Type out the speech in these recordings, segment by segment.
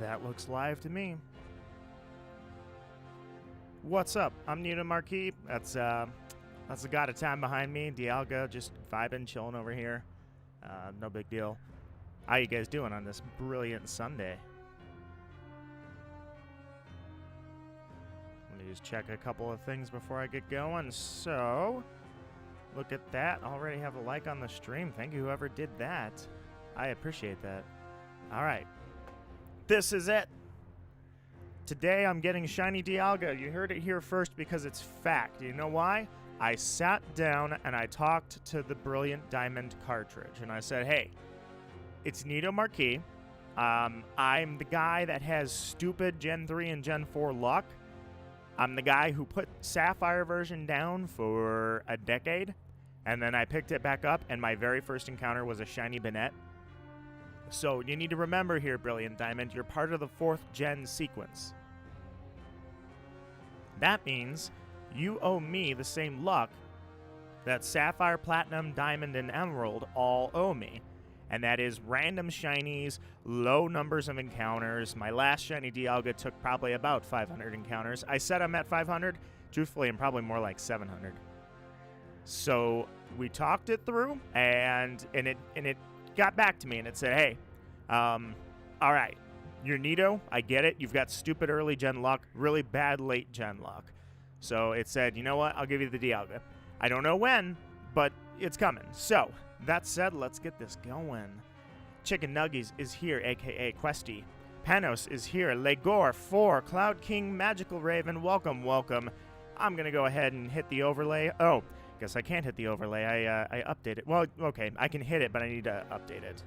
That looks live to me. What's up? I'm Nina Marquis. That's the god of time behind me. Dialga, just vibing, chilling over here. No big deal. How you guys doing on this brilliant Sunday? Let me just check a couple of things before I get going. So, look at that. Already have a like on the stream. Thank you, whoever did that. I appreciate that. All right. This is it. Today I'm getting shiny Dialga. You heard it here first because it's fact. You know why? I sat down and I talked to the Brilliant Diamond cartridge and I said, hey, it's Nito Marquis. I'm the guy that has stupid Gen 3 and Gen 4 luck. I'm the guy who put Sapphire version down for a decade, and then I picked it back up, and my very first encounter was a shiny Banette. So you need to remember here, Brilliant Diamond, you're part of the 4th gen sequence. That means you owe me the same luck that Sapphire, Platinum, Diamond, and Emerald all owe me. And that is random shinies, low numbers of encounters. My last shiny Dialga took probably about 500 encounters. I said I'm at 500. Truthfully, I'm probably more like 700. So we talked it through, and it got back to me, and it said, hey, all right, you're Nito. I get it. You've got stupid early gen luck, really bad late gen luck. So it said, you know what? I'll give you the Dialga. I don't know when, but it's coming. So that said, let's get this going. Chicken Nuggies is here, aka Questy. Panos is here. Legor 4, Cloud King, Magical Raven. Welcome, welcome. I'm gonna go ahead and hit the overlay. Oh, guess I can't hit the overlay. I update it. Well, okay, I can hit it, but I need to update it.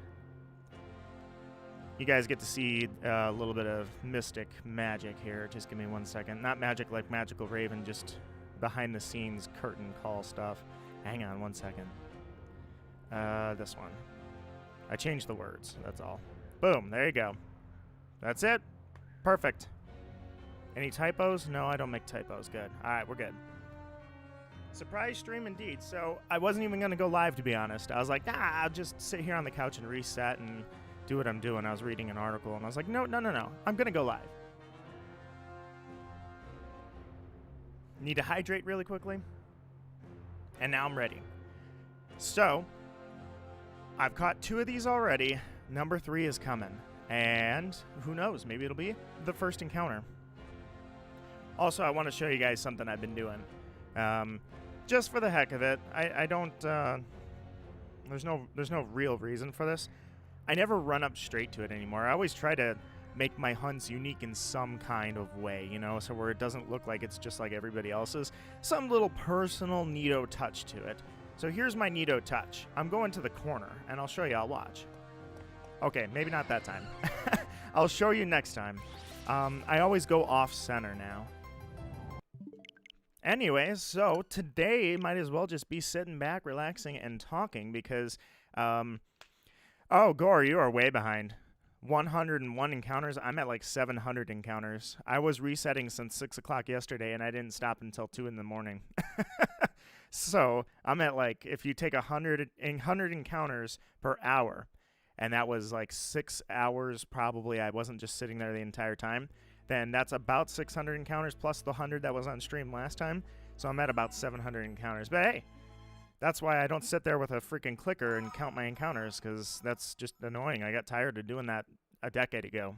You guys get to see a little bit of mystic magic here. Just give me 1 second. Not magic like Magical Raven, just behind the scenes curtain call stuff. Hang on 1 second. This one. I changed the words, that's all. Boom, there you go. That's it. Perfect. Any typos? No, I don't make typos. Good. All right, we're good. Surprise stream indeed. So I wasn't even going to go live, to be honest. I was like, I'll just sit here on the couch and reset and do what I'm doing. I was reading an article, and I was like, no. I'm going to go live. Need to hydrate really quickly. And now I'm ready. So I've caught 2 of these already. Number 3 is coming. And who knows? Maybe it'll be the first encounter. Also, I want to show you guys something I've been doing. Just for the heck of it. I don't... There's no real reason for this. I never run up straight to it anymore. I always try to make my hunts unique in some kind of way, you know, so where it doesn't look like it's just like everybody else's. Some little personal Nito touch to it. So here's my Nito touch. I'm going to the corner, and I'll show you. I'll watch. Okay, maybe not that time. I'll show you next time. I always go off-center now. Anyways, so today might as well just be sitting back, relaxing, and talking because, oh, Gore, you are way behind. 101 encounters. I'm at like 700 encounters. I was resetting since 6 o'clock yesterday, and I didn't stop until 2 in the morning. So I'm at like, if you take 100 encounters per hour, and that was like 6 hours probably, I wasn't just sitting there the entire time, then that's about 600 encounters plus the 100 that was on stream last time. So I'm at about 700 encounters. But hey, that's why I don't sit there with a freaking clicker and count my encounters, because that's just annoying. I got tired of doing that a decade ago.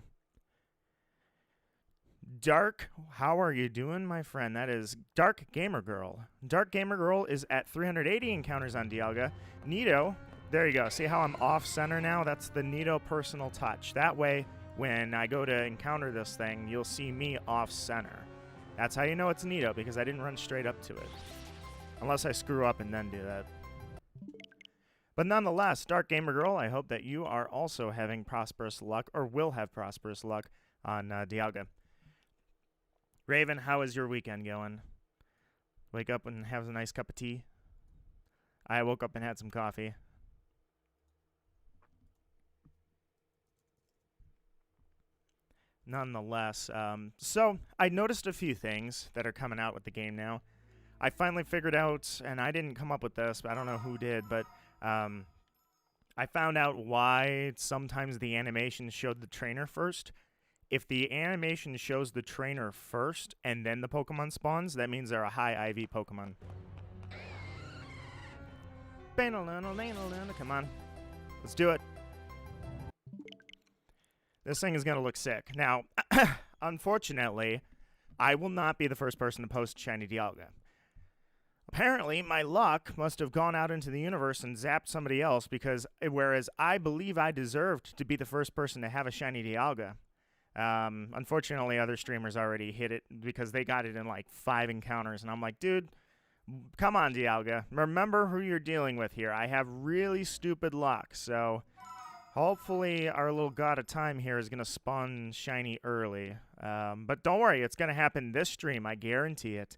Dark, how are you doing, my friend? That is Dark Gamer Girl. Dark Gamer Girl is at 380 encounters on Dialga. Nito, there you go. See how I'm off-center now? That's the Nito personal touch. That way, when I go to encounter this thing, you'll see me off-center. That's how you know it's Nito, because I didn't run straight up to it. Unless I screw up and then do that. But nonetheless, Dark Gamer Girl, I hope that you are also having prosperous luck, or will have prosperous luck on Dialga. Raven, how is your weekend going? Wake up and have a nice cup of tea? I woke up and had some coffee. Nonetheless, so I noticed a few things that are coming out with the game now. I finally figured out, and I didn't come up with this, but I don't know who did, but I found out why sometimes the animation showed the trainer first If the animation shows the trainer first and then the Pokemon spawns, that means they're a high IV Pokemon. Come on. Let's do it. This thing is going to look sick. Now, unfortunately, I will not be the first person to post Shiny Dialga. Apparently, my luck must have gone out into the universe and zapped somebody else, because whereas I believe I deserved to be the first person to have a Shiny Dialga, unfortunately, other streamers already hit it because they got it in like 5 encounters, and I'm like, dude, come on, Dialga. Remember who you're dealing with here. I have really stupid luck, so hopefully our little god of time here is going to spawn Shiny early. But don't worry, it's going to happen this stream, I guarantee it.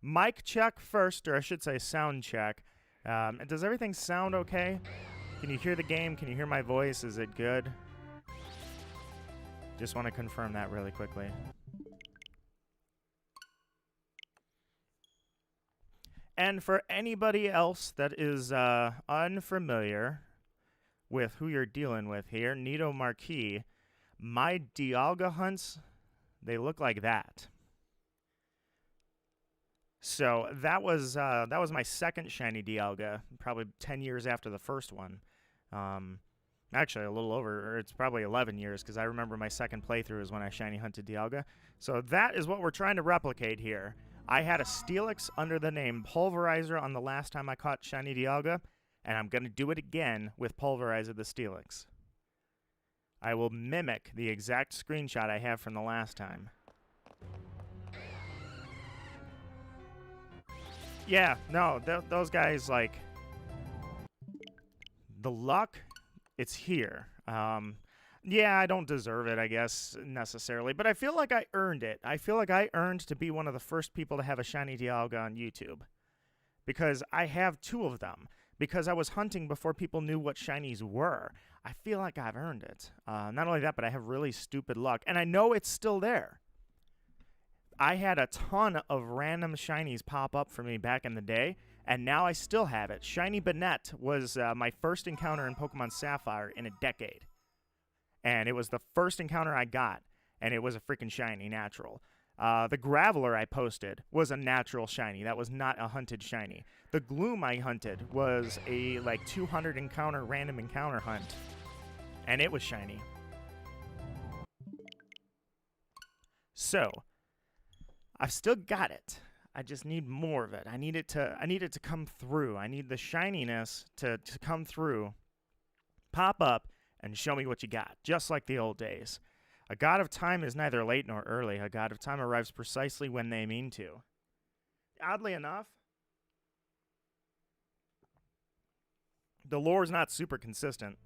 Mic check first, or I should say sound check. Does everything sound okay? Can you hear the game? Can you hear my voice? Is it good? Just want to confirm that really quickly. And for anybody else that is unfamiliar with who you're dealing with here, Nito Marquis, my Dialga hunts, they look like that. So that was my second Shiny Dialga, probably 10 years after the first one. Actually, a little over, or it's probably 11 years, because I remember my second playthrough is when I Shiny hunted Dialga. So that is what we're trying to replicate here. I had a Steelix under the name Pulverizer on the last time I caught Shiny Dialga, and I'm going to do it again with Pulverizer the Steelix. I will mimic the exact screenshot I have from the last time. Yeah, no, those guys, like, the luck, it's here. Yeah, I don't deserve it, I guess, necessarily, but I feel like I earned it. I feel like I earned to be one of the first people to have a Shiny Dialga on YouTube, because I have 2 of them, because I was hunting before people knew what Shinies were. I feel like I've earned it. Not only that, but I have really stupid luck, and I know it's still there. I had a ton of random Shinies pop up for me back in the day, and now I still have it. Shiny Banette was my first encounter in Pokemon Sapphire in a decade. And it was the first encounter I got, and it was a freaking Shiny natural. The Graveler I posted was a natural Shiny. That was not a hunted Shiny. The Gloom I hunted was a, like, 200 encounter, random encounter hunt, and it was Shiny. So I've still got it. I just need more of it. I need it to come through. I need the shininess to come through, pop up, and show me what you got, just like the old days. A god of time is neither late nor early. A god of time arrives precisely when they mean to. Oddly enough, the lore is not super consistent.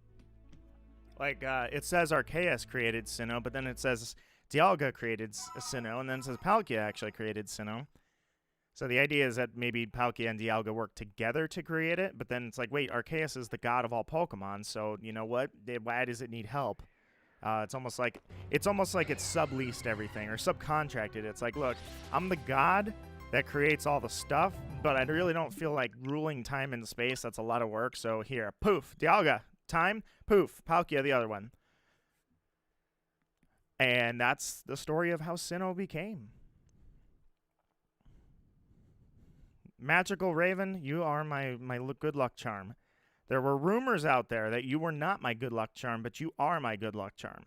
Like, it says Arceus created Sinnoh, but then it says Dialga created Sinnoh, and then it says Palkia actually created Sinnoh. So the idea is that maybe Palkia and Dialga work together to create it, but then it's like, wait, Arceus is the god of all Pokemon, so you know what? Why does it need help? It's almost like it's subleased everything, or subcontracted. It's like, look, I'm the god that creates all the stuff, but I really don't feel like ruling time and space. That's a lot of work, so here, poof, Dialga, time, poof, Palkia, the other one. And that's the story of how Sinnoh became. Magical Raven, you are my good luck charm. There were rumors out there that you were not my good luck charm, but you are my good luck charm.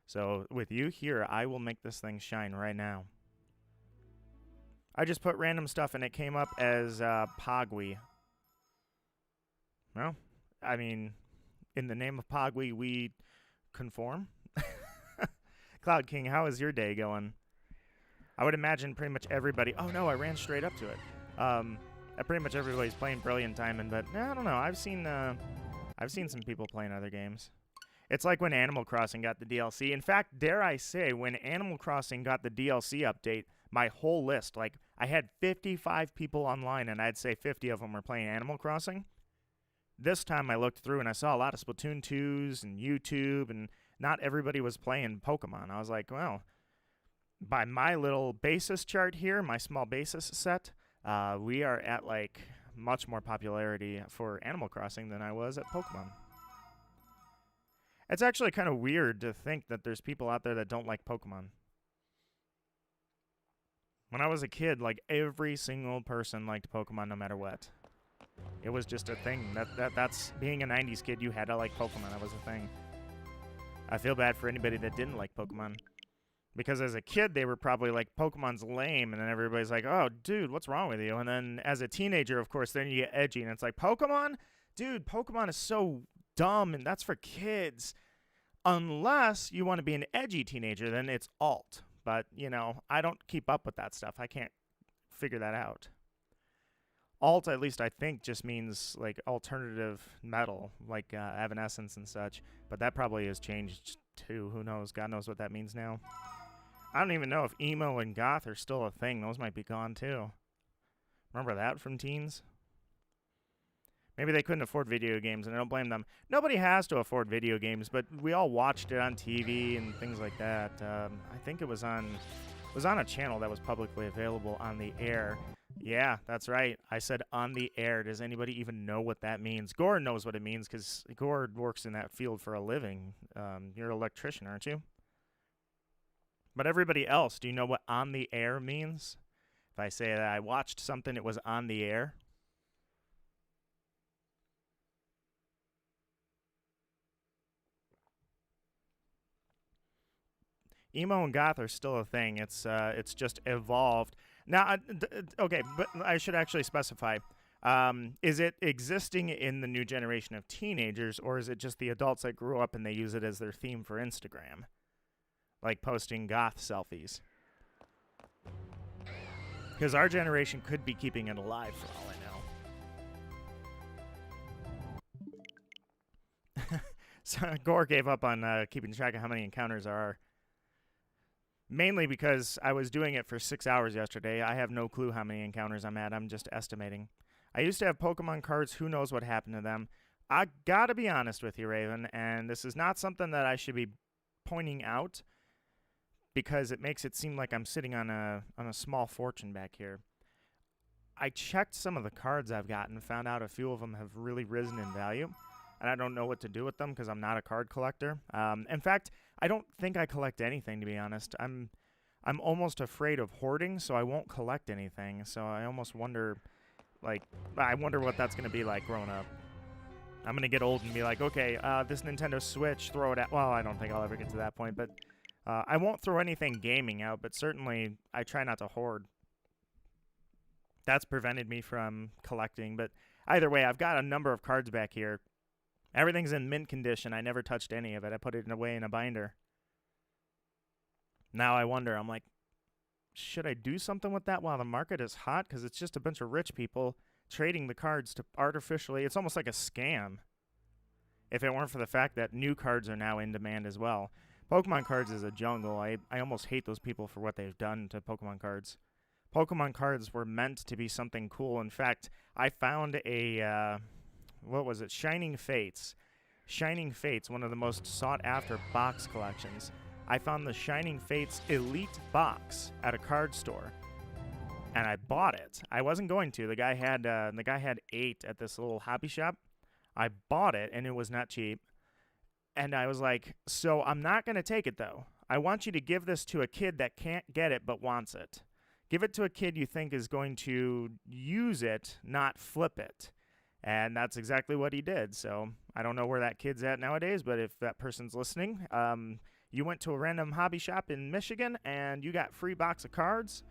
So with you here, I will make this thing shine right now. I just put random stuff and it came up as Pogwi. Well, I mean, in the name of Pogwi, we conform. Cloud King, how is your day going? I would imagine pretty much everybody... Oh, no, I ran straight up to it. Pretty much everybody's playing Brilliant Diamond, but I don't know. I've seen some people playing other games. It's like when Animal Crossing got the DLC. In fact, dare I say, when Animal Crossing got the DLC update, my whole list, like, I had 55 people online, and I'd say 50 of them were playing Animal Crossing. This time I looked through, and I saw a lot of Splatoon 2s and YouTube, and not everybody was playing Pokemon. I was like, well, by my little basis chart here, my small basis set, we are at, like, much more popularity for Animal Crossing than I was at Pokemon. It's actually kind of weird to think that there's people out there that don't like Pokemon. When I was a kid, like, every single person liked Pokemon no matter what. It was just a thing. That's being a 90s kid, you had to like Pokemon. That was a thing. I feel bad for anybody that didn't like Pokemon. Because as a kid, they were probably like, Pokemon's lame, and then everybody's like, oh, dude, what's wrong with you? And then as a teenager, of course, then you get edgy, and it's like, Pokemon? Dude, Pokemon is so dumb, and that's for kids. Unless you want to be an edgy teenager, then it's alt. But, you know, I don't keep up with that stuff. I can't figure that out. Alt, at least I think, just means, like, alternative metal, like Evanescence and such. But that probably has changed, too. Who knows? God knows what that means now. I don't even know if emo and goth are still a thing. Those might be gone, too. Remember that from teens? Maybe they couldn't afford video games, and I don't blame them. Nobody has to afford video games, but we all watched it on TV and things like that. I think it was on a channel that was publicly available on the air. Yeah, that's right. I said on the air. Does anybody even know what that means? Gore knows what it means because Gore works in that field for a living. You're an electrician, aren't you? But everybody else, do you know what on the air means? If I say that I watched something, it was on the air. Emo and goth are still a thing. It's just evolved. Now, okay, but I should actually specify. Is it existing in the new generation of teenagers, or is it just the adults that grew up and they use it as their theme for Instagram? Like posting goth selfies. Because our generation could be keeping it alive for all I know. So Gore gave up on keeping track of how many encounters there are. Mainly because I was doing it for 6 hours yesterday. I have no clue how many encounters I'm at. I'm just estimating. I used to have Pokemon cards. Who knows what happened to them? I gotta be honest with you, Raven, and this is not something that I should be pointing out because it makes it seem like I'm sitting on a small fortune back here. I checked some of the cards I've gotten and found out a few of them have really risen in value, and I don't know what to do with them because I'm not a card collector. In fact, I don't think I collect anything, to be honest. I'm almost afraid of hoarding, so I won't collect anything. So I almost wonder, like, I wonder what that's going to be like growing up. I'm going to get old and be like, okay, this Nintendo Switch, throw it out. Well, I don't think I'll ever get to that point, but I won't throw anything gaming out, but certainly I try not to hoard. That's prevented me from collecting, but either way, I've got a number of cards back here. Everything's in mint condition. I never touched any of it. I put it away in a binder. Now I wonder, I'm like, should I do something with that while the market is hot? Because it's just a bunch of rich people trading the cards to artificially, it's almost like a scam. If it weren't for the fact that new cards are now in demand as well. Pokemon cards is a jungle. I almost hate those people for what they've done to Pokemon cards. Pokemon cards were meant to be something cool. In fact, I found a... what was it? Shining Fates. Shining Fates, one of the most sought-after box collections. I found the Shining Fates Elite box at a card store, and I bought it. I wasn't going to. The guy had 8 at this little hobby shop. I bought it, and it was not cheap. And I was like, so I'm not going to take it, though. I want you to give this to a kid that can't get it but wants it. Give it to a kid you think is going to use it, not flip it. And that's exactly what he did. So I don't know where that kid's at nowadays, but if that person's listening, you went to a random hobby shop in Michigan and you got free box of cards,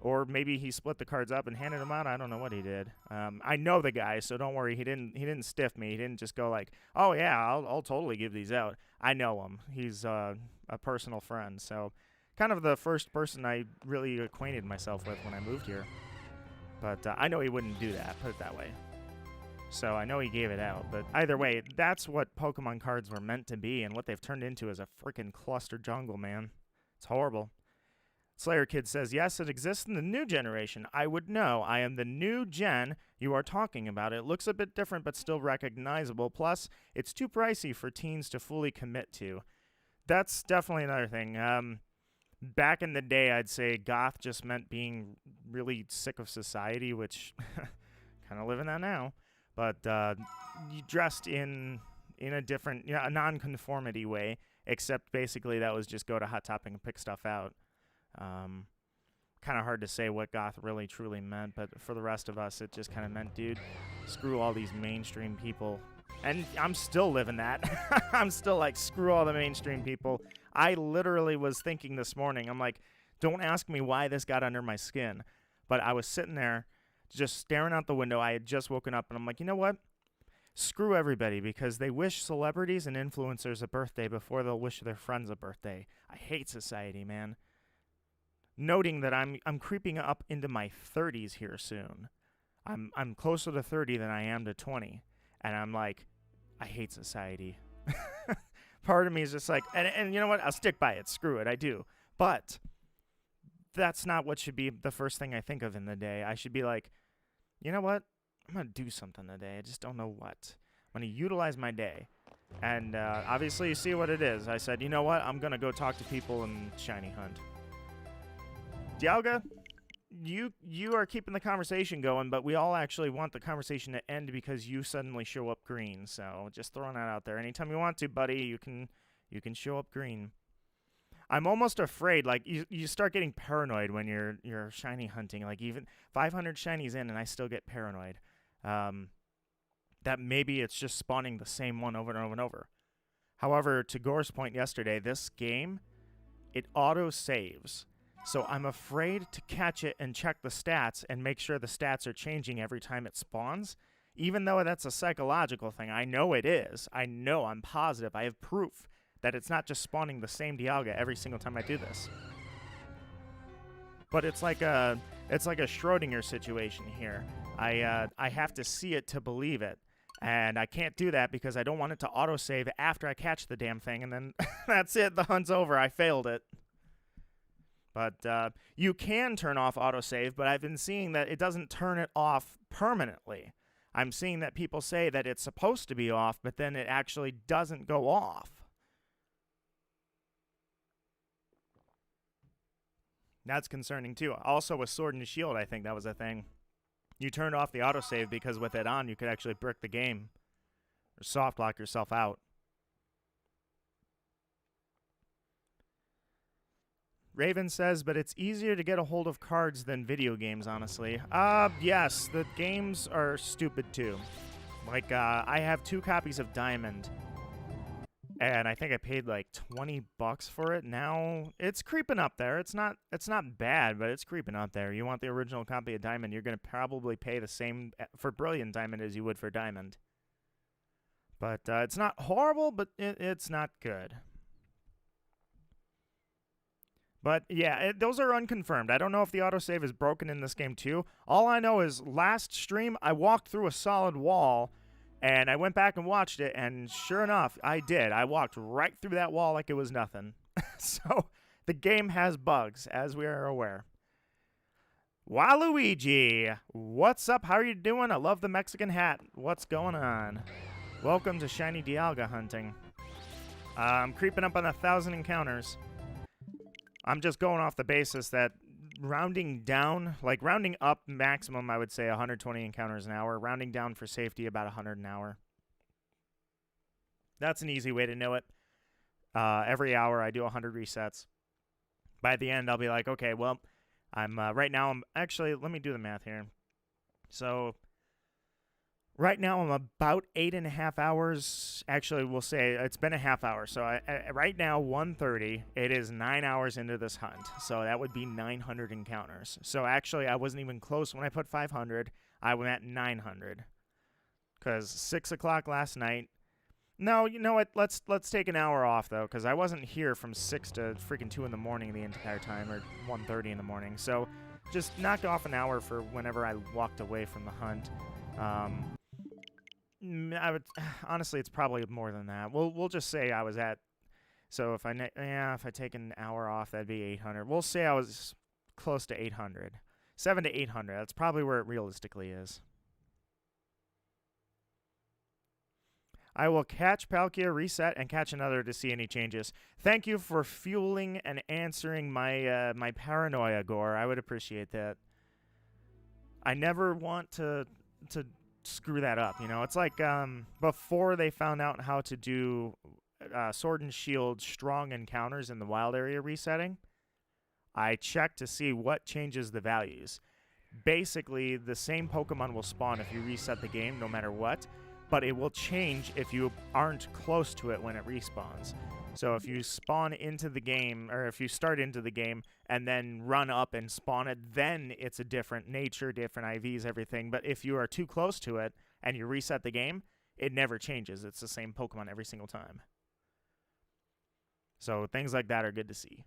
or maybe he split the cards up and handed them out. I don't know what he did. I know the guy, so don't worry. He didn't stiff me. He didn't just go like, oh yeah, I'll totally give these out. I know him. He's a personal friend. So kind of the first person I really acquainted myself with when I moved here. But I know he wouldn't do that. Put it that way. So I know he gave it out, but either way, that's what Pokemon cards were meant to be, and what they've turned into is a freaking cluster jungle, man. It's horrible. Slayer Kid says, yes, it exists in the new generation. I would know. I am the new gen you are talking about. It looks a bit different, but still recognizable. Plus, it's too pricey for teens to fully commit to. That's definitely another thing. Back in the day, I'd say goth just meant being really sick of society, which kind of living that now. But you dressed in in a different, a non-conformity way, except basically that was just go to Hot Topic and pick stuff out. Kind of hard to say what goth really truly meant, but for the rest of us, it just kind of meant, dude, screw all these mainstream people. And I'm still living that. I'm still like, screw all the mainstream people. I literally was thinking this morning, I'm like, don't ask me why this got under my skin. But I was sitting there just staring out the window. I had just woken up, and I'm like, you know what? Screw everybody, because they wish celebrities and influencers a birthday before they'll wish their friends a birthday. I hate society, man. Noting that I'm creeping up into my 30s here soon. I'm closer to 30 than I am to 20. And I'm like, I hate society. Part of me is just like, and you know what? I'll stick by it. Screw it. I do. But that's not what should be the first thing I think of in the day. I should be like, you know what? I'm going to do something today. I just don't know what. I'm going to utilize my day. And obviously you see what it is. I said, you know what? I'm going to go talk to people and shiny hunt. Dialga, you are keeping the conversation going, but we all actually want the conversation to end because you suddenly show up green. So just throwing that out there. Anytime you want to, buddy, you can show up green. I'm almost afraid, like, you start getting paranoid when you're shiny hunting. Like, even 500 shinies in, and I still get paranoid. That maybe it's just spawning the same one over and over and over. However, to Gore's point yesterday, this game, it auto-saves. So I'm afraid to catch it and check the stats and make sure the stats are changing every time it spawns. Even though that's a psychological thing, I know it is. I'm positive. I have proof that it's not just spawning the same Dialga every single time I do this. But it's like a Schrodinger situation here. I have to see it to believe it. And I can't do that because I don't want it to autosave after I catch the damn thing, and then that's it, the hunt's over, I failed it. But you can turn off autosave, but I've been seeing that it doesn't turn it off permanently. I'm seeing that people say that it's supposed to be off, but then it actually doesn't go off. That's concerning too. Also with Sword and Shield, I think that was a thing. You turned off the autosave because with it on, you could actually brick the game or soft lock yourself out. Raven says, but it's easier to get a hold of cards than video games, honestly. Yes, the games are stupid too. Like, I have 2 copies of Diamond, and I think I paid like $20 for it. Now it's creeping up there. It's not bad, but it's creeping up there. You want the original copy of Diamond, you're gonna probably pay the same for Brilliant Diamond as you would for Diamond. But it's not horrible, but it's not good. But yeah, those are unconfirmed. I don't know if the autosave is broken in this game too. All I know is last stream, I walked through a solid wall, and I went back and watched it, and sure enough, I did. I walked right through that wall like it was nothing. So the game has bugs, as we are aware. Waluigi, what's up? How are you doing? I love the Mexican hat. What's going on? Welcome to Shiny Dialga hunting. I'm creeping up on 1,000 encounters. I'm just going off the basis that rounding down, like rounding up maximum, I would say 120 encounters an hour. Rounding down for safety, about 100 an hour. That's an easy way to know it. Every hour I do 100 resets. By the end, I'll be like, okay, well, I'm right now, actually, let me do the math here. So right now I'm about 8.5 hours. Actually, we'll say it's been a half hour. So right now, 1:30. It is 9 hours into this hunt. So that would be 900 encounters. So actually, I wasn't even close when I put 500. I went at 900. Because 6 o'clock last night. No, you know what? Let's take an hour off though, because I wasn't here from 6 to freaking 2 in the morning the entire time, or 1:30 in the morning. So just knocked off an hour for whenever I walked away from the hunt. I would honestly, it's probably more than that. We'll just say I was at. So if I take an hour off, that'd be 800. We'll say I was close to 800, 700 to 800. That's probably where it realistically is. I will catch Palkia, reset, and catch another to see any changes. Thank you for fueling and answering my my paranoia, Gore. I would appreciate that. I never want to screw that up. You know, it's like before they found out how to do Sword and Shield strong encounters in the wild area resetting, I checked to see what changes the values. Basically, the same Pokemon will spawn if you reset the game no matter what, but it will change if you aren't close to it when it respawns. So if you spawn into the game, or if you start into the game and then run up and spawn it, then it's a different nature, different IVs, everything. But if you are too close to it and you reset the game, it never changes. It's the same Pokemon every single time. So things like that are good to see.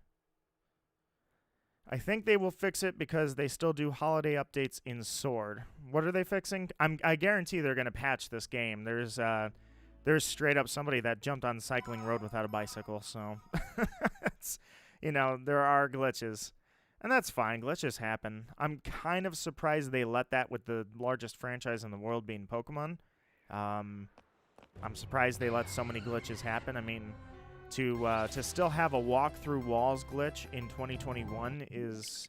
I think they will fix it because they still do holiday updates in Sword. What are they fixing? I guarantee they're going to patch this game. There's straight up somebody that jumped on Cycling Road without a bicycle, so it's, you know, there are glitches. And that's fine. Glitches happen. I'm kind of surprised they let that with the largest franchise in the world being Pokemon. I'm surprised they let so many glitches happen. I mean, to still have a walk through walls glitch in 2021 is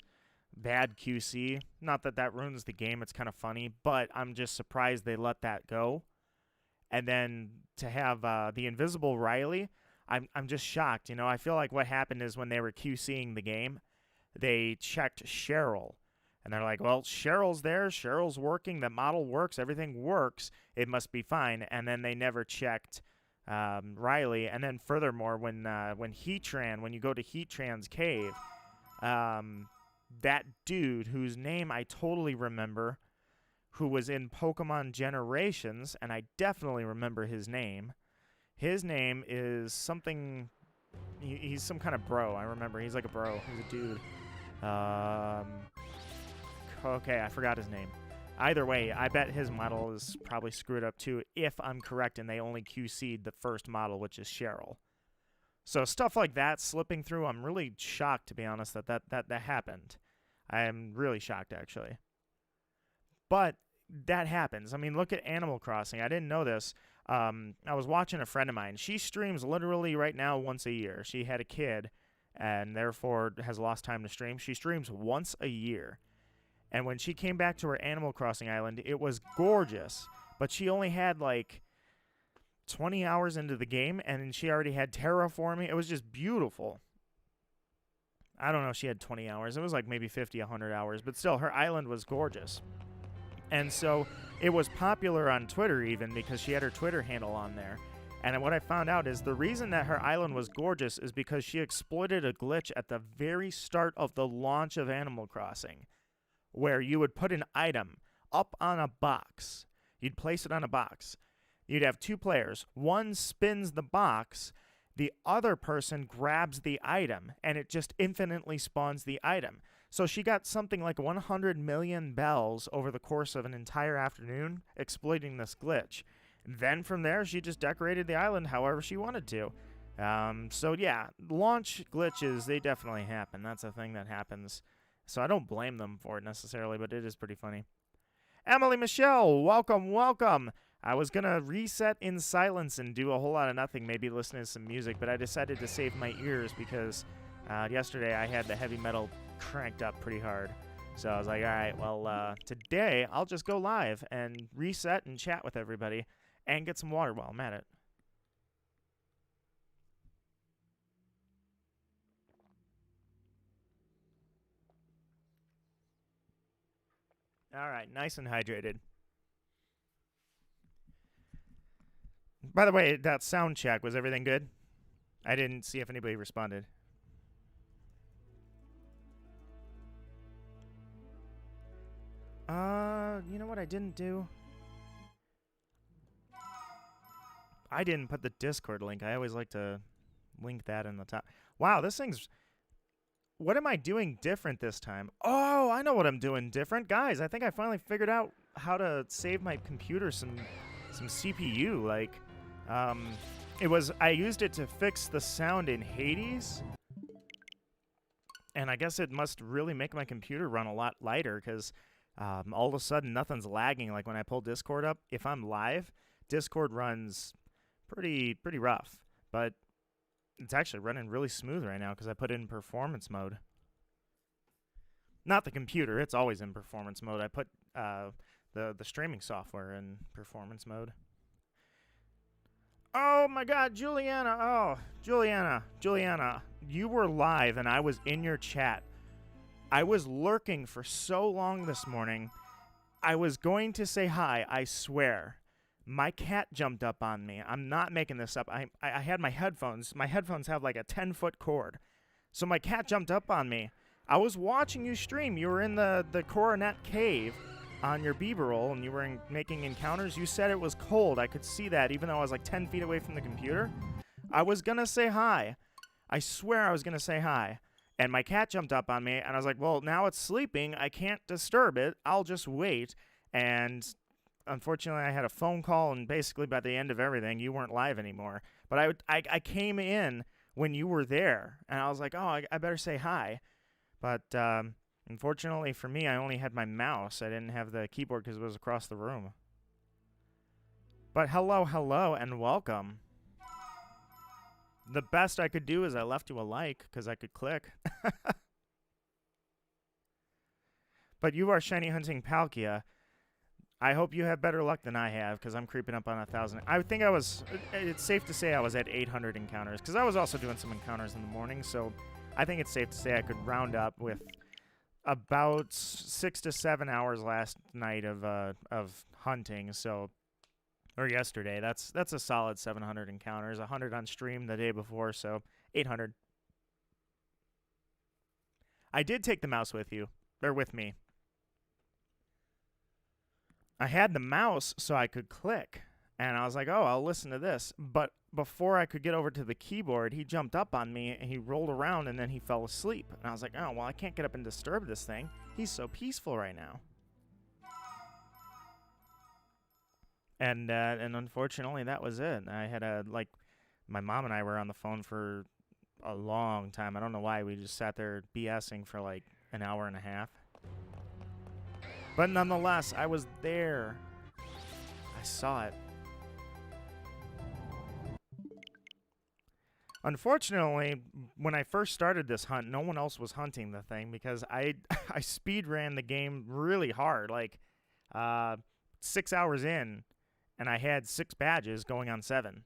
bad QC. Not that that ruins the game. It's kind of funny, but I'm just surprised they let that go. And then to have the Invisible Riley, I'm just shocked. You know, I feel like what happened is when they were QCing the game, they checked Cheryl. And they're like, well, Cheryl's there. Cheryl's working. The model works. Everything works. It must be fine. And then they never checked Riley. And then furthermore, when Heatran, when you go to Heatran's cave, that dude whose name I totally remember, who was in Pokemon Generations, and I definitely remember his name. His name is something... He's some kind of bro. I remember. He's like a bro. He's a dude. Okay, I forgot his name. Either way, I bet his model is probably screwed up too, if I'm correct, and they only QC'd the first model, which is Cheryl. So stuff like that slipping through, I'm really shocked, to be honest, that happened. I am really shocked, actually. But that happens. I mean, look at Animal Crossing. I didn't know this. I was watching a friend of mine. She streams literally right now once a year. She had a kid and therefore has lost time to stream. She streams once a year. And when she came back to her Animal Crossing island, it was gorgeous. But she only had like 20 hours into the game, and she already had terraforming. It was just beautiful. I don't know if she had 20 hours. It was like maybe 50, 100 hours. But still, her island was gorgeous. And so it was popular on Twitter even because she had her Twitter handle on there. And what I found out is the reason that her island was gorgeous is because she exploited a glitch at the very start of the launch of Animal Crossing, where you would put an item up on a box. You'd place it on a box. You'd have two players. One spins the box. The other person grabs the item, and it just infinitely spawns the item. So she got something like 100 million bells over the course of an entire afternoon exploiting this glitch. Then from there, she just decorated the island however she wanted to. So yeah, launch glitches, they definitely happen. That's a thing that happens. So I don't blame them for it necessarily, but it is pretty funny. Emily Michelle, welcome, welcome. I was going to reset in silence and do a whole lot of nothing, maybe listen to some music, but I decided to save my ears because yesterday I had the heavy metal cranked up pretty hard. So I was like, all right, well, today I'll just go live and reset and chat with everybody and get some water while I'm at it. All right, nice and hydrated. By the way, that sound check, was everything good? I didn't see if anybody responded. You know what I didn't do? I didn't put the Discord link. I always like to link that in the top. Wow, this thing's... What am I doing different this time? Oh, I know what I'm doing different. Guys, I think I finally figured out how to save my computer some CPU. Like, I used it to fix the sound in Hades. And I guess it must really make my computer run a lot lighter because all of a sudden nothing's lagging. Like when I pull Discord up, if I'm live, Discord runs pretty rough. But it's actually running really smooth right now because I put it in performance mode. Not the computer. It's always in performance mode. I put the the streaming software in performance mode. Oh my God, Juliana! Oh, Juliana, you were live and I was in your chat. I was lurking for so long this morning. I was going to say hi, I swear. My cat jumped up on me. I'm not making this up. I had my headphones. My headphones have like a 10-foot cord. So my cat jumped up on me. I was watching you stream. You were in the Coronet Cave on your Bieber roll, and you were making encounters. You said it was cold. I could see that, even though I was like 10 feet away from the computer. I was going to say hi. I swear I was going to say hi. And my cat jumped up on me, and I was like, well, now it's sleeping. I can't disturb it. I'll just wait. And unfortunately, I had a phone call, and basically by the end of everything, you weren't live anymore. But I came in when you were there, and I was like, oh, I better say hi. But unfortunately for me, I only had my mouse. I didn't have the keyboard because it was across the room. But hello, and welcome. The best I could do is I left you a like because I could click. But you are shiny hunting Palkia. I hope you have better luck than I have because I'm creeping up on 1,000. I think it's safe to say I was at 800 encounters because I was also doing some encounters in the morning. So I think it's safe to say I could round up with about 6 to 7 hours last night of hunting. So, or yesterday. That's a solid 700 encounters. 100 on stream the day before, so 800. I did take the mouse with you, or with me. I had the mouse so I could click, and I was like, oh, I'll listen to this. But before I could get over to the keyboard, he jumped up on me, and he rolled around, and then he fell asleep. And I was like, oh, well, I can't get up and disturb this thing. He's so peaceful right now. And unfortunately, that was it. I had my mom and I were on the phone for a long time. I don't know why. We just sat there BSing for like an hour and a half. But nonetheless, I was there. I saw it. Unfortunately, when I first started this hunt, no one else was hunting the thing because I speed ran the game really hard, like 6 hours in, and I had 6 badges going on 7.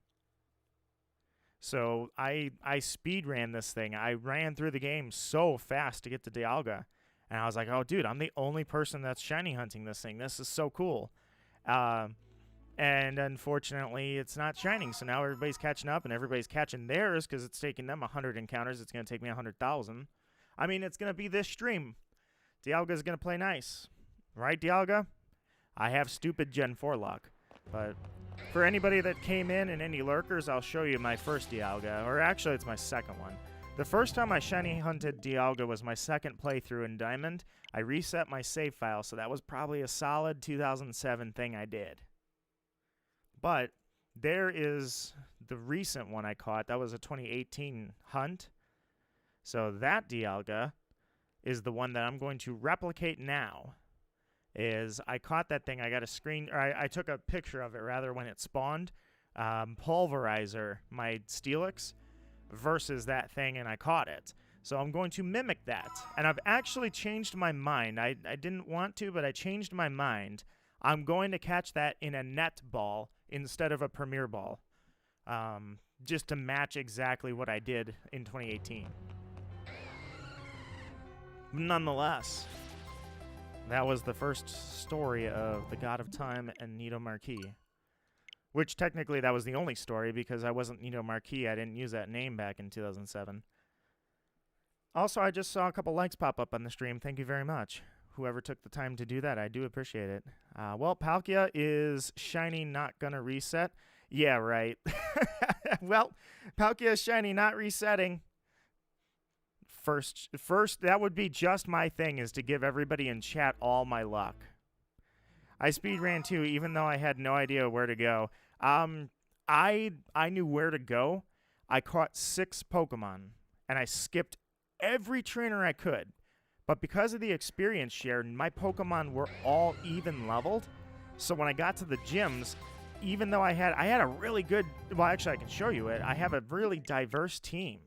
So I speed ran this thing. I ran through the game so fast to get to Dialga. And I was like, oh, dude, I'm the only person that's shiny hunting this thing. This is so cool. And unfortunately, it's not shining. So now everybody's catching up, and everybody's catching theirs because it's taking them 100 encounters. It's going to take me 100,000. I mean, it's going to be this stream. Dialga's going to play nice. Right, Dialga? I have stupid Gen 4 luck. But for anybody that came in and any lurkers, I'll show you my first Dialga. Or actually, it's my second one. The first time I shiny hunted Dialga was my second playthrough in Diamond. I reset my save file, so that was probably a solid 2007 thing I did. But there is the recent one I caught. That was a 2018 hunt. So that Dialga is the one that I'm going to replicate now. I caught that thing. I got a screen, or I took a picture of it rather when it spawned. Pulverizer my Steelix versus that thing, and I caught it. So I'm going to mimic that. And I've actually changed my mind. I didn't want to, but I changed my mind. I'm going to catch that in a net ball instead of a premier ball. Just to match exactly what I did in 2018. Nonetheless, that was the first story of the God of Time and Nito Marquis. Which technically that was the only story because I wasn't Nito Marquis. I didn't use that name back in 2007. Also, I just saw a couple likes pop up on the stream. Thank you very much. Whoever took the time to do that, I do appreciate it. Well, Palkia is shiny, not gonna reset. Yeah, right. Well, Palkia is shiny, not resetting. First, that would be just my thing, is to give everybody in chat all my luck. I speed ran too, even though I had no idea where to go. I knew where to go. I caught 6 Pokemon, and I skipped every trainer I could. But because of the experience share, my Pokemon were all even leveled. So when I got to the gyms, even though I had a really good, well, actually I can show you it. I have a really diverse team.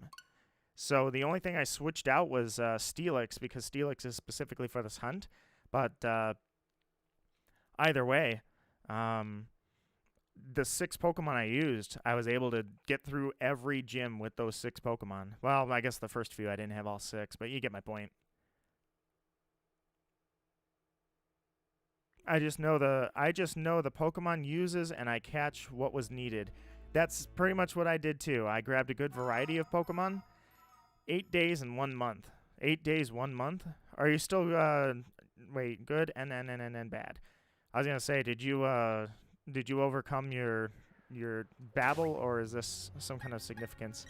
So the only thing I switched out was Steelix, because Steelix is specifically for this hunt. But Either way, the 6 Pokemon I used, I was able to get through every gym with those 6 Pokemon. Well, I guess the first few I didn't have all 6, but you get my point. I just know the Pokemon uses, and I catch what was needed. That's pretty much what I did too. I grabbed a good variety of Pokemon. 8 days and 1 month. 8 days, 1 month. Are you still wait, good and bad? I was gonna say, did you overcome your babble, or is this some kind of significance?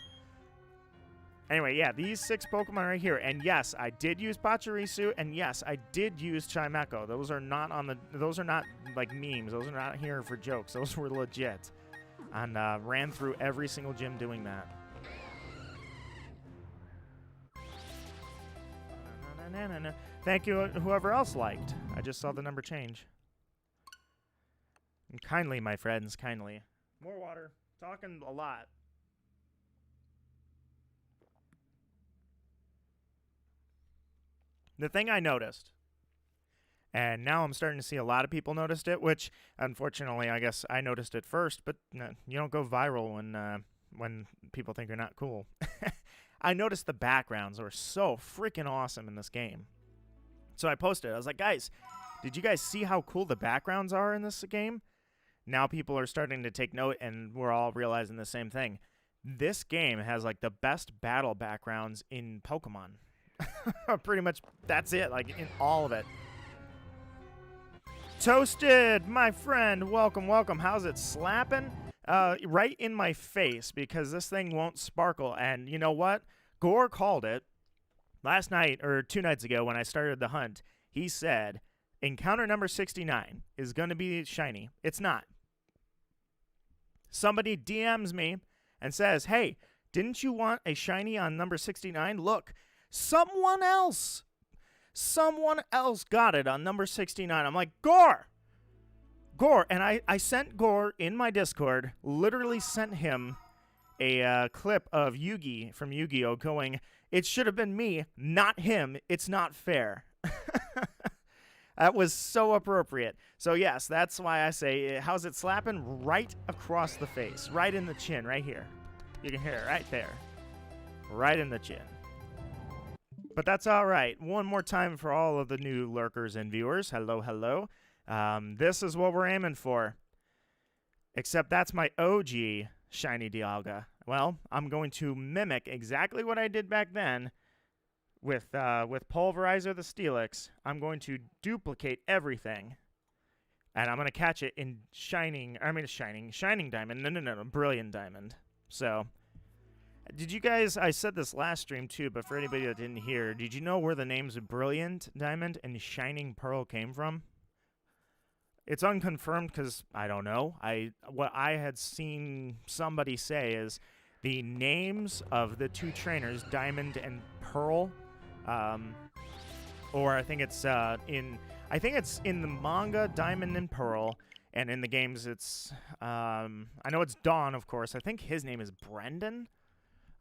Anyway, yeah, these 6 Pokemon right here, and yes, I did use Pachirisu, and yes, I did use Chimecho. Those are not like memes. Those are not here for jokes. Those were legit, and ran through every single gym doing that. Thank you, whoever else liked. I just saw the number change. And kindly, my friends, kindly. More water. Talking a lot. The thing I noticed, and now I'm starting to see a lot of people noticed it, which, unfortunately, I guess I noticed it first, but you don't go viral when people think you're not cool. I noticed the backgrounds were so freaking awesome in this game. So I posted, I was like, guys, did you guys see how cool the backgrounds are in this game? Now people are starting to take note, and we're all realizing the same thing. This game has, like, the best battle backgrounds in Pokemon. Pretty much, that's it, like, in all of it. Toasted, my friend, welcome, welcome. How's it slapping? Right in my face, because this thing won't sparkle. And you know what? Gore called it last night, or 2 nights ago when I started the hunt. He said, encounter number 69 is going to be shiny. It's not. Somebody DMs me and says, hey, didn't you want a shiny on number 69? Look, someone else got it on number 69. I'm like, Gore! And I sent Gore in my Discord, literally sent him a clip of Yugi from Yu-Gi-Oh! Going, it should have been me, not him. It's not fair. That was so appropriate. So yes, that's why I say, how's it slapping? Right across the face, right in the chin, right here. You can hear it right there, right in the chin. But that's all right. One more time for all of the new lurkers and viewers. Hello, hello. This is what we're aiming for. Except that's my OG shiny Dialga. Well, I'm going to mimic exactly what I did back then with Pulverizer the Steelix. I'm going to duplicate everything, and I'm going to catch it in Shining Diamond. No, Brilliant Diamond. So, did you guys, I said this last stream too, but for anybody that didn't hear, did you know where the names Brilliant Diamond and Shining Pearl came from? It's unconfirmed because I don't know. What I had seen somebody say is the names of the 2 trainers, Diamond and Pearl, or I think it's in the manga Diamond and Pearl, and in the games it's I know it's Dawn, of course. I think his name is Brendan.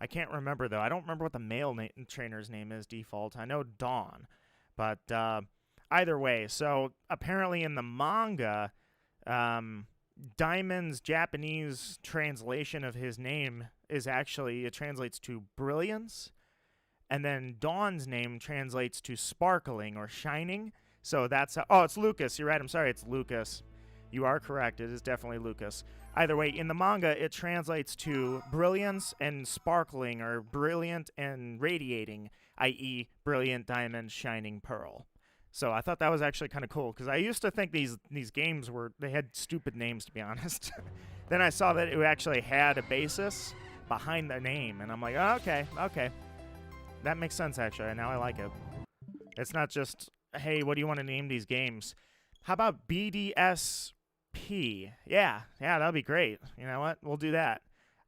I can't remember though. I don't remember what the male trainer's name is default. I know Dawn, but either way. So apparently in the manga, Diamond's Japanese translation of his name is actually, it translates to brilliance. And then Dawn's name translates to sparkling or shining. So that's how, oh, it's Lucas. You're right. I'm sorry. It's Lucas. You are correct. It is definitely Lucas. Either way, in the manga, it translates to brilliance and sparkling, or brilliant and radiating, i.e. brilliant diamond, shining pearl. So I thought that was actually kind of cool, because I used to think these games they had stupid names, to be honest. Then I saw that it actually had a basis behind the name, and I'm like, oh, okay. That makes sense, actually. Now I like it. It's not just, hey, what do you want to name these games? How about BDSP? Yeah, that'll be great. You know what? We'll do that.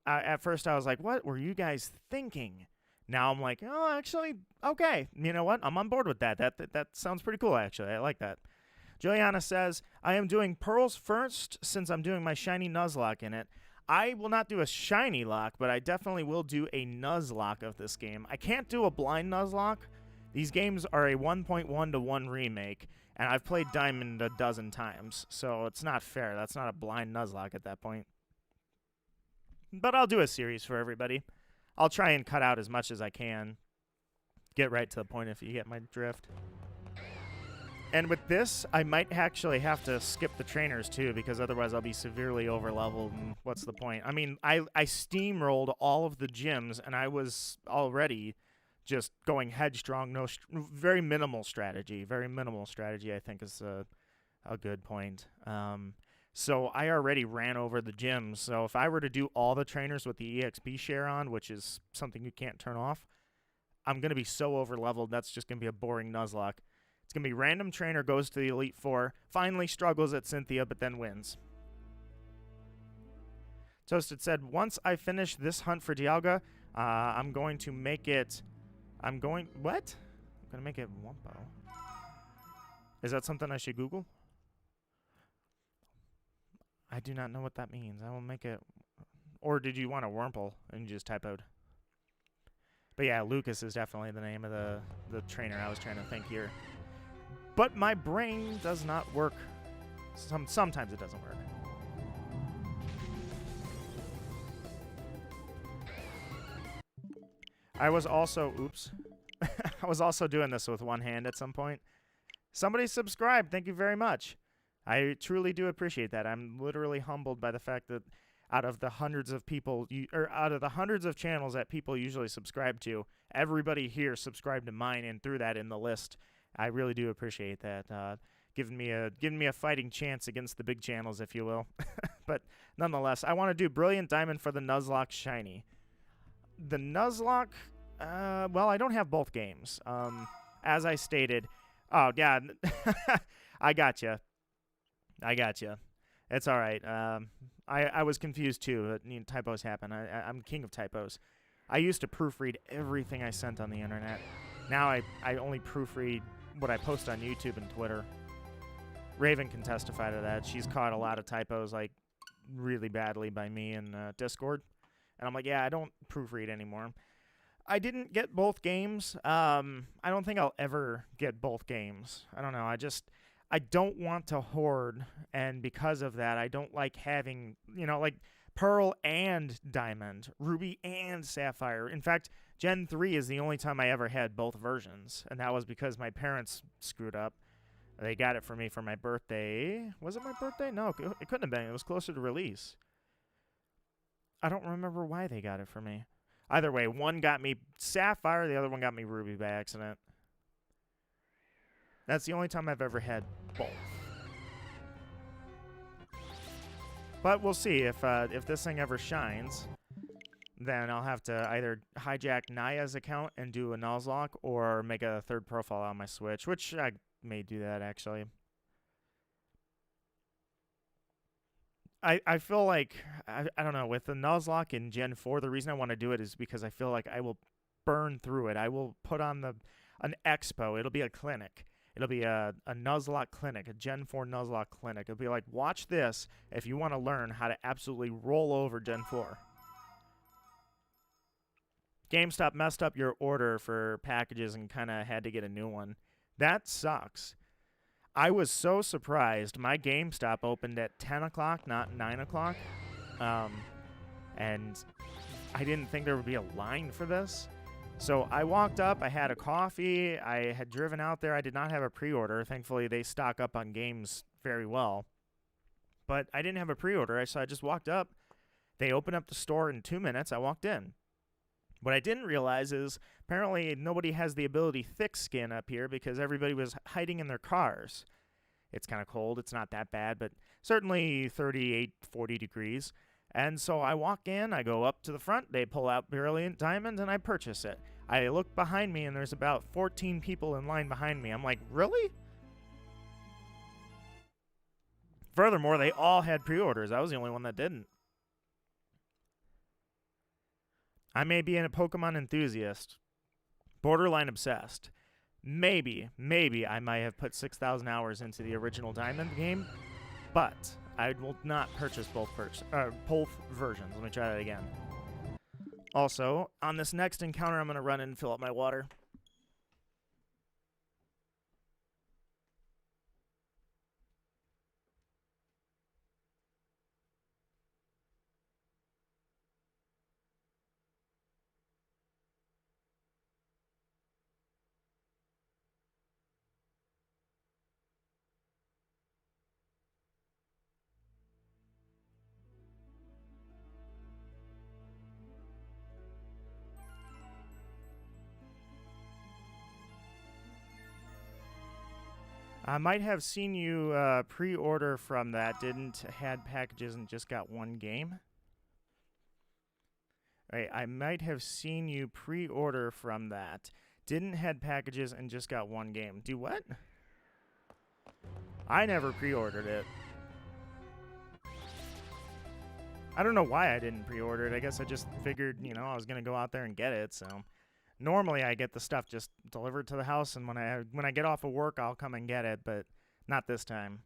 At first, I was like, what were you guys thinking? Now I'm like, oh, actually, okay. You know what? I'm on board with that. That sounds pretty cool, actually. I like that. Juliana says, I am doing pearls first since I'm doing my shiny Nuzlocke in it. I will not do a shiny lock, but I definitely will do a Nuzlocke of this game. I can't do a blind Nuzlocke. These games are a 1.1 to 1 remake, And I've played Diamond a dozen times, so it's not fair. That's not a blind Nuzlocke at that point. But I'll do a series for everybody. I'll try and cut out as much as I can. Get right to the point if you get my drift. And with this, I might actually have to skip the trainers too, because otherwise I'll be severely over-leveled, and what's the point? I mean, I steamrolled all of the gyms, and I was already just going headstrong, very minimal strategy. Very minimal strategy, I think, is a good point. So I already ran over the gyms, so if I were to do all the trainers with the EXP share on, which is something you can't turn off, I'm going to be so over-leveled, that's just going to be a boring Nuzlocke. It's going to be random trainer goes to the Elite Four, finally struggles at Cynthia, but then wins. Toasted said, once I finish this hunt for Dialga, I'm going to make it... what? I'm going to make it Wumpo. Is that something I should Google? I do not know what that means. I will make it... Or did you want a Wurmple and you just typoed? But yeah, Lucas is definitely the name of the trainer I was trying to think here. But my brain does not work. Sometimes it doesn't work. I was also... Oops. I was also doing this with one hand at some point. Somebody subscribed. Thank you very much. I truly do appreciate that. I'm literally humbled by the fact that out of the hundreds of people, out of the hundreds of channels that people usually subscribe to, everybody here subscribed to mine and threw that in the list. I really do appreciate that. Giving me a fighting chance against the big channels, if you will. But nonetheless, I want to do Brilliant Diamond for the Nuzlocke Shiny. The Nuzlocke, well, I don't have both games. As I stated, oh yeah, I gotcha. It's all right. I was confused too. Typos happen. I'm king of typos. I used to proofread everything I sent on the internet. Now I only proofread what I post on YouTube and Twitter. Raven can testify to that. She's caught a lot of typos, like, really badly by me in Discord. And I'm like, yeah, I don't proofread anymore. I didn't get both games. I don't think I'll ever get both games. I don't know. I don't want to hoard, and because of that, I don't like having, like Pearl and Diamond, Ruby and Sapphire. In fact, Gen 3 is the only time I ever had both versions, and that was because my parents screwed up. They got it for me for my birthday. Was it my birthday? No, it couldn't have been. It was closer to release. I don't remember why they got it for me. Either way, one got me Sapphire, the other one got me Ruby by accident. That's the only time I've ever had both. But we'll see if this thing ever shines. Then I'll have to either hijack Naya's account and do a Nuzlocke, or make a third profile on my Switch, which I may do that, actually. I feel like, I don't know, with the Nuzlocke in Gen 4, the reason I want to do it is because I feel like I will burn through it. I will put on an expo. It'll be a clinic. It'll be a Nuzlocke clinic, a Gen 4 Nuzlocke clinic. It'll be like, watch this if you want to learn how to absolutely roll over Gen 4. GameStop messed up your order for packages and kind of had to get a new one. That sucks. I was so surprised. My GameStop opened at 10 o'clock, not 9 o'clock. And I didn't think there would be a line for this. So I walked up, I had a coffee, I had driven out there. I did not have a pre-order. Thankfully, they stock up on games very well. But I didn't have a pre-order, so I just walked up. They opened up the store in 2 minutes. I walked in. What I didn't realize is apparently nobody has the ability thick skin up here because everybody was hiding in their cars. It's kind of cold. It's not that bad, but certainly 38, 40 degrees. And so I walk in, I go up to the front, they pull out Brilliant Diamond, and I purchase it. I look behind me, and there's about 14 people in line behind me. I'm like, really? Furthermore, they all had pre-orders. I was the only one that didn't. I may be a Pokemon enthusiast, borderline obsessed. Maybe I might have put 6,000 hours into the original Diamond game, but I will not purchase both versions. Let me try that again. Also, on this next encounter, I'm going to run in and fill up my water. I might have seen you pre-order from that. Didn't had packages and just got one game. Right, I might have seen you pre-order from that. Didn't had packages and just got one game. Do what? I never pre-ordered it. I don't know why I didn't pre-order it. I guess I just figured, you know, I was going to go out there and get it, so... Normally, I get the stuff just delivered to the house, and when I get off of work, I'll come and get it, but not this time.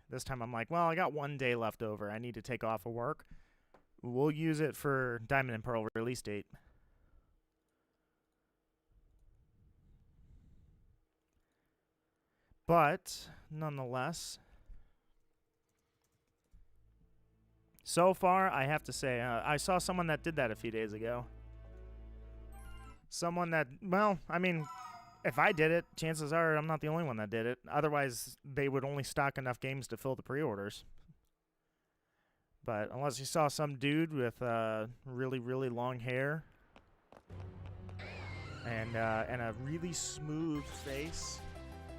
This time, I'm like, well, I got one day left over. I need to take off of work. We'll use it for Diamond and Pearl release date. But, nonetheless, so far, I have to say, I saw someone that did that a few days ago. Someone that, well, I mean, if I did it, chances are I'm not the only one that did it. Otherwise, they would only stock enough games to fill the pre-orders. But unless you saw some dude with really, really long hair and a really smooth face.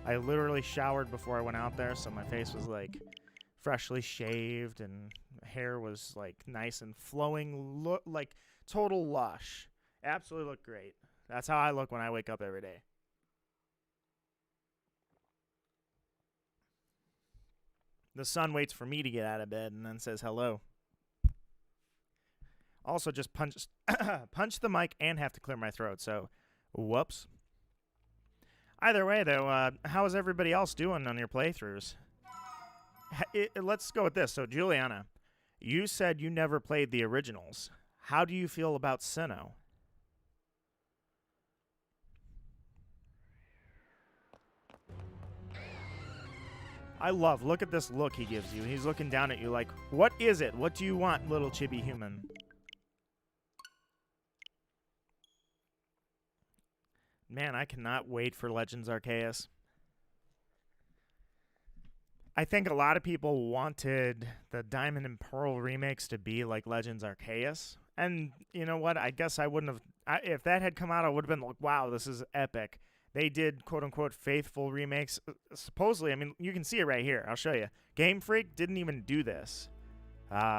I literally showered before I went out there, so my face was like freshly shaved and hair was like nice and flowing, like total lush. Absolutely look great. That's how I look when I wake up every day. The sun waits for me to get out of bed and then says hello. Also just punch the mic and have to clear my throat, so whoops. Either way, though, how is everybody else doing on your playthroughs? Let's go with this. So, Juliana, you said you never played the originals. How do you feel about Sinnoh? Look at this look he gives you. He's looking down at you like, what is it? What do you want, little chibi human? Man, I cannot wait for Legends Arceus. I think a lot of people wanted the Diamond and Pearl remakes to be like Legends Arceus. And you know what? I guess I wouldn't have... if that had come out, I would have been like, wow, this is epic. They did, quote-unquote, faithful remakes. Supposedly, I mean, you can see it right here. I'll show you. Game Freak didn't even do this. They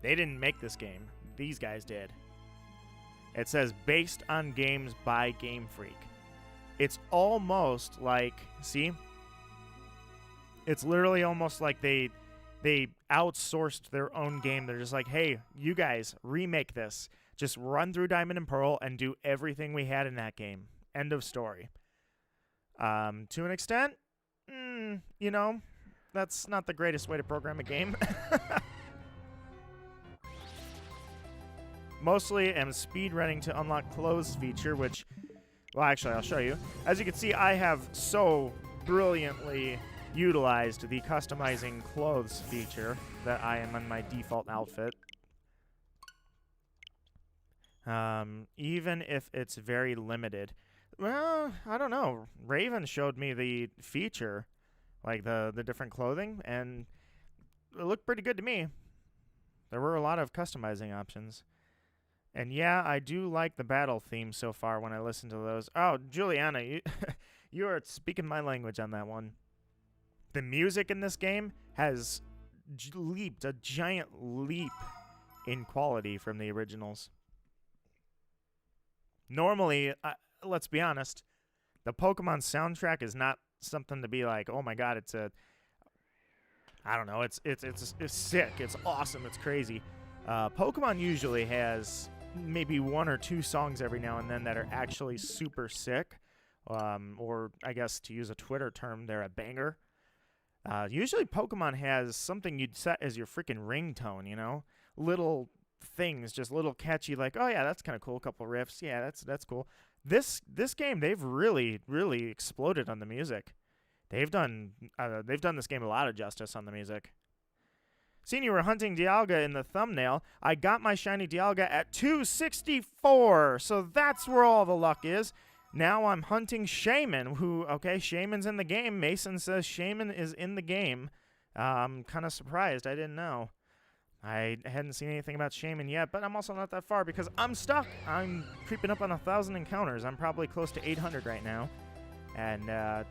didn't make this game. These guys did. It says, based on games by Game Freak. It's almost like, see? It's literally almost like they outsourced their own game. They're just like, hey, you guys, remake this. Just run through Diamond and Pearl and do everything we had in that game. End of story. To an extent, you know, that's not the greatest way to program a game. Mostly am speedrunning to unlock clothes feature, which, well, actually, I'll show you. As you can see, I have so brilliantly utilized the customizing clothes feature that I am in my default outfit. Even if it's very limited. Well, I don't know. Raven showed me the feature, like the different clothing, and it looked pretty good to me. There were a lot of customizing options. And yeah, I do like the battle theme so far when I listen to those. Oh, Juliana, you are speaking my language on that one. The music in this game has leaped, a giant leap in quality from the originals. Normally, let's be honest, the Pokemon soundtrack is not something to be like, oh my god, it's a... I don't know, it's sick, it's awesome, it's crazy. Pokemon usually has maybe one or two songs every now and then that are actually super sick. Or, I guess, to use a Twitter term, they're a banger. Usually Pokemon has something you'd set as your freaking ringtone, you know? Little things, just little catchy, like, oh yeah, that's kind of cool, a couple riffs, yeah, that's cool. This game, they've really exploded on the music. They've done this game a lot of justice on the music. Seeing you were hunting Dialga in the thumbnail, I got my shiny Dialga at 264, so that's where all the luck is. Now I'm hunting Shaman, who, okay, Shaman's in the game. Mason says Shaman is in the game. I'm kind of surprised. I didn't know. I hadn't seen anything about Shaman yet, but I'm also not that far because I'm stuck. I'm creeping up on 1,000 encounters. I'm probably close to 800 right now. And,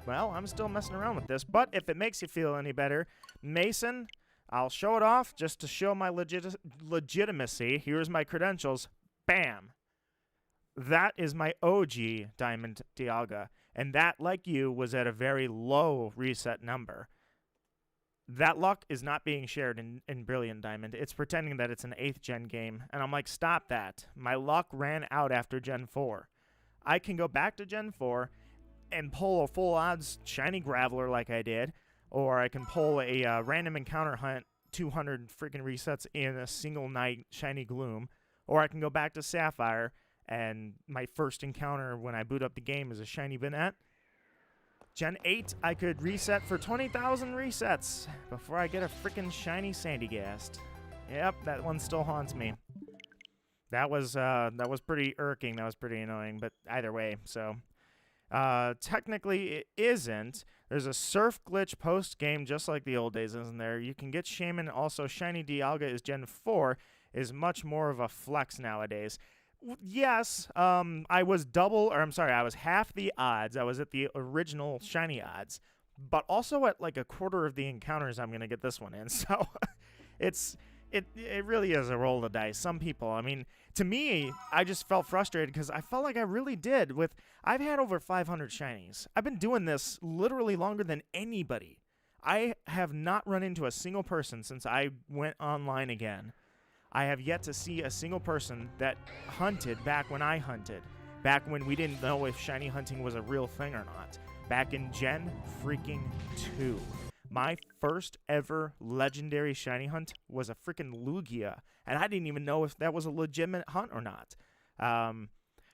well, I'm still messing around with this. But if it makes you feel any better, Mason, I'll show it off just to show my legitimacy. Here's my credentials. Bam. That is my OG Diamond Dialga. And that, like you, was at a very low reset number. That luck is not being shared in Brilliant Diamond. It's pretending that it's an 8th gen game. And I'm like, stop that. My luck ran out after Gen 4. I can go back to Gen 4 and pull a full odds shiny Graveler like I did. Or I can pull a random encounter hunt 200 freaking resets in a single night shiny Gloom. Or I can go back to Sapphire and my first encounter when I boot up the game is a shiny Banette. Gen 8, I could reset for 20,000 resets before I get a freaking shiny Sandygast. Yep, that one still haunts me. That was pretty irking. That was pretty annoying, but either way, so. Technically, it isn't. There's a surf glitch post-game just like the old days, isn't there? You can get Shaman. Also, shiny Dialga is Gen 4 is much more of a flex nowadays. Yes, I was half the odds. I was at the original shiny odds, but also at like a quarter of the encounters I'm going to get this one in. So it really is a roll of the dice. Some people, I mean, to me, I just felt frustrated because I felt like I really did I've had over 500 shinies. I've been doing this literally longer than anybody. I have not run into a single person since I went online again. I have yet to see a single person that hunted back when I hunted. Back when we didn't know if shiny hunting was a real thing or not. Back in Gen freaking 2. My first ever legendary shiny hunt was a freaking Lugia. And I didn't even know if that was a legitimate hunt or not.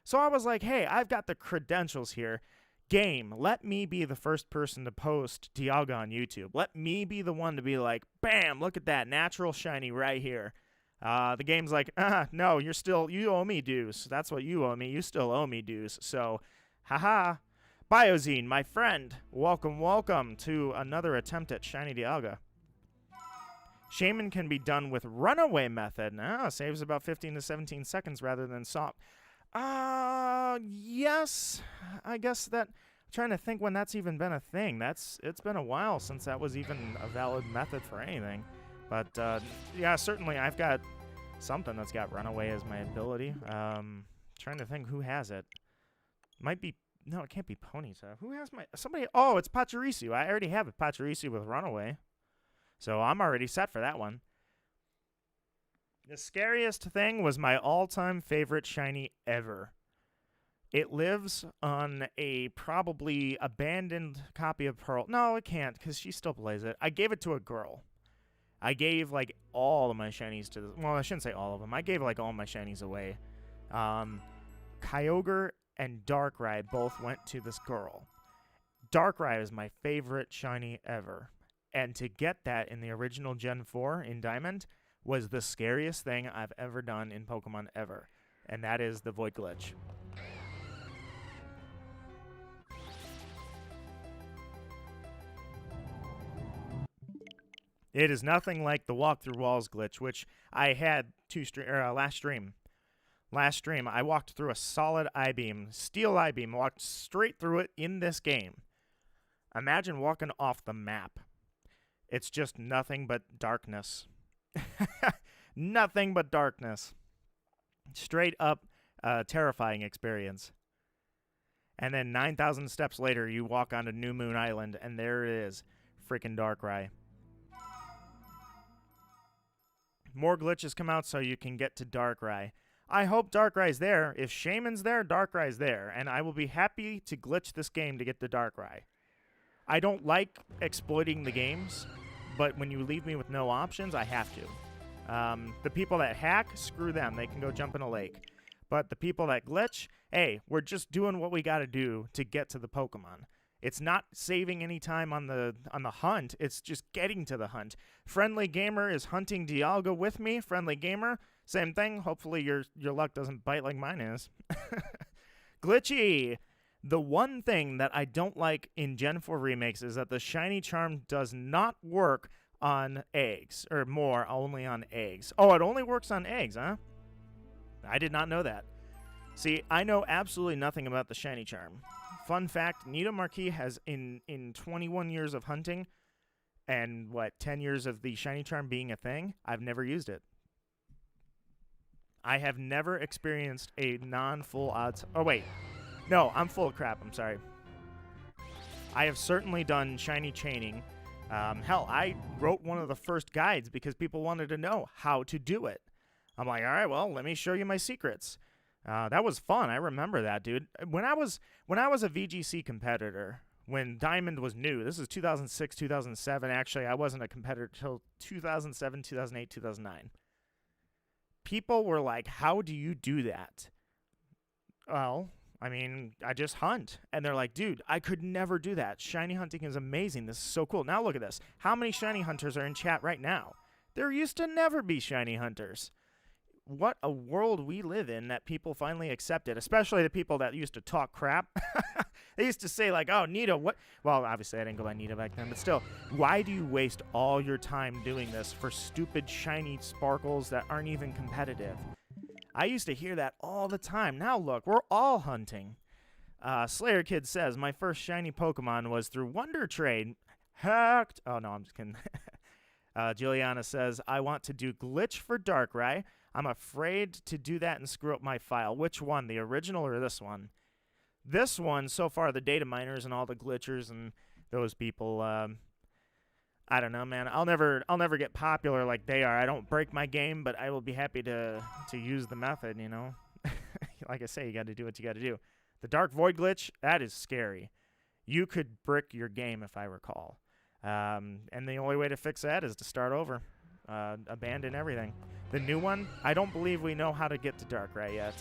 So I was like, hey, I've got the credentials here. Game, let me be the first person to post Dialga on YouTube. Let me be the one to be like, bam, look at that natural shiny right here. The game's like, no, you owe me dues. That's what you owe me. You still owe me dues. So, haha. Biozine, my friend, welcome to another attempt at shiny Dialga. Shaman can be done with runaway method. Saves about 15 to 17 seconds rather than soft. Yes. I guess that, I'm trying to think when that's even been a thing. It's been a while since that was even a valid method for anything. But, yeah, certainly I've got something that's got Runaway as my ability. Trying to think who has it. Might be... No, it can't be Ponyta. Who has my... Somebody... Oh, it's Pachirisu. I already have a Pachirisu with Runaway. So I'm already set for that one. The scariest thing was my all-time favorite shiny ever. It lives on a probably abandoned copy of Pearl. No, it can't, because she still plays it. I gave it to a girl. I gave, like, all of my shinies to... Well, I shouldn't say all of them. I gave, like, all my shinies away. Kyogre and Darkrai both went to this girl. Darkrai is my favorite shiny ever. And to get that in the original Gen 4 in Diamond was the scariest thing I've ever done in Pokemon ever. And that is the Void Glitch. It is nothing like the walk through walls glitch, which I had last stream. Last stream, I walked through a solid I-beam, steel I-beam, walked straight through it in this game. Imagine walking off the map. It's just nothing but darkness. Nothing but darkness. Straight up terrifying experience. And then 9,000 steps later, you walk onto New Moon Island, and there it is. Freaking Darkrai. More glitches come out so you can get to Darkrai. I hope Darkrai's there. If Shaman's there, Darkrai's there. And I will be happy to glitch this game to get to Darkrai. I don't like exploiting the games, but when you leave me with no options, I have to. The people that hack, screw them. They can go jump in a lake. But the people that glitch, hey, we're just doing what we got to do to get to the Pokemon. It's not saving any time on the hunt. It's just getting to the hunt. Friendly Gamer is hunting Dialga with me. Friendly Gamer, same thing. Hopefully your luck doesn't bite like mine is. Glitchy. The one thing that I don't like in Gen 4 remakes is that the shiny charm does not work on eggs, or more, only on eggs. Oh, it only works on eggs, huh? I did not know that. See, I know absolutely nothing about the shiny charm. Fun fact, Nito Marquis has, in 21 years of hunting and, 10 years of the shiny charm being a thing, I've never used it. I have never experienced a non-full odds... Oh, wait. No, I'm full of crap. I'm sorry. I have certainly done shiny chaining. Hell, I wrote one of the first guides because people wanted to know how to do it. I'm like, all right, well, let me show you my secrets. That was fun. I remember that, dude. When I was a VGC competitor, when Diamond was new, this is 2006, 2007. Actually, I wasn't a competitor until 2007, 2008, 2009. People were like, how do you do that? Well, I mean, I just hunt. And they're like, dude, I could never do that. Shiny hunting is amazing. This is so cool. Now look at this. How many shiny hunters are in chat right now? There used to never be shiny hunters. What a world we live in that people finally accept it, especially the people that used to talk crap. They used to say, like, oh, Nito, what? Well, obviously, I didn't go by Nito back then, but still, why do you waste all your time doing this for stupid, shiny sparkles that aren't even competitive? I used to hear that all the time. Now, look, we're all hunting. Slayer Kid says, my first shiny Pokemon was through Wonder Trade. Hacked. Oh, no, I'm just kidding. Juliana says, I want to do Glitch for Darkrai. I'm afraid to do that and screw up my file. Which one, the original or this one? This one, so far, the data miners and all the glitchers and those people, I don't know, man. I'll never get popular like they are. I don't break my game, but I will be happy to use the method, you know? Like I say, you got to do what you got to do. The Dark Void glitch, that is scary. You could brick your game, if I recall. And the only way to fix that is to start over. Abandon everything. The new one, I don't believe we know how to get to Darkrai yet.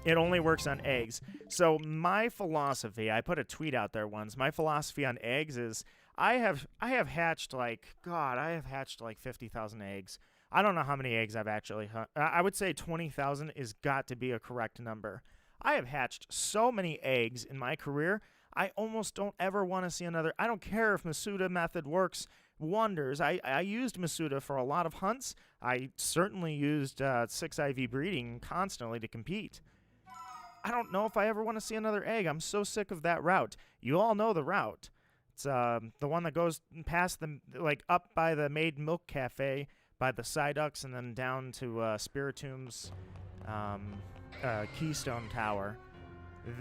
It only works on eggs. So my philosophy, I put a tweet out there once. My philosophy on eggs is I have hatched like 50,000 eggs. I don't know how many eggs I've actually I would say 20,000 is got to be a correct number. I have hatched so many eggs in my career. I almost don't ever want to see another. I don't care if Masuda method works wonders. I used Masuda for a lot of hunts. I certainly used 6IV breeding constantly to compete. I don't know if I ever want to see another egg. I'm so sick of that route. You all know the route. It's the one that goes past the, like, up by the Made Milk Cafe, by the Psyducks, and then down to Spiritom's Keystone Tower.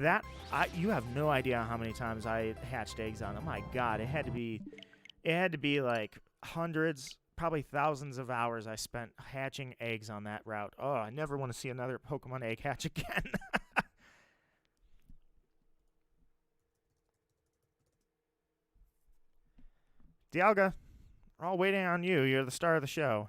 That, you have no idea how many times I hatched eggs on it. My God, it had to be like hundreds, probably thousands of hours I spent hatching eggs on that route. Oh, I never want to see another Pokemon egg hatch again. Dialga, we're all waiting on you. You're the star of the show.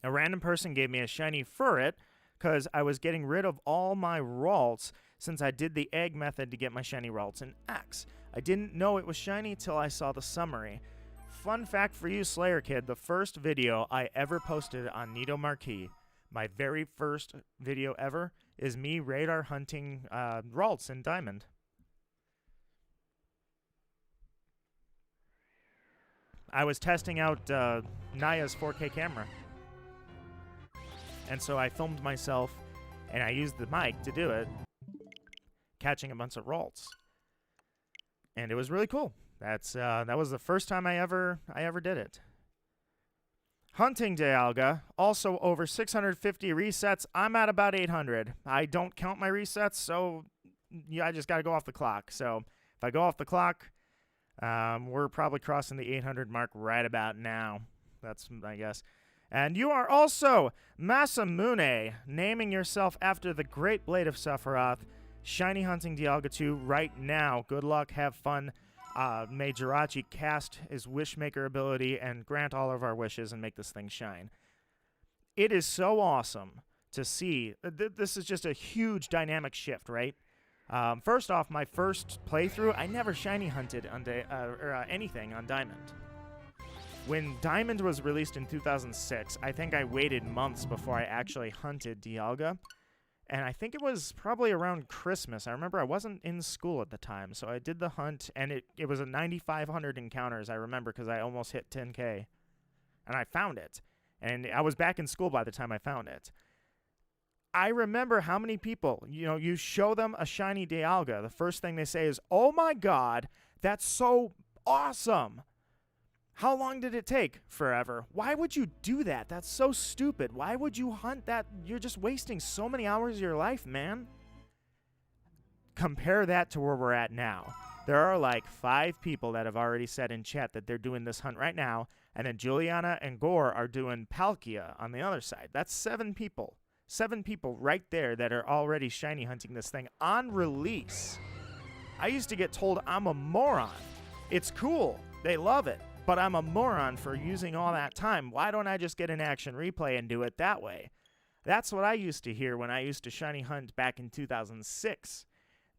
A random person gave me a shiny Furret because I was getting rid of all my Ralts since I did the egg method to get my shiny Ralts in X. I didn't know it was shiny till I saw the summary. Fun fact for you, Slayer Kid, the first video I ever posted on Nito Marquis, my very first video ever, is me radar hunting Ralts in Diamond. I was testing out Naya's 4K camera. And so I filmed myself, and I used the mic to do it, catching a bunch of Ralts. And it was really cool. That was the first time I ever did it. Hunting Dialga, also over 650 resets. I'm at about 800. I don't count my resets, so yeah, I just got to go off the clock. So if I go off the clock, we're probably crossing the 800 mark right about now. That's, I guess. And you are also Masamune, naming yourself after the Great Blade of Sephiroth. Shiny hunting Dialga 2 right now. Good luck, have fun. May Jirachi cast his Wishmaker ability and grant all of our wishes and make this thing shine. It is so awesome to see. This is just a huge dynamic shift, right? First off, my first playthrough, I never shiny hunted on anything on Diamond. When Diamond was released in 2006, I think I waited months before I actually hunted Dialga. And I think it was probably around Christmas. I remember I wasn't in school at the time, so I did the hunt, and it was a 9,500 encounters, I remember, because I almost hit 10K. And I found it. And I was back in school by the time I found it. I remember how many people, you know, you show them a shiny Dialga. The first thing they say is, oh my God, that's so awesome. How long did it take? Forever. Why would you do that? That's so stupid. Why would you hunt that? You're just wasting so many hours of your life, man. Compare that to where we're at now. There are like 5 people that have already said in chat that they're doing this hunt right now, and then Juliana and Gore are doing Palkia on the other side. That's 7 people. 7 people right there that are already shiny hunting this thing on release. I used to get told I'm a moron. It's cool. They love it. But I'm a moron for using all that time. Why don't I just get an action replay and do it that way? That's what I used to hear when I used to shiny hunt back in 2006.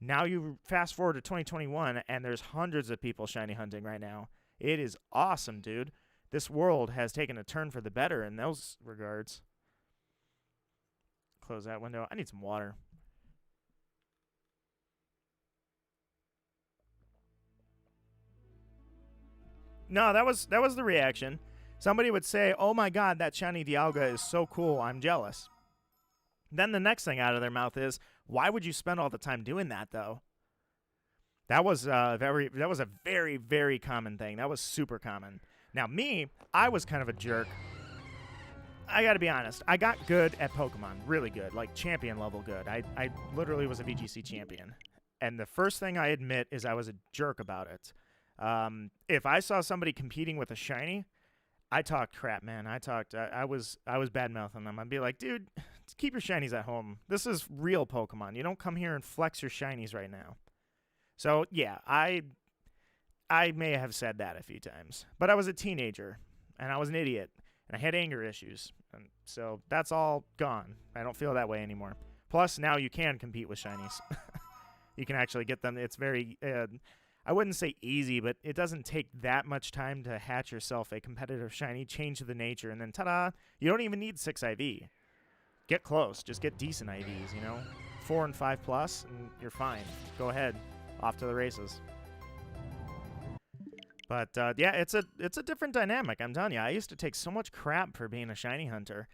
Now you fast forward to 2021, and there's hundreds of people shiny hunting right now. It is awesome, dude. This world has taken a turn for the better in those regards. Close that window. I need some water. No, that was the reaction. Somebody would say, oh my God, that shiny Dialga is so cool, I'm jealous. Then the next thing out of their mouth is, why would you spend all the time doing that, though? That was a very, very common thing. That was super common. Now, me, I was kind of a jerk. I gotta be honest. I got good at Pokemon. Really good. Like, champion level good. I literally was a VGC champion. And the first thing I admit is I was a jerk about it. If I saw somebody competing with a shiny, I talked crap, man. I was bad-mouthing them. I'd be like, dude, keep your shinies at home. This is real Pokemon. You don't come here and flex your shinies right now. So, yeah, I may have said that a few times. But I was a teenager, and I was an idiot, and I had anger issues. And so that's all gone. I don't feel that way anymore. Plus, now you can compete with shinies. You can actually get them. It's very... I wouldn't say easy, but it doesn't take that much time to hatch yourself a competitive shiny, change the nature, and then ta-da, you don't even need 6 IV. Get close. Just get decent IVs, you know? 4 and 5 plus, and you're fine. Go ahead. Off to the races. But, yeah, it's a different dynamic, I'm telling you. I used to take so much crap for being a shiny hunter.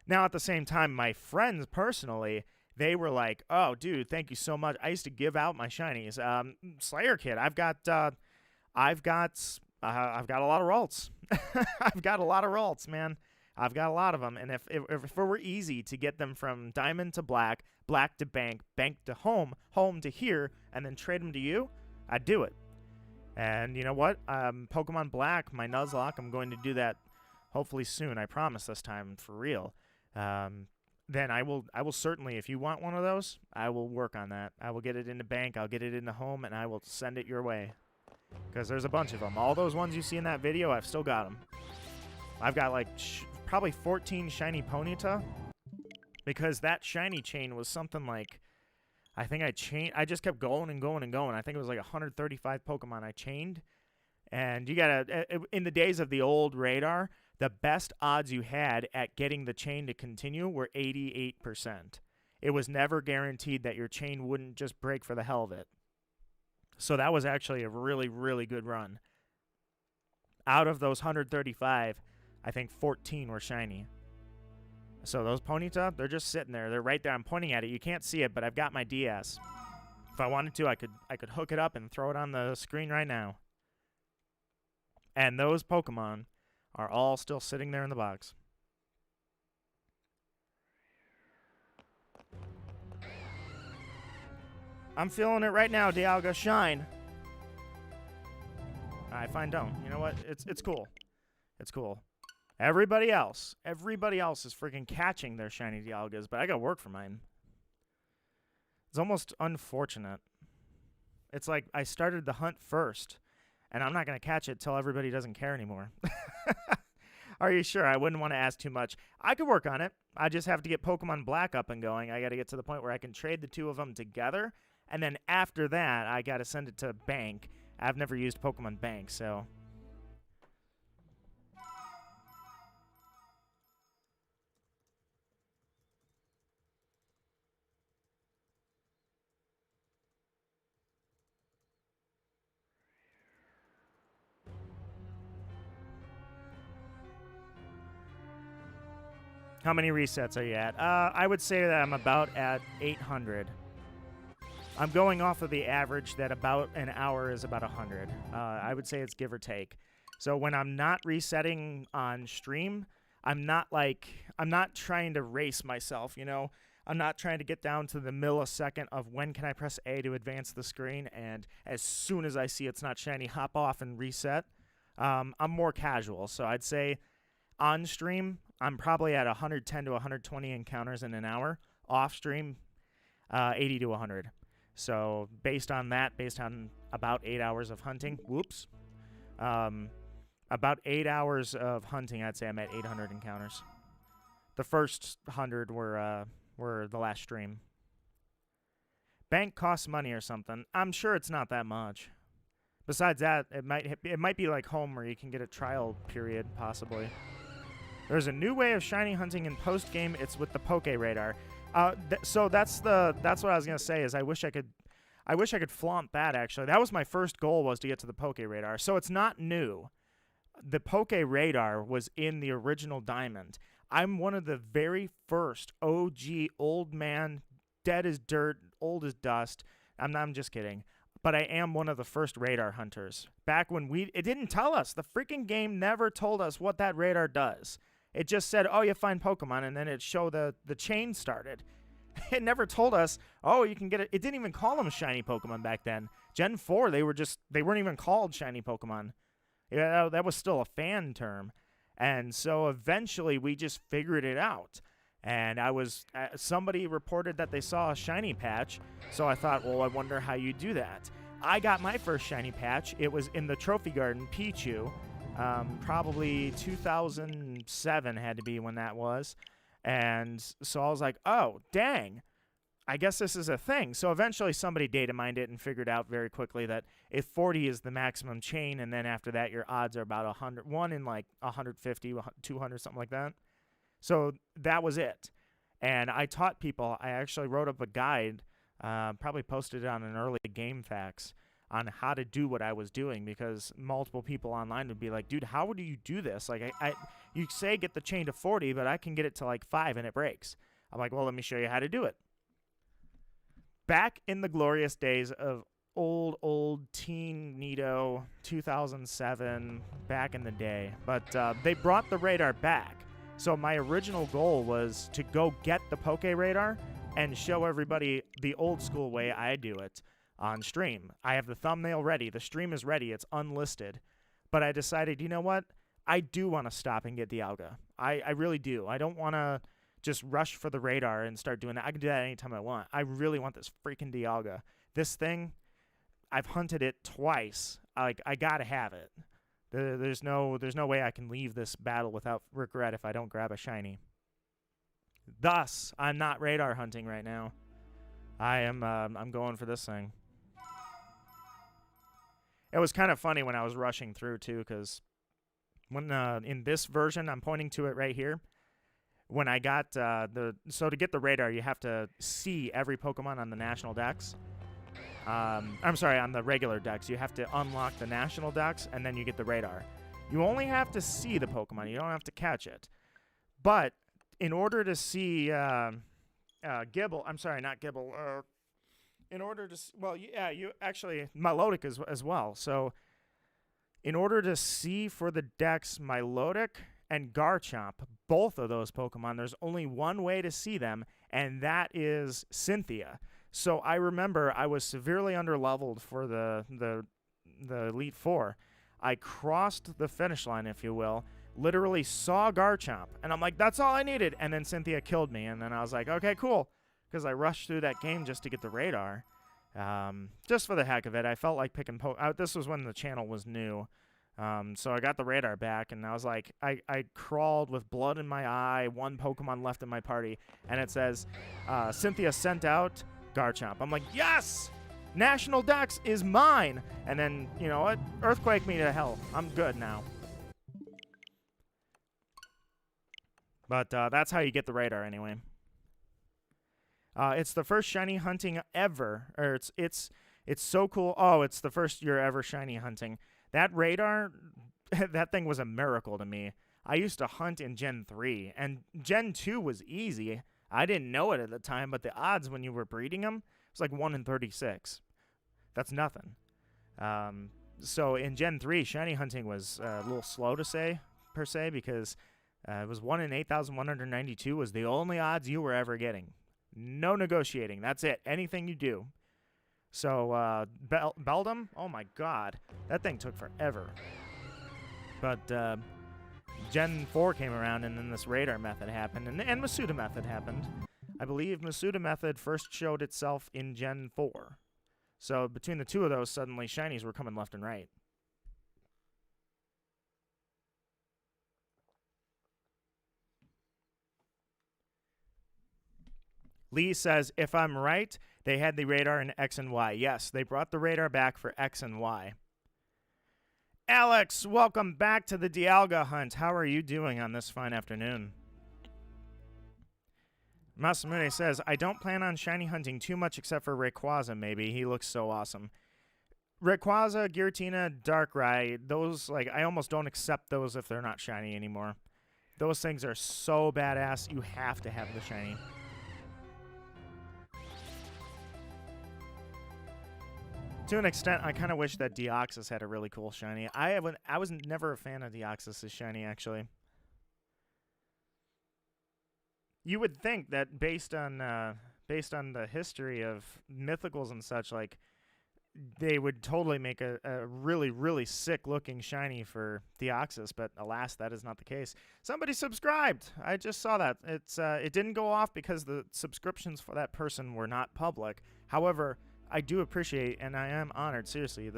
Now, at the same time, my friends, personally... They were like, "Oh, dude, thank you so much." I used to give out my shinies. Slayer Kid, I've got a lot of rolls. I've got a lot of rolls, man. I've got a lot of them. And if it were easy to get them from diamond to black, black to bank, bank to home, home to here, and then trade them to you, I'd do it. And you know what? Pokemon Black, my Nuzlocke, I'm going to do that hopefully soon. I promise this time for real. Then I will certainly, if you want one of those, I will work on that. I will get it into bank, I'll get it into home, and I will send it your way. Because there's a bunch of them. All those ones you see in that video, I've still got them. I've got like probably 14 shiny Ponyta. Because that shiny chain was something like, I think I just kept going and going and going. I think it was like 135 Pokemon I chained. And you gotta, in the days of the old radar, the best odds you had at getting the chain to continue were 88%. It was never guaranteed that your chain wouldn't just break for the hell of it. So that was actually a really, really good run. Out of those 135, I think 14 were shiny. So those Ponyta, they're just sitting there. They're right there. I'm pointing at it. You can't see it, but I've got my DS. If I wanted to, I could hook it up and throw it on the screen right now. And those Pokemon are all still sitting there in the box. I'm feeling it right now, Dialga. Shine. I find don't. You know what? It's cool. It's cool. Everybody else is freaking catching their shiny Dialgas, but I got work for mine. It's almost unfortunate. It's like I started the hunt first. And I'm not going to catch it till everybody doesn't care anymore. Are you sure? I wouldn't want to ask too much. I could work on it. I just have to get Pokemon Black up and going. I got to get to the point where I can trade the two of them together. And then after that, I got to send it to Bank. I've never used Pokemon Bank, so... How many resets are you at? I would say that I'm about at 800. I'm going off of the average that about an hour is about 100. I would say it's give or take. So when I'm not resetting on stream, I'm not trying to race myself, you know? I'm not trying to get down to the millisecond of when can I press A to advance the screen, and as soon as I see it's not shiny, hop off and reset. I'm more casual, so I'd say on stream, I'm probably at 110 to 120 encounters in an hour. Off stream, 80 to 100. So based on that, based on about 8 hours of hunting, about 8 hours of hunting, I'd say I'm at 800 encounters. The first 100 were the last stream. Bank costs money or something. I'm sure it's not that much. Besides that, it might be like home where you can get a trial period, possibly. There's a new way of shiny hunting in post-game. It's with the Poke Radar. So that's what I was gonna say. Is I wish I could flaunt that. Actually, that was my first goal, was to get to the Poke Radar. So it's not new. The Poke Radar was in the original Diamond. I'm one of the very first OG old man, dead as dirt, old as dust. I'm just kidding. But I am one of the first radar hunters. Back when it didn't tell us. The freaking game never told us what that radar does. It just said, oh, you find Pokemon, and then it showed the chain started. It never told us, oh, you can get it. It didn't even call them shiny Pokemon back then. Gen 4, they weren't even called shiny Pokemon. Yeah, that was still a fan term. And so eventually we just figured it out. And somebody reported that they saw a shiny patch. So I thought, well, I wonder how you do that. I got my first shiny patch. It was in the Trophy Garden, Pichu. Probably 2007 had to be when that was. And so I was like, oh, dang. I guess this is a thing. So eventually somebody data mined it and figured out very quickly that if 40 is the maximum chain, and then after that your odds are about 100, one in like 150, 200, something like that. So that was it. And I taught people. I actually wrote up a guide, probably posted it on an early Game Facts, on how to do what I was doing, because multiple people online would be like, dude, how do you do this? Like, you say get the chain to 40, but I can get it to like 5 and it breaks. I'm like, well, let me show you how to do it. Back in the glorious days of old teen Nito, 2007, back in the day. But they brought the radar back. So my original goal was to go get the Poke Radar and show everybody the old school way I do it on stream. I have the thumbnail ready. The stream is ready. It's unlisted. But I decided, you know what? I do want to stop and get Dialga. I really do. I don't want to just rush for the radar and start doing that. I can do that anytime I want. I really want this freaking Dialga. This thing, I've hunted it twice. I gotta have it. There's no way I can leave this battle without regret if I don't grab a shiny. Thus, I'm not radar hunting right now. I'm going for this thing. It was kind of funny when I was rushing through too, because when in this version, I'm pointing to it right here. When I got so to get the radar, you have to see every Pokemon on the national dex. I'm sorry, on the regular dex. You have to unlock the national dex, and then you get the radar. You only have to see the Pokemon. You don't have to catch it. But in order to see Gibble, I'm sorry, not Gibble. In order to, well, yeah, you actually, Milotic as well. So in order to see for the dex Milotic and Garchomp, both of those Pokemon, there's only one way to see them, and that is Cynthia. So I remember I was severely underleveled for the Elite Four. I crossed the finish line, if you will, literally saw Garchomp, and I'm like, that's all I needed. And then Cynthia killed me, and then I was like, okay, cool, because I rushed through that game just to get the radar. Just for the heck of it. I felt like picking this was when the channel was new. So I got the radar back, and I was like, I crawled with blood in my eye, one Pokemon left in my party, and it says, Cynthia sent out Garchomp. I'm like, yes! National Dex is mine! And then, you know what? Earthquake me to hell. I'm good now. But that's how you get the radar anyway. It's the first shiny hunting ever. Or it's so cool. Oh, it's the first year ever shiny hunting. That radar, that thing was a miracle to me. I used to hunt in Gen 3, and Gen 2 was easy. I didn't know it at the time, but the odds when you were breeding them, it was like 1 in 36. That's nothing. So in Gen 3, shiny hunting was a little slow to say, per se, because it was 1 in 8,192 was the only odds you were ever getting. No negotiating. That's it. Anything you do. So Beldum, oh my god. That thing took forever. But Gen 4 came around, and then this radar method happened, and Masuda method happened. I believe Masuda method first showed itself in Gen 4. So between the two of those, suddenly shinies were coming left and right. Lee says, if I'm right, they had the radar in X and Y. Yes, they brought the radar back for X and Y. Alex, welcome back to the Dialga hunt. How are you doing on this fine afternoon? Masamune says, I don't plan on shiny hunting too much except for Rayquaza, maybe. He looks so awesome. Rayquaza, Giratina, Darkrai, those, like, I almost don't accept those if they're not shiny anymore. Those things are so badass, you have to have the shiny. To an extent, I kind of wish that Deoxys had a really cool shiny. I was never a fan of Deoxys' shiny, actually. You would think that based on the history of mythicals and such, like, they would totally make a really, really sick-looking shiny for Deoxys, but alas, that is not the case. Somebody subscribed! I just saw that. It didn't go off because the subscriptions for that person were not public. However, I do appreciate, and I am honored, seriously,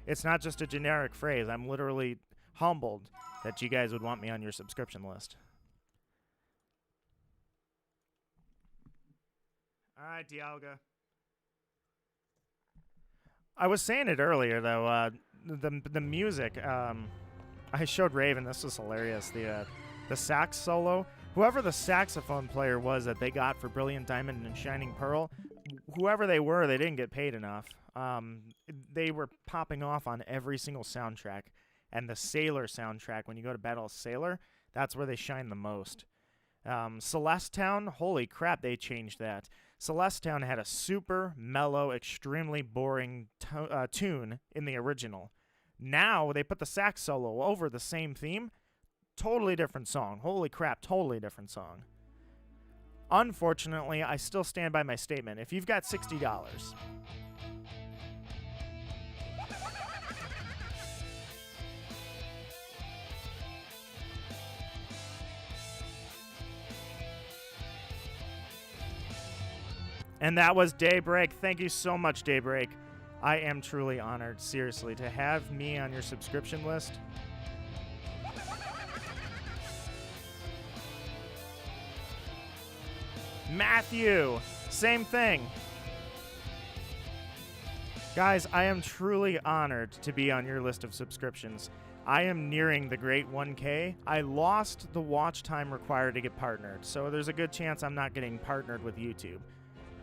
it's not just a generic phrase. I'm literally humbled that you guys would want me on your subscription list. All right, Dialga. I was saying it earlier, though. The music. I showed Raven. This was hilarious. The sax solo. Whoever the saxophone player was that they got for Brilliant Diamond and Shining Pearl, whoever they were, they didn't get paid enough. They were popping off on every single soundtrack. And the Sailor soundtrack, when you go to Battle of Sailor, that's where they shine the most. Celeste Town, holy crap, they changed that. Celeste Town had a super mellow, extremely boring tune in the original. Now they put the sax solo over the same theme. Totally different song. Holy crap, totally different song. Unfortunately, I still stand by my statement. If you've got $60, and that was Daybreak. Thank you so much, Daybreak. I am truly honored, seriously, to have me on your subscription list. Matthew, same thing. Guys, I am truly honored to be on your list of subscriptions. I am nearing the great 1K. I lost the watch time required to get partnered, so there's a good chance I'm not getting partnered with YouTube.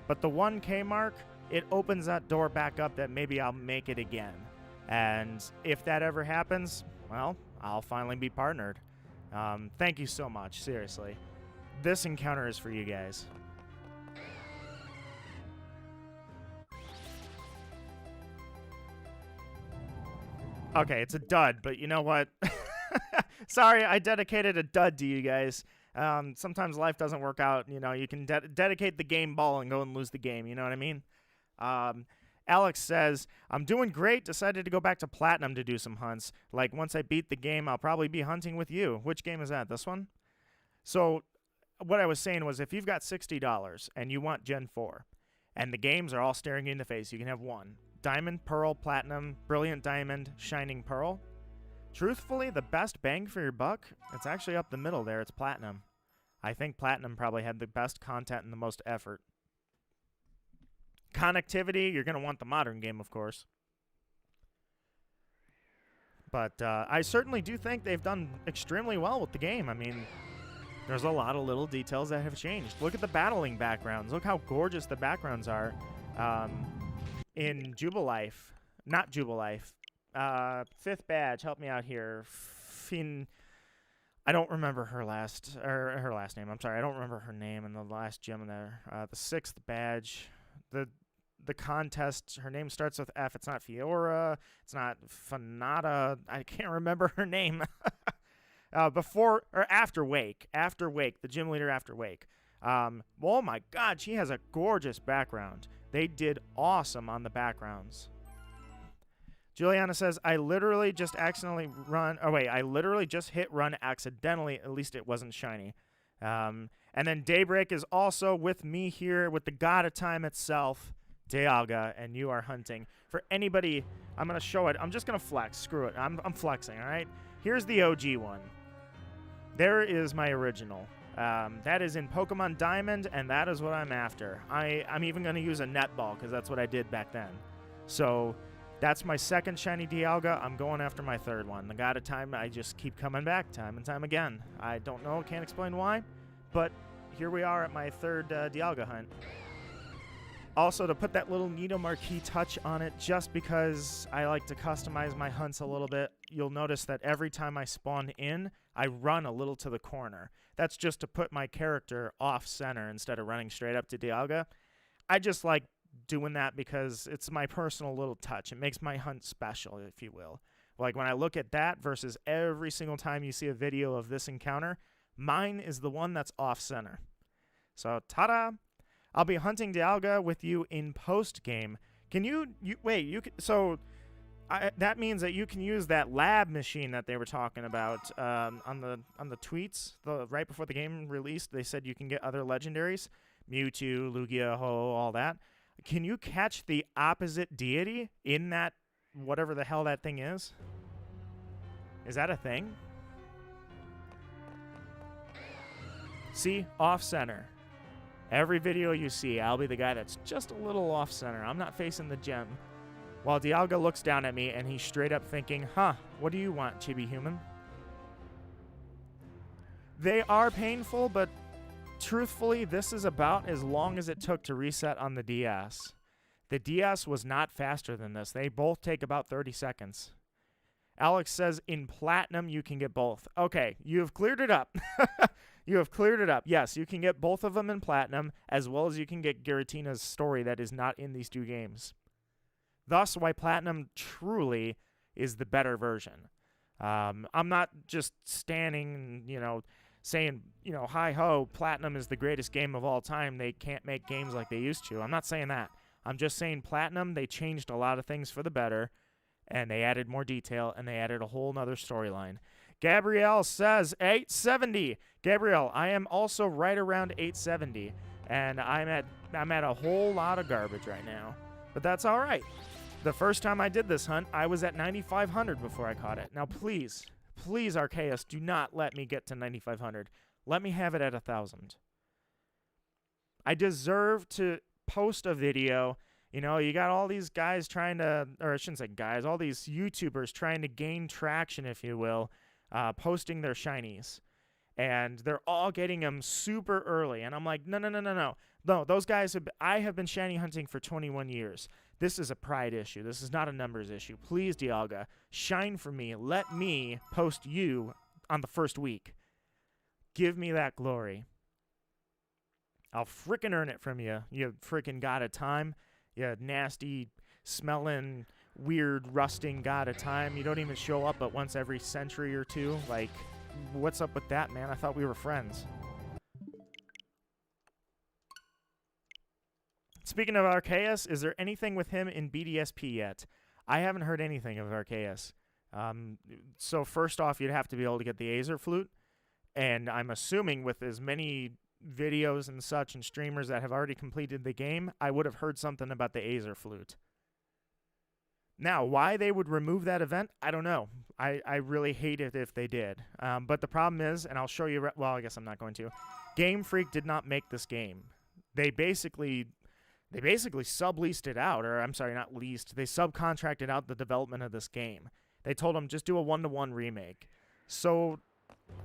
But the 1K mark, it opens that door back up that maybe I'll make it again. And if that ever happens, well, I'll finally be partnered. Thank you so much, seriously. This encounter is for you guys. Okay, it's a dud, but you know what? Sorry, I dedicated a dud to you guys. Sometimes life doesn't work out. You know, you can dedicate the game ball and go and lose the game. You know what I mean? Alex says, I'm doing great. Decided to go back to Platinum to do some hunts. Like, once I beat the game, I'll probably be hunting with you. Which game is that? This one? So, what I was saying was, if you've got $60 and you want Gen 4, and the games are all staring you in the face, you can have one. Diamond, Pearl, Platinum, Brilliant Diamond, Shining Pearl. Truthfully, the best bang for your buck, it's actually up the middle there. It's Platinum. I think Platinum probably had the best content and the most effort. Connectivity, you're going to want the modern game, of course. But I certainly do think they've done extremely well with the game. I mean, there's a lot of little details that have changed. Look at the battling backgrounds. Look how gorgeous the backgrounds are. In Jubilife, not Jubilife, 5th badge, help me out here. I don't remember her last name. I'm sorry, I don't remember her name in the last gym there. The 6th badge, the contest. Her name starts with F. It's not Fiora. It's not Fanata. I can't remember her name. Before or after Wake. After Wake, the gym leader after Wake. Oh my God, she has a gorgeous background. They did awesome on the backgrounds. Juliana says, I literally just accidentally run. Oh, wait, I literally just hit run accidentally. At least it wasn't shiny. And then Daybreak is also with me here with the God of Time itself, Dialga, and you are hunting. For anybody, I'm going to show it. I'm just going to flex. Screw it. I'm flexing, all right? Here's the OG one. There is my original. That is in Pokemon Diamond, and that is what I'm after. I'm even going to use a netball because that's what I did back then. So that's my second shiny Dialga. I'm going after my third one. The God of Time, I just keep coming back time and time again. I don't know, can't explain why, but here we are at my third Dialga hunt. Also, to put that little Nido Marquee touch on it, just because I like to customize my hunts a little bit, you'll notice that every time I spawn in, I run a little to the corner. That's just to put my character off-center instead of running straight up to Dialga. I just like doing that because it's my personal little touch. It makes my hunt special, if you will. Like when I look at that versus every single time you see a video of this encounter, mine is the one that's off-center. So, ta-da! I'll be hunting Dialga with you in post-game. Can you wait, you can, so that means that you can use that lab machine that they were talking about on the tweets right before the game released. They said you can get other legendaries, Mewtwo, Lugia, Ho, all that. Can you catch the opposite deity in that whatever the hell that thing is? Is that a thing? See, off center. Every video you see, I'll be the guy that's just a little off center. I'm not facing the gem. While Dialga looks down at me and he's straight up thinking, huh, what do you want, chibi human? They are painful, but truthfully, this is about as long as it took to reset on the DS. The DS was not faster than this. They both take about 30 seconds. Alex says in Platinum you can get both. Okay, you have cleared it up. You have cleared it up. Yes, you can get both of them in Platinum, as well as you can get Giratina's story that is not in these two games. Thus, why Platinum truly is the better version. I'm not just standing, saying, hi-ho, Platinum is the greatest game of all time. They can't make games like they used to. I'm not saying that. I'm just saying Platinum, they changed a lot of things for the better, and they added more detail, and they added a whole nother storyline. Gabrielle says 870. Gabrielle, I am also right around 870, and I'm at a whole lot of garbage right now. But that's all right. The first time I did this hunt, I was at 9,500 before I caught it. Now, please, Arceus, do not let me get to 9,500. Let me have it at 1,000. I deserve to post a video. You got all these guys trying to, or I shouldn't say guys, all these YouTubers trying to gain traction, if you will, posting their shinies. And they're all getting them super early. And I'm like, no. No, those guys, I have been shiny hunting for 21 years. This is a pride issue. This is not a numbers issue. Please, Dialga, shine for me. Let me post you on the first week. Give me that glory. I'll frickin' earn it from you, you frickin' God of Time. You nasty, smelling, weird, rusting God of Time. You don't even show up but once every century or two. Like, what's up with that, man? I thought we were friends. Speaking of Arceus, is there anything with him in BDSP yet? I haven't heard anything of Arceus. So first off, you'd have to be able to get the Aether Flute. And I'm assuming with as many videos and such and streamers that have already completed the game, I would have heard something about the Aether Flute. Now, why they would remove that event, I don't know. I really hate it if they did. But the problem is, and I'll show you, well, I guess I'm not going to. Game Freak did not make this game. They basically subleased it out, or I'm sorry, not leased. They subcontracted out the development of this game. They told them just do a 1-to-1 remake. So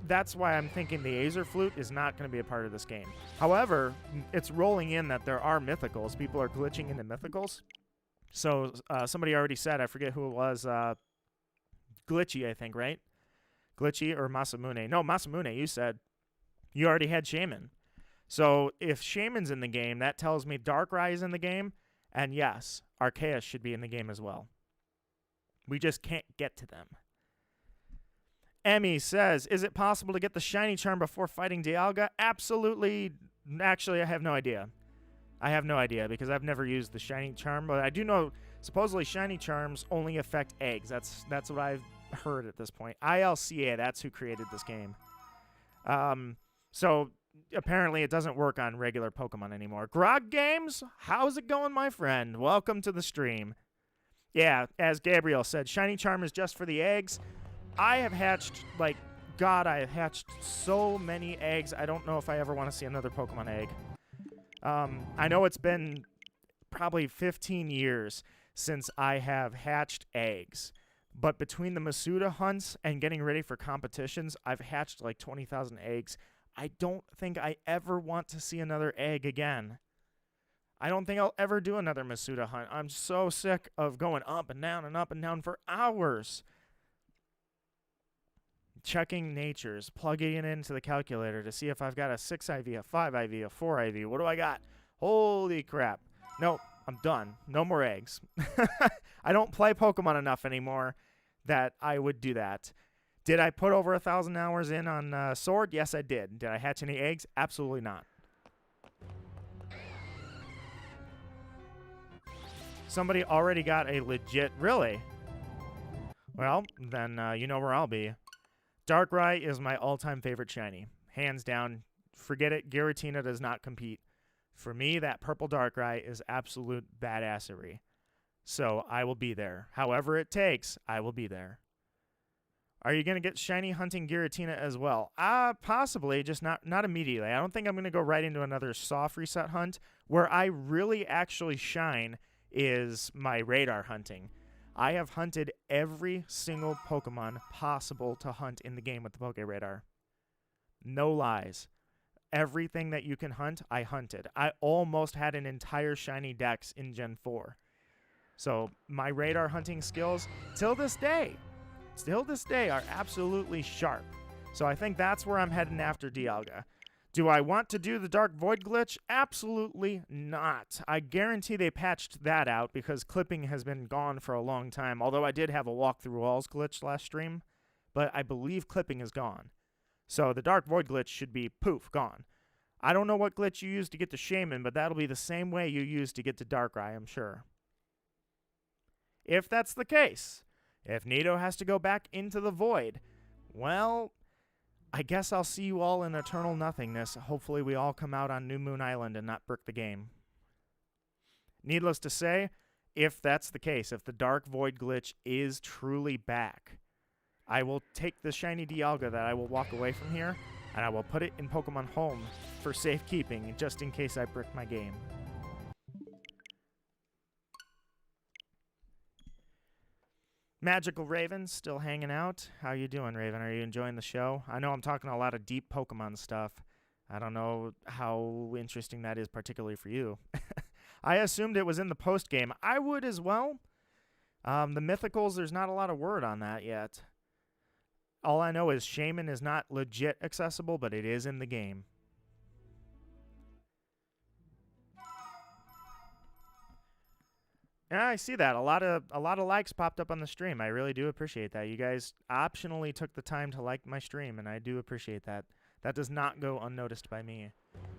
that's why I'm thinking the Aether Flute is not going to be a part of this game. However, it's rolling in that there are mythicals. People are glitching into mythicals. So somebody already said, I forget who it was, Glitchy, I think, right? Glitchy or Masamune? No, Masamune, you said you already had Shaman. So if Shaman's in the game, that tells me Darkrai is in the game. And yes, Arceus should be in the game as well. We just can't get to them. Emmy says, is it possible to get the shiny charm before fighting Dialga? Absolutely. Actually, I have no idea. I have no idea because I've never used the shiny charm, but I do know supposedly shiny charms only affect eggs. That's what I've heard at this point. ILCA, that's who created this game. So apparently it doesn't work on regular Pokemon anymore. Grog Games, how's it going, my friend? Welcome to the stream. Yeah, as Gabriel said, shiny charm is just for the eggs. I have hatched, like, God, I have hatched so many eggs. I don't know if I ever want to see another Pokemon egg. I know it's been probably 15 years since I have hatched eggs. But between the Masuda hunts and getting ready for competitions, I've hatched like 20,000 eggs. I don't think I ever want to see another egg again. I don't think I'll ever do another Masuda hunt. I'm so sick of going up and down for hours. Checking natures, plugging it into the calculator to see if I've got a 6 IV, a 5 IV, a 4 IV. What do I got? Holy crap. Nope, I'm done. No more eggs. I don't play Pokemon enough anymore that I would do that. Did I put over 1,000 hours in on Sword? Yes, I did. Did I hatch any eggs? Absolutely not. Somebody already got a legit... Really? Well, then you know where I'll be. Darkrai is my all-time favorite shiny. Hands down. Forget it. Giratina does not compete. For me, that purple Darkrai is absolute badassery. So I will be there. However it takes, I will be there. Are you going to get shiny hunting Giratina as well? Possibly, just not immediately. I don't think I'm going to go right into another soft reset hunt. Where I really actually shine is my radar hunting. I have hunted every single Pokemon possible to hunt in the game with the Poke Radar. No lies. Everything that you can hunt, I hunted. I almost had an entire shiny dex in Gen 4. So my radar hunting skills, till this day, are absolutely sharp. So I think that's where I'm heading after Dialga. Do I want to do the Dark Void glitch? Absolutely not. I guarantee they patched that out because clipping has been gone for a long time, although I did have a walk through walls glitch last stream, but I believe clipping is gone. So the Dark Void glitch should be, poof, gone. I don't know what glitch you use to get to Shaman, but that'll be the same way you use to get to Darkrai, I'm sure. If that's the case, if Nido has to go back into the void, well, I guess I'll see you all in eternal nothingness. Hopefully we all come out on New Moon Island and not brick the game. Needless to say, if that's the case, if the Dark Void glitch is truly back, I will take the shiny Dialga that I will walk away from here, and I will put it in Pokemon Home for safekeeping, just in case I brick my game. Magical Raven, still hanging out. How you doing, Raven? Are you enjoying the show? I know I'm talking a lot of deep Pokemon stuff. I don't know how interesting that is particularly for you. I assumed it was in the post-game. I would as well. The Mythicals, there's not a lot of word on that yet. All I know is Shaman is not legit accessible, but it is in the game. Yeah, I see that. A lot of likes popped up on the stream. I really do appreciate that. You guys optionally took the time to like my stream, and I do appreciate that. That does not go unnoticed by me.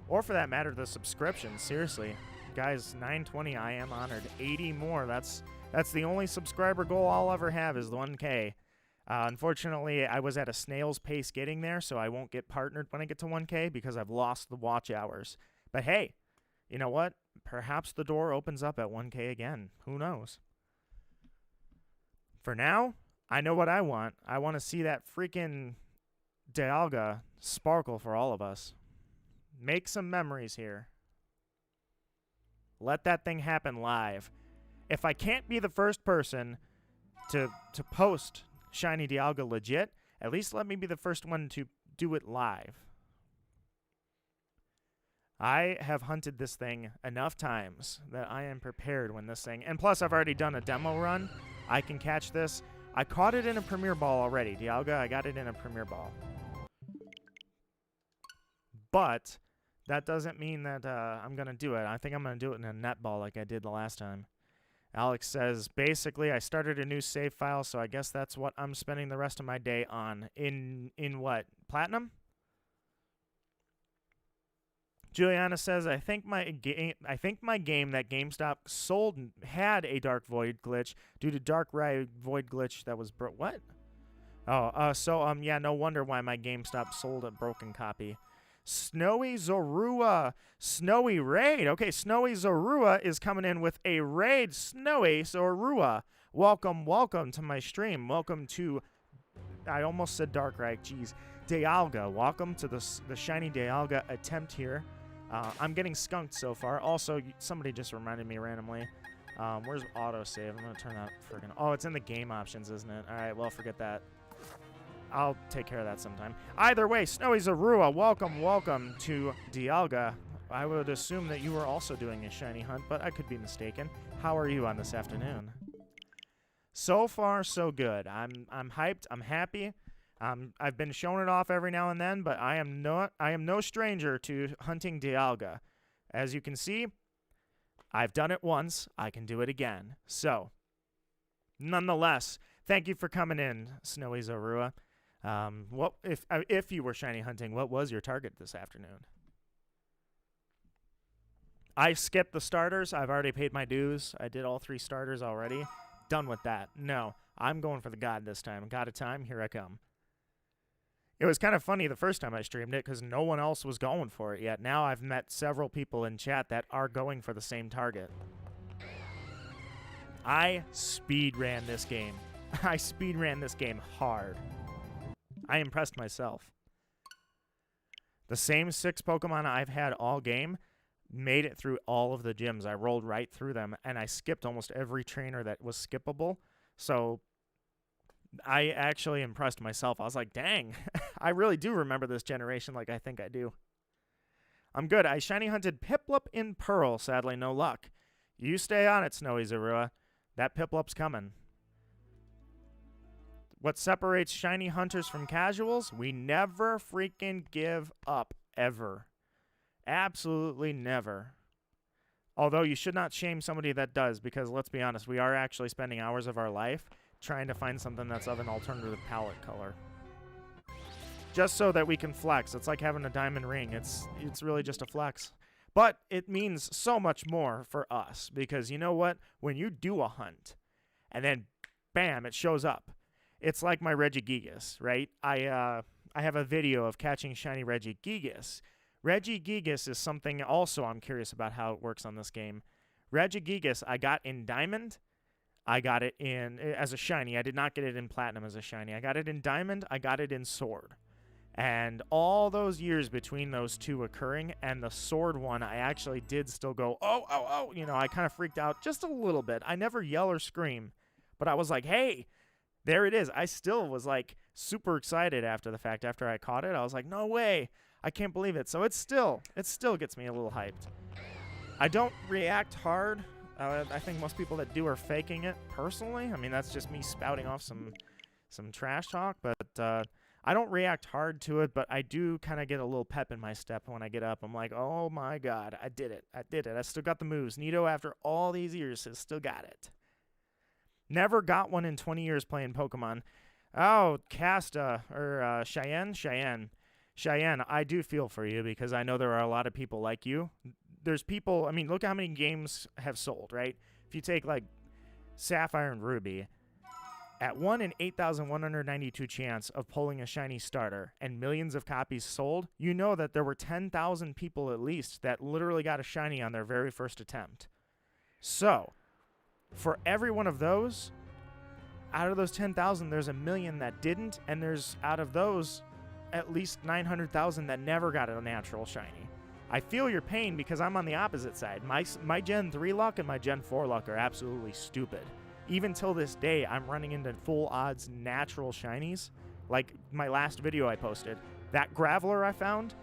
Or for that matter, the subscriptions. Seriously. Guys, 920, I am honored. 80 more. That's the only subscriber goal I'll ever have is the 1K. Unfortunately, I was at a snail's pace getting there, so I won't get partnered when I get to 1K because I've lost the watch hours. But hey, you know what? Perhaps the door opens up at 1K again. Who knows? For now, I know what I want. I want to see that freaking Dialga sparkle for all of us. Make some memories here. Let that thing happen live. If I can't be the first person to post Shiny Dialga legit, at least let me be the first one to do it live. I have hunted this thing enough times that I am prepared when this thing... And plus, I've already done a demo run. I can catch this. I caught it in a Premier Ball already. Dialga, I got it in a Premier Ball. But that doesn't mean that I'm going to do it. I think I'm going to do it in a net ball like I did the last time. Alex says, basically, I started a new save file, so I guess that's what I'm spending the rest of my day on. In what? Platinum? Juliana says, I think my game that GameStop sold had a Dark Void glitch due to Dark Void glitch that was what? Oh, yeah, no wonder why my GameStop sold a broken copy. Snowy Zorua. Snowy Raid. Okay, Snowy Zorua is coming in with a raid. Snowy Zorua. Welcome to my stream. Welcome to, I almost said Darkrai. Jeez. Dialga. Welcome to the shiny Dialga attempt here. I'm getting skunked so far. Also, somebody just reminded me randomly. Where's autosave? I'm going to turn that friggin'. Oh, it's in the game options, isn't it? All right, well, forget that. I'll take care of that sometime. Either way, Snowy Zorua, welcome to Dialga. I would assume that you were also doing a shiny hunt, but I could be mistaken. How are you on this afternoon? So far, so good. I'm hyped. I'm happy. I've been showing it off every now and then, but I am no stranger to hunting Dialga. As you can see, I've done it once. I can do it again. So, nonetheless, thank you for coming in, Snowy Zorua. What if you were shiny hunting, what was your target this afternoon? I skipped the starters. I've already paid my dues. I did all 3 starters already. Done with that. No, I'm going for the god this time. God of time, here I come. It was kind of funny the first time I streamed it because no one else was going for it yet. Now I've met several people in chat that are going for the same target. I speedran this game. I speedran this game hard. I impressed myself. The same 6 Pokemon I've had all game made it through all of the gyms. I rolled right through them, and I skipped almost every trainer that was skippable. So I actually impressed myself. I was like, dang, I really do remember this generation like I think I do. I'm good. I shiny hunted Piplup in Pearl. Sadly, no luck. You stay on it, Snowy Zorua. That Piplup's coming. What separates shiny hunters from casuals? We never freaking give up, ever. Absolutely never. Although you should not shame somebody that does, because let's be honest, we are actually spending hours of our life trying to find something that's of an alternative palette color. Just so that we can flex. It's like having a diamond ring. It's really just a flex. But it means so much more for us, because you know what? When you do a hunt, and then bam, it shows up. It's like my Regigigas, right? I have a video of catching shiny Regigigas. Regigigas is something also I'm curious about how it works on this game. Regigigas I got in Diamond. I got it in as a shiny. I did not get it in Platinum as a shiny. I got it in Diamond. I got it in Sword. And all those years between those two occurring and the Sword one, I actually did still go, oh. You know, I kind of freaked out just a little bit. I never yell or scream. But I was like, hey, there it is. I still was like super excited after the fact. After I caught it, I was like, no way. I can't believe it. So it still gets me a little hyped. I don't react hard. I think most people that do are faking it personally. I mean, that's just me spouting off some trash talk. But I don't react hard to it. But I do kind of get a little pep in my step when I get up. I'm like, oh my God, I did it. I still got the moves. Nito, after all these years, has still got it. Never got one in 20 years playing Pokemon. Oh, Cheyenne, I do feel for you because I know there are a lot of people like you. There's people, I mean, look at how many games have sold, right? If you take like Sapphire and Ruby, at 1 in 8,192 chance of pulling a shiny starter and millions of copies sold, you know that there were 10,000 people at least that literally got a shiny on their very first attempt. So, for every one of those, out of those 10,000, there's 1 million that didn't, and there's, out of those, at least 900,000 that never got a natural shiny. I feel your pain because I'm on the opposite side. My Gen 3 luck and my Gen 4 luck are absolutely stupid. Even till this day, I'm running into full odds natural shinies. Like my last video I posted, that Graveler I found,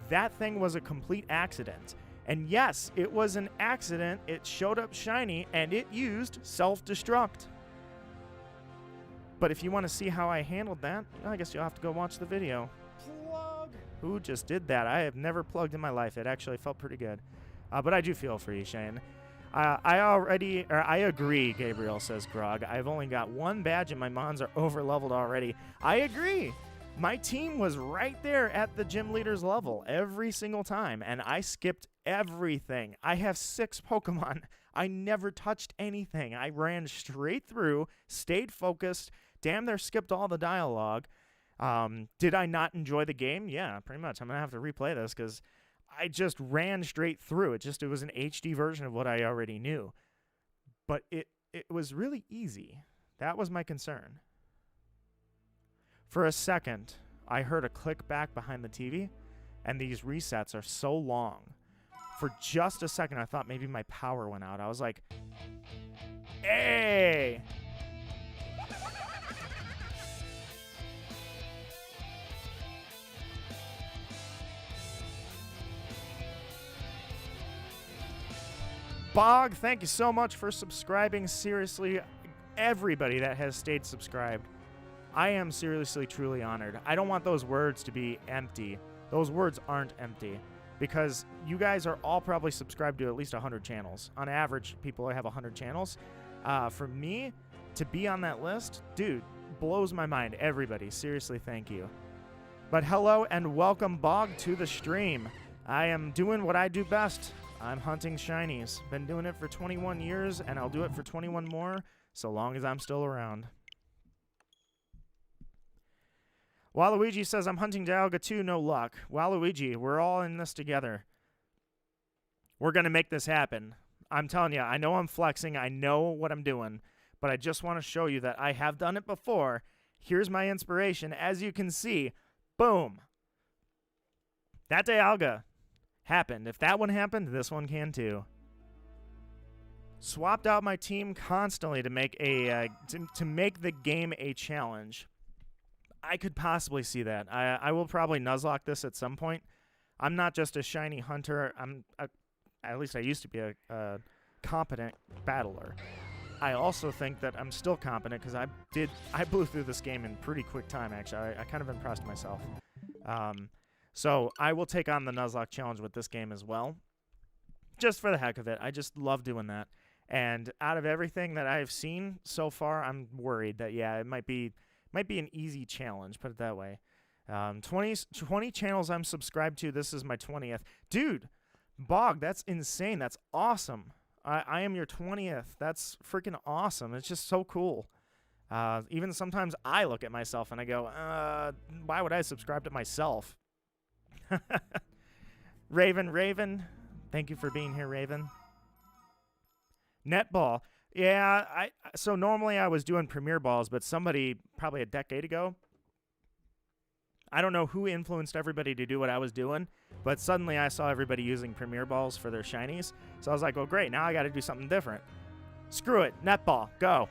that thing was a complete accident. And yes, it was an accident. It showed up shiny, and it used self-destruct. But if you want to see how I handled that, I guess you'll have to go watch the video. Plug! Who just did that? I have never plugged in my life. It actually felt pretty good. But I do feel for you, Shane. I agree, Gabriel, says Grog. I've only got one badge and my mons are over-leveled already. I agree. My team was right there at the gym leader's level every single time, and I skipped everything. I have 6 Pokemon. I never touched anything. I ran straight through, stayed focused, damn near skipped all the dialogue. Did I not enjoy the game? Yeah, pretty much. I'm going to have to replay this because I just ran straight through. It was an HD version of what I already knew. But it was really easy. That was my concern. For a second, I heard a click back behind the TV, and these resets are so long. For just a second, I thought maybe my power went out. I was like, hey! Bog, thank you so much for subscribing. Seriously, everybody that has stayed subscribed. I am seriously, truly honored. I don't want those words to be empty. Those words aren't empty because you guys are all probably subscribed to at least 100 channels. On average, people have 100 channels. For me to be on that list, dude, blows my mind. Everybody, seriously, thank you. But hello and welcome, Bog, to the stream. I am doing what I do best. I'm hunting shinies. Been doing it for 21 years, and I'll do it for 21 more, so long as I'm still around. Waluigi says, I'm hunting Dialga too, no luck. Waluigi, we're all in this together. We're going to make this happen. I'm telling you, I know I'm flexing, I know what I'm doing, but I just want to show you that I have done it before. Here's my inspiration. As you can see, boom. That Dialga happened. If that one happened, this one can too. Swapped out my team constantly to make to make the game a challenge. I could possibly see that. I will probably Nuzlocke this at some point. I'm not just a shiny hunter. At least I used to be a competent battler. I also think that I'm still competent because I blew through this game in pretty quick time, actually. I kind of impressed myself. So I will take on the Nuzlocke challenge with this game as well. Just for the heck of it. I just love doing that. And out of everything that I've seen so far, I'm worried that, yeah, it might be an easy challenge, put it that way. 20 channels I'm subscribed to. This is my 20th. Dude, Bog, that's insane. That's awesome. I am your 20th. That's freaking awesome. It's just so cool. Even sometimes I look at myself and I go, why would I subscribe to myself? Raven, thank you for being here, Raven. Netball. Yeah, so normally I was doing Premier Balls, but somebody probably a decade ago, I don't know who influenced everybody to do what I was doing, but suddenly I saw everybody using Premier Balls for their shinies. So I was like, well, great, now I got to do something different. Screw it, netball, go.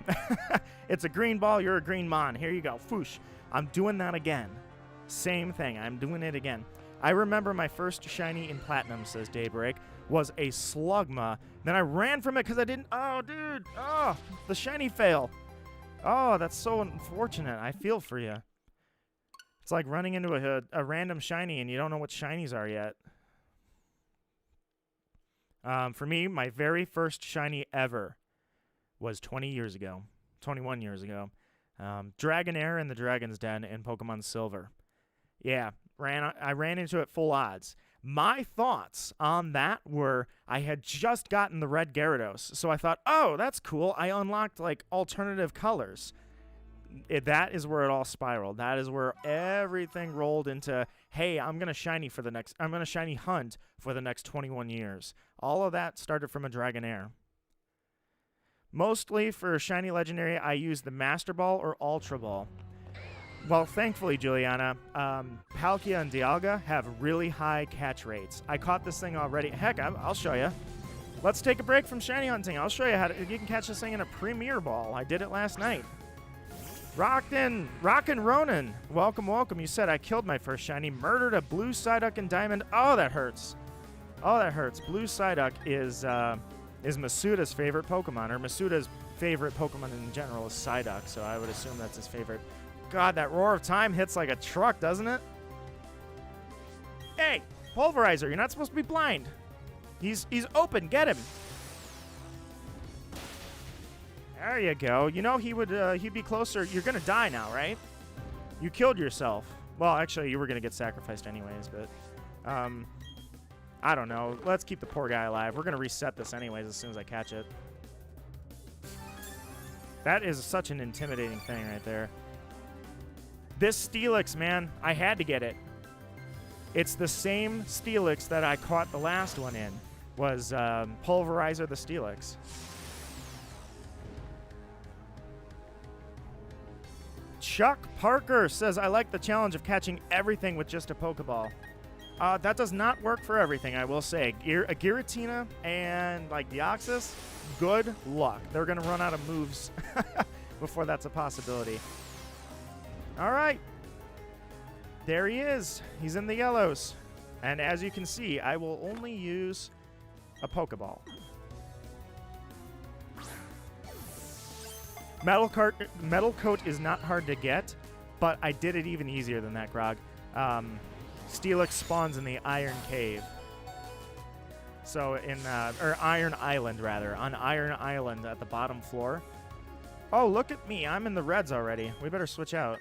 It's a green ball, you're a green mon. Here you go, foosh. I'm doing that again. Same thing, I'm doing it again. I remember my first shiny in Platinum, says Daybreak, was a Slugma. Then I ran from it because I didn't... Oh, dude. Oh, the shiny fail. Oh, that's so unfortunate. I feel for you. It's like running into a random shiny and you don't know what shinies are yet. For me, my very first shiny ever was 20 years ago. 21 years ago. Dragonair in the Dragon's Den in Pokemon Silver. Yeah, I ran into it full odds. My thoughts on that were I had just gotten the red Gyarados, so I thought, oh, that's cool. I unlocked, like, alternative colors. That is where it all spiraled. That is where everything rolled into, hey, I'm going to shiny hunt for the next 21 years. All of that started from a Dragonair. Mostly for shiny legendary, I use the Master Ball or Ultra Ball. Well, thankfully, Juliana, Palkia and Dialga have really high catch rates. I caught this thing already. Heck, I'll show you. Let's take a break from shiny hunting. I'll show you how you can catch this thing in a Premier Ball. I did it last night. Rockin' Ronan, welcome. You said I killed my first shiny, murdered a blue Psyduck and Diamond. Oh, that hurts. Oh, that hurts. Blue Psyduck is Masuda's favorite Pokemon, or Masuda's favorite Pokemon in general is Psyduck, so I would assume that's his favorite. God, that Roar of Time hits like a truck, doesn't it? Hey, Pulverizer, you're not supposed to be blind. He's open. Get him. There you go. You know, he'd be closer. You're going to die now, right? You killed yourself. Well, actually, you were going to get sacrificed anyways, but I don't know. Let's keep the poor guy alive. We're going to reset this anyways as soon as I catch it. That is such an intimidating thing right there. This Steelix, man, I had to get it. It's the same Steelix that I caught the last one in, was Pulverizer the Steelix. Chuck Parker says, I like the challenge of catching everything with just a Pokeball. That does not work for everything, I will say. A Giratina and, like, Deoxys, good luck. They're going to run out of moves before that's a possibility. All right. There he is. He's in the yellows. And as you can see, I will only use a Pokeball. Metal Coat is not hard to get, but I did it even easier than that, Grog. Steelix spawns in the Iron Cave. So or Iron Island, rather. On Iron Island at the bottom floor. Oh, look at me. I'm in the reds already. We better switch out.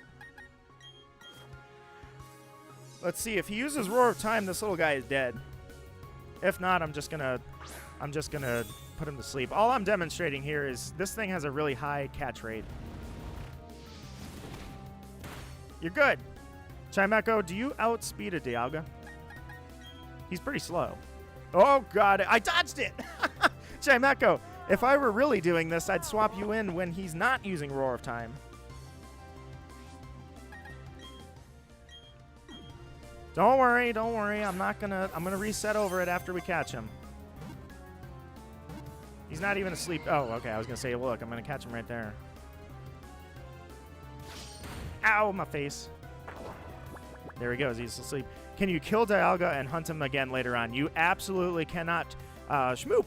Let's see. If he uses Roar of Time, this little guy is dead. If not, I'm just gonna put him to sleep. All I'm demonstrating here is this thing has a really high catch rate. You're good. Chimecho, do you outspeed a Dialga? He's pretty slow. Oh, God. I dodged it. Chimecho, if I were really doing this, I'd swap you in when he's not using Roar of Time. Don't worry, don't worry. I'm gonna reset over it after we catch him. He's not even asleep. Oh, okay. I was gonna say, look, I'm gonna catch him right there. Ow, my face. There he goes. He's asleep. Can you kill Dialga and hunt him again later on? You absolutely cannot. Shmoop,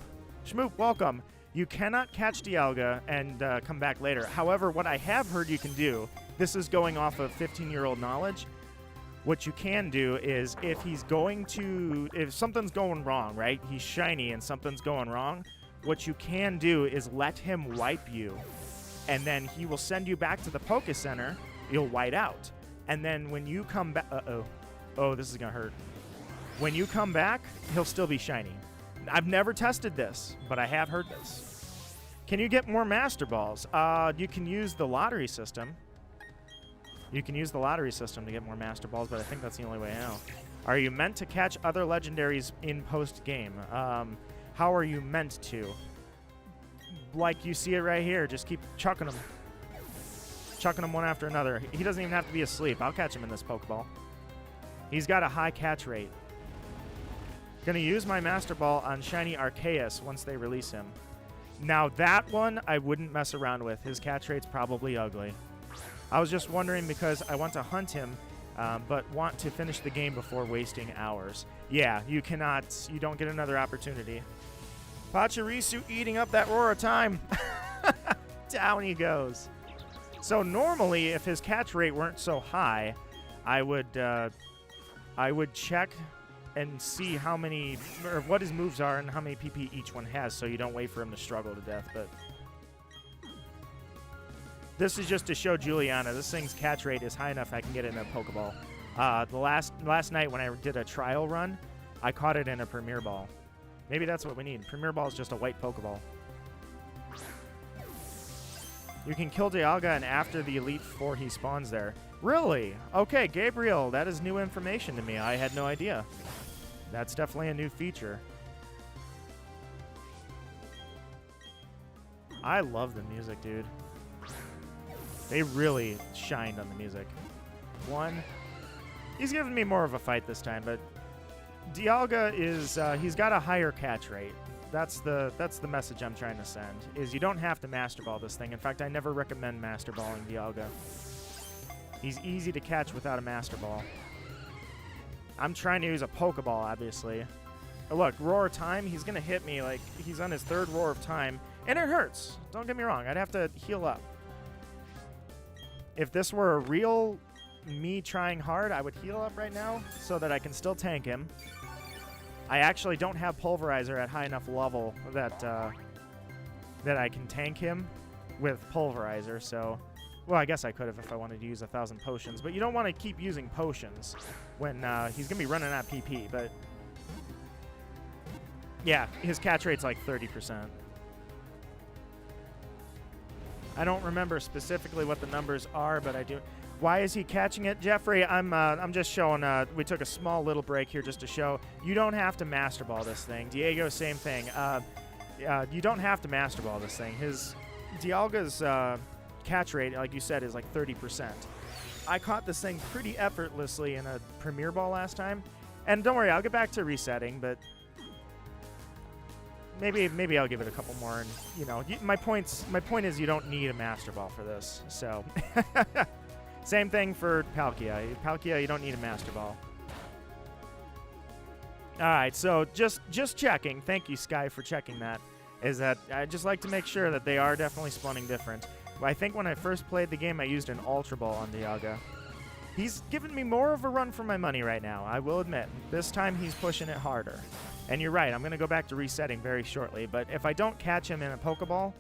welcome. You cannot catch Dialga and come back later. However, what I have heard you can do, this is going off of 15-year-old knowledge. What you can do is if something's going wrong, right? He's shiny and something's going wrong. What you can do is let him wipe you. And then he will send you back to the Poke Center. You'll white out. And then when you come back... Oh, this is going to hurt. When you come back, he'll still be shiny. I've never tested this, but I have heard this. Can you get more Master Balls? You can use the lottery system. You can use the lottery system to get more Master Balls, but I think that's the only way out. Are you meant to catch other legendaries in post-game? How are you meant to? Like you see it right here. Just keep chucking them. Chucking them one after another. He doesn't even have to be asleep. I'll catch him in this Pokeball. He's got a high catch rate. Gonna use my Master Ball on Shiny Arceus once they release him. Now that one, I wouldn't mess around with. His catch rate's probably ugly. I was just wondering because I want to hunt him, but want to finish the game before wasting hours. Yeah, you cannot. You don't get another opportunity. Pachirisu eating up that Roar of Time. Down he goes. So normally, if his catch rate weren't so high, I would check and see how many, or what his moves are and how many PP each one has, so you don't wait for him to struggle to death. But this is just to show Juliana this thing's catch rate is high enough I can get it in a Pokeball. The last night when I did a trial run, I caught it in a Premier Ball. Maybe that's what we need. Premier Ball is just a white Pokeball. You can kill Dialga and after the Elite Four he spawns there. Really? Okay, Gabriel, that is new information to me. I had no idea. That's definitely a new feature. I love the music, dude. They really shined on the music. One. He's giving me more of a fight this time, but Dialga is he's got a higher catch rate. That's the message I'm trying to send. Is you don't have to Master Ball this thing. In fact, I never recommend Master Balling Dialga. He's easy to catch without a Master Ball. I'm trying to use a Pokeball, obviously. But look, Roar of Time, he's going to hit me like he's on his third Roar of Time. And it hurts. Don't get me wrong. I'd have to heal up. If this were a real me trying hard, I would heal up right now so that I can still tank him. I actually don't have Pulverizer at high enough level that that I can tank him with Pulverizer, so... Well, I guess I could have if I wanted to use 1,000 potions, but you don't want to keep using potions when he's going to be running out of PP, but... Yeah, his catch rate's like 30%. I don't remember specifically what the numbers are, but I do... Why is he catching it? Jeffrey, I'm just showing... we took a small little break here just to show. You don't have to Master Ball this thing. Diego, same thing. You don't have to Master Ball this thing. His... Dialga's catch rate, like you said, is like 30%. I caught this thing pretty effortlessly in a Premier Ball last time. And don't worry, I'll get back to resetting, but... Maybe I'll give it a couple more. And, you know, my point is you don't need a Master Ball for this, so... Same thing for Palkia. Palkia, you don't need a Master Ball. All right, so just checking. Thank you, Sky, for checking that. Is that I just like to make sure that they are definitely spawning different. I think when I first played the game, I used an Ultra Ball on Dialga. He's giving me more of a run for my money right now, I will admit. This time, he's pushing it harder. And you're right, I'm going to go back to resetting very shortly. But if I don't catch him in a Pokeball,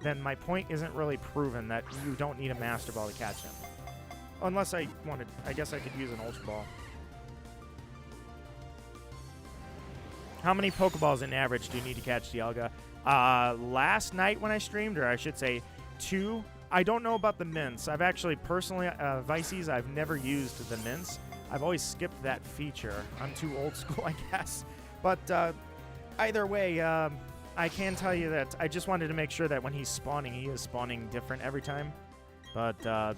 then my point isn't really proven that you don't need a Master Ball to catch him. Unless I wanted, I guess I could use an Ultra Ball. How many Pokeballs in average do you need to catch Dialga? Last night when I streamed, or I should say 2. I don't know about the mints. I've actually personally, Vices, I've never used the mints. I've always skipped that feature. I'm too old school, I guess. But either way, I can tell you that I just wanted to make sure that when he's spawning, he is spawning different every time. But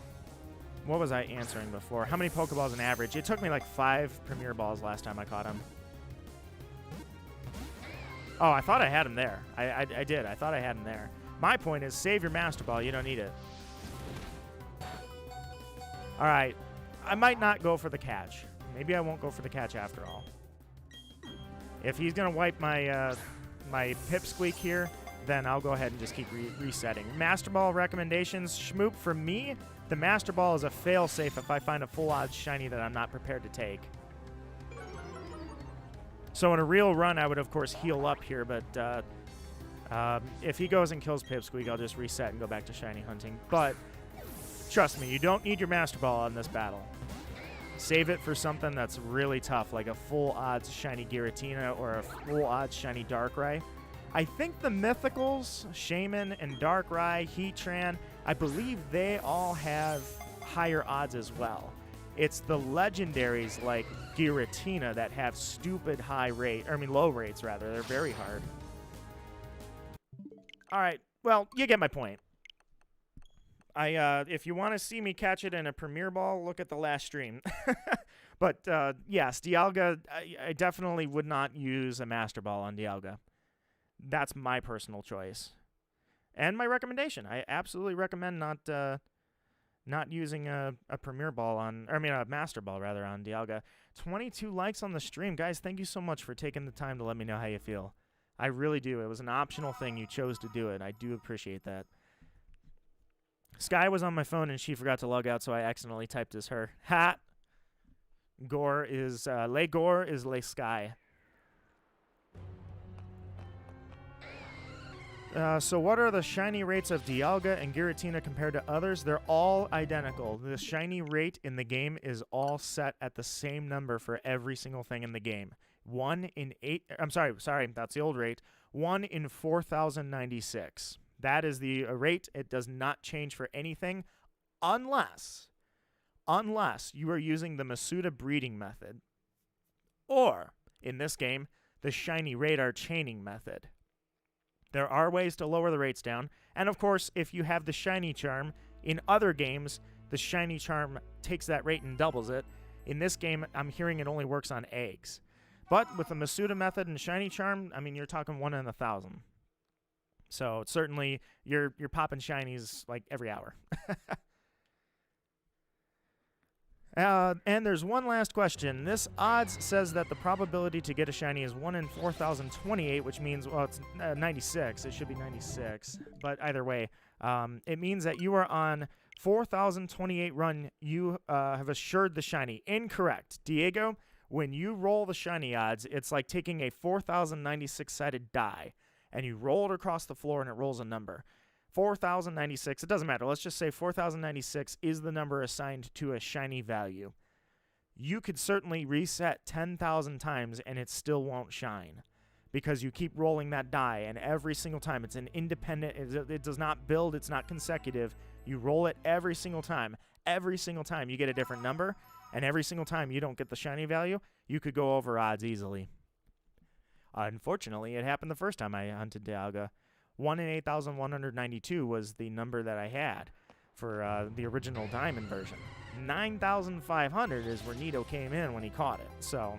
what was I answering before? How many Pokeballs in average? It took me like 5 Premier Balls last time I caught him. Oh, I thought I had him there. I did. I thought I had him there. My point is, save your Master Ball. You don't need it. All right. I might not go for the catch. Maybe I won't go for the catch after all. If he's going to wipe my my Pipsqueak here, then I'll go ahead and just keep resetting. Master Ball recommendations. Schmoop, for me, the Master Ball is a fail-safe if I find a full odds shiny that I'm not prepared to take. So in a real run, I would, of course, heal up here, but if he goes and kills Pipsqueak, I'll just reset and go back to shiny hunting. But trust me, you don't need your Master Ball on this battle. Save it for something that's really tough, like a full odds shiny Giratina or a full odds shiny Darkrai. I think the Mythicals, Shaman and Darkrai, Heatran, I believe they all have higher odds as well. It's the legendaries like Giratina that have stupid low rates rather. They're very hard. All right. Well, you get my point. If you want to see me catch it in a Premier Ball, look at the last stream. But yes, Dialga, I definitely would not use a Master Ball on Dialga. That's my personal choice. And my recommendation. I absolutely recommend not using a Premier Ball a Master Ball rather on Dialga. 22 likes on the stream. Guys, thank you so much for taking the time to let me know how you feel. I really do. It was an optional thing. You chose to do it. I do appreciate that. Sky was on my phone and she forgot to log out, so I accidentally typed as her. Ha! Gore is, Le Gore is Le Sky. So what are the shiny rates of Dialga and Giratina compared to others? They're all identical. The shiny rate in the game is all set at the same number for every single thing in the game. 1 in 8... I'm sorry, that's the old rate. 1 in 4,096. That is the rate. It does not change for anything unless you are using the Masuda breeding method. Or, in this game, the shiny radar chaining method. There are ways to lower the rates down. And of course, if you have the shiny charm, in other games, the shiny charm takes that rate and doubles it. In this game, I'm hearing it only works on eggs. But with the Masuda method and shiny charm, I mean, you're talking 1 in 1,000. So certainly, you're popping shinies like every hour. And there's one last question. This odds says that the probability to get a shiny is 1 in 4,028, which means, well, it's 96. It should be 96. But either way, it means that you are on 4,028 run. You have assured the shiny. Incorrect. Diego, when you roll the shiny odds, it's like taking a 4,096-sided die, and you roll it across the floor, and it rolls a number. 4,096, it doesn't matter. Let's just say 4,096 is the number assigned to a shiny value. You could certainly reset 10,000 times and it still won't shine because you keep rolling that die, and every single time it's an independent, it does not build, it's not consecutive. You roll it every single time. Every single time you get a different number, and every single time you don't get the shiny value, you could go over odds easily. Unfortunately, it happened the first time I hunted Dialga. 1 in 8,192 was the number that I had for the original Diamond version. 9,500 is where Nito came in when he caught it. So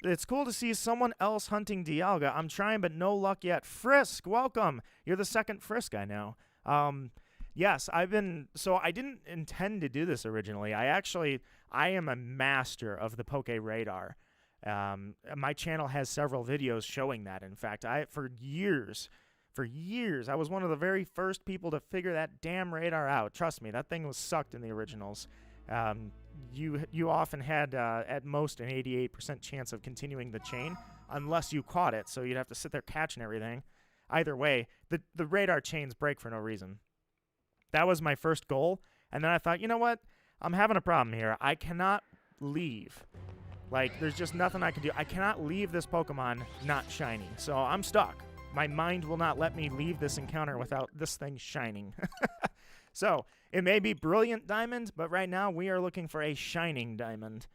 it's cool to see someone else hunting Dialga. I'm trying, but no luck yet. Frisk, welcome. You're the second Frisk I know. Yes, so I didn't intend to do this originally. I am a master of the Poke Radar. My channel has several videos showing that. In fact, for years, I was one of the very first people to figure that damn radar out. Trust me, that thing was sucked in the originals. You often had at most an 88% chance of continuing the chain unless you caught it, so you'd have to sit there catching everything. Either way, the radar chains break for no reason. That was my first goal, and then I thought, you know what? I'm having a problem here. I cannot leave. Like, there's just nothing I can do. I cannot leave this Pokemon not shiny. So I'm stuck. My mind will not let me leave this encounter without this thing shining. So it may be brilliant diamond, but right now we are looking for a shining diamond.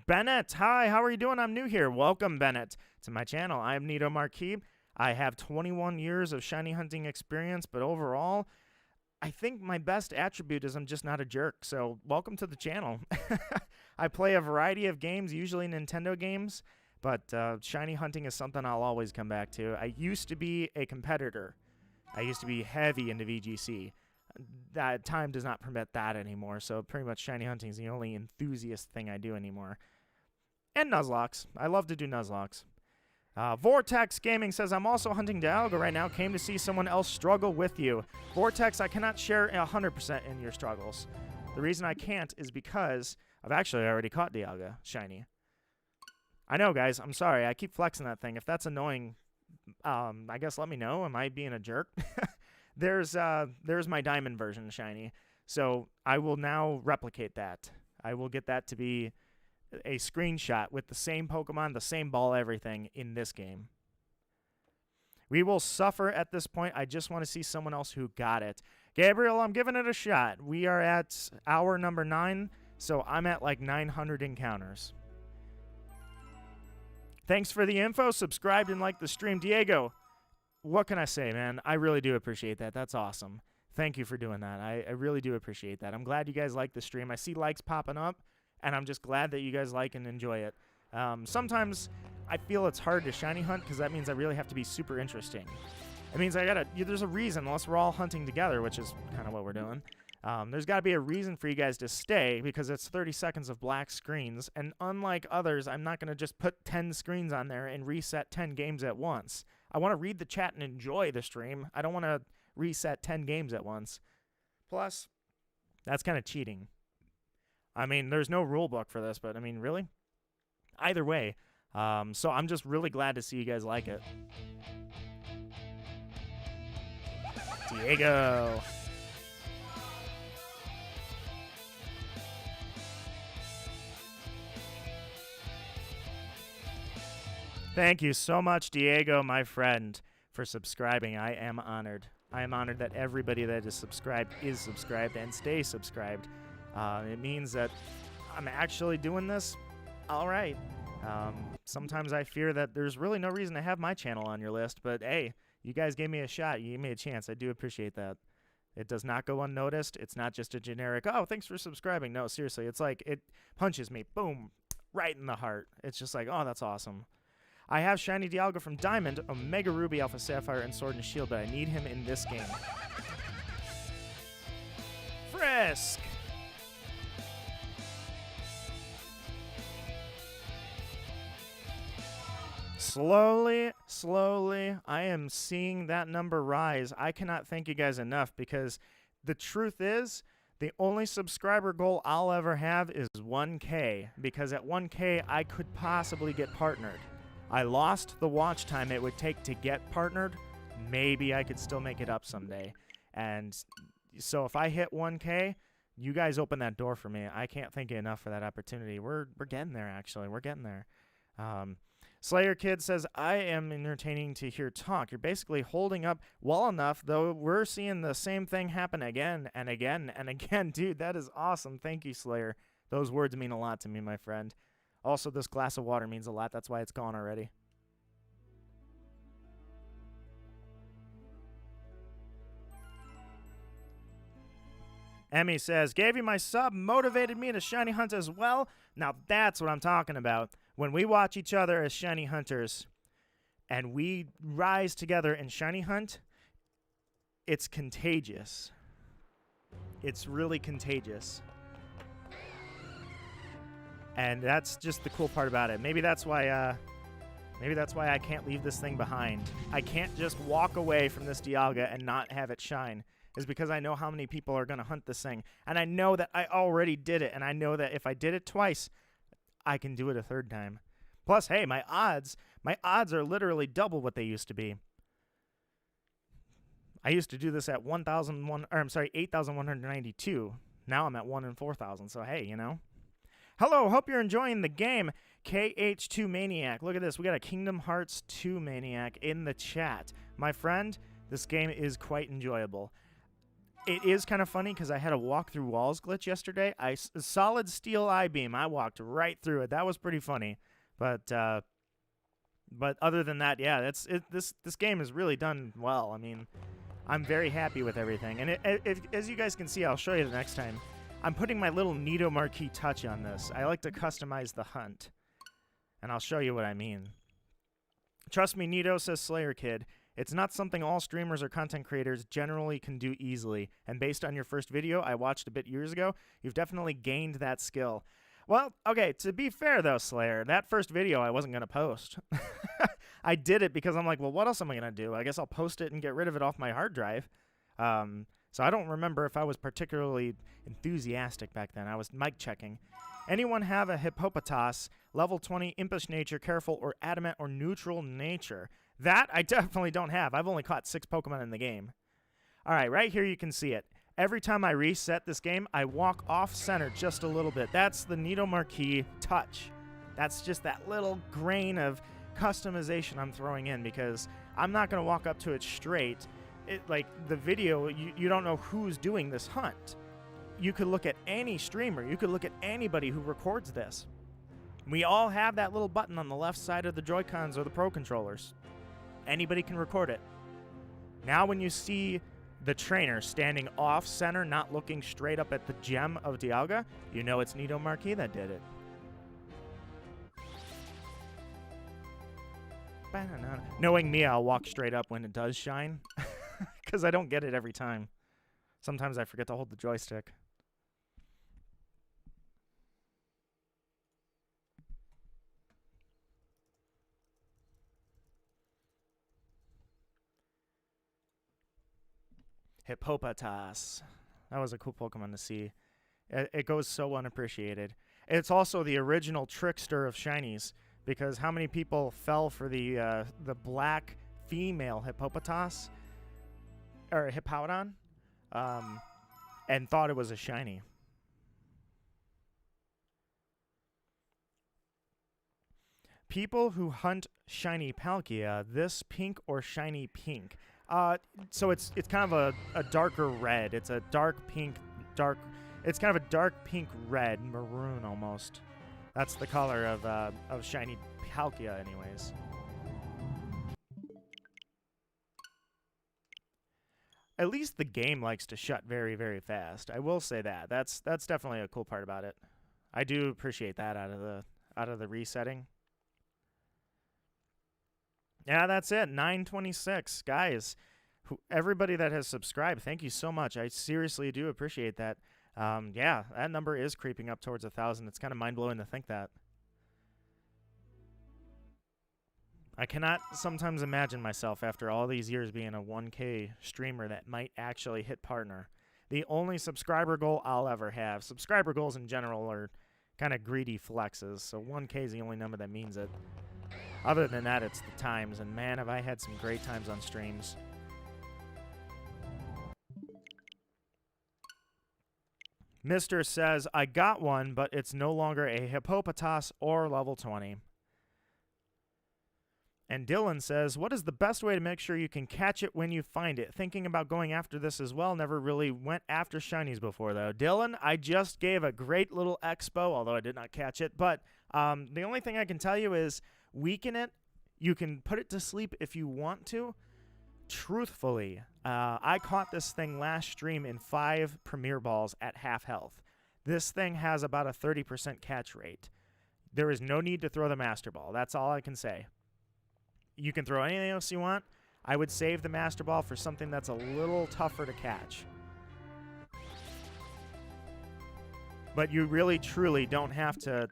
Bennett, hi, how are you doing? I'm new here. Welcome, Bennett, to my channel. I am Nito Marquis. I have 21 years of shiny hunting experience, but overall, I think my best attribute is I'm just not a jerk, so welcome to the channel. I play a variety of games, usually Nintendo games, but shiny hunting is something I'll always come back to. I used to be a competitor. I used to be heavy into VGC. That time does not permit that anymore, so pretty much shiny hunting is the only enthusiast thing I do anymore. And Nuzlocks. I love to do Nuzlocks. Vortex Gaming says, I'm also hunting Dialga right now. Came to see someone else struggle with you. Vortex, I cannot share 100% in your struggles. The reason I can't is because I've actually already caught Dialga shiny. I know, guys. I'm sorry. I keep flexing that thing. If that's annoying, I guess let me know. Am I being a jerk? There's my diamond version shiny. So I will now replicate that. I will get that to be a screenshot with the same Pokemon, the same ball, everything in this game. We will suffer at this point. I just want to see someone else who got it. Gabriel, I'm giving it a shot. We are at hour number 9, so I'm at like 900 encounters. Thanks for the info. Subscribed and liked the stream. Diego, what can I say, man? I really do appreciate that. That's awesome. Thank you for doing that. I really do appreciate that. I'm glad you guys like the stream. I see likes popping up, and I'm just glad that you guys like and enjoy it. Sometimes I feel it's hard to shiny hunt because that means I really have to be super interesting. It means there's a reason, unless we're all hunting together, which is kind of what we're doing. There's got to be a reason for you guys to stay because it's 30 seconds of black screens. And unlike others, I'm not going to just put 10 screens on there and reset 10 games at once. I want to read the chat and enjoy the stream. I don't want to reset 10 games at once. Plus, that's kind of cheating. I mean, there's no rule book for this, but I mean, really? Either way. So I'm just really glad to see you guys like it. Diego. Thank you so much, Diego, my friend, for subscribing. I am honored. I am honored that everybody that is subscribed and stays subscribed. It means that I'm actually doing this all right. Sometimes I fear that there's really no reason to have my channel on your list, but hey, you guys gave me a shot. You gave me a chance. I do appreciate that. It does not go unnoticed. It's not just a generic, oh, thanks for subscribing. No, seriously, it's like it punches me, boom, right in the heart. It's just like, oh, that's awesome. I have Shiny Dialga from Diamond, Omega Ruby, Alpha Sapphire, and Sword and Shield, but I need him in this game. Frisk. Slowly, I am seeing that number rise. I cannot thank you guys enough, because the truth is, the only subscriber goal I'll ever have is 1K, because at 1K, I could possibly get partnered. I lost the watch time it would take to get partnered. Maybe I could still make it up someday. And so if I hit 1K, you guys open that door for me. I can't thank you enough for that opportunity. We're getting there, actually. We're getting there. Slayer Kid says, I am entertaining to hear talk. You're basically holding up well enough, though we're seeing the same thing happen again and again and again. Dude, that is awesome. Thank you, Slayer. Those words mean a lot to me, my friend. Also, this glass of water means a lot. That's why it's gone already. Emmy says, gave you my sub, motivated me to shiny hunt as well. Now that's what I'm talking about. When we watch each other as shiny hunters and we rise together in shiny hunt, it's contagious. It's really contagious. And that's just the cool part about it. Maybe that's why I can't leave this thing behind. I can't just walk away from this Dialga and not have it shine. Is because I know how many people are going to hunt this thing. And I know that I already did it. And I know that if I did it twice, I can do it a third time. Plus, hey, my odds are literally double what they used to be. I used to do this at 8,192. Now I'm at 1 in 4,000. So, hey, you know. Hello, hope you're enjoying the game. KH2 Maniac. Look at this. We got a Kingdom Hearts 2 Maniac in the chat. My friend, this game is quite enjoyable. It is kind of funny because I had a walk through walls glitch yesterday. Solid steel I-beam. I walked right through it. That was pretty funny. But other than that, yeah, this game is really done well. I mean, I'm very happy with everything. And as you guys can see, I'll show you the next time. I'm putting my little Nito marquee touch on this. I like to customize the hunt. And I'll show you what I mean. Trust me, Nito, says Slayer Kid. It's not something all streamers or content creators generally can do easily, and based on your first video I watched a bit years ago, you've definitely gained that skill. Well, okay, to be fair though, Slayer, that first video I wasn't going to post. I did it because I'm like, well, what else am I going to do? I guess I'll post it and get rid of it off my hard drive. So I don't remember if I was particularly enthusiastic back then. I was mic checking. Anyone have a Hippopotas, level 20, impish nature, careful, or adamant or neutral nature? That I definitely don't have. I've only caught 6 Pokemon in the game. All right, right here you can see it. Every time I reset this game, I walk off center just a little bit. That's the Nito Marquee touch. That's just that little grain of customization I'm throwing in because I'm not going to walk up to it straight. Like the video, you don't know who's doing this hunt. You could look at any streamer. You could look at anybody who records this. We all have that little button on the left side of the Joy-Cons or the Pro Controllers. Anybody can record it. Now when you see the trainer standing off center, not looking straight up at the gem of Dialga, you know it's Nito Marquee that did it. Knowing me, I'll walk straight up when it does shine, because I don't get it every time. Sometimes I forget to hold the joystick. Hippopotas. That was a cool Pokemon to see. It goes so unappreciated. It's also the original trickster of shinies, because how many people fell for the black female Hippopotas or Hippowdon and thought it was a shiny. People who hunt shiny Palkia, this pink or shiny pink. So it's kind of a darker red. It's a dark pink, it's kind of a dark pink red, maroon almost. That's the color of shiny Palkia anyways. At least the game likes to shut very, very fast. I will say that. That's definitely a cool part about it. I do appreciate that out of the resetting. Yeah, that's it. 926. Guys, everybody that has subscribed, thank you so much. I seriously do appreciate that. Yeah, that number is creeping up towards 1,000. It's kind of mind-blowing to think that. I cannot sometimes imagine myself after all these years being a 1K streamer that might actually hit partner. The only subscriber goal I'll ever have. Subscriber goals in general are kind of greedy flexes, so 1K is the only number that means it. Other than that, it's the times, and man, have I had some great times on streams. Mister says, I got one, but it's no longer a hippopotas or level 20. And Dylan says, what is the best way to make sure you can catch it when you find it? Thinking about going after this as well. Never really went after shinies before, though. Dylan, I just gave a great little expo, although I did not catch it. But the only thing I can tell you is weaken it. You can put it to sleep if you want to. Truthfully, I caught this thing last stream in 5 Premier Balls at half health. This thing has about a 30% catch rate. There is no need to throw the Master Ball. That's all I can say. You can throw anything else you want. I would save the Master Ball for something that's a little tougher to catch. But you really, truly don't have to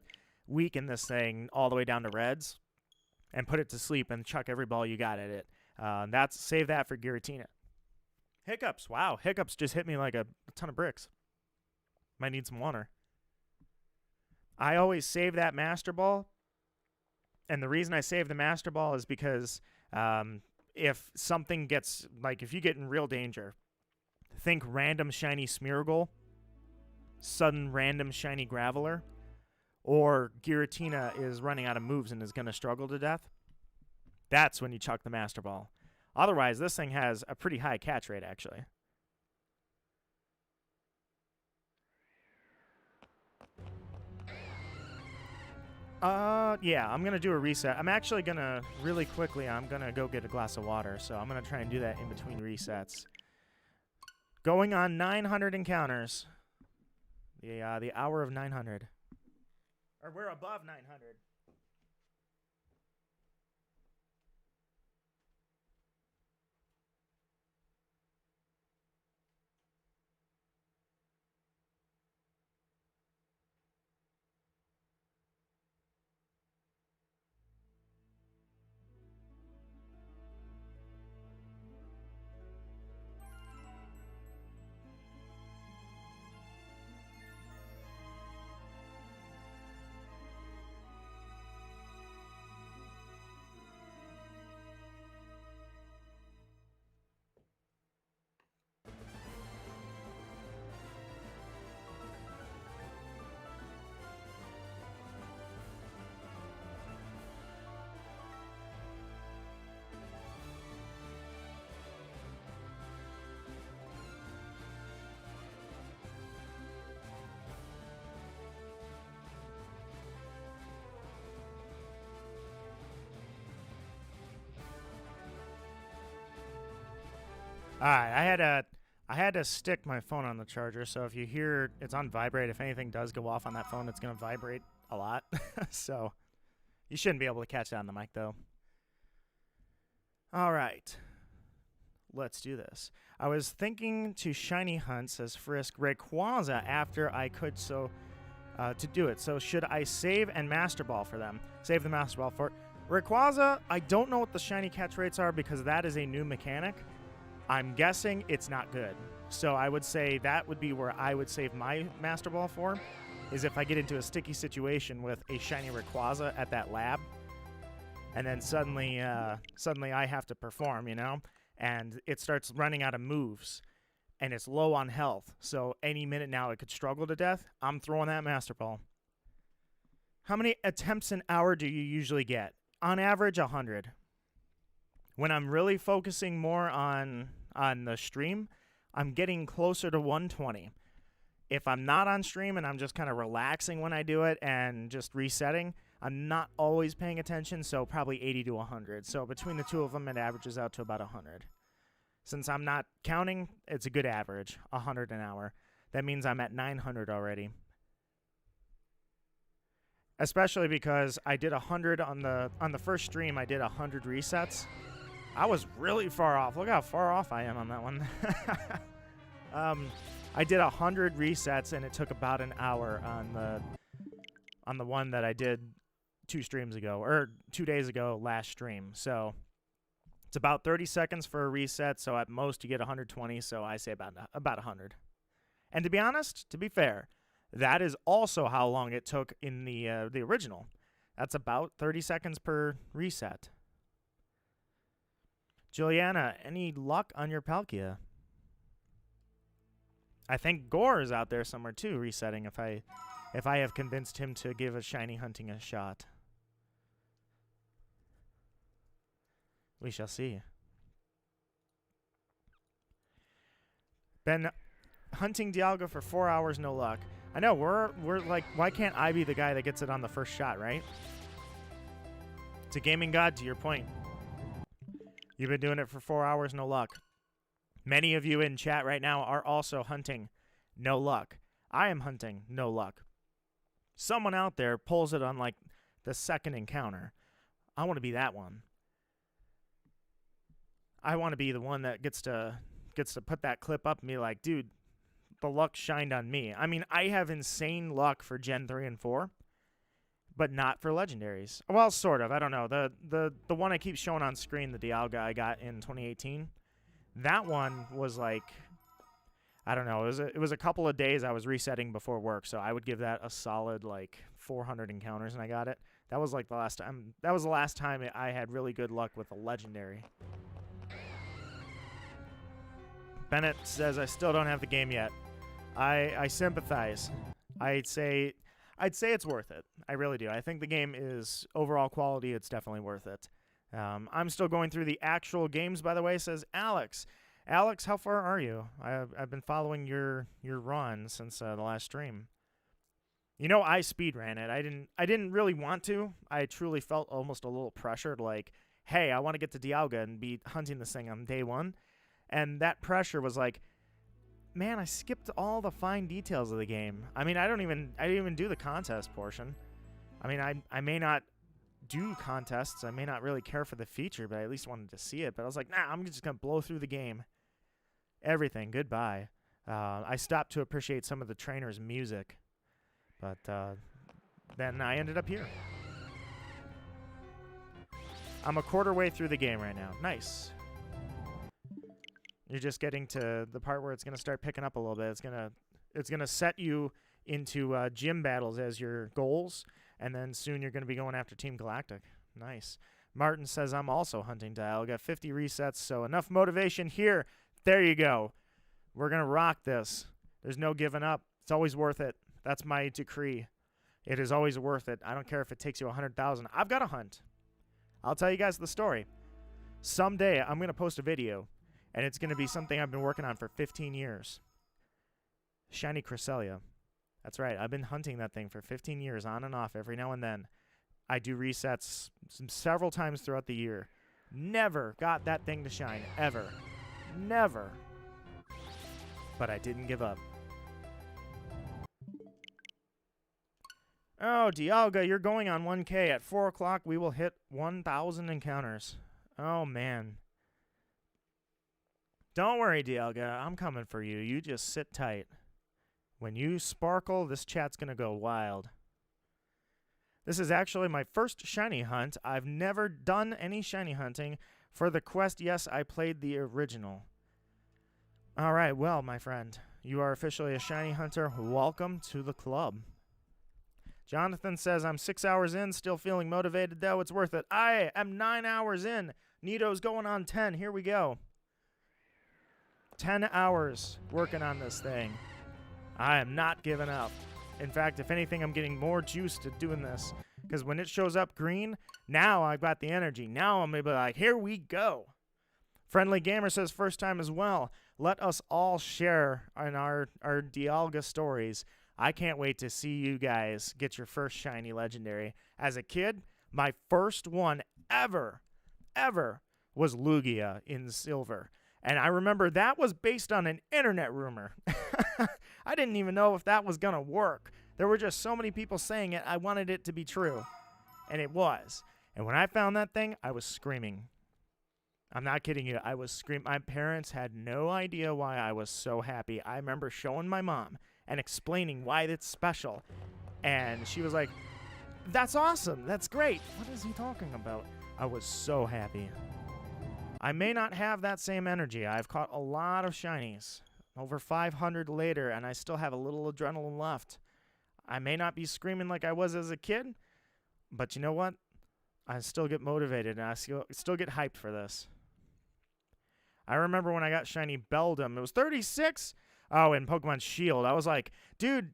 weaken this thing all the way down to reds and put it to sleep and chuck every ball you got at it. Save that for Giratina. Hiccups. Wow, Hiccups just hit me like a ton of bricks. Might need some water. I always save that Master Ball. And the reason I save the Master Ball is because if something gets, like if you get in real danger, think random shiny Smeargle, sudden random shiny Graveler, or Giratina is running out of moves and is going to struggle to death. That's when you chuck the Master Ball. Otherwise, this thing has a pretty high catch rate, actually. Yeah, I'm going to do a reset. I'm actually going to, really quickly, I'm going to go get a glass of water, so I'm going to try and do that in between resets. Going on 900 encounters. The hour of 900. Or we're above 900. All right, I had to stick my phone on the charger, so if you hear it's on vibrate, if anything does go off on that phone, it's going to vibrate a lot. So you shouldn't be able to catch that on the mic, though. All right, let's do this. I was thinking to shiny hunt, says Frisk, Rayquaza after I could, so to do it. So should I save and Master Ball for them? Save the Master Ball for Rayquaza. I don't know what the shiny catch rates are because that is a new mechanic. I'm guessing it's not good. So I would say that would be where I would save my Master Ball for, is if I get into a sticky situation with a shiny Rayquaza at that lab, and then suddenly I have to perform, you know? And it starts running out of moves, and it's low on health. So any minute now it could struggle to death. I'm throwing that Master Ball. How many attempts an hour do you usually get? On average, 100. When I'm really focusing more on the stream, I'm getting closer to 120. If I'm not on stream and I'm just kind of relaxing when I do it and just resetting, I'm not always paying attention, so probably 80 to 100. So between the two of them, it averages out to about 100. Since I'm not counting, it's a good average, 100 an hour. That means I'm at 900 already. Especially because I did 100 on the first stream, I did 100 resets. I was really far off. Look how far off I am on that one. I did 100 resets, and it took about an hour on the one that I did 2 streams ago, or 2 days ago last stream. So it's about 30 seconds for a reset, so at most you get 120, so I say about 100. And to be honest, to be fair, that is also how long it took in the original. That's about 30 seconds per reset. Juliana, any luck on your Palkia? I think Gore is out there somewhere too, resetting if I have convinced him to give a shiny hunting a shot. We shall see. Been hunting Dialga for 4 hours, no luck. I know, we're like, why can't I be the guy that gets it on the first shot, right? It's a gaming god, to your point. You've been doing it for 4 hours, no luck. Many of you in chat right now are also hunting, no luck. I am hunting, no luck. Someone out there pulls it on like the second encounter. I want to be that one. I want to be the one that gets to put that clip up and be like, dude, the luck shined on me. I mean, I have insane luck for Gen 3 and 4, but not for legendaries. Well, sort of. I don't know. The one I keep showing on screen, the Dialga I got in 2018, that one was like, I don't know. It was a couple of days I was resetting before work, so I would give that a solid like 400 encounters, and I got it. That was like the last time. That was the last time I had really good luck with a legendary. Bennett says, I still don't have the game yet. I sympathize. I'd say it's worth it. I really do. I think the game is overall quality. It's definitely worth it. I'm still going through the actual games, by the way, says Alex. Alex, how far are you? I've been following your run since the last stream. You know, I speedran it. I didn't really want to. I truly felt almost a little pressured, like, hey, I want to get to Dialga and be hunting this thing on day 1. And that pressure was like, man, I skipped all the fine details of the game. I mean, I didn't even do the contest portion. I mean, I may not do contests. I may not really care for the feature, but I at least wanted to see it. But I was like, nah, I'm just going to blow through the game. Everything, goodbye. I stopped to appreciate some of the trainer's music. But then I ended up here. I'm a quarter way through the game right now. Nice. You're just getting to the part where it's going to start picking up a little bit. It's gonna set you into gym battles as your goals, and then soon you're going to be going after Team Galactic. Nice. Martin says, I'm also hunting Dialga. 50 resets, so enough motivation here. There you go. We're going to rock this. There's no giving up. It's always worth it. That's my decree. It is always worth it. I don't care if it takes you 100,000. I've got to hunt. I'll tell you guys the story. Someday I'm going to post a video, and it's going to be something I've been working on for 15 years. Shiny Cresselia. That's right. I've been hunting that thing for 15 years, on and off, every now and then. I do resets several times throughout the year. Never got that thing to shine, ever. Never. But I didn't give up. Oh, Dialga, you're going on 1K. At 4 o'clock, we will hit 1,000 encounters. Oh, man. Don't worry, Dialga. I'm coming for you. You just sit tight. When you sparkle, this chat's going to go wild. This is actually my first shiny hunt. I've never done any shiny hunting. For the quest, yes, I played the original. All right, well, my friend, you are officially a shiny hunter. Welcome to the club. Jonathan says, I'm 6 hours in, still feeling motivated, though. It's worth it. I am 9 hours in. Nito's going on 10. Here we go. 10 hours working on this thing. I am not giving up. In fact, if anything, I'm getting more juice to doing this. Because when it shows up green, now I've got the energy. Now I'm able to be like, here we go. Friendly Gamer says, first time as well. Let us all share in our Dialga stories. I can't wait to see you guys get your first shiny legendary. As a kid, my first one ever was Lugia in silver. And I remember that was based on an internet rumor. I didn't even know if that was going to work. There were just so many people saying it, I wanted it to be true. And it was. And when I found that thing, I was screaming. I'm not kidding you. I was screaming. My parents had no idea why I was so happy. I remember showing my mom and explaining why it's special. And she was like, that's awesome. That's great. What is he talking about? I was so happy. I may not have that same energy. I've caught a lot of shinies. Over 500 later, and I still have a little adrenaline left. I may not be screaming like I was as a kid, but you know what? I still get motivated, and I still get hyped for this. I remember when I got shiny Beldum. It was 36. Oh, in Pokemon Shield. I was like, dude,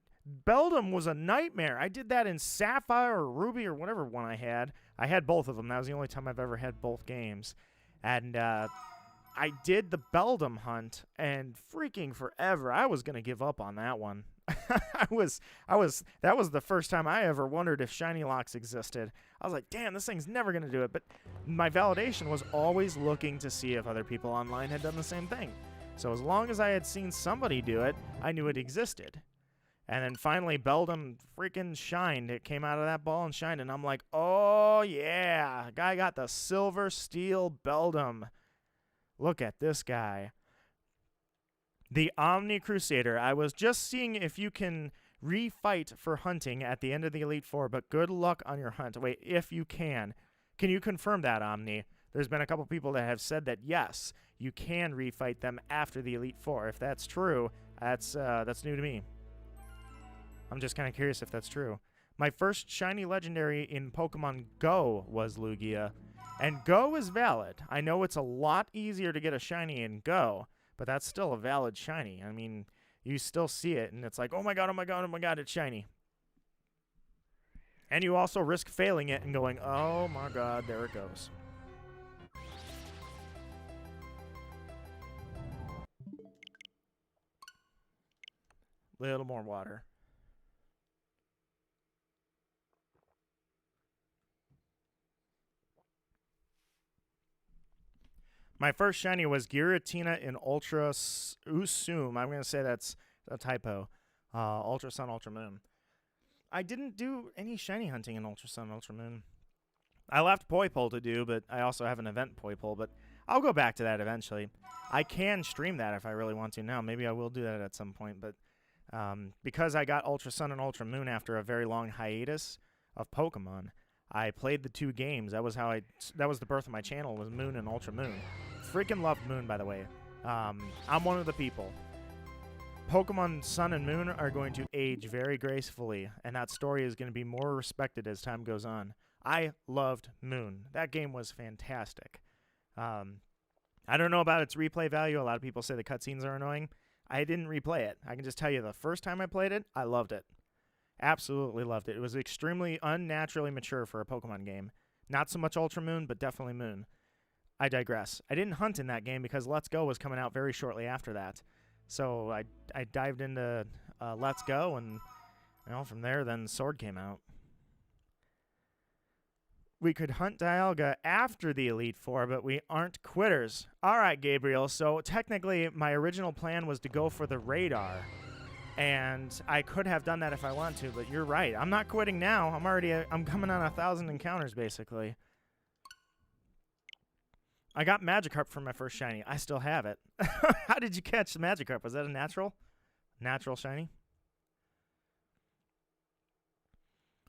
Beldum was a nightmare. I did that in Sapphire or Ruby or whatever one I had. I had both of them. That was the only time I've ever had both games. And I did the Beldum hunt, and freaking forever, I was going to give up on that one. That was the first time I ever wondered if shiny locks existed. I was like, damn, this thing's never going to do it. But my validation was always looking to see if other people online had done the same thing. So as long as I had seen somebody do it, I knew it existed. And then finally, Beldum freaking shined. It came out of that ball and shined, and I'm like, oh, yeah. Guy got the Silver Steel Beldum. Look at this guy. The Omni Crusader. I was just seeing if you can refight for hunting at the end of the Elite Four, but good luck on your hunt. Wait, if you can. Can you confirm that, Omni? There's been a couple people that have said that, yes, you can refight them after the Elite Four. If that's true, that's new to me. I'm just kind of curious if that's true. My first shiny legendary in Pokemon Go was Lugia. And Go is valid. I know it's a lot easier to get a shiny in Go, but that's still a valid shiny. I mean, you still see it, and it's like, oh my god, oh my god, oh my god, it's shiny. And you also risk failing it and going, oh my god, there it goes. Little more water. My first shiny was Giratina in Ultra Usum. I'm going to say that's a typo. Ultra Sun, Ultra Moon. I didn't do any shiny hunting in Ultra Sun, Ultra Moon. I left Poipole to do, but I also have an event Poipole, but I'll go back to that eventually. I can stream that if I really want to now. Maybe I will do that at some point, but because I got Ultra Sun and Ultra Moon after a very long hiatus of Pokemon, I played the two games. That was the birth of my channel, was Moon and Ultra Moon. Freaking loved Moon, by the way. I'm one of the people. Pokemon Sun and Moon are going to age very gracefully, and that story is going to be more respected as time goes on. I loved Moon. That game was fantastic. I don't know about its replay value. A lot of people say the cutscenes are annoying. I didn't replay it. I can just tell you the first time I played it, I loved it. Absolutely loved it. It was extremely unnaturally mature for a Pokemon game. Not so much Ultra Moon, but definitely Moon. I digress. I didn't hunt in that game because Let's Go was coming out very shortly after that. So I dived into Let's Go, and from there, then Sword came out. We could hunt Dialga after the Elite Four, but we aren't quitters. All right, Gabriel. So technically, my original plan was to go for the radar. And I could have done that if I wanted to, but you're right. I'm not quitting now. I'm coming on 1,000 encounters, basically. I got Magikarp for my first shiny. I still have it. How did you catch the Magikarp? Was that a natural? Natural shiny?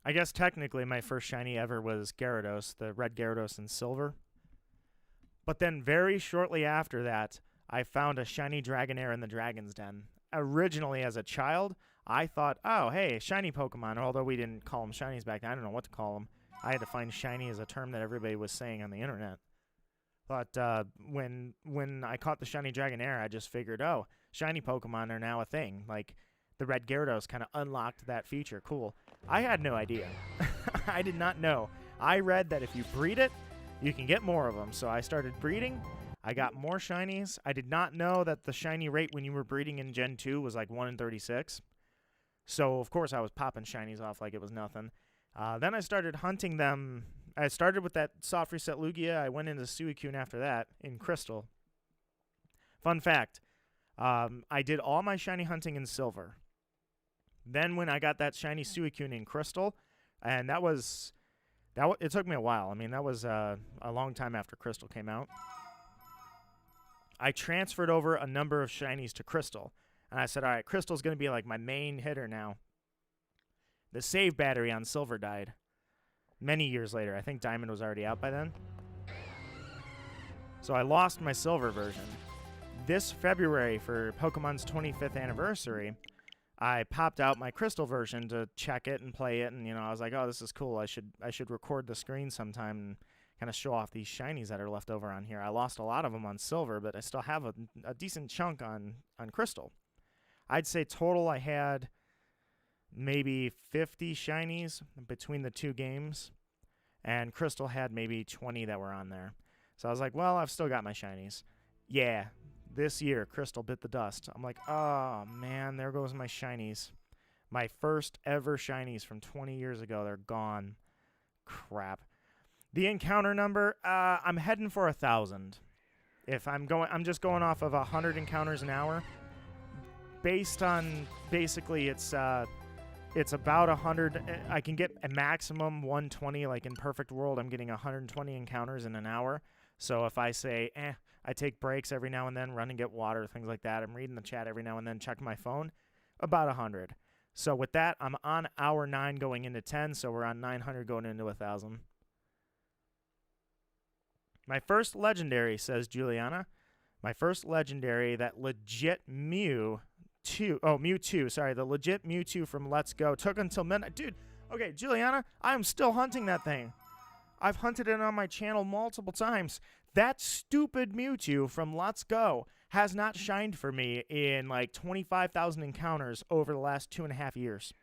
I guess technically my first shiny ever was Gyarados, the red Gyarados in silver. But then very shortly after that, I found a shiny Dragonair in the Dragon's Den. Originally, as a child, I thought, oh, hey, shiny Pokemon, although we didn't call them shinies back then. I don't know what to call them. I had to find shiny as a term that everybody was saying on the internet. But when I caught the shiny Dragonair, I just figured, oh, shiny Pokemon are now a thing. Like, the red Gyarados kind of unlocked that feature. Cool. I had no idea. I did not know. I read that if you breed it, you can get more of them. So I started breeding. I got more shinies. I did not know that the shiny rate when you were breeding in Gen 2 was like 1 in 36. So, of course, I was popping shinies off like it was nothing. Then I started hunting them. I started with that soft reset Lugia. I went into Suicune after that in Crystal. Fun fact, I did all my shiny hunting in Silver. Then when I got that shiny Suicune in Crystal, and it took me a while. I mean, that was a long time after Crystal came out. I transferred over a number of shinies to Crystal. And I said, all right, Crystal's going to be like my main hitter now. The save battery on Silver died many years later. I think Diamond was already out by then. So I lost my Silver version. This February, for Pokemon's 25th anniversary, I popped out my Crystal version to check it and play it. And, you know, I was like, oh, this is cool. I should record the screen sometime and kind of show off these shinies that are left over on here. I lost a lot of them on Silver, but I still have a decent chunk on Crystal. I'd say total I had maybe 50 shinies between the two games, and Crystal had maybe 20 that were on there. So I was like, well, I've still got my shinies. Yeah, this year, Crystal bit the dust. I'm like, oh, man, there goes my shinies. My first ever shinies from 20 years ago, they're gone. Crap. The encounter number, I'm heading for 1,000. If I'm just going off of 100 encounters an hour. Based on, basically, it's about 100. I can get a maximum 120. Like in Perfect World, I'm getting 120 encounters in an hour. So if I say, I take breaks every now and then, run and get water, things like that. I'm reading the chat every now and then, check my phone, about 100. So with that, I'm on hour 9 going into 10, so we're on 900 going into 1,000. My first legendary, says Juliana. My first legendary, that legit Mewtwo, sorry, the legit Mewtwo from Let's Go, took until midnight. Dude, okay, Juliana, I'm still hunting that thing. I've hunted it on my channel multiple times. That stupid Mewtwo from Let's Go has not shined for me in like 25,000 encounters over the last 2.5 years.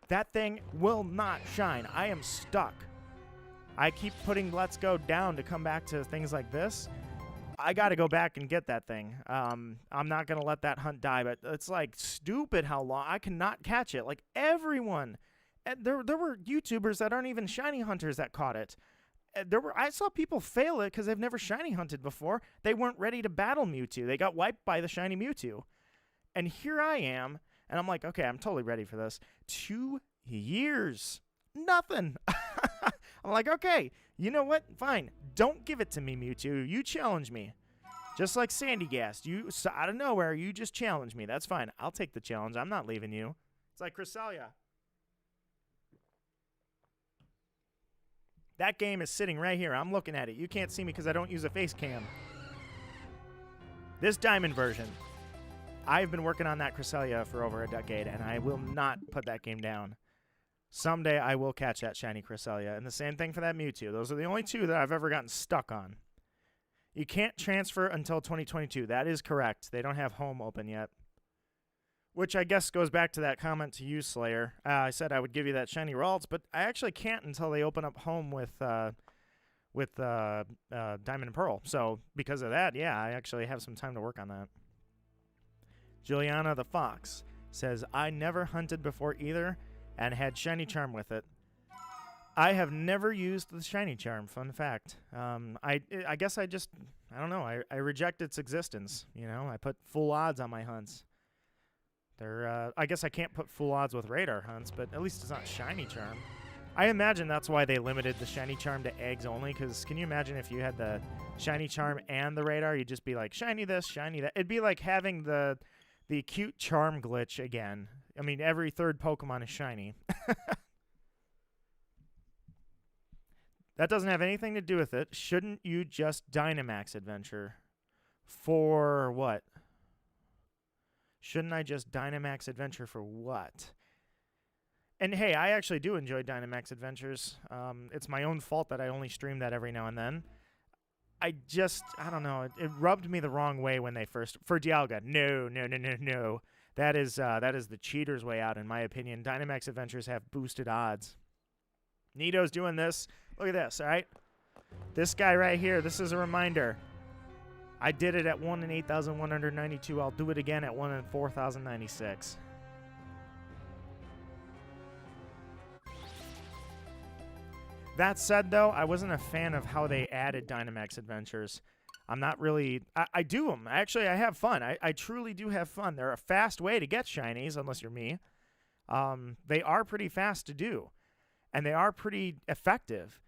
That thing will not shine. I am stuck. I keep putting Let's Go down to come back to things like this. I got to go back and get that thing. I'm not going to let that hunt die, but it's like stupid how long I cannot catch it. Like everyone, there were YouTubers that aren't even shiny hunters that caught it. I saw people fail it because they've never shiny hunted before. They weren't ready to battle Mewtwo. They got wiped by the shiny Mewtwo. And here I am, and I'm like, okay, I'm totally ready for this. 2 years. Nothing. I'm like, okay, you know what? Fine. Don't give it to me, Mewtwo. You challenge me. Just like Sandy Gas. So out of nowhere, you just challenge me. That's fine. I'll take the challenge. I'm not leaving you. It's like Cresselia. That game is sitting right here. I'm looking at it. You can't see me because I don't use a face cam. This Diamond version. I've been working on that Cresselia for over a decade, and I will not put that game down. Someday I will catch that shiny Cresselia. And the same thing for that Mewtwo. Those are the only two that I've ever gotten stuck on. You can't transfer until 2022. That is correct. They don't have home open yet. Which I guess goes back to that comment to you, Slayer. I said I would give you that shiny Ralts, but I actually can't until they open up home with Diamond and Pearl. So because of that, yeah, I actually have some time to work on that. Juliana the Fox says, I never hunted before either and had shiny charm with it. I have never used the shiny charm, fun fact. I guess I don't know, I reject its existence, you know. I put full odds on my hunts. I guess I can't put full odds with radar hunts, but at least it's not shiny charm. I imagine that's why they limited the shiny charm to eggs only, because can you imagine if you had the shiny charm and the radar, you'd just be like, shiny this, shiny that. It'd be like having the cute charm glitch again. I mean, every third Pokemon is shiny. That doesn't have anything to do with it. Shouldn't you just Dynamax Adventure? For what? Shouldn't I just Dynamax Adventure for what? And hey, I actually do enjoy Dynamax Adventures. It's my own fault that I only stream that every now and then. I don't know. It rubbed me the wrong way when they first... For Dialga, no. That is the cheater's way out, in my opinion. Dynamax Adventures have boosted odds. Nito's doing this. Look at this, all right? This guy right here, this is a reminder. I did it at 1 in 8,192. I'll do it again at 1 in 4,096. That said, though, I wasn't a fan of how they added Dynamax Adventures. I'm not really... I do them. Actually, I have fun. I truly do have fun. They're a fast way to get shinies, unless you're me. They are pretty fast to do. And they are pretty effective.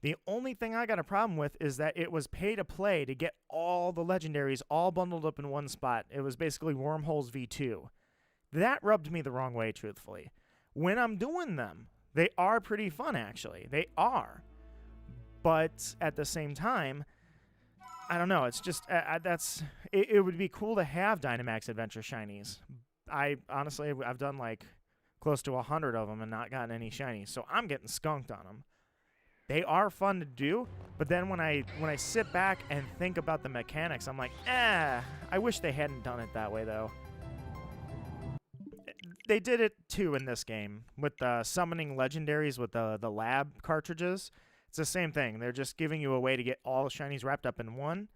The only thing I got a problem with is that it was pay to play to get all the legendaries all bundled up in one spot. It was basically Wormholes V2. That rubbed me the wrong way, truthfully. When I'm doing them, they are pretty fun, actually. They are. But at the same time, I don't know. It's just, it would be cool to have Dynamax Adventure shinies. Honestly, I've done like close to 100 of them and not gotten any shinies. So I'm getting skunked on them. They are fun to do, but then when I sit back and think about the mechanics, I'm like, I wish they hadn't done it that way, though. They did it, too, in this game, with summoning legendaries with the lab cartridges. It's the same thing. They're just giving you a way to get all the shinies wrapped up in one.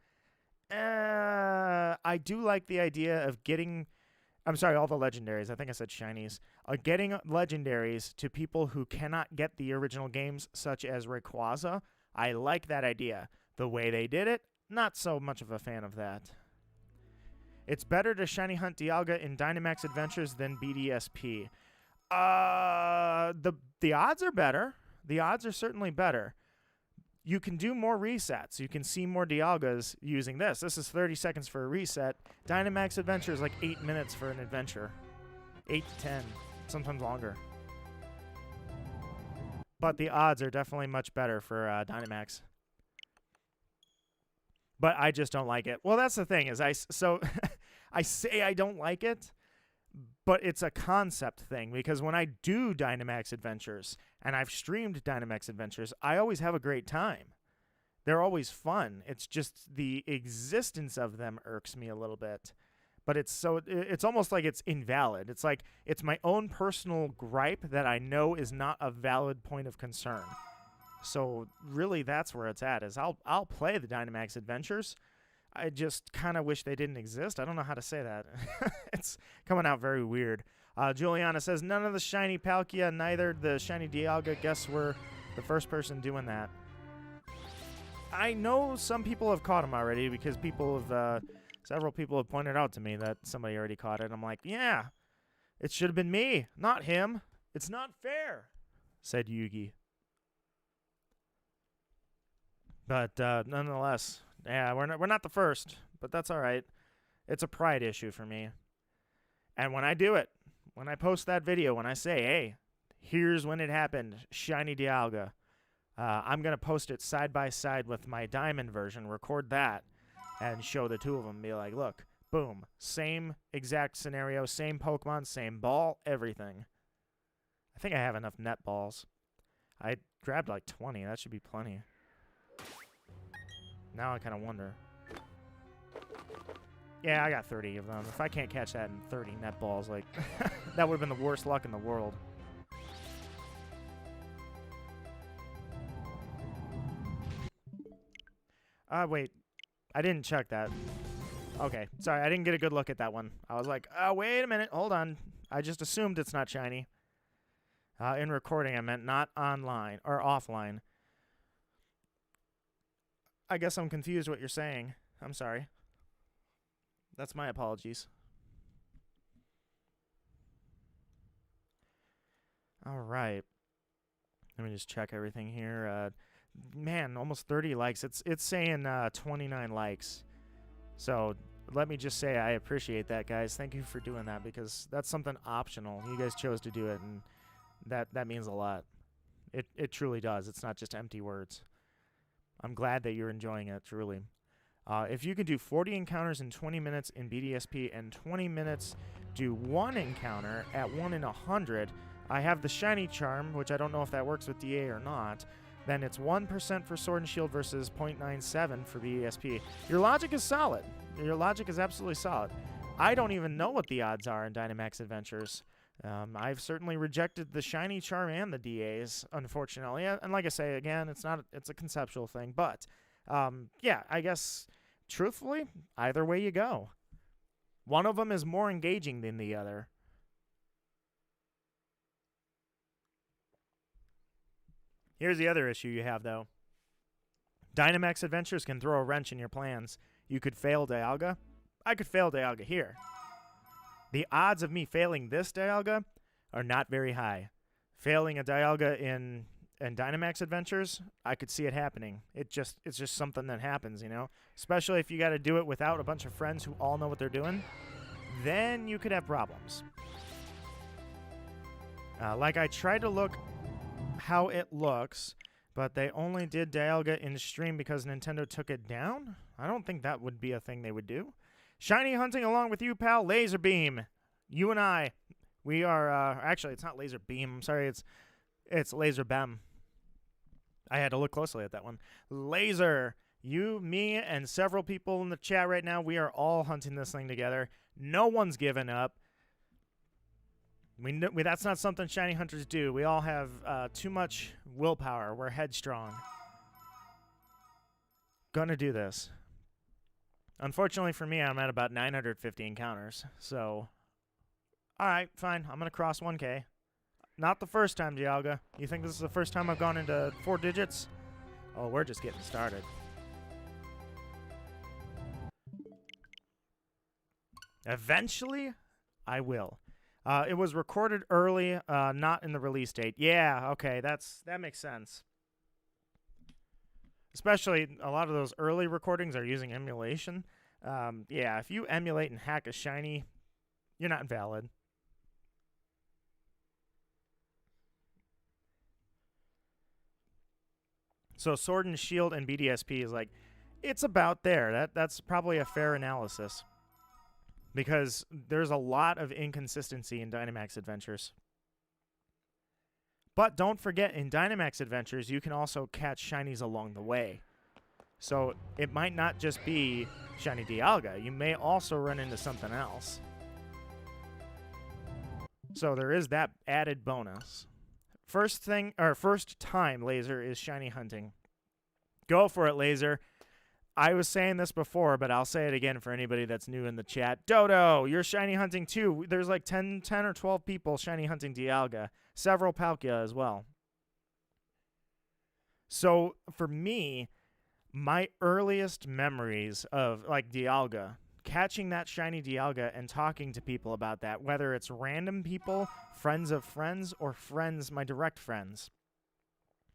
I do like the idea of getting... I'm sorry, all the legendaries. I think I said shinies. Getting legendaries to people who cannot get the original games, such as Rayquaza. I like that idea. The way they did it, not so much of a fan of that. It's better to shiny hunt Dialga in Dynamax Adventures than BDSP. The odds are better. The odds are certainly better. You can do more resets. You can see more Dialgas using this. This is 30 seconds for a reset. Dynamax Adventure is like 8 minutes for an adventure. 8 to 10, sometimes longer. But the odds are definitely much better for Dynamax. But I just don't like it. Well, that's the thing is I say I don't like it, but it's a concept thing because when I do Dynamax Adventures, and I've streamed Dynamax Adventures, I always have a great time. They're always fun. It's just the existence of them irks me a little bit. But it's almost like it's invalid. It's like it's my own personal gripe that I know is not a valid point of concern. So really that's where it's at, is I'll play the Dynamax Adventures. I just kind of wish they didn't exist. I don't know how to say that. It's coming out very weird. Juliana says, none of the shiny Palkia, neither the shiny Dialga. Guess we're the first person doing that. I know some people have caught them already because several people have pointed out to me that somebody already caught it. I'm like, yeah, it should have been me, not him. It's not fair, said Yugi. But nonetheless, yeah, we're not the first, but that's all right. It's a pride issue for me. And when I do it, when I post that video, when I say, hey, here's when it happened, shiny Dialga, I'm going to post it side by side with my diamond version, record that, and show the two of them. Be like, look, boom, same exact scenario, same Pokemon, same ball, everything. I think I have enough net balls. I grabbed like 20. That should be plenty. Now I kind of wonder. Yeah, I got 30 of them. If I can't catch that in 30 net balls, like, that would have been the worst luck in the world. Wait. I didn't check that. Okay. Sorry, I didn't get a good look at that one. I was like, oh, wait a minute. Hold on. I just assumed it's not shiny. In recording, I meant not online or offline. I guess I'm confused what you're saying. I'm sorry. That's my apologies. All right. Let me just check everything here. Man, almost 30 likes. It's saying 29 likes. So let me just say I appreciate that, guys. Thank you for doing that because that's something optional. You guys chose to do it, and that means a lot. It truly does. It's not just empty words. I'm glad that you're enjoying it, truly. If you can do 40 encounters in 20 minutes in BDSP and 20 minutes do one encounter at 1 in 100, I have the shiny charm, which I don't know if that works with DA or not. Then it's 1% for Sword and Shield versus 0.97 for BDSP. Your logic is solid. Your logic is absolutely solid. I don't even know what the odds are in Dynamax Adventures. I've certainly rejected the shiny charm and the DAs, unfortunately. And like I say, again, it's a conceptual thing. But, yeah, I guess, truthfully, either way you go. One of them is more engaging than the other. Here's the other issue you have, though. Dynamax Adventures can throw a wrench in your plans. You could fail Dialga. I could fail Dialga here. The odds of me failing this Dialga are not very high. Failing a Dialga in and Dynamax adventures, I could see it happening. It's just something that happens, you know? Especially if you got to do it without a bunch of friends who all know what they're doing, then you could have problems. Like, I tried to look how it looks, but they only did Dialga in stream because Nintendo took it down? I don't think that would be a thing they would do. Shiny hunting along with you, pal. Laser beam. You and I, we are, actually, it's not laser beam. I'm sorry, it's laser bem. I had to look closely at that one. Laser. You, me, and several people in the chat right now, we are all hunting this thing together. No one's given up. That's not something shiny hunters do. We all have too much willpower. We're headstrong. Gonna do this. Unfortunately for me, I'm at about 950 encounters. So, alright, fine. I'm gonna cross 1K. Not the first time, Dialga. You think this is the first time I've gone into 4 digits? Oh, we're just getting started. Eventually, I will. It was recorded early, not in the release date. Yeah, okay, that makes sense. Especially, a lot of those early recordings are using emulation. Yeah, if you emulate and hack a shiny, you're not valid. So Sword and Shield and BDSP is like, it's about there. That's probably a fair analysis. Because there's a lot of inconsistency in Dynamax Adventures. But don't forget, in Dynamax Adventures, you can also catch shinies along the way. So it might not just be Shiny Dialga. You may also run into something else. So there is that added bonus. First time, Laser, is shiny hunting. Go for it, Laser. I was saying this before, but I'll say it again for anybody that's new in the chat. Dodo, you're shiny hunting too. There's like 10 or 12 people shiny hunting Dialga. Several Palkia as well. So for me, my earliest memories of like Dialga, catching that shiny Dialga and talking to people about that, whether it's random people, friends of friends, or friends, my direct friends.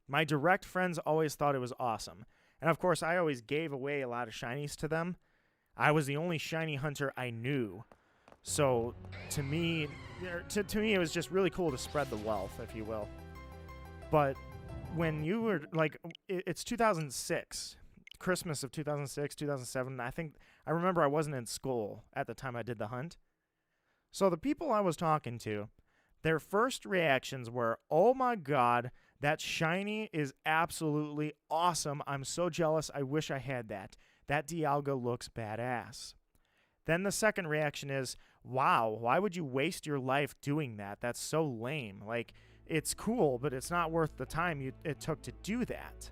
My direct friends always thought it was awesome. And of course, I always gave away a lot of shinies to them. I was the only shiny hunter I knew. So to me, it was just really cool to spread the wealth, if you will. But when you were like, it's 2006, Christmas of 2006, 2007. I remember I wasn't in school at the time I did the hunt. So the people I was talking to, their first reactions were, oh my God, that shiny is absolutely awesome. I'm so jealous. I wish I had that. That Dialga looks badass. Then the second reaction is, wow, why would you waste your life doing that? That's so lame. Like, it's cool, but it's not worth the time it took to do that.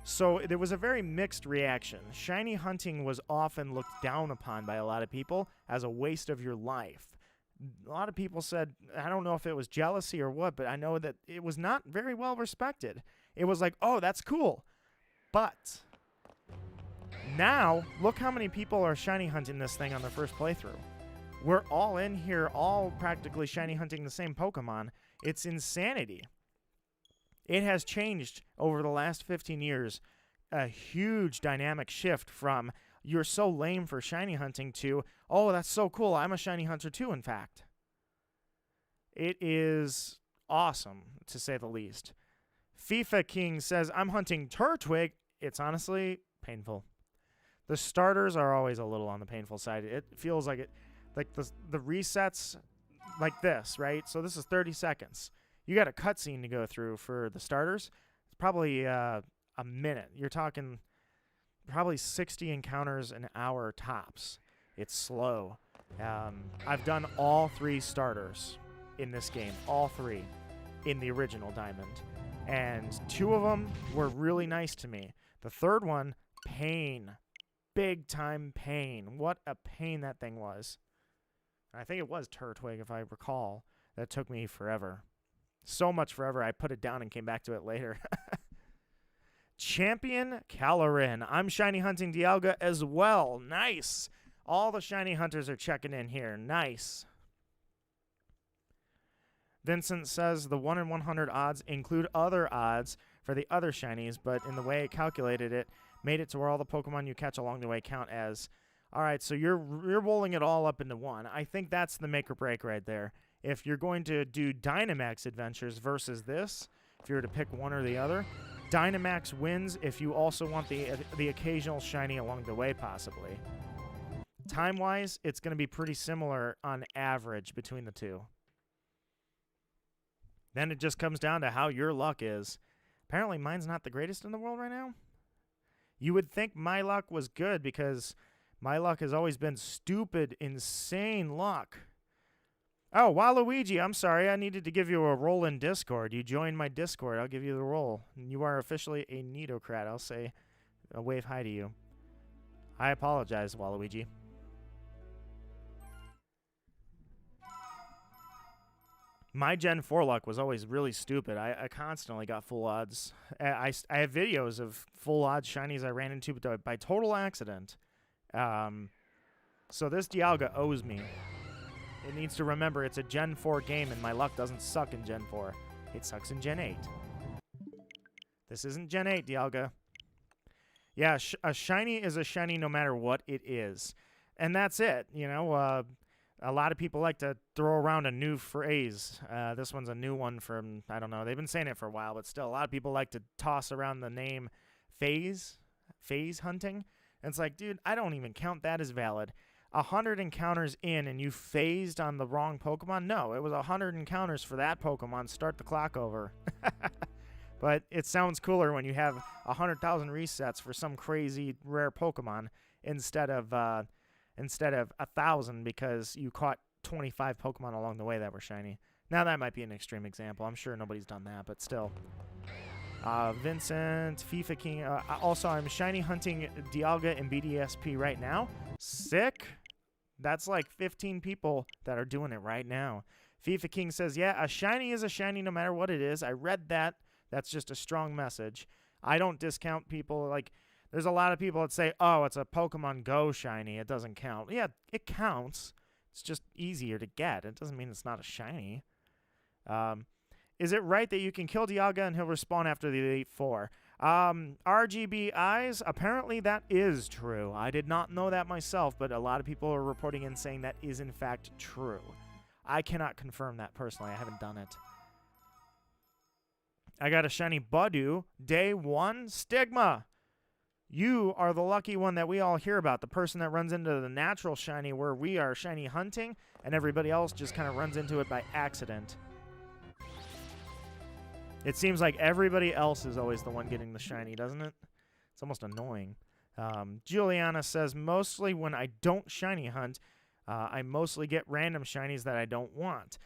So there was a very mixed reaction. Shiny hunting was often looked down upon by a lot of people as a waste of your life. A lot of people said, I don't know if it was jealousy or what, but I know that it was not very well respected. It was like, oh, that's cool. But now, look how many people are shiny hunting this thing on their first playthrough. We're all in here, all practically shiny hunting the same Pokemon. It's insanity. It has changed over the last 15 years, a huge dynamic shift from you're so lame for shiny hunting to, oh, that's so cool, I'm a shiny hunter too, in fact. It is awesome, to say the least. FIFA King says, I'm hunting Turtwig. It's honestly painful. The starters are always a little on the painful side. It feels like the resets like this, right? So this is 30 seconds. You got a cutscene to go through for the starters. It's probably a minute. You're talking probably 60 encounters an hour tops. It's slow. I've done all 3 starters in this game. All 3 in the original Diamond. And 2 of them were really nice to me. The third one, pain. Big time pain. What a pain that thing was. I think it was Turtwig, if I recall. That took me forever. So much forever, I put it down and came back to it later. Champion Calorin. I'm shiny hunting Dialga as well. Nice. All the shiny hunters are checking in here. Nice. Vincent says the 1 in 100 odds include other odds for the other shinies, but in the way it calculated it, made it to where all the Pokemon you catch along the way count as. All right, so you're rolling it all up into one. I think that's the make or break right there. If you're going to do Dynamax adventures versus this, if you were to pick one or the other, Dynamax wins if you also want the occasional shiny along the way, possibly. Time-wise, it's going to be pretty similar on average between the two. Then it just comes down to how your luck is. Apparently, mine's not the greatest in the world right now. You would think my luck was good because my luck has always been stupid, insane luck. Oh, Waluigi, I'm sorry. I needed to give you a role in Discord. You joined my Discord. I'll give you the role. You are officially a Nidocrat. I'll say a wave hi to you. I apologize, Waluigi. My Gen 4 luck was always really stupid. I constantly got full odds. I have videos of full odds shinies I ran into by total accident. So this Dialga owes me. It needs to remember it's a Gen 4 game and my luck doesn't suck in Gen 4. It sucks in Gen 8. This isn't Gen 8, Dialga. Yeah, a shiny is a shiny no matter what it is. And that's it, you know. A lot of people like to throw around a new phrase. This one's a new one from, I don't know, they've been saying it for a while, but still, a lot of people like to toss around the name phase hunting. And it's like, dude, I don't even count that as valid. 100 encounters in and you phased on the wrong Pokemon? No, it was 100 encounters for that Pokemon. Start the clock over. But it sounds cooler when you have 100,000 resets for some crazy rare Pokemon instead of 1,000 because you caught 25 Pokemon along the way that were shiny. Now that might be an extreme example. I'm sure nobody's done that, but still. Vincent, FIFA King. Also, I'm shiny hunting Dialga and BDSP right now. Sick. That's like 15 people that are doing it right now. FIFA King says, yeah, a shiny is a shiny no matter what it is. I read that. That's just a strong message. I don't discount people. Like, there's a lot of people that say, oh, it's a Pokemon Go shiny. It doesn't count. Yeah, it counts. It's just easier to get. It doesn't mean it's not a shiny. Is it right that you can kill Dialga and he'll respawn after the Elite Four? RGB Eyes, apparently that is true. I did not know that myself, but a lot of people are reporting in saying that is in fact true. I cannot confirm that personally. I haven't done it. I got a shiny Budew. Day 1, Stigma. You are the lucky one that we all hear about. The person that runs into the natural shiny where we are shiny hunting, and everybody else just kind of runs into it by accident. It seems like everybody else is always the one getting the shiny, doesn't it? It's almost annoying. Juliana says, mostly when I don't shiny hunt, I mostly get random shinies that I don't want.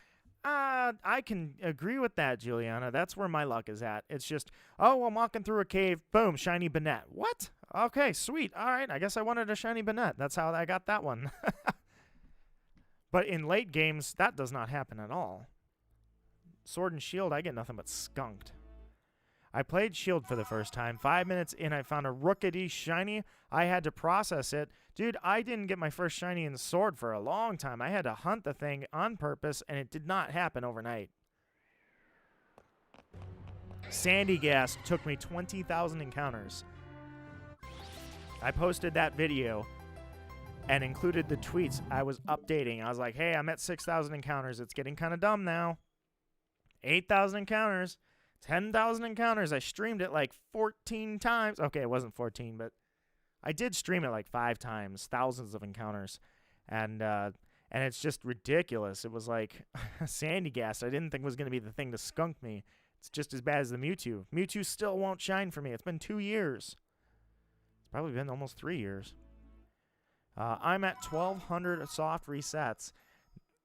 I can agree with that, Juliana. That's where my luck is at. It's just, oh, I'm walking through a cave, boom, shiny Banette. What? Okay, sweet. All right, I guess I wanted a shiny Banette. That's how I got that one. But in late games, that does not happen at all. Sword and Shield, I get nothing but skunked. I played Shield for the first time. 5 minutes in, I found a Rookity shiny. I had to process it. Dude, I didn't get my first shiny in Sword for a long time. I had to hunt the thing on purpose, and it did not happen overnight. Sandy Gas took me 20,000 encounters. I posted that video and included the tweets I was updating. I was like, hey, I'm at 6,000 encounters. It's getting kind of dumb now. 8,000 encounters. 10,000 encounters. I streamed it like 14 times. Okay, it wasn't 14, but I did stream it like 5 times. Thousands of encounters. And it's just ridiculous. It was like Sandy Gas. I didn't think was going to be the thing to skunk me. It's just as bad as the Mewtwo. Mewtwo still won't shine for me. It's been 2 years. It's probably been almost 3 years. I'm at 1,200 soft resets.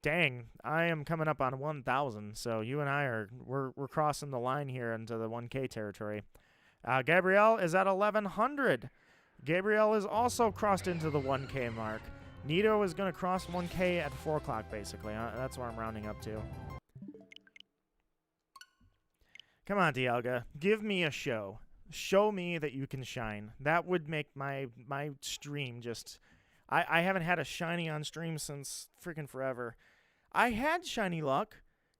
Dang, I am coming up on 1,000, so you and I we're crossing the line here into the 1K territory. Gabrielle is at 1,100. Gabrielle is also crossed into the 1K mark. Nito is going to cross 1K at 4 o'clock, basically. That's where I'm rounding up to. Come on, Dialga. Give me a show. Show me that you can shine. That would make my stream just... I haven't had a shiny on stream since freaking forever. I had shiny luck.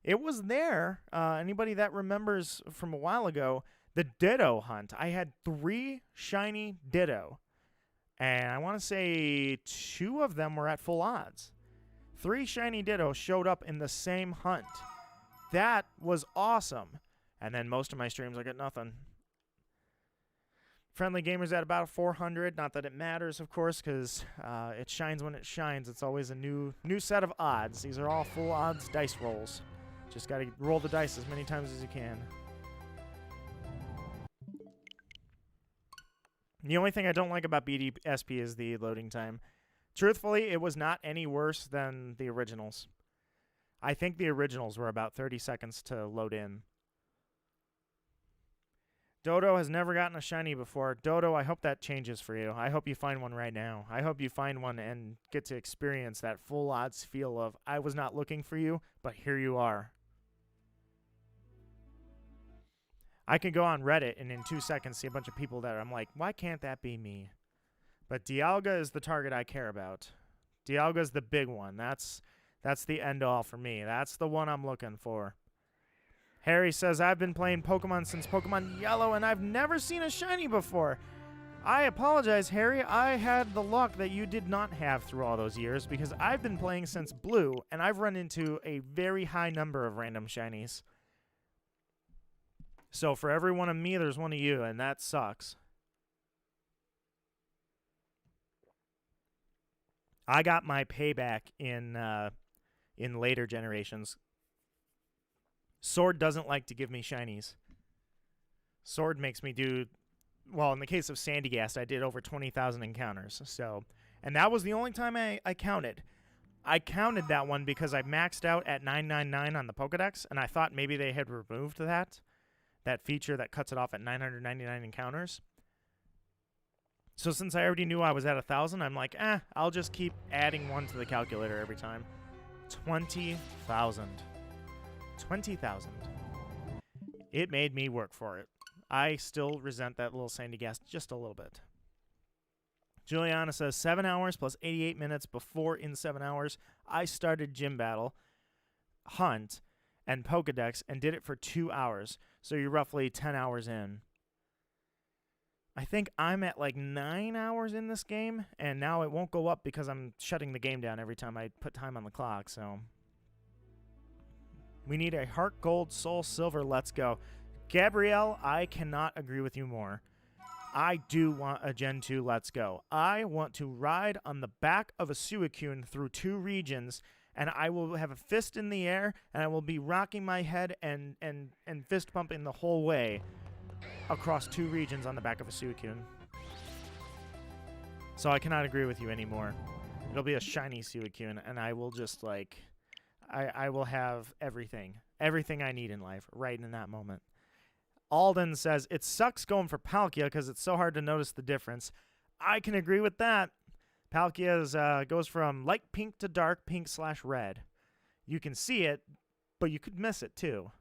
It was there. Anybody that remembers from a while ago, the Ditto hunt. I had 3 shiny Ditto. And I want to say 2 of them were at full odds. 3 shiny Ditto showed up in the same hunt. That was awesome. And then most of my streams, I got nothing. Friendly Gamers at about 400. Not that it matters, of course, because it shines when it shines. It's always a new set of odds. These are all full odds dice rolls. Just got to roll the dice as many times as you can. The only thing I don't like about BDSP is the loading time. Truthfully, it was not any worse than the originals. I think the originals were about 30 seconds to load in. Dodo has never gotten a shiny before. Dodo, I hope that changes for you. I hope you find one right now. I hope you find one and get to experience that full odds feel of, I was not looking for you, but here you are. I can go on Reddit and in 2 seconds see a bunch of people that I'm like, why can't that be me? But Dialga is the target I care about. Dialga is the big one. That's the end all for me. That's the one I'm looking for. Harry says, I've been playing Pokemon since Pokemon Yellow, and I've never seen a shiny before. I apologize, Harry. I had the luck that you did not have through all those years, because I've been playing since Blue, and I've run into a very high number of random shinies. So for every one of me, there's one of you, and that sucks. I got my payback in later generations. Sword doesn't like to give me shinies. Sword makes me do, well, in the case of Sandygast, I did over 20,000 encounters. So, and that was the only time I counted. I counted that one because I maxed out at 999 on the Pokedex, and I thought maybe they had removed that feature that cuts it off at 999 encounters. So since I already knew I was at 1,000, I'm like, I'll just keep adding one to the calculator every time. 20,000. 20,000. It made me work for it. I still resent that little Sandygast just a little bit. Juliana says 7 hours plus 88 minutes before in 7 hours. I started Gym Battle, Hunt, and Pokedex and did it for 2 hours. So you're roughly 10 hours in. I think I'm at like 9 hours in this game, and now it won't go up because I'm shutting the game down every time I put time on the clock, so... We need a Heart Gold, Soul Silver, let's go. Gabrielle, I cannot agree with you more. I do want a Gen 2 let's go. I want to ride on the back of a Suicune through 2 regions, and I will have a fist in the air, and I will be rocking my head and fist pumping the whole way across 2 regions on the back of a Suicune. So I cannot agree with you anymore. It'll be a shiny Suicune, and I will just, like... I will have everything I need in life right in that moment. Alden says, it sucks going for Palkia because it's so hard to notice the difference. I can agree with that. Palkia goes from light pink to dark pink / red. You can see it, but you could miss it too.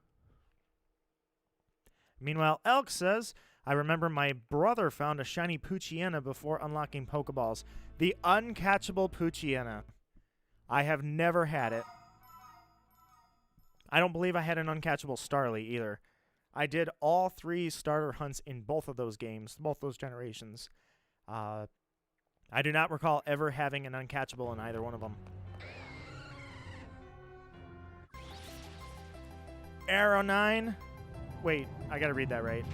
Meanwhile, Elk says, I remember my brother found a shiny Poochyena before unlocking Pokeballs. The uncatchable Poochyena. I have never had it. I don't believe I had an uncatchable Starly either. I did all 3 starter hunts in both of those games, both those generations. I do not recall ever having an uncatchable in either one of them. Arrow 9. Wait, I gotta read that right.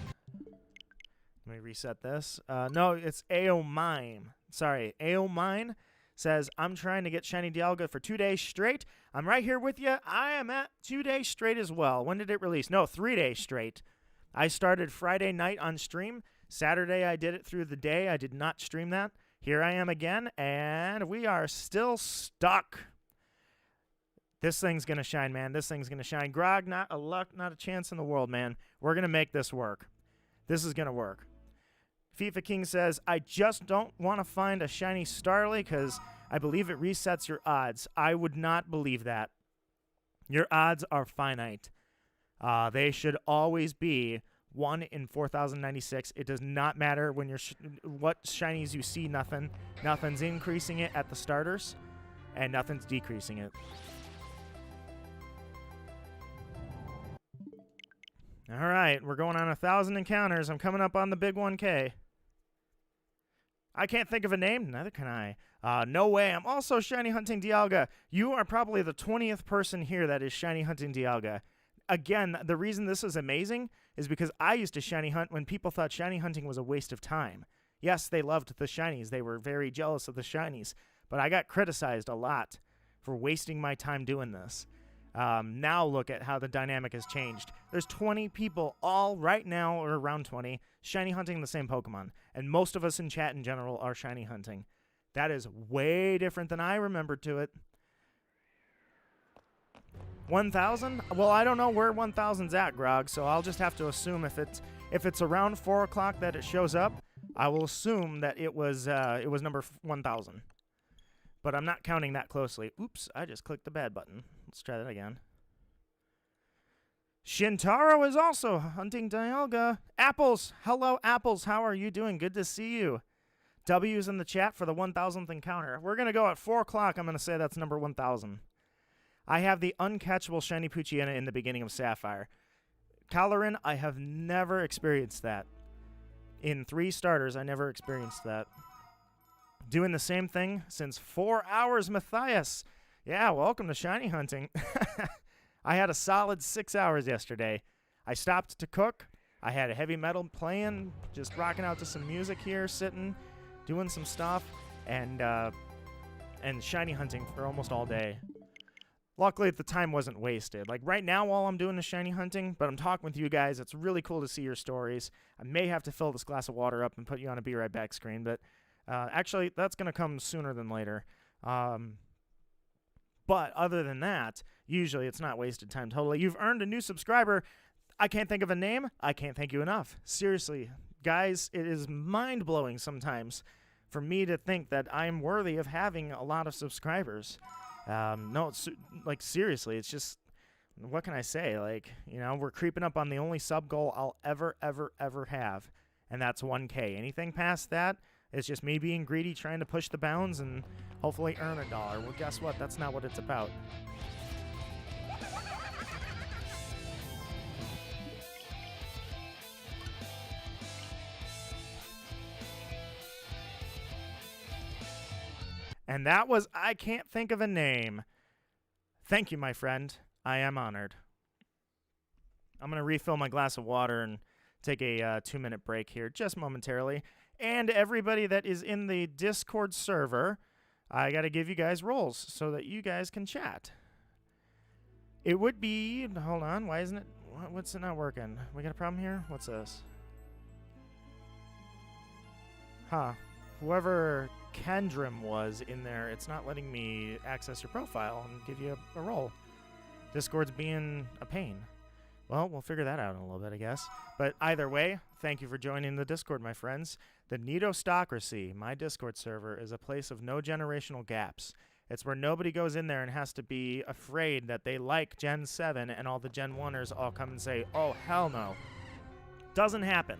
Let me reset this. No, it's Aomine. Sorry, Aomine says, I'm trying to get Shiny Dialga for 2 days straight. I'm right here with you. I am at 2 days straight as well. When did it release? No, 3 days straight. I started Friday night on stream. Saturday, I did it through the day. I did not stream that. Here I am again, and we are still stuck. This thing's going to shine, man. This thing's going to shine. Grog, not a luck, not a chance in the world, man. We're going to make this work. This is going to work. FIFA King says, I just don't want to find a shiny Starly because I believe it resets your odds. I would not believe that. Your odds are finite. They should always be 1 in 4,096. It does not matter when you're what shinies you see. Nothing's increasing it at the starters, and nothing's decreasing it. All right, we're going on 1,000 encounters. I'm coming up on the big 1K. I can't think of a name. Neither can I. No way. I'm also shiny hunting Dialga. You are probably the 20th person here that is shiny hunting Dialga. Again, the reason this is amazing is because I used to shiny hunt when people thought shiny hunting was a waste of time. Yes, they loved the shinies. They were very jealous of the shinies. But I got criticized a lot for wasting my time doing this. Now look at how the dynamic has changed. There's 20 people all right now, or around 20, shiny hunting the same Pokemon. And most of us in chat in general are shiny hunting. That is way different than I remembered to it. 1,000? Well, I don't know where 1,000's at, Grog, so I'll just have to assume if it's around 4 o'clock that it shows up, I will assume that it was number 1,000. But I'm not counting that closely. Oops, I just clicked the bad button. Let's try that again. Shintaro is also hunting Dialga. Apples! Hello, Apples. How are you doing? Good to see you. W's in the chat for the 1,000th encounter. We're going to go at 4 o'clock. I'm going to say that's number 1,000. I have the uncatchable shiny Poochyena in the beginning of Sapphire. Colorin, I have never experienced that. In 3 starters, I never experienced that. Doing the same thing since 4 hours, Matthias. Yeah, welcome to shiny hunting. I had a solid 6 hours yesterday. I stopped to cook. I had a heavy metal playing, just rocking out to some music here, sitting, doing some stuff, and shiny hunting for almost all day. Luckily, the time wasn't wasted. Like right now, while I'm doing the shiny hunting, but I'm talking with you guys, it's really cool to see your stories. I may have to fill this glass of water up and put you on a Be Right Back screen, but actually, that's going to come sooner than later. But other than that, usually it's not wasted time totally. You've earned a new subscriber. I can't think of a name. I can't thank you enough. Seriously, guys, it is mind-blowing sometimes for me to think that I'm worthy of having a lot of subscribers. No, it's, like, seriously, it's just, what can I say? Like, you know, we're creeping up on the only sub goal I'll ever have, and that's 1K. Anything past that, it's just me being greedy, trying to push the bounds and hopefully earn $1. Well, guess what? That's not what it's about. And that was I Can't Think of a Name. Thank you, my friend. I am honored. I'm going to refill my glass of water and take a 2-minute break here just momentarily. And everybody that is in the Discord server, I got to give you guys roles so that you guys can chat. It would be, hold on, why isn't it, what's it not working? We got a problem here? What's this? Huh. Whoever Kendrim was in there, it's not letting me access your profile and give you a role. Discord's being a pain. Well, we'll figure that out in a little bit, I guess. But either way, thank you for joining the Discord, my friends. The Nidostocracy, my Discord server, is a place of no generational gaps. It's where nobody goes in there and has to be afraid that they like Gen 7 and all the Gen 1ers all come and say, oh, hell no. Doesn't happen.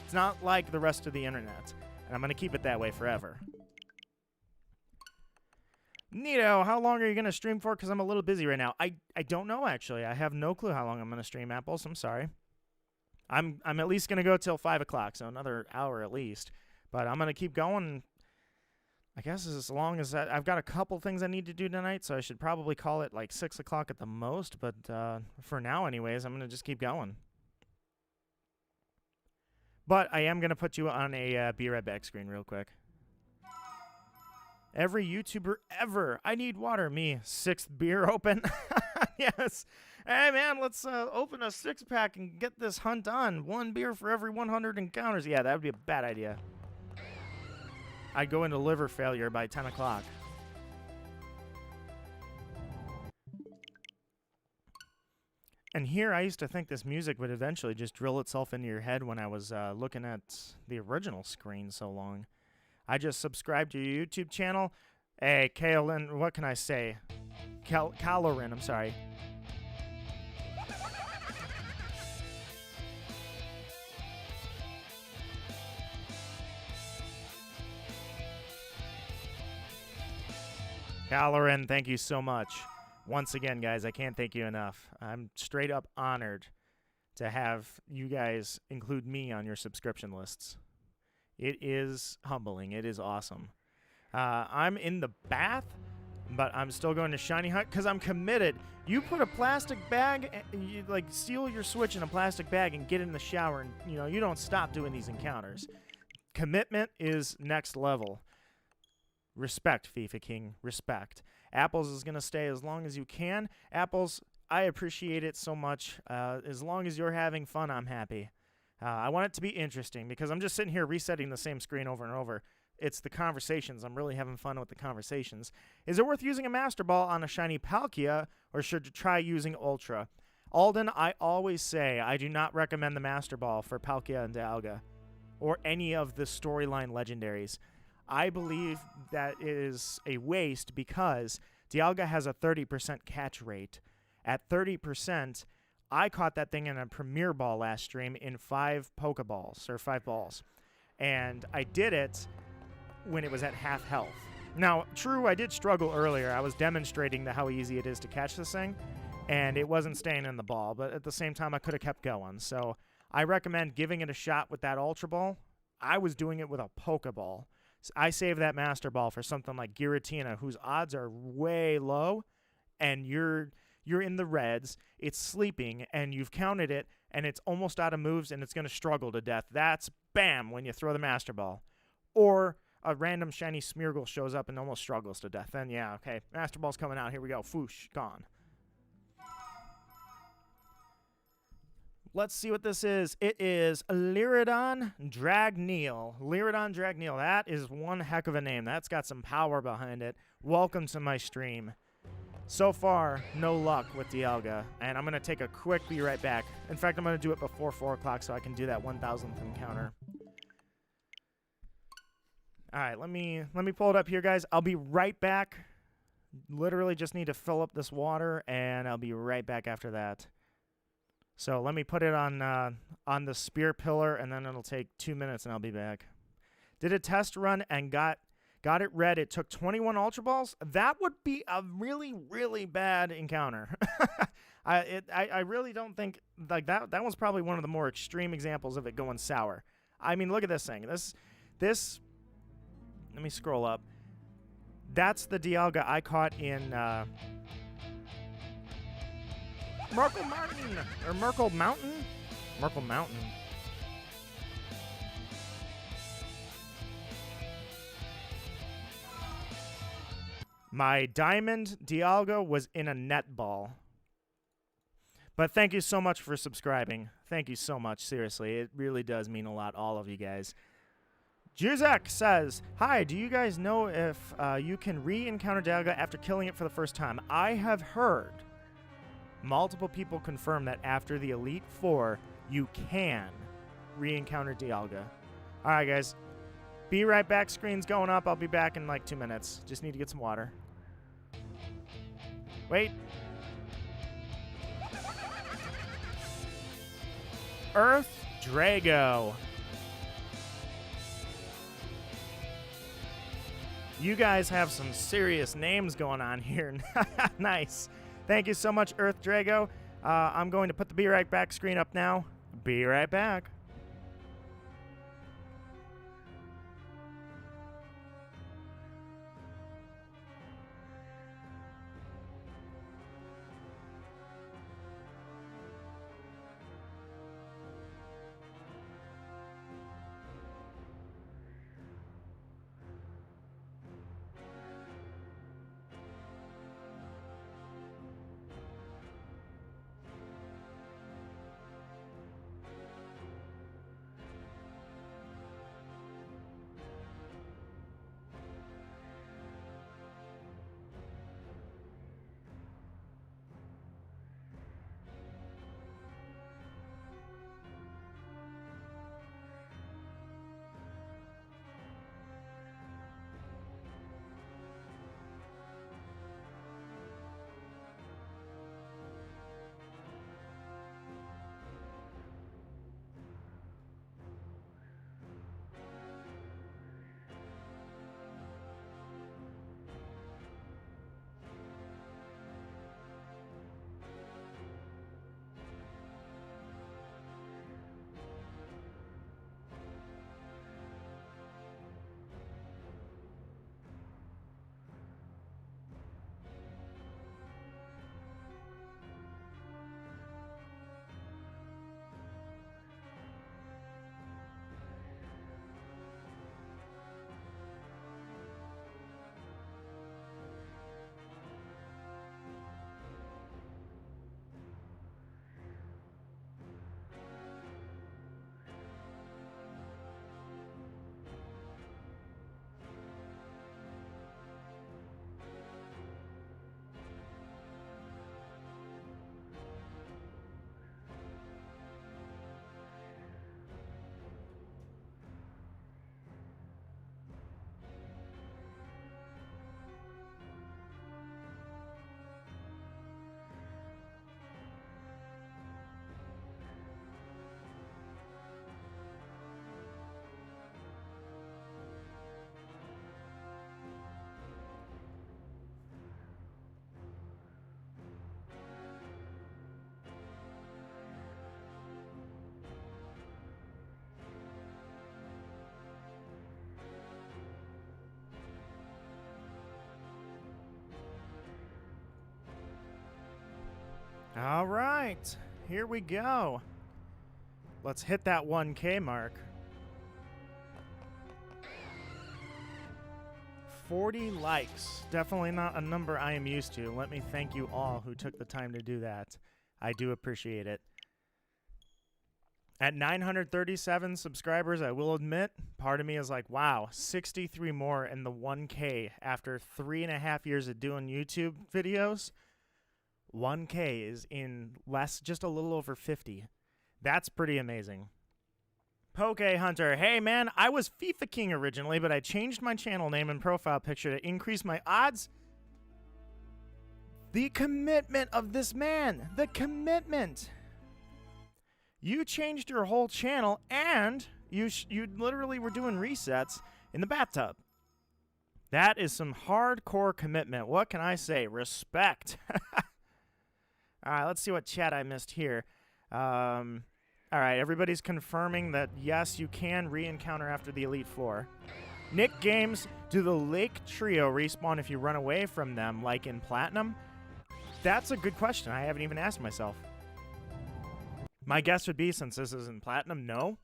It's not like the rest of the internet. And I'm going to keep it that way forever. Nito, how long are you going to stream for? Because I'm a little busy right now. I don't know, actually. I have no clue how long I'm going to stream, Apples. I'm sorry. I'm at least going to go till 5 o'clock, so another hour at least. But I'm going to keep going, I guess, as long as I've got a couple things I need to do tonight, so I should probably call it like 6 o'clock at the most. But for now, anyways, I'm going to just keep going. But I am going to put you on a Be Right Back screen real quick. Every YouTuber ever. I need water. Me, 6th beer open. Yes. Hey, man, let's open a 6-pack and get this hunt on. 1 beer for every 100 encounters. Yeah, that would be a bad idea. I'd go into liver failure by 10 o'clock. And here, I used to think this music would eventually just drill itself into your head when I was looking at the original screen so long. I just subscribed to your YouTube channel. Hey, Kaelin, what can I say? Calorin, I'm sorry. Calorin, thank you so much. Once again, guys, I can't thank you enough. I'm straight up honored to have you guys include me on your subscription lists. It is humbling. It is awesome. I'm in the bath, but I'm still going to Shiny Hunt because I'm committed. You put a plastic bag, you like seal your Switch in a plastic bag and get in the shower, and you don't stop doing these encounters. Commitment is next level. Respect, FIFA King. Respect. Apples is going to stay as long as you can. Apples, I appreciate it so much. As long as you're having fun, I'm happy. I want it to be interesting because I'm just sitting here resetting the same screen over and over. It's the conversations. I'm really having fun with the conversations. Is it worth using a Master Ball on a shiny Palkia, or should you try using Ultra? Alden, I always say I do not recommend the Master Ball for Palkia and Dialga, or any of the storyline legendaries. I believe that is a waste because Dialga has a 30% catch rate. At 30%, I caught that thing in a Premier Ball last stream in 5 Pokeballs, or 5 balls. And I did it when it was at half health. Now, true, I did struggle earlier. I was demonstrating how easy it is to catch this thing, and it wasn't staying in the ball. But at the same time, I could have kept going. So I recommend giving it a shot with that Ultra Ball. I was doing it with a Pokeball. So I saved that Master Ball for something like Giratina, whose odds are way low, and you're in the reds, it's sleeping, and you've counted it, and it's almost out of moves, and it's going to struggle to death. That's bam when you throw the Master Ball. Or a random shiny Smeargle shows up and almost struggles to death. Then, yeah, okay, Master Ball's coming out. Here we go. Foosh, gone. Let's see what this is. It is Lyrodon Dragneel. Lyrodon Dragneel. That is one heck of a name. That's got some power behind it. Welcome to my stream. So far, no luck with Dialga, and I'm going to take a quick be right back. In fact, I'm going to do it before 4 o'clock so I can do that 1,000th encounter. All right, let me pull it up here, guys. I'll be right back. Literally just need to fill up this water, and I'll be right back after that. So let me put it on the spear pillar, and then it'll take 2 minutes, and I'll be back. Did a test run and got it red. It took 21 Ultra Balls. That would be a really, really bad encounter. I really don't think like that. That was probably one of the more extreme examples of it going sour. I mean, look at this thing. This. Let me scroll up. That's the Dialga I caught in Merkle Mountain or Merkle Mountain. Merkle Mountain. My diamond Dialga was in a netball. But thank you so much for subscribing. Thank you so much. Seriously, it really does mean a lot, all of you guys. Juzek says, hi, do you guys know if you can re-encounter Dialga after killing it for the first time? I have heard multiple people confirm that after the Elite Four, you can re-encounter Dialga. All right, guys. Be right back. Screen's going up. I'll be back in like 2 minutes. Just need to get some water. Wait. Earth Drago. You guys have some serious names going on here. Nice. Thank you so much, Earth Drago. I'm going to put the Be Right Back screen up now. Be right back. All right, here we go. Let's hit that 1K mark. 40 likes. Definitely not a number I am used to. Let me thank you all who took the time to do that. I do appreciate it. At 937 subscribers, I will admit, part of me is like, wow, 63 more in the 1K after 3.5 years of doing YouTube videos. 1K is in just a little over 50. That's pretty amazing. Poke Hunter, hey man, I was FIFA King originally, but I changed my channel name and profile picture to increase my odds. The commitment of this man, the commitment. You changed your whole channel and you literally were doing resets in the bathtub. That is some hardcore commitment. What can I say? Respect. All right, let's see what chat I missed here. All right, everybody's confirming that, yes, you can re-encounter after the Elite Four. Nick Games, do the Lake Trio respawn if you run away from them, like in Platinum? That's a good question. I haven't even asked myself. My guess would be, since this is in Platinum, no.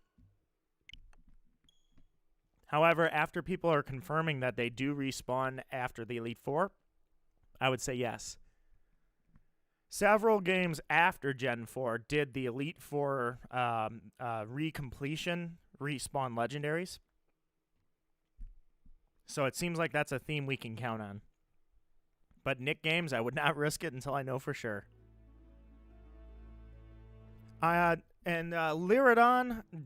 However, after people are confirming that they do respawn after the Elite Four, I would say yes. Several games after Gen 4 did the Elite Four recompletion respawn legendaries. So it seems like that's a theme we can count on. But Nick Games, I would not risk it until I know for sure. Lyridon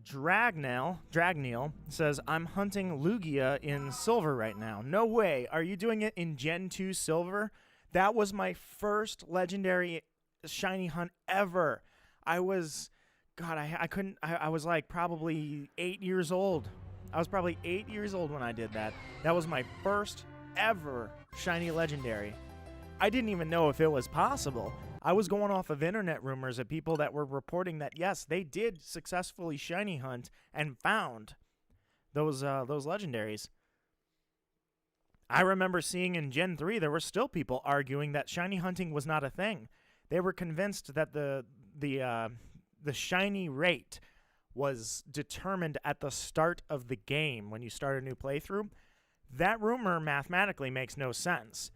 Dragneel says, I'm hunting Lugia in Silver right now. No way. Are you doing it in Gen 2 Silver? That was my first legendary shiny hunt ever. I was, God, I was like probably 8 years old. I was probably 8 years old when I did that. That was my first ever shiny legendary. I didn't even know if it was possible. I was going off of internet rumors of people that were reporting that, yes, they did successfully shiny hunt and found those legendaries. I remember seeing in Gen 3, there were still people arguing that shiny hunting was not a thing. They were convinced that the shiny rate was determined at the start of the game when you start a new playthrough. That rumor mathematically makes no sense.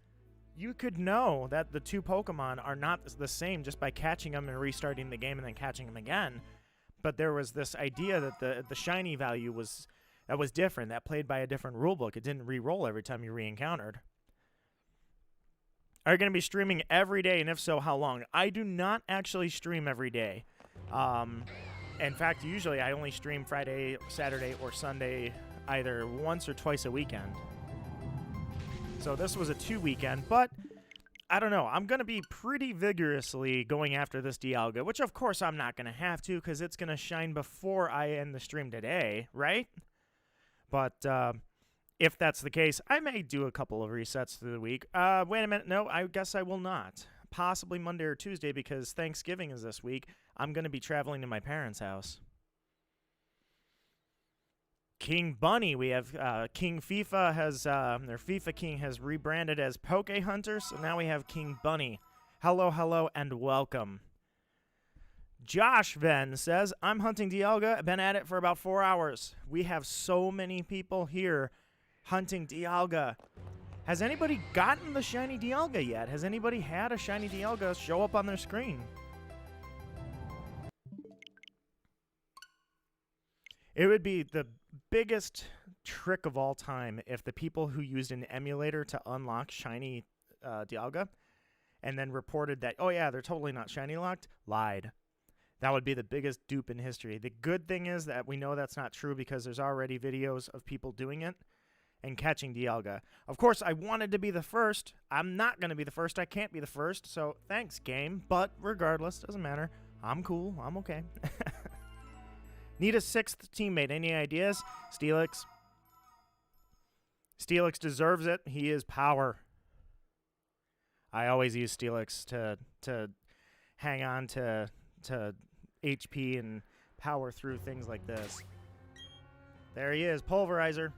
You could know that the two Pokemon are not the same just by catching them and restarting the game and then catching them again. But there was this idea that the shiny value was different. That played by a different rulebook. It didn't re-roll every time you re-encountered. Are you going to be streaming every day, and if so, how long? I do not actually stream every day. In fact, usually I only stream Friday, Saturday, or Sunday either once or twice a weekend. So this was a 2 weekend, but I don't know. I'm going to be pretty vigorously going after this Dialga, which of course I'm not going to have to because it's going to shine before I end the stream today, right? But if that's the case, I may do a couple of resets through the week. Wait a minute. No, I guess I will not. Possibly Monday or Tuesday because Thanksgiving is this week. I'm going to be traveling to my parents' house. King Bunny, we have King FIFA has, their FIFA King has rebranded as Poke Hunter, so now we have King Bunny. Hello, hello, and welcome. Josh Venn says, I'm hunting Dialga, been at it for about 4 hours. We have so many people here hunting Dialga. Has anybody gotten the shiny Dialga yet? Has anybody had a shiny Dialga show up on their screen? It would be the biggest trick of all time if the people who used an emulator to unlock shiny Dialga and then reported that, oh yeah, they're totally not shiny locked, lied. That would be the biggest dupe in history. The good thing is that we know that's not true because there's already videos of people doing it and catching Dialga. Of course, I wanted to be the first. I'm not going to be the first. I can't be the first, so thanks, game. But regardless, doesn't matter. I'm cool. I'm okay. Need a 6th teammate. Any ideas? Steelix. Steelix deserves it. He is power. I always use Steelix to hang on to HP and power through things like this. There he is, Pulverizer.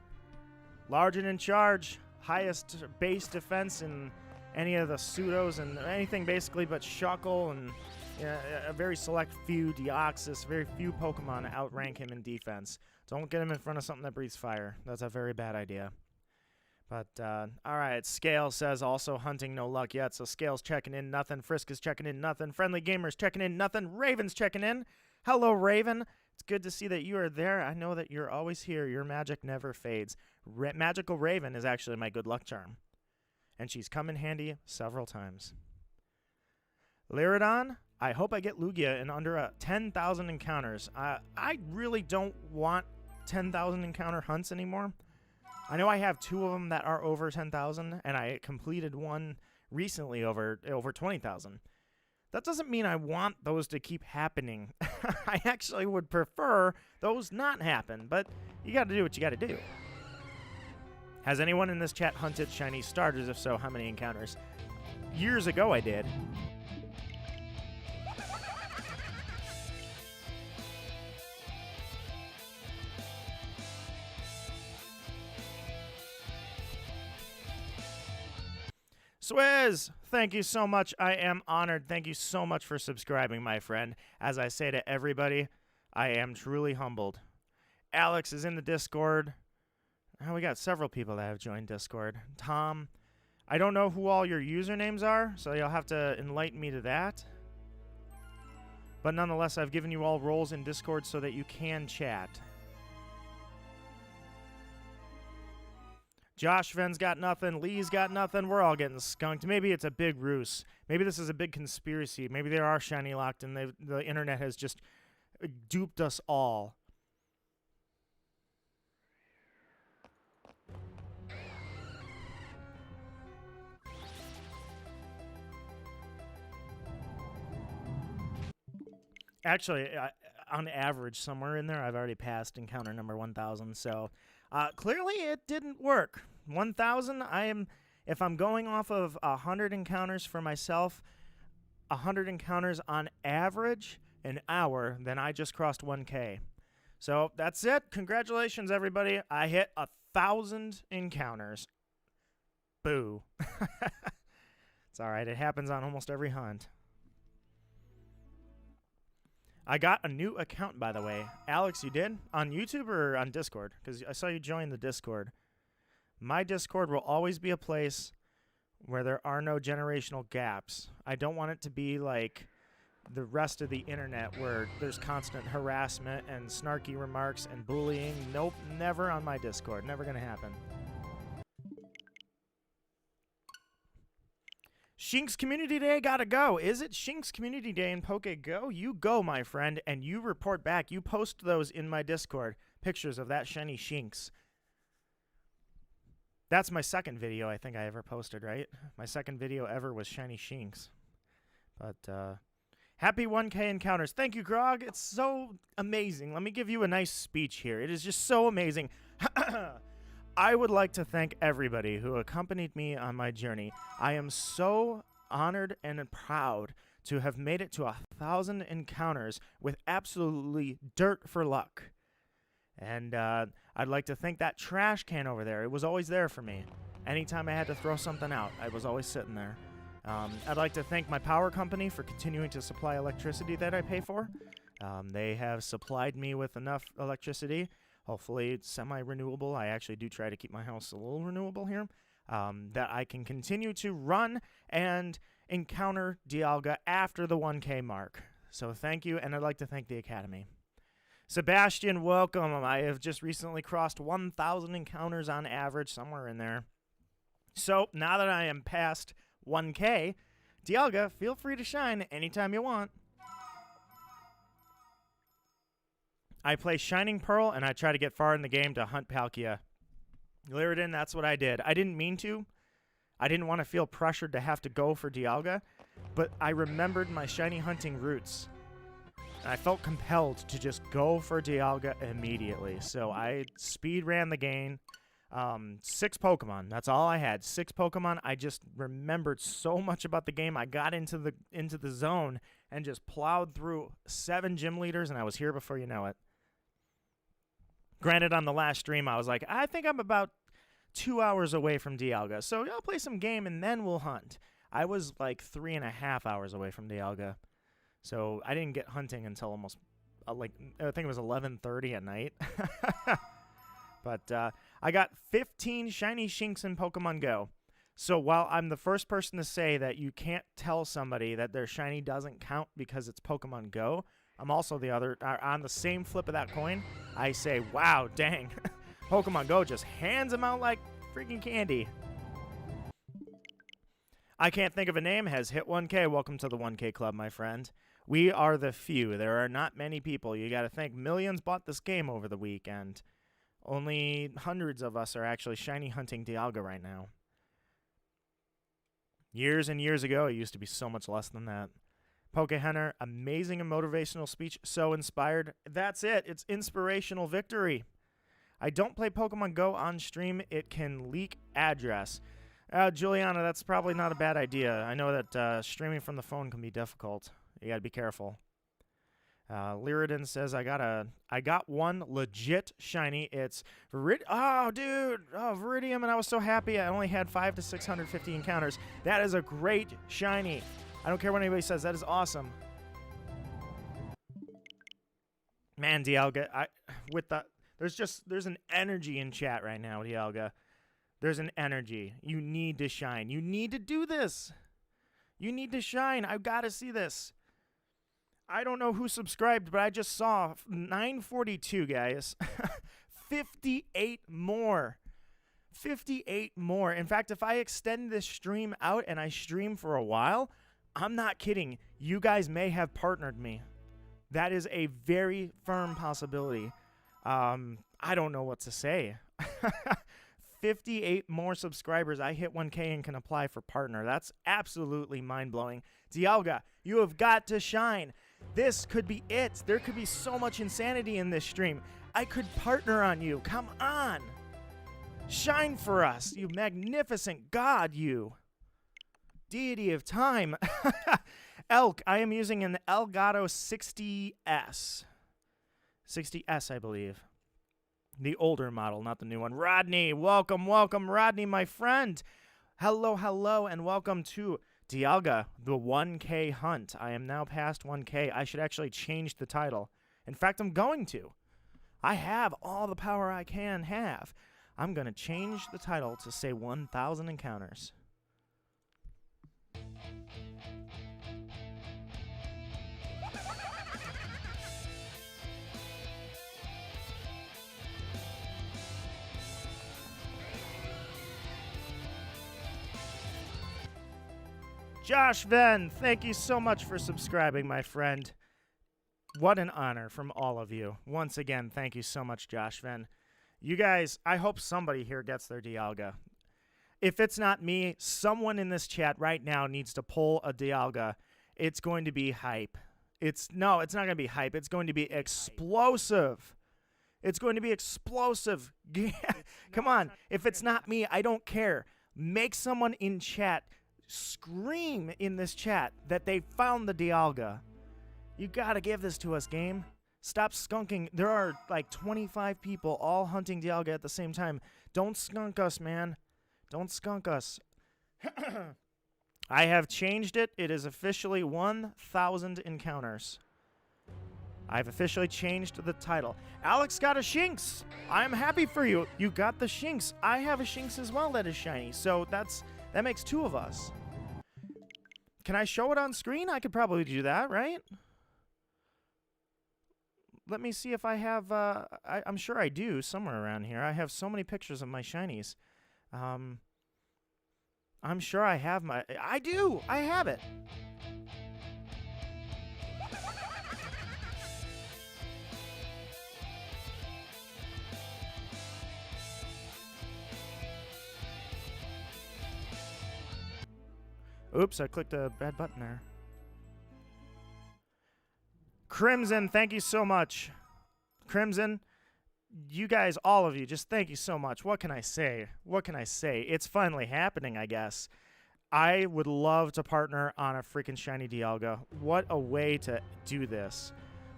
Large and in charge. Highest base defense in any of the pseudos and anything basically but Shuckle and A very select few Deoxys, very few Pokemon outrank him in defense. Don't get him in front of something that breathes fire. That's a very bad idea. But, alright, Scale says also hunting, no luck yet. So Scale's checking in, nothing. Frisk is checking in, nothing. Friendly Gamer's checking in, nothing. Raven's checking in. Hello, Raven. It's good to see that you are there. I know that you're always here. Your magic never fades. Magical Raven is actually my good luck charm. And she's come in handy several times. Lyridon, I hope I get Lugia in under 10,000 encounters. I really don't want 10,000 encounter hunts anymore. I know I have 2 of them that are over 10,000, and I completed one recently over 20,000. That doesn't mean I want those to keep happening. I actually would prefer those not happen, but you gotta do what you gotta do. Has anyone in this chat hunted shiny starters? If so, how many encounters? Years ago I did. Swizz, thank you so much. I am honored. Thank you so much for subscribing, my friend. As I say to everybody, I am truly humbled. Alex is in the Discord. Oh, we got several people that have joined Discord. Tom, I don't know who all your usernames are, so you'll have to enlighten me to that. But nonetheless, I've given you all roles in Discord so that you can chat. Josh Ven's got nothing. Lee's got nothing. We're all getting skunked. Maybe it's a big ruse. Maybe this is a big conspiracy. Maybe they are shiny locked and the internet has just duped us all. Actually, on average, somewhere in there, I've already passed encounter number 1,000. So clearly it didn't work. 1,000, if I'm going off of 100 encounters for myself, 100 encounters on average an hour, then I just crossed 1K. So that's it. Congratulations, everybody. I hit 1,000 encounters. Boo. It's all right. It happens on almost every hunt. I got a new account, by the way. Alex, you did? On YouTube or on Discord? Because I saw you join the Discord. My Discord will always be a place where there are no generational gaps. I don't want it to be like the rest of the internet where there's constant harassment and snarky remarks and bullying. Nope, never on my Discord. Never going to happen. Shinx Community Day gotta go. Is it Shinx Community Day in Poke Go? You go, my friend, and you report back. You post those in my Discord. Pictures of that shiny Shinx. That's my second video I think I ever posted, right? My second video ever was shiny Shinx. But, happy 1K encounters. Thank you, Grog. It's so amazing. Let me give you a nice speech here. It is just so amazing. I would like to thank everybody who accompanied me on my journey. I am so honored and proud to have made it to 1,000 encounters with absolutely dirt for luck. And I'd like to thank that trash can over there. It was always there for me. Anytime I had to throw something out, I was always sitting there. I'd like to thank my power company for continuing to supply electricity that I pay for. They have supplied me with enough electricity. Hopefully it's semi-renewable. I actually do try to keep my house a little renewable here. That I can continue to run and encounter Dialga after the 1K mark. So thank you, and I'd like to thank the Academy. Sebastian, welcome. I have just recently crossed 1,000 encounters on average, somewhere in there. So now that I am past 1K, Dialga, feel free to shine anytime you want. I play Shining Pearl, and I try to get far in the game to hunt Palkia. Lyridon, that's what I did. I didn't mean to. I didn't want to feel pressured to have to go for Dialga, but I remembered my shiny hunting roots. And I felt compelled to just go for Dialga immediately. So I speed ran the game. 6 Pokemon. That's all I had. 6 Pokemon. I just remembered so much about the game. I got into the zone and just plowed through 7 gym leaders, and I was here before you know it. Granted, on the last stream, I was like, I think I'm about 2 hours away from Dialga, so I'll play some game and then we'll hunt. I was like 3.5 hours away from Dialga. So I didn't get hunting until almost, like, I think it was 11:30 at night. But I got 15 shiny Shinx in Pokemon Go. So while I'm the first person to say that you can't tell somebody that their shiny doesn't count because it's Pokemon Go, I'm also the other, on the same flip of that coin, I say, wow, dang, Pokemon Go just hands them out like freaking candy. I can't think of a name has hit 1K. Welcome to the 1K club, my friend. We are the few. There are not many people. You got to think millions bought this game over the weekend. Only hundreds of us are actually shiny hunting Dialga right now. Years and years ago, it used to be so much less than that. Pokehenner, amazing and motivational speech, so inspired. That's it. It's inspirational victory. I don't play Pokemon Go on stream. It can leak address. Juliana, that's probably not a bad idea. I know that streaming from the phone can be difficult. You got to be careful. Lyridin says, I got one legit shiny. It's oh, dude. Oh, Viridium, and I was so happy. I only had 500 to 650 encounters. That is a great shiny. I don't care what anybody says. That is awesome. Man, Dialga, there's an energy in chat right now, Dialga. There's an energy. You need to shine. You need to do this. You need to shine. I've got to see this. I don't know who subscribed, but I just saw 942, guys. 58 more. 58 more. In fact, if I extend this stream out and I stream for a while, I'm not kidding. You guys may have partnered me. That is a very firm possibility. I don't know what to say. 58 more subscribers. I hit 1K and can apply for partner. That's absolutely mind-blowing. Dialga, you have got to shine. This could be it. There could be so much insanity in this stream. I could partner on you. Come on. Shine for us, you magnificent god, you. Deity of time. Elk, I am using an Elgato 60S. 60S, I believe. The older model, not the new one. Rodney, welcome, welcome, Rodney, my friend. Hello, hello, and welcome to Dialga, the 1K hunt. I am now past 1K. I should actually change the title. In fact, I'm going to. I have all the power I can have. I'm going to change the title to say 1,000 encounters. Josh Venn, thank you so much for subscribing, my friend. What an honor from all of you. Once again, thank you so much, Josh Venn. You guys, I hope somebody here gets their Dialga. If it's not me, someone in this chat right now needs to pull a Dialga. It's going to be hype. No, it's not going to be hype. It's going to be explosive. It's going to be explosive. Come on. If it's not me, I don't care. Make someone in chat scream in this chat that they found the Dialga. You gotta give this to us, game. Stop skunking. There are like 25 people all hunting Dialga at the same time. Don't skunk us, man. Don't skunk us. I have changed it. It is officially 1,000 encounters. I've officially changed the title. Alex got a Shinx. I'm happy for you. You got the Shinx. I have a Shinx as well that is shiny. So that makes two of us. Can I show it on screen? I could probably do that, right? Let me see if I have... I'm sure I do somewhere around here. I have so many pictures of my shinies. I'm sure I have my... I do! I have it! Oops, I clicked a bad button there. Crimson, thank you so much. Crimson, you guys, all of you, just thank you so much. What can I say? What can I say? It's finally happening, I guess. I would love to partner on a freaking shiny Dialga. What a way to do this.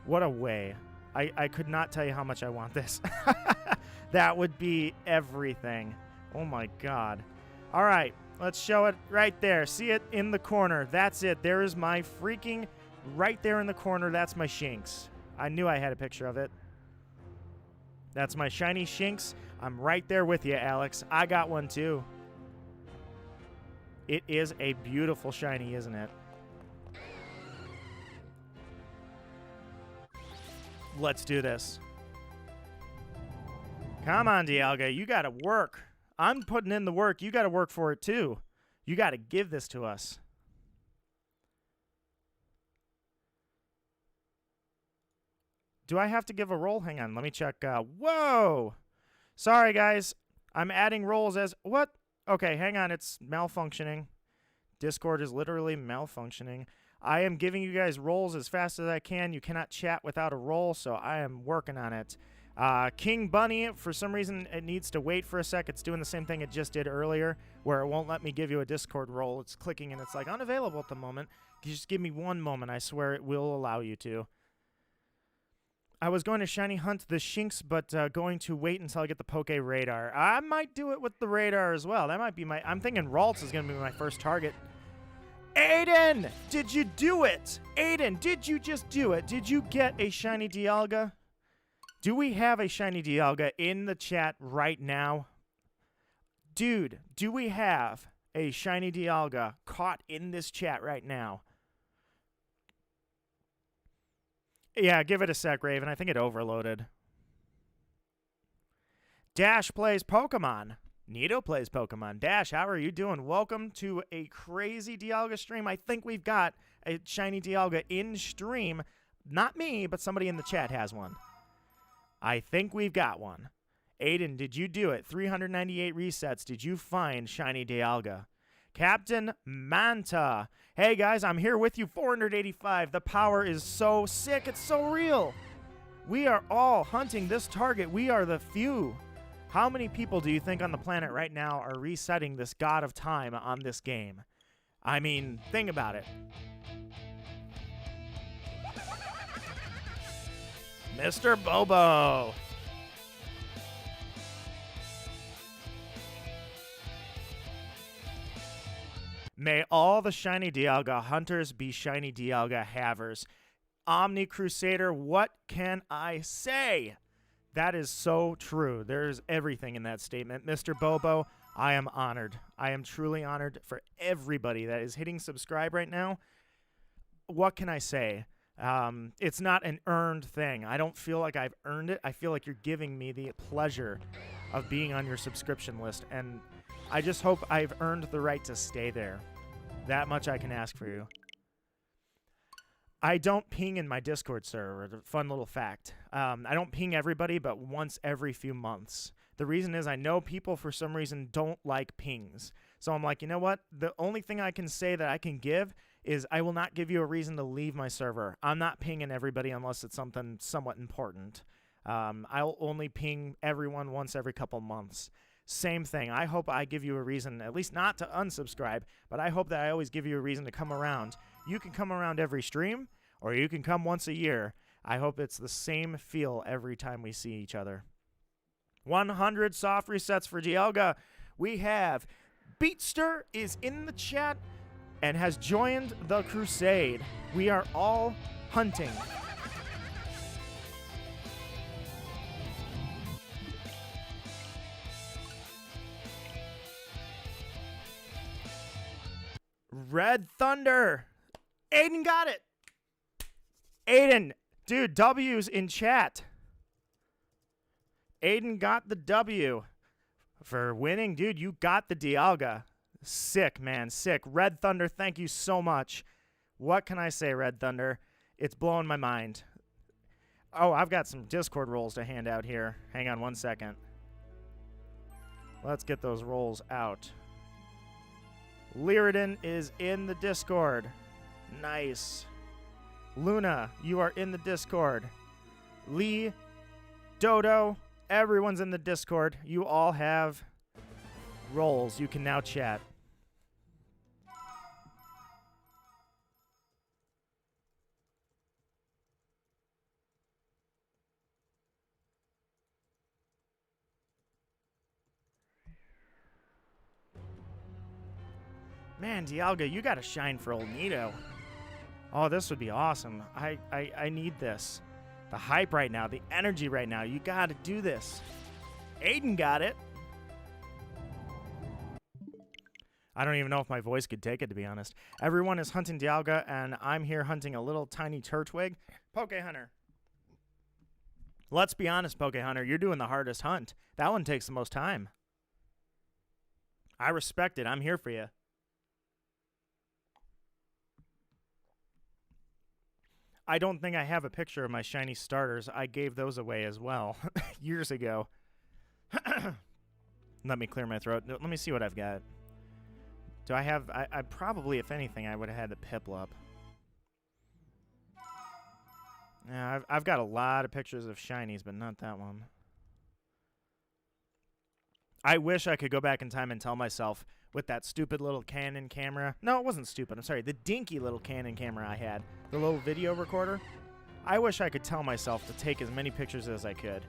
What a way. I could not tell you how much I want this. That would be everything. Oh my god. All right. Let's show it right there. See it in the corner. That's it. There is my freaking Right there in the corner, that's my Shinx. I knew I had a picture of it. That's my shiny Shinx. I'm right there with you, Alex. I got one too. It is a beautiful shiny, isn't it? Let's do this. Come on, Dialga. You got to work. I'm putting in the work. You got to work for it too. You got to give this to us. Do I have to give a roll? Hang on. Let me check. Whoa. Sorry, guys. I'm adding rolls as... What? Okay, hang on. It's malfunctioning. Discord is literally malfunctioning. I am giving you guys rolls as fast as I can. You cannot chat without a roll, so I am working on it. King Bunny, for some reason, it needs to wait for a sec. It's doing the same thing it just did earlier, where it won't let me give you a Discord roll. It's clicking, and it's like, unavailable at the moment. You just give me one moment. I swear it will allow you to. I was going to shiny hunt the Shinx, but going to wait until I get the Poke Radar. I might do it with the Radar as well. That might be my... I'm thinking Ralts is going to be my first target. Aiden! Did you do it? Aiden, did you just do it? Did you get a shiny Dialga? Do we have a shiny Dialga in the chat right now? Dude, do we have a shiny Dialga caught in this chat right now? Yeah, give it a sec, Raven. I think it overloaded. Dash plays Pokemon. Nito plays Pokemon. Dash, how are you doing? Welcome to a crazy Dialga stream. I think we've got a shiny Dialga in stream. Not me, but somebody in the chat has one. I think we've got one. Aiden, did you do it? 398 resets. Did you find shiny Dialga? Captain Manta. Hey, guys, I'm here with you. 485. The power is so sick. It's so real. We are all hunting this target. We are the few. How many people do you think on the planet right now are resetting this god of time on this game? I mean, think about it. Mr. Bobo. May all the shiny Dialga hunters be shiny Dialga havers. Omni Crusader, what can I say? That is so true. There's everything in that statement. Mr. Bobo, I am honored. I am truly honored for everybody that is hitting subscribe right now. What can I say? It's not an earned thing. I don't feel like I've earned it. I feel like you're giving me the pleasure of being on your subscription list, and I just hope I've earned the right to stay there. That much I can ask for you. I don't ping in my Discord server. Fun little fact. I don't ping everybody, but once every few months. The reason is I know people for some reason don't like pings. So I'm like, you know what? The only thing I can say that I can give is I will not give you a reason to leave my server. I'm not pinging everybody unless it's something somewhat important. I'll only ping everyone once every couple months. Same thing. I hope I give you a reason, at least not to unsubscribe, but I hope that I always give you a reason to come around. You can come around every stream, or you can come once a year. I hope it's the same feel every time we see each other. 100 soft resets for Dialga. We have Beatster is in the chat and has joined the crusade. We are all hunting. Red Thunder. Aiden got it. Aiden, dude, W's in chat. Aiden got the W for winning. Dude, you got the Dialga. Sick, man, sick. Red Thunder, thank you so much. What can I say, Red Thunder? It's blowing my mind. Oh, I've got some Discord rolls to hand out here. Hang on one second. Let's get those rolls out. Lyridon is in the Discord. Nice. Luna, you are in the Discord. Lee, Dodo, everyone's in the Discord. You all have roles. You can now chat. Man, Dialga, you got to shine for old Nito. Oh, this would be awesome. I need this. The hype right now, the energy right now. You got to do this. Aiden got it. I don't even know if my voice could take it, to be honest. Everyone is hunting Dialga, and I'm here hunting a little tiny Turtwig. Poke Hunter. Let's be honest, Poke Hunter. You're doing the hardest hunt. That one takes the most time. I respect it. I'm here for you. I don't think I have a picture of my shiny starters. I gave those away as well years ago. Let me clear my throat. Let me see what I've got. Do I have... I probably, if anything, I would have had the Piplup. Yeah, I've got a lot of pictures of shinies, but not that one. I wish I could go back in time and tell myself with that stupid little Canon camera. No, it wasn't stupid. I'm sorry. The dinky little Canon camera I had. The little video recorder. I wish I could tell myself to take as many pictures as I could.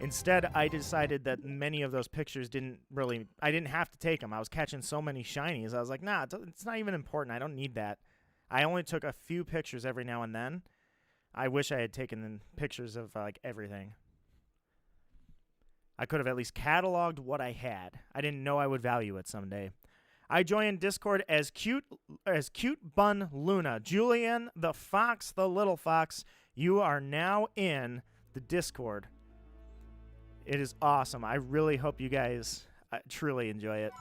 Instead, I decided that many of those pictures didn't really... I didn't have to take them. I was catching so many shinies. I was like, nah, it's not even important. I don't need that. I only took a few pictures every now and then. I wish I had taken pictures of, like, everything. I could have at least cataloged what I had. I didn't know I would value it someday. I joined Discord as cute Bun Luna. Julian, the fox, the little fox, you are now in the Discord. It is awesome. I really hope you guys truly enjoy it.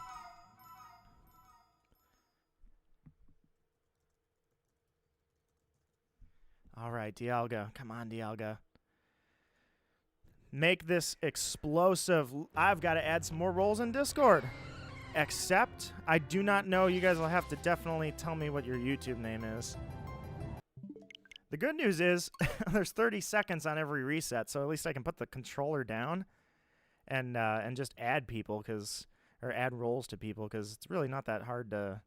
All right, Dialga. Come on, Dialga. Make this explosive. I've got to add some more roles in Discord. Except, I do not know. You guys will have to definitely tell me what your YouTube name is. The good news is there's 30 seconds on every reset, so at least I can put the controller down and just add people, or add roles to people, because it's really not that hard to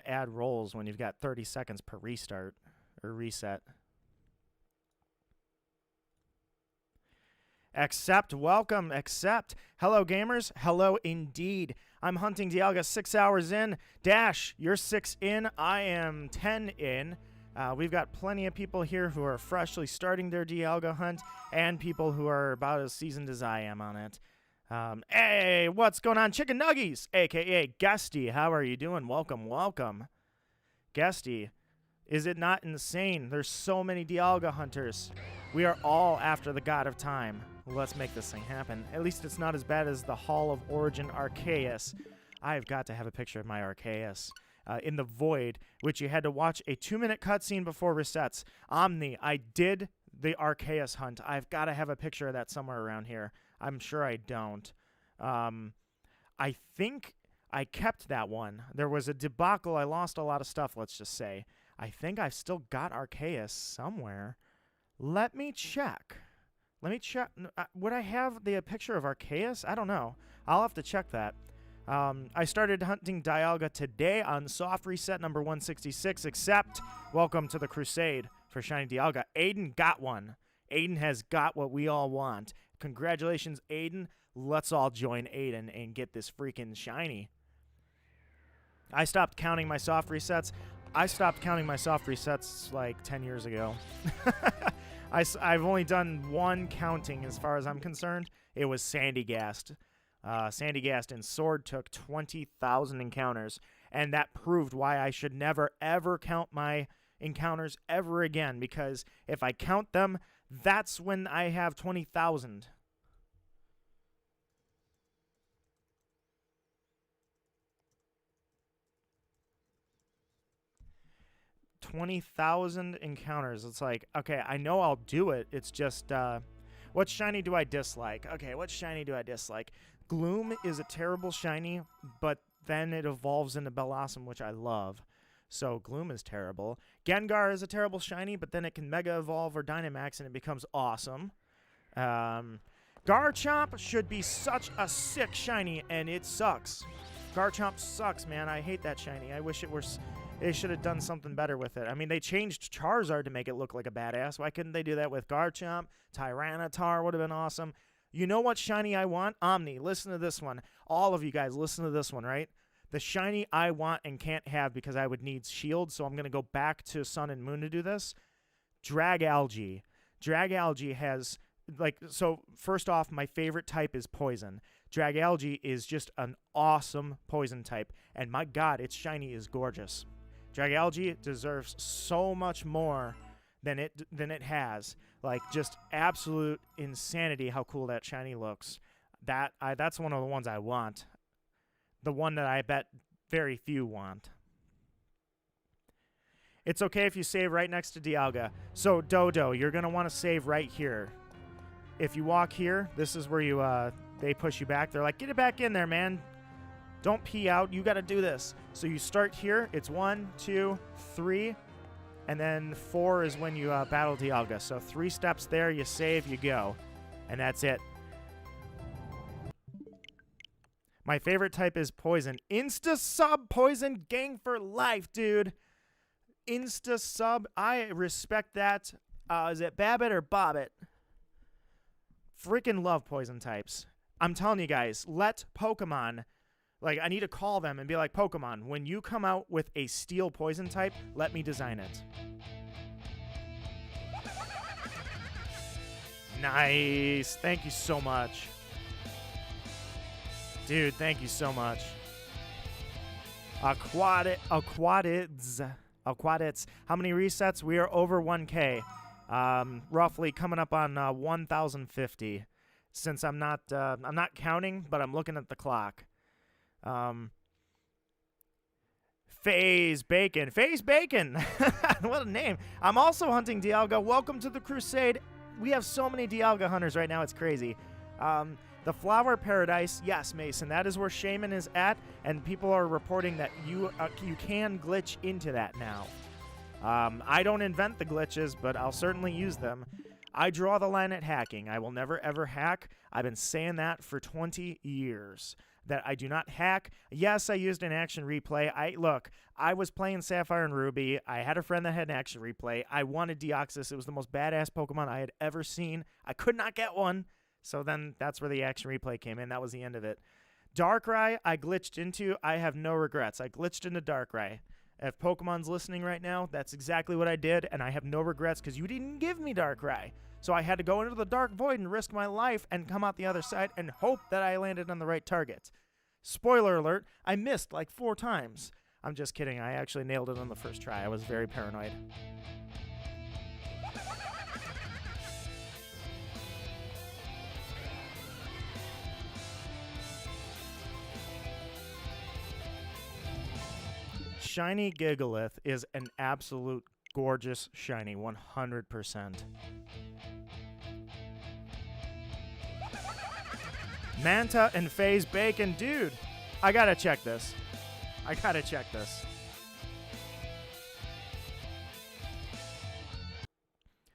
add roles when you've got 30 seconds per restart or reset. Accept, welcome, accept. Hello, gamers. Hello, indeed. I'm hunting Dialga 6 hours in. Dash, you're 6 in. I am 10 in. We've got plenty of people here who are freshly starting their Dialga hunt, and people who are about as seasoned as I am on it. Hey, what's going on? Chicken Nuggies, a.k.a. Gusty. How are you doing? Welcome, welcome. Gusty, is it not insane? There's so many Dialga hunters. We are all after the God of Time. Let's make this thing happen. At least it's not as bad as the Hall of Origin Arceus. I've got to have a picture of my Arceus. In the Void, which you had to watch a 2-minute cutscene before resets. Omni, I did the Arceus hunt. I've got to have a picture of that somewhere around here. I'm sure I don't. I think I kept that one. There was a debacle. I lost a lot of stuff, let's just say. I think I've still got Arceus somewhere. Let me check. Let me check. Would I have the picture of Arceus? I don't know. I'll have to check that. I started hunting Dialga today on soft reset number 166, except welcome to the crusade for shiny Dialga. Aiden got one. Aiden has got what we all want. Congratulations, Aiden. Let's all join Aiden and get this freaking shiny. I stopped counting my soft resets. I stopped counting my soft resets like 10 years ago. I've only done one counting as far as I'm concerned. It was Sandygast. Sandygast and Sword took 20,000 encounters, and that proved why I should never, ever count my encounters ever again, because if I count them, that's when I have 20,000. $20,000 encounters. It's like, okay, I know I'll do it. It's just, what shiny do I dislike? Okay, what shiny do I dislike? Gloom is a terrible shiny, but then it evolves into Bellossom, which I love. So Gloom is terrible. Gengar is a terrible shiny, but then it can Mega Evolve or Dynamax and it becomes awesome. Garchomp should be such a sick shiny, and it sucks. Garchomp sucks, man. I hate that shiny. I wish it were... They should have done something better with it. I mean, they changed Charizard to make it look like a badass. Why couldn't they do that with Garchomp? Tyranitar would have been awesome. You know what shiny I want? Omni. Listen to this one. All of you guys, listen to this one, right? The shiny I want and can't have because I would need shield, so I'm going to go back to Sun and Moon to do this. Drag Algae. Drag Algae has, like, so first off, my favorite type is poison. Drag Algae is just an awesome poison type, and my god, its shiny is gorgeous. Drag Algae deserves so much more than it has. Like, just absolute insanity how cool that shiny looks. That's one of the ones I want. The one that I bet very few want. It's okay if you save right next to Dialga. So, Dodo, you're going to want to save right here. If you walk here, this is where you they push you back. They're like, get it back in there, man. Don't pee out. You got to do this. So you start here. It's 1, 2, 3. And then 4 is when you battle Dialga. So 3 steps there. You save, you go. And that's it. My favorite type is poison. Insta-sub poison gang for life, dude. Insta-sub. I respect that. Is it Babbit or Bobbit? Freaking love poison types. I'm telling you guys, let Pokemon, like, I need to call them and be like, Pokemon, when you come out with a steel poison type, let me design it. Nice. Thank you so much. Dude, thank you so much. Aquatids. How many resets? We are over 1K. Roughly coming up on 1,050. Since I'm not counting, but I'm looking at the clock. FaZe Bacon. FaZe Bacon. What a name. I'm also hunting Dialga. Welcome to the crusade. We have so many Dialga hunters right now. It's crazy. The Flower Paradise. Yes, Mason. That is where Shaman is at. And people are reporting that you can glitch into that now. I don't invent the glitches, but I'll certainly use them. I draw the line at hacking. I will never, ever hack. I've been saying that for 20 years, that I do not hack. Yes, I used an action replay. Look, I was playing Sapphire and Ruby. I had a friend that had an action replay. I wanted Deoxys. It was the most badass Pokemon I had ever seen. I could not get one, so then that's where the action replay came in. That was the end of it. Darkrai, I glitched into. I have no regrets. I glitched into Darkrai. If Pokemon's listening right now, that's exactly what I did, and I have no regrets because you didn't give me Darkrai. So I had to go into the dark void and risk my life and come out the other side and hope that I landed on the right target. Spoiler alert, I missed like 4 times. I'm just kidding. I actually nailed it on the first try. I was very paranoid. Shiny Gigalith is an absolute gorgeous shiny, 100%. Manta and FaZe Bacon. Dude, I gotta check this.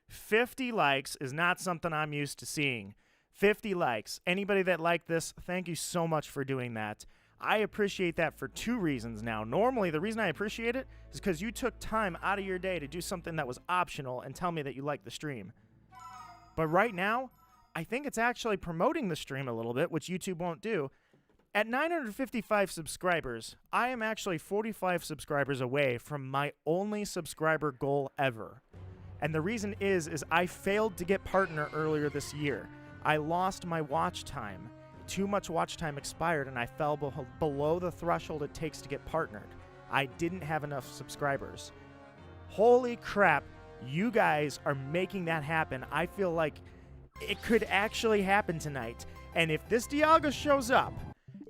50 likes is not something I'm used to seeing. 50 likes. Anybody that liked this, thank you so much for doing that. I appreciate that for 2 reasons now. Normally, the reason I appreciate it is because you took time out of your day to do something that was optional and tell me that you liked the stream. But right now, I think it's actually promoting the stream a little bit, which YouTube won't do. At 955 subscribers, I am actually 45 subscribers away from my only subscriber goal ever. And the reason is I failed to get partner earlier this year. I lost my watch time. Too much watch time expired, and I fell below the threshold it takes to get partnered. I didn't have enough subscribers. Holy crap, you guys are making that happen. I feel like it could actually happen tonight. And if this Dialga shows up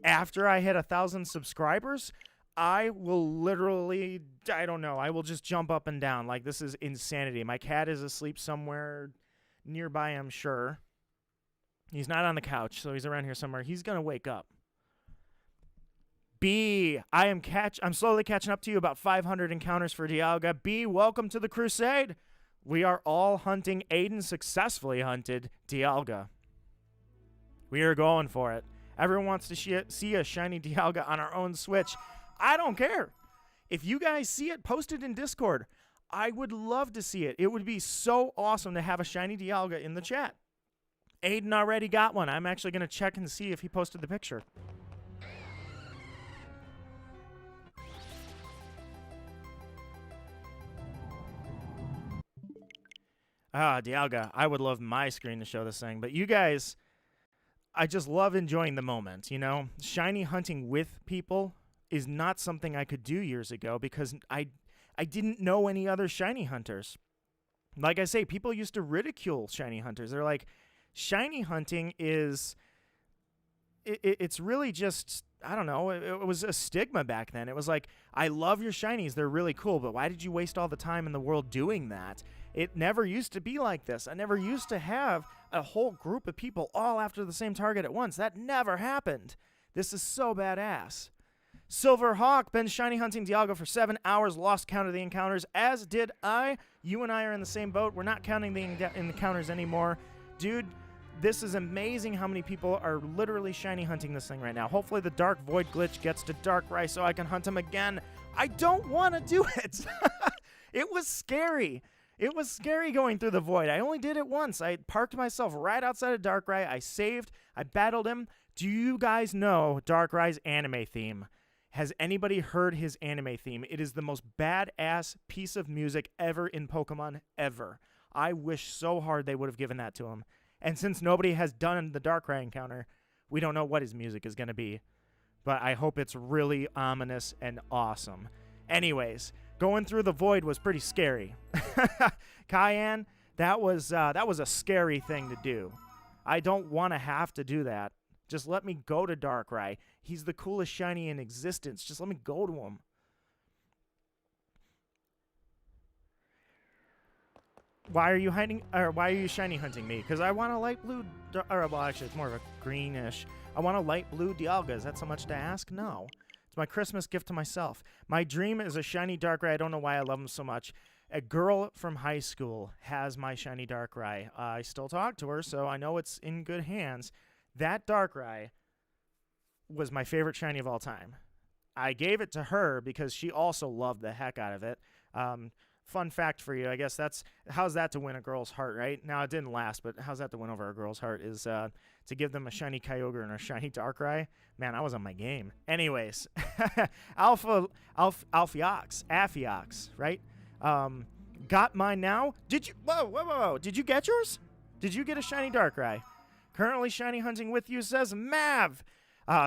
after I hit 1,000 subscribers, I will literally, I don't know, I will just jump up and down. Like, this is insanity. My cat is asleep somewhere nearby, I'm sure. He's not on the couch, so he's around here somewhere. He's going to wake up. B, I'm slowly catching up to you, about 500 encounters for Dialga. B, welcome to the crusade. We are all hunting. Aiden successfully hunted Dialga. We are going for it. Everyone wants to see a shiny Dialga on our own Switch. I don't care. If you guys see it, post it in Discord. I would love to see it. It would be so awesome to have a shiny Dialga in the chat. Aiden already got one. I'm actually going to check and see if he posted the picture. Dialga, I would love my screen to show this thing, but you guys, I just love enjoying the moment, you know? Shiny hunting with people is not something I could do years ago because I didn't know any other shiny hunters. Like I say, people used to ridicule shiny hunters. They're like, shiny hunting is... It's really just, I don't know, it was a stigma back then. It was like, I love your shinies, they're really cool, but why did you waste all the time in the world doing that? It never used to be like this. I never used to have a whole group of people all after the same target at once. That never happened. This is so badass. Silver Hawk, been shiny hunting Dialga for 7 hours, lost count of the encounters, as did I. You and I are in the same boat. We're not counting the encounters anymore. Dude, this is amazing how many people are literally shiny hunting this thing right now. Hopefully the Dark Void glitch gets to Darkrai so I can hunt him again. I don't want to do it. It was scary. It was scary going through the Void. I only did it once. I parked myself right outside of Darkrai. I saved. I battled him. Do you guys know Darkrai's anime theme? Has anybody heard his anime theme? It is the most badass piece of music ever in Pokemon, ever. I wish so hard they would have given that to him. And since nobody has done the Darkrai encounter, we don't know what his music is going to be. But I hope it's really ominous and awesome. Anyways, going through the Void was pretty scary. Cayenne, that was a scary thing to do. I don't want to have to do that. Just let me go to Darkrai. He's the coolest shiny in existence. Just let me go to him. Why are you hiding, or why are you shiny hunting me? Because I want a light blue, or well, actually, it's more of a greenish. I want a light blue Dialga. Is that so much to ask? No. It's my Christmas gift to myself. My dream is a shiny Darkrai. I don't know why I love him so much. A girl from high school has my shiny Darkrai. I still talk to her, so I know it's in good hands. That Darkrai was my favorite shiny of all time. I gave it to her because she also loved the heck out of it. Fun fact for you, I guess how's that to win a girl's heart, right? Now, it didn't last, but how's that to win over a girl's heart is to give them a shiny Kyogre and a shiny Darkrai. Man, I was on my game. Anyways, Aphiox, right? Got mine now. Did you? Whoa. Did you get yours? Did you get a shiny Darkrai? Currently shiny hunting with you, says Mav.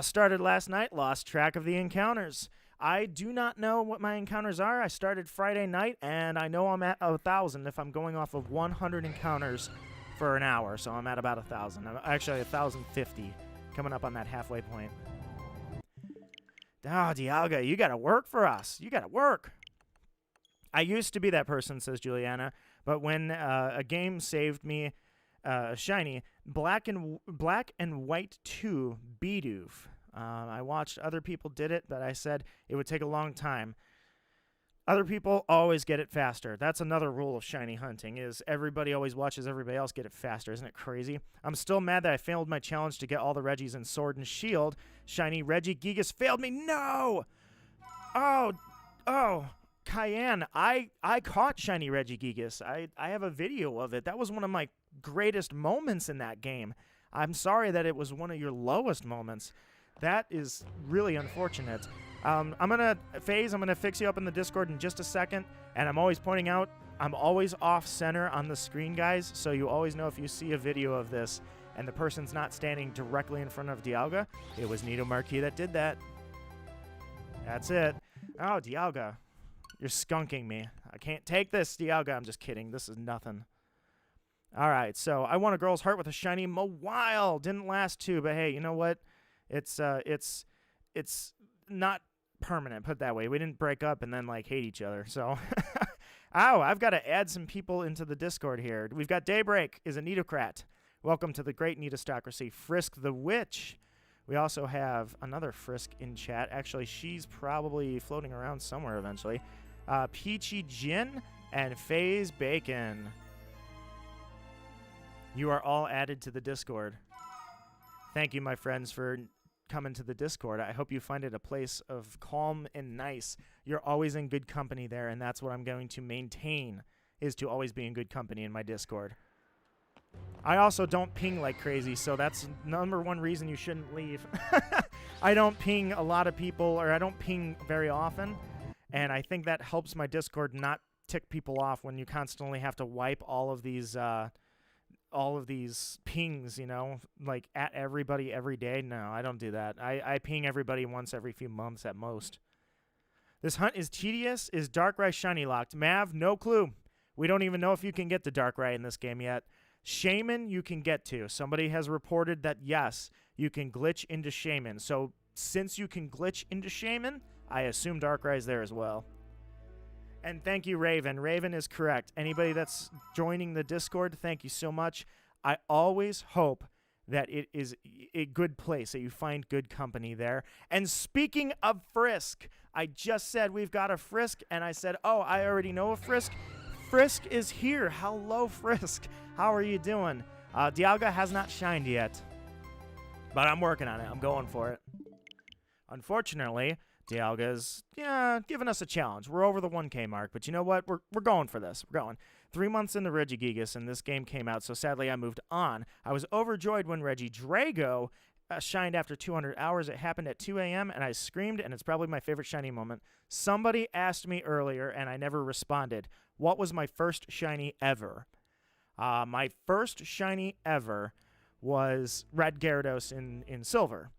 Started last night, lost track of the encounters. I do not know what my encounters are. I started Friday night, and I know I'm at 1,000 if I'm going off of 100 encounters for an hour. So I'm at about 1,000. I'm actually 1,050, coming up on that halfway point. Oh, Dialga, you got to work for us. You got to work. I used to be that person, says Juliana, but when a game saved me shiny, Black and White 2 Bidoof. I watched other people did it, but I said it would take a long time. Other people always get it faster. That's another rule of shiny hunting, is everybody always watches everybody else get it faster. Isn't it crazy? I'm still mad that I failed my challenge to get all the Reggies in Sword and Shield. Shiny Regigigas failed me. No! Oh, Cayenne, I caught shiny Regigigas. I have a video of it. That was one of my greatest moments in that game. I'm sorry that it was one of your lowest moments. That is really unfortunate. I'm going to fix you up in the Discord in just a second, and I'm always pointing out, I'm always off-center on the screen, guys, so you always know if you see a video of this and the person's not standing directly in front of Dialga, it was Nito Marquis that did that. That's it. Oh, Dialga, you're skunking me. I can't take this, Dialga. I'm just kidding. This is nothing. All right, so I won a girl's heart with a shiny Mawile. Didn't last too, but hey, you know what? It's not permanent, put it that way. We didn't break up and then, like, hate each other, so. Ow, I've got to add some people into the Discord here. We've got Daybreak is a Nitocrat. Welcome to the great Nitostocracy. Frisk the Witch. We also have another Frisk in chat. Actually, she's probably floating around somewhere eventually. Peachy Jin and FaZe Bacon. You are all added to the Discord. Thank you, my friends, for coming to the Discord. I hope you find it a place of calm and nice. You're always in good company there, and that's what I'm going to maintain, is to always be in good company in my Discord. I also don't ping like crazy, so that's number one reason you shouldn't leave. I don't ping a lot of people, or I don't ping very often, and I think that helps my Discord not tick people off when you constantly have to wipe all of these pings, you know, like at everybody every day. No, I don't do that. I ping everybody once every few months at most. This hunt is tedious. Is Darkrai shiny locked? Mav, no clue. We don't even know if you can get to Darkrai in this game yet. Shaman, you can get to. Somebody has reported that, yes, you can glitch into Shaman. So since you can glitch into Shaman, I assume Darkrai is there as well. And thank you, Raven. Raven is correct. Anybody that's joining the Discord, thank you so much. I always hope that it is a good place, that you find good company there. And speaking of Frisk, I just said we've got a Frisk, and I said, oh, I already know a Frisk. Frisk is here. Hello, Frisk. How are you doing? Dialga has not shined yet, but I'm working on it. I'm going for it. Unfortunately, Dialga's giving us a challenge. We're over the 1K mark, but you know what? We're going for this. We're going. 3 months into Regigigas, and this game came out, so sadly I moved on. I was overjoyed when Regidrago shined after 200 hours. It happened at 2 a.m., and I screamed, and it's probably my favorite shiny moment. Somebody asked me earlier, and I never responded. What was my first shiny ever? My first shiny ever was Red Gyarados in Silver.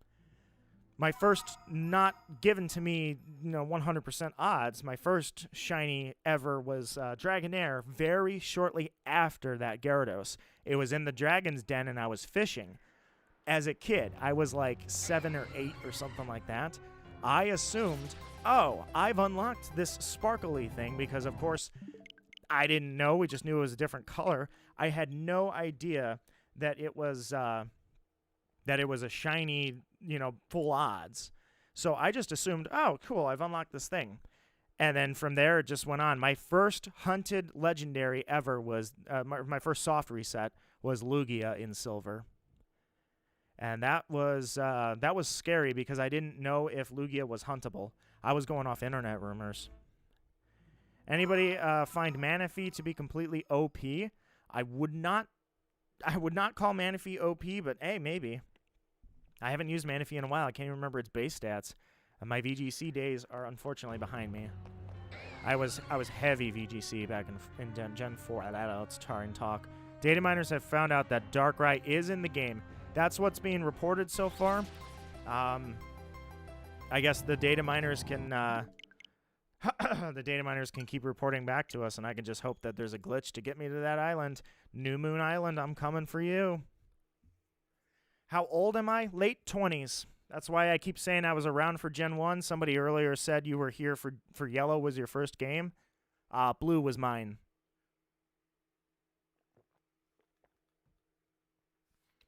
My first not given to me, 100% odds, my first shiny ever was Dragonair very shortly after that Gyarados. It was in the Dragon's Den and I was fishing. As a kid, I was like 7 or 8 or something like that. I assumed, oh, I've unlocked this sparkly thing because, of course, I didn't know. We just knew it was a different color. I had no idea that it was a shiny, full odds. So I just assumed, oh, cool, I've unlocked this thing. And then from there, it just went on. My first hunted legendary ever was, my first soft reset was Lugia in Silver. And that was scary because I didn't know if Lugia was huntable. I was going off internet rumors. Anybody find Manaphy to be completely OP? I would not call Manaphy OP, but hey, maybe. I haven't used Manaphy in a while. I can't even remember its base stats. My VGC days are unfortunately behind me. I was heavy VGC back in Gen 4. That's Tarin talk. Data miners have found out that Darkrai is in the game. That's what's being reported so far. I guess the data miners can keep reporting back to us, and I can just hope that there's a glitch to get me to that island. New Moon Island, I'm coming for you. How old am I? Late 20s. That's why I keep saying I was around for Gen 1. Somebody earlier said you were here for Yellow was your first game. Blue was mine.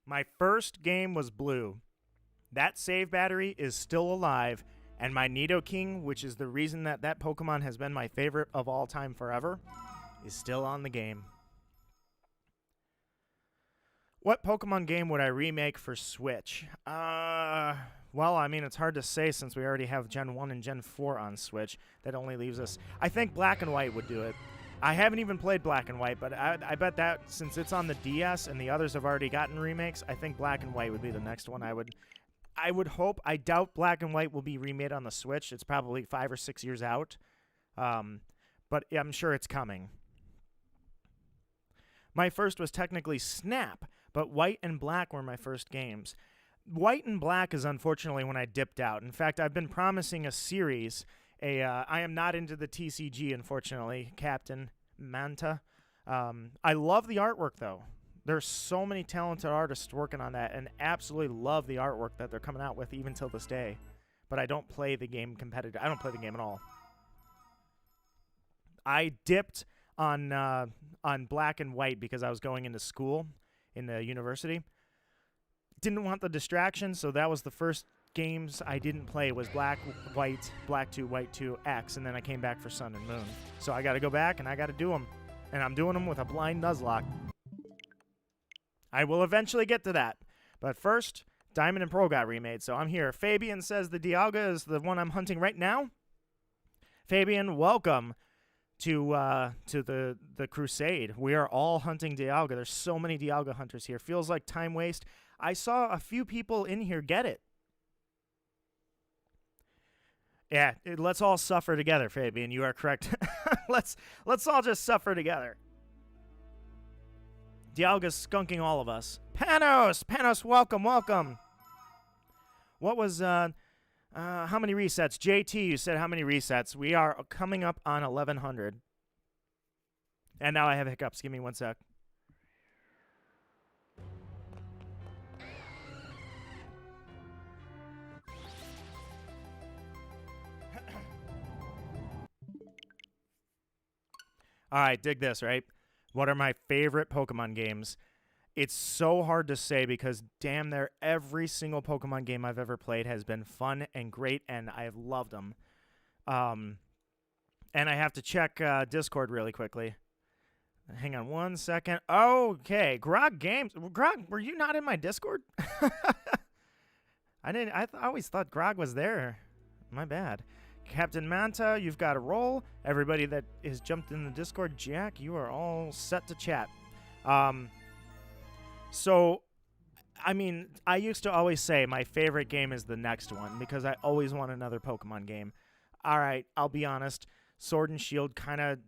My first game was Blue. That save battery is still alive, and my Nidoking, which is the reason that Pokemon has been my favorite of all time forever, is still on the game. What Pokemon game would I remake for Switch? Well, I mean, it's hard to say since we already have Gen 1 and Gen 4 on Switch. That only leaves us... I think Black and White would do it. I haven't even played Black and White, but I bet that since it's on the DS and the others have already gotten remakes, I think Black and White would be the next one I would hope. I doubt Black and White will be remade on the Switch. It's probably 5 or 6 years out. But I'm sure it's coming. My first was technically Snap, but White and Black were my first games. White and Black is unfortunately when I dipped out. In fact, I've been promising a series. I am not into the TCG, unfortunately, Captain Manta. I love the artwork, though. There's so many talented artists working on that, and absolutely love the artwork that they're coming out with even till this day. But I don't play the game competitive. I don't play the game at all. I dipped on Black and White because I was going into school in the university. Didn't want the distraction, so that was the first games I didn't play was Black, White, Black 2, White 2, X, and then I came back for Sun and Moon. So I got to go back, and I got to do them. And I'm doing them with a blind Nuzlocke. I will eventually get to that. But first, Diamond and Pearl got remade, so I'm here. Fabian says the Dialga is the one I'm hunting right now. Fabian, welcome to the crusade. We are all hunting Dialga. There's so many Dialga hunters here. Feels like time waste. I saw a few people in here get it. Yeah, let's all suffer together, Fabian. You are correct. let's all just suffer together. Dialga's skunking all of us. Panos, welcome. What was how many resets? JT, you said how many resets? We are coming up on 1100. And now I have hiccups. Give me 1 sec. All right, dig this, right? What are my favorite Pokemon games? It's so hard to say because damn near every single Pokemon game I've ever played has been fun and great, and I have loved them. And I have to check Discord really quickly. Hang on 1 second. Okay, Grog Games. Grog, were you not in my Discord? I always thought Grog was there. My bad. Captain Manta, you've got a roll. Everybody that has jumped in the Discord, Jack, you are all set to chat. So, I mean, I used to always say my favorite game is the next one because I always want another Pokemon game. All right, I'll be honest. Sword and Shield kind of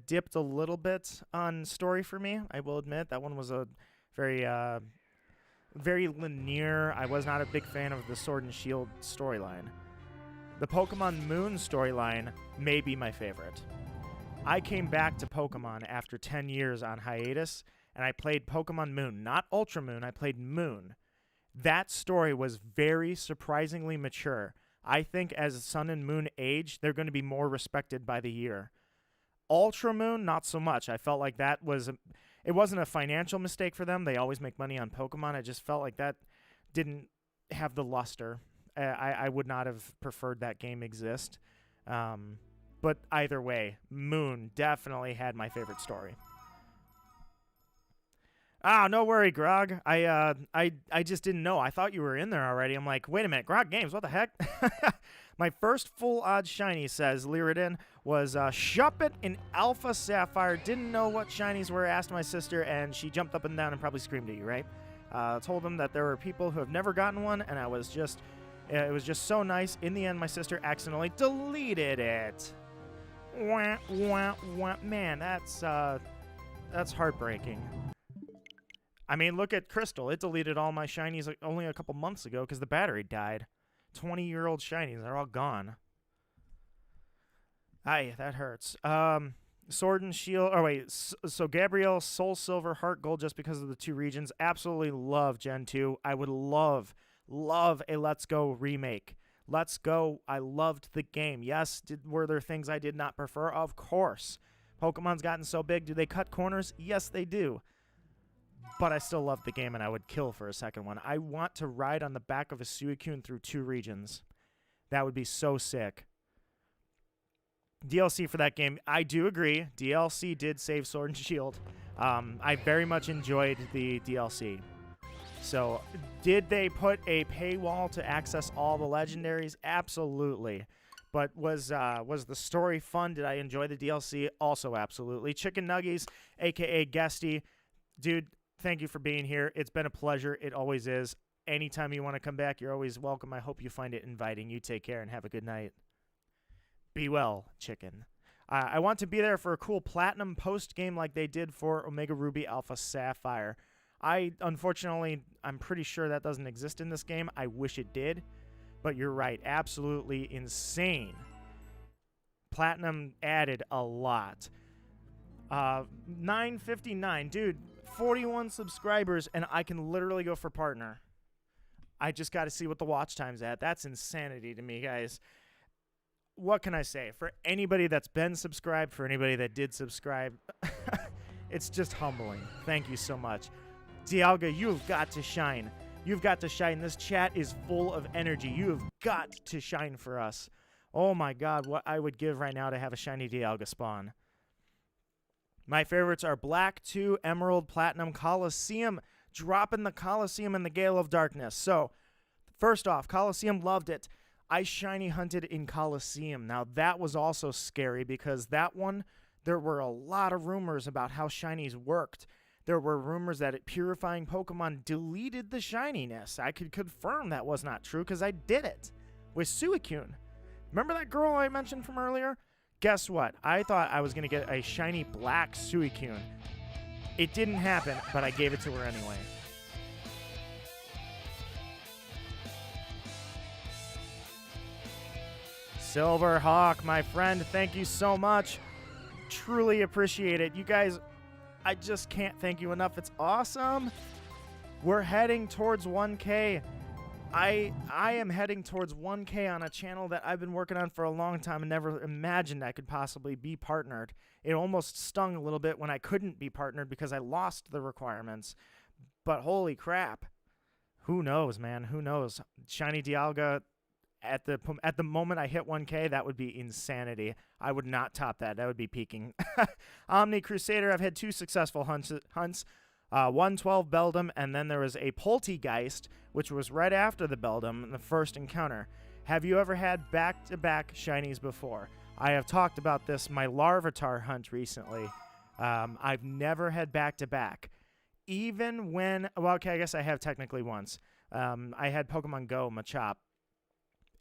dipped a little bit on story for me. I will admit that one was a very linear. I was not a big fan of the Sword and Shield storyline. The Pokemon Moon storyline may be my favorite. I came back to Pokemon after 10 years on hiatus, and I played Pokemon Moon. Not Ultra Moon, I played Moon. That story was very surprisingly mature. I think as Sun and Moon age, they're going to be more respected by the year. Ultra Moon, not so much. I felt like that was... it wasn't a financial mistake for them. They always make money on Pokemon. I just felt like that didn't have the luster. I would not have preferred that game exist. But either way, Moon definitely had my favorite story. No worry, Grog. I just didn't know. I thought you were in there already. I'm like, wait a minute, Grog Games, what the heck? My first full odd shiny, says Lyridin, was Shuppet in Alpha Sapphire. Didn't know what shinies were, asked my sister, and she jumped up and down and probably screamed at you, right? Told them that there were people who have never gotten one, and I was just... it was just so nice. In the end, my sister accidentally deleted it. Wah, wah, wah. Man, that's heartbreaking. I mean, look at Crystal. It deleted all my shinies only a couple months ago because the battery died. 20-year-old shinies. They're all gone. Aye, that hurts. Sword and Shield. Oh, wait. So Gabrielle, Soul Silver, Heart Gold, just because of the two regions. Absolutely love Gen 2. I would love a Let's Go remake. Let's Go. I loved the game. Yes, were there things I did not prefer? Of course. Pokemon's gotten so big. Do they cut corners? Yes, they do. But I still love the game, and I would kill for a second one. I want to ride on the back of a Suicune through 2 regions. That would be so sick. DLC for that game, I do agree. DLC did save Sword and Shield. I very much enjoyed the DLC. So, did they put a paywall to access all the legendaries? Absolutely. But was the story fun? Did I enjoy the DLC? Also, absolutely. Chicken Nuggies, a.k.a. Guesty. Dude, thank you for being here. It's been a pleasure. It always is. Anytime you want to come back, you're always welcome. I hope you find it inviting. You take care and have a good night. Be well, Chicken. I want to be there for a cool Platinum post-game like they did for Omega Ruby Alpha Sapphire. Unfortunately, I'm pretty sure that doesn't exist in this game. I wish it did. But you're right. Absolutely insane. Platinum added a lot. 959. Dude, 41 subscribers, and I can literally go for partner. I just got to see what the watch time's at. That's insanity to me, guys. What can I say? For anybody that's been subscribed, for anybody that did subscribe, it's just humbling. Thank you so much. Dialga, you've got to shine. You've got to shine. This chat is full of energy. You have got to shine for us. Oh my god, what I would give right now to have a shiny Dialga spawn. My favorites are Black 2, Emerald, Platinum, Coliseum. Dropping the Coliseum in the Gale of Darkness. So, first off, Coliseum loved it. I shiny hunted in Coliseum. Now, that was also scary because that one, there were a lot of rumors about how shinies worked. There were rumors that purifying Pokemon deleted the shininess. I could confirm that was not true because I did it with Suicune. Remember that girl I mentioned from earlier? Guess what? I thought I was going to get a shiny black Suicune. It didn't happen, but I gave it to her anyway. Silverhawk, my friend, thank you so much. Truly appreciate it. You guys, I just can't thank you enough. It's awesome. We're heading towards 1K. I am heading towards 1K on a channel that I've been working on for a long time and never imagined I could possibly be partnered. It almost stung a little bit when I couldn't be partnered because I lost the requirements. But holy crap. Who knows, man? Who knows? Shiny Dialga, at the moment I hit 1K, that would be insanity. I would not top that. That would be peaking. Omni Crusader, I've had 2 successful hunts. 112 Beldum, and then there was a Poltegeist, which was right after the Beldum in the first encounter. Have you ever had back-to-back shinies before? I have talked about this, my Larvitar hunt recently. I've never had back-to-back. Even when, well, okay, I guess I have technically once. I had Pokemon Go Machop.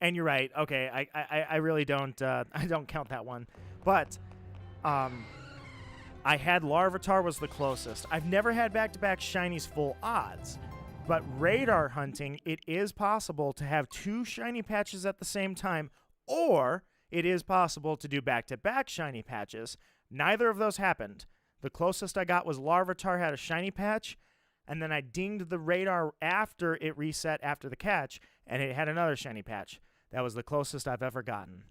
And you're right, okay, I really don't, I don't count that one. But, I had Larvitar was the closest. I've never had back-to-back shinies full odds. But radar hunting, it is possible to have 2 shiny patches at the same time, or it is possible to do back-to-back shiny patches. Neither of those happened. The closest I got was Larvitar had a shiny patch, and then I dinged the radar after it reset after the catch, and it had another shiny patch. That was the closest I've ever gotten.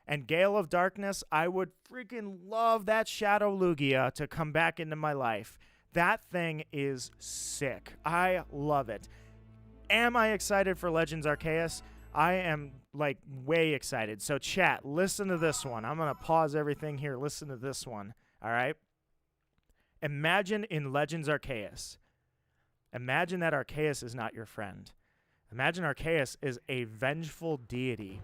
And Gale of Darkness, I would freaking love that Shadow Lugia to come back into my life. That thing is sick. I love it. Am I excited for Legends Arceus? I am, like, way excited. So, chat, listen to this one. I'm going to pause everything here. Listen to this one. All right? Imagine in Legends Arceus. Imagine that Arceus is not your friend. Imagine Arceus is a vengeful deity.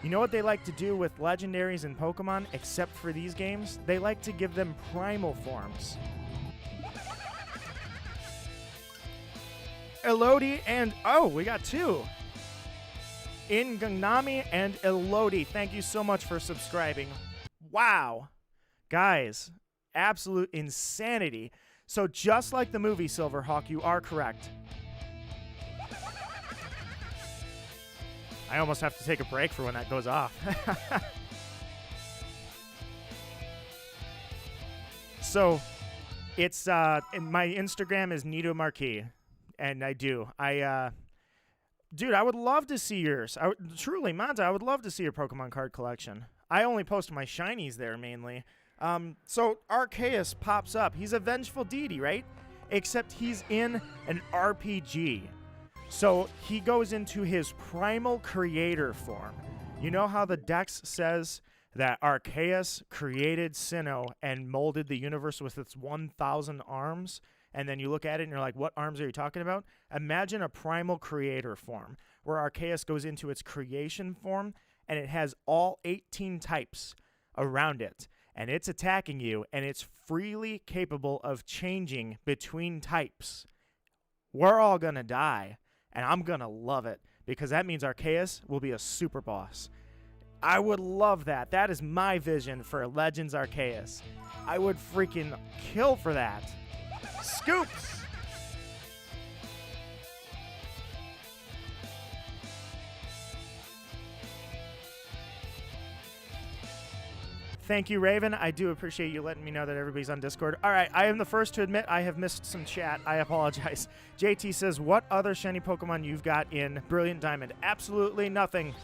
You know what they like to do with legendaries and Pokemon, except for these games? They like to give them primal forms. Elodie and... oh, we got 2. Inganami and Elodie. Thank you so much for subscribing. Wow. Guys, absolute insanity. So just like the movie Silverhawk, you are correct. I almost have to take a break for when that goes off. So, it's, my Instagram is Nito Marquis, and I do. Dude, I would love to see yours. Truly, Manta, I would love to see your Pokemon card collection. I only post my shinies there, mainly. So, Arceus pops up. He's a vengeful deity, right? Except he's in an RPG. So he goes into his primal creator form. You know how the Dex says that Arceus created Sinnoh and molded the universe with its 1,000 arms? And then you look at it and you're like, what arms are you talking about? Imagine a primal creator form where Arceus goes into its creation form and it has all 18 types around it. And it's attacking you and it's freely capable of changing between types. We're all going to die. And I'm going to love it, because that means Arceus will be a super boss. I would love that. That is my vision for Legends Arceus. I would freaking kill for that. Scoops! Thank you, Raven. I do appreciate you letting me know that everybody's on Discord. All right, I am the first to admit I have missed some chat. I apologize. JT says, what other shiny Pokemon you've got in Brilliant Diamond? Absolutely nothing.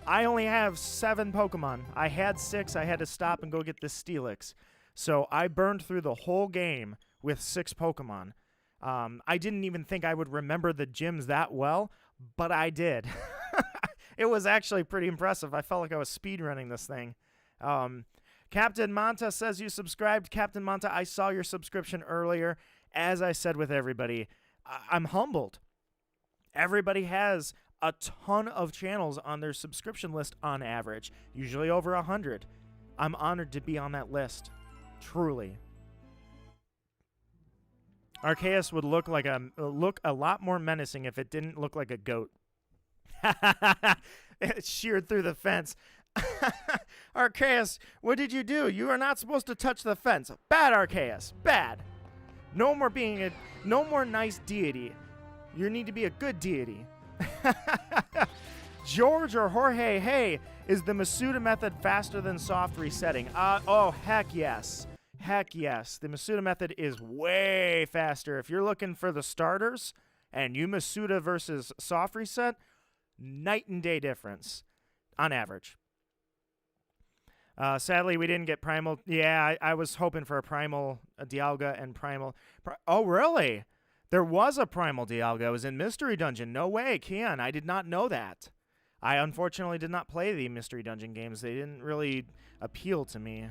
I only have 7 Pokemon. I had 6. I had to stop and go get this Steelix. So I burned through the whole game with 6 Pokemon. I didn't even think I would remember the gyms that well, but I did. It was actually pretty impressive. I felt like I was speedrunning this thing. Captain Manta says you subscribed. Captain Manta, I saw your subscription earlier. As I said with everybody, I'm humbled. Everybody has a ton of channels on their subscription list on average, usually over 100. I'm honored to be on that list. Truly. Arceus would look a lot more menacing if it didn't look like a goat. It sheared through the fence. Arceus, what did you do? You are not supposed to touch the fence. Bad, Arceus. Bad. No more nice deity. You need to be a good deity. George or Jorge, hey, is the Masuda method faster than soft resetting? Oh, heck yes. Heck yes. The Masuda method is way faster. If you're looking for the starters and you Masuda versus soft reset, night and day difference on average. Sadly, we didn't get Primal. Yeah, I was hoping for a Primal, a Dialga, and Primal. Oh, really? There was a Primal Dialga. It was in Mystery Dungeon. No way, Kian. I did not know that. I unfortunately did not play the Mystery Dungeon games. They didn't really appeal to me.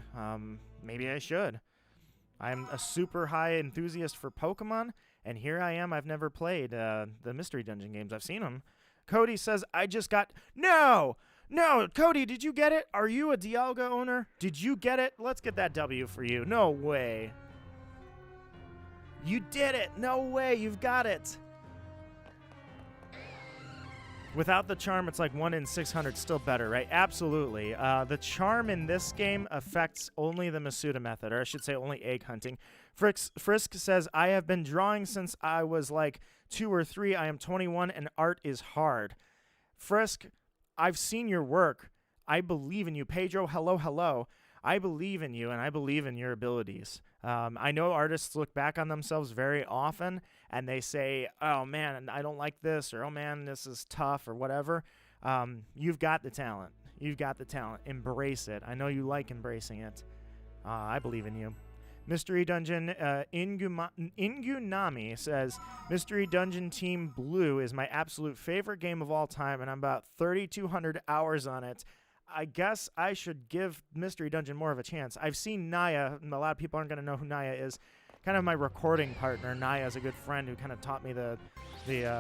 Maybe I should. I'm a super high enthusiast for Pokemon, and here I am. I've never played the Mystery Dungeon games. I've seen them. Cody says, I just got... No! No, Cody, did you get it? Are you a Dialga owner? Did you get it? Let's get that W for you. No way. You did it. No way. You've got it. Without the charm, it's like 1 in 600. Still better, right? Absolutely. The charm in this game affects only the Masuda method, or I should say only egg hunting. Frisk says, I have been drawing since I was like 2 or 3. I am 21, and art is hard. Frisk... I've seen your work. I believe in you. Pedro, hello, hello. I believe in you, and I believe in your abilities. I know artists look back on themselves very often, and they say, oh, man, I don't like this, or, oh, man, this is tough, or whatever. You've got the talent. You've got the talent. Embrace it. I know you like embracing it. I believe in you. Mystery Dungeon Ingunami says, Mystery Dungeon Team Blue is my absolute favorite game of all time, and I'm about 3,200 hours on it. I guess I should give Mystery Dungeon more of a chance. I've seen Naya, and a lot of people aren't going to know who Naya is. Kind of my recording partner. Naya is a good friend who kind of taught me the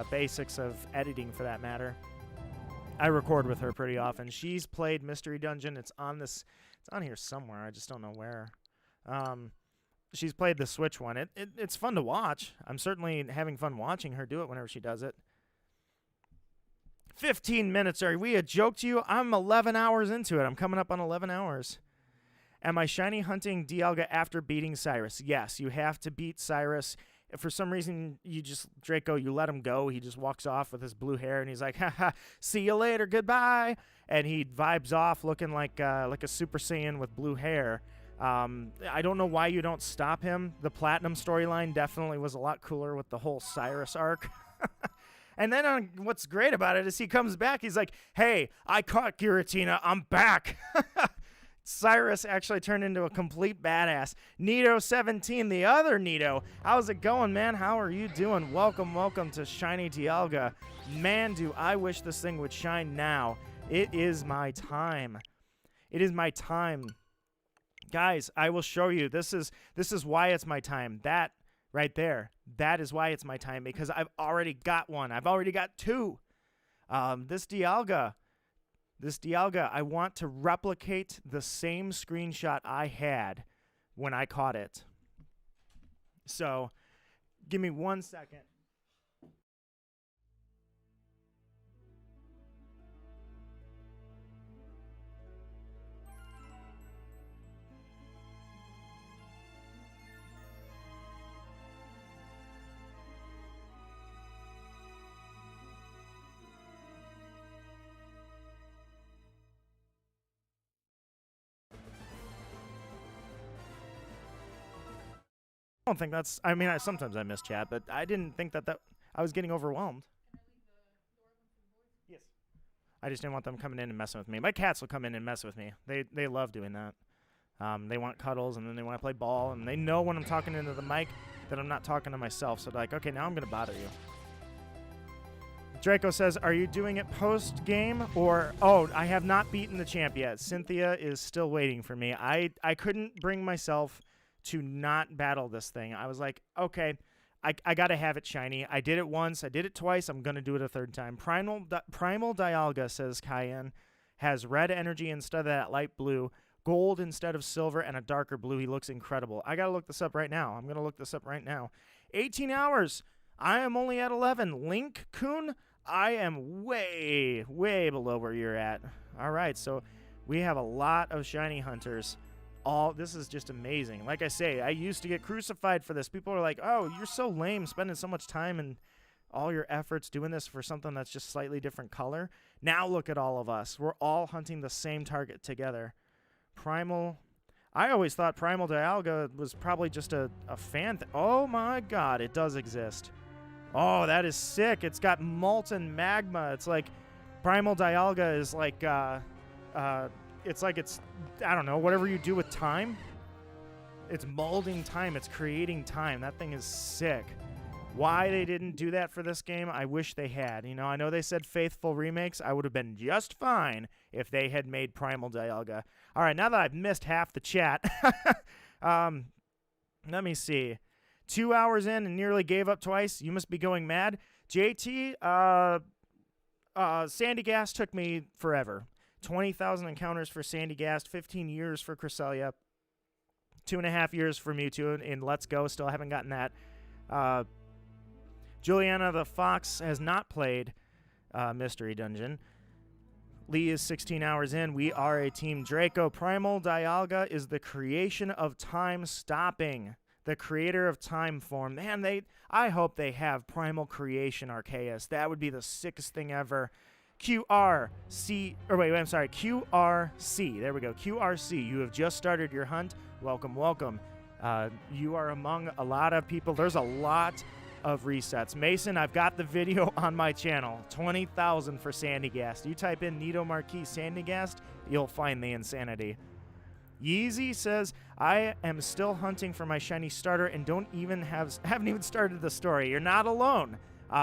basics of editing, for that matter. I record with her pretty often. She's played Mystery Dungeon. It's on here somewhere. I just don't know where. She's played the Switch one. It's fun to watch. I'm certainly having fun watching her do it whenever she does it. 15 minutes. Are we a joke to you? I'm 11 hours into it. I'm coming up on 11 hours. Am I shiny hunting Dialga after beating Cyrus? Yes, you have to beat Cyrus. If for some reason you let him go. He just walks off with his blue hair, and he's like, haha, see you later, goodbye. And he vibes off looking like a Super Saiyan with blue hair. I don't know why you don't stop him. The Platinum storyline definitely was a lot cooler with the whole Cyrus arc. And then what's great about it is he comes back. He's like, hey, I caught Giratina. I'm back. Cyrus actually turned into a complete badass. Nito17, the other Nito. How's it going, man? How are you doing? Welcome to Shiny Dialga. Man, do I wish this thing would shine now. It is my time. It is my time. Guys, I will show you. This is why it's my time. That right there. That is why it's my time, because I've already got one. I've already got 2. This Dialga, I want to replicate the same screenshot I had when I caught it. So, give me 1 second. I don't think that's... I mean, sometimes I miss chat, but I didn't think that I was getting overwhelmed. Yes. I just didn't want them coming in and messing with me. My cats will come in and mess with me. They love doing that. They want cuddles, and then they want to play ball, and they know when I'm talking into the mic that I'm not talking to myself. So they're like, okay, now I'm going to bother you. Draco says, are you doing it post-game? Or, oh, I have not beaten the champ yet. Cynthia is still waiting for me. I couldn't bring myself to not battle this thing. I was like, okay, I got to have it shiny. I did it once. I did it twice. I'm going to do it a third time. Primal Dialga, says Cayenne, has red energy instead of that light blue, gold instead of silver, and a darker blue. He looks incredible. I got to look this up right now. I'm going to look this up right now. 18 hours. I am only at 11. Link Kun, I am way, way below where you're at. All right, so we have a lot of shiny hunters. This is just amazing. Like I say, I used to get crucified for this. People are like, oh, you're so lame spending so much time and all your efforts doing this for something that's just slightly different color. Now look at all of us. We're all hunting the same target together. Primal. I always thought Primal Dialga was probably just a fan thing. Oh my god, it does exist. Oh, that is sick. It's got molten magma. It's like Primal Dialga is like, it's like it's, I don't know, whatever you do with time. It's molding time. It's creating time. That thing is sick. Why they didn't do that for this game, I wish they had. You know, I know they said faithful remakes. I would have been just fine if they had made Primal Dialga. All right, now that I've missed half the chat, let me see. 2 hours in and nearly gave up twice. You must be going mad. JT, Sandy Gas took me forever. 20,000 encounters for Sandy Gas, 15 years for Cresselia, 2.5 years for Mewtwo in Let's Go. Still haven't gotten that. Juliana the Fox has not played Mystery Dungeon. Lee is 16 hours in. We are a team. Draco. Primal Dialga is the creation of time stopping. The creator of time form. Man, I hope they have Primal Creation Arceus. That would be the sickest thing ever. QRC. There we go. QRC. You have just started your hunt. Welcome, welcome. You are among a lot of people. There's a lot of resets. Mason, I've got the video on my channel. 20,000 for Sandygast. You type in Nito Marquis Sandygast, you'll find the insanity. Yeezy says, I am still hunting for my shiny starter and haven't even started the story. You're not alone. Who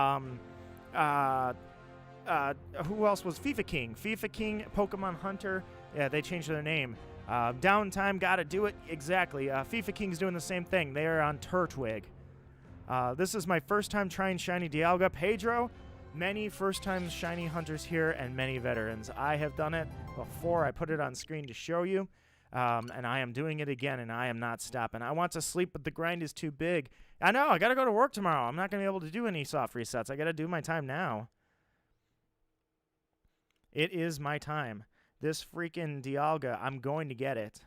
else was FIFA King? FIFA King, Pokemon Hunter. Yeah, they changed their name. Downtime, gotta do it. Exactly. FIFA King's doing the same thing. They are on Turtwig. This is my first time trying Shiny Dialga. Pedro, many first-time Shiny Hunters here and many veterans. I have done it before. I put it on screen to show you. And I am doing it again, and I am not stopping. I want to sleep, but the grind is too big. I know. I got to go to work tomorrow. I'm not going to be able to do any soft resets. I got to do my time now. It is my time. This freaking Dialga, I'm going to get it.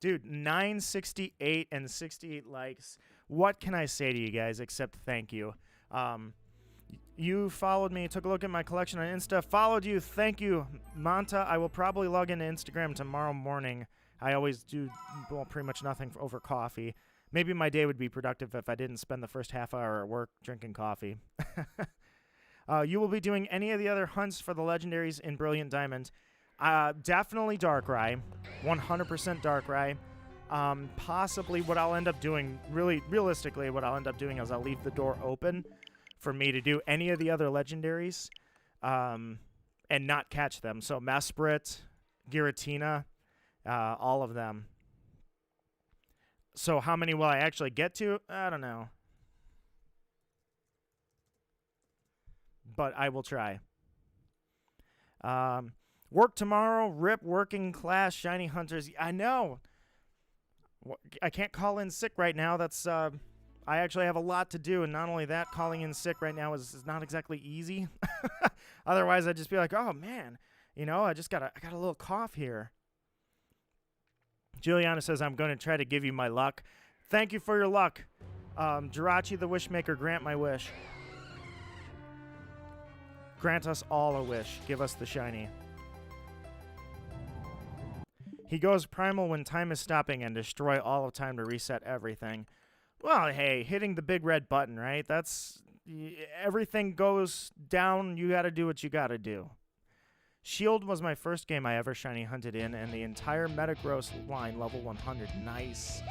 Dude, 968 and 68 likes. What can I say to you guys except thank you? You followed me, took a look at my collection on Insta, followed you. Thank you, Manta. I will probably log into Instagram tomorrow morning. I always do, well, pretty much nothing over coffee. Maybe my day would be productive if I didn't spend the first half hour at work drinking coffee. You will be doing any of the other hunts for the legendaries in Brilliant Diamond. Definitely Darkrai. 100% Darkrai. Possibly what I'll end up doing, realistically, what I'll end up doing is I'll leave the door open for me to do any of the other legendaries and not catch them. So Mesprit, Giratina, all of them. So how many will I actually get to? I don't know. But I will try. Work tomorrow. RIP working class shiny hunters. I know. I can't call in sick right now. That's I actually have a lot to do, and not only that, calling in sick right now is not exactly easy. Otherwise, I'd just be like, oh man, you know, I got a little cough here. Juliana says, I'm going to try to give you my luck. Thank you for your luck. Jirachi the Wishmaker, grant my wish. Grant us all a wish. Give us the shiny. He goes primal when time is stopping and destroy all of time to reset everything. Well, hey, hitting the big red button, right? That's... everything goes down. You got to do what you got to do. Shield was my first game I ever shiny hunted in, and the entire Metagross line level 100. Nice.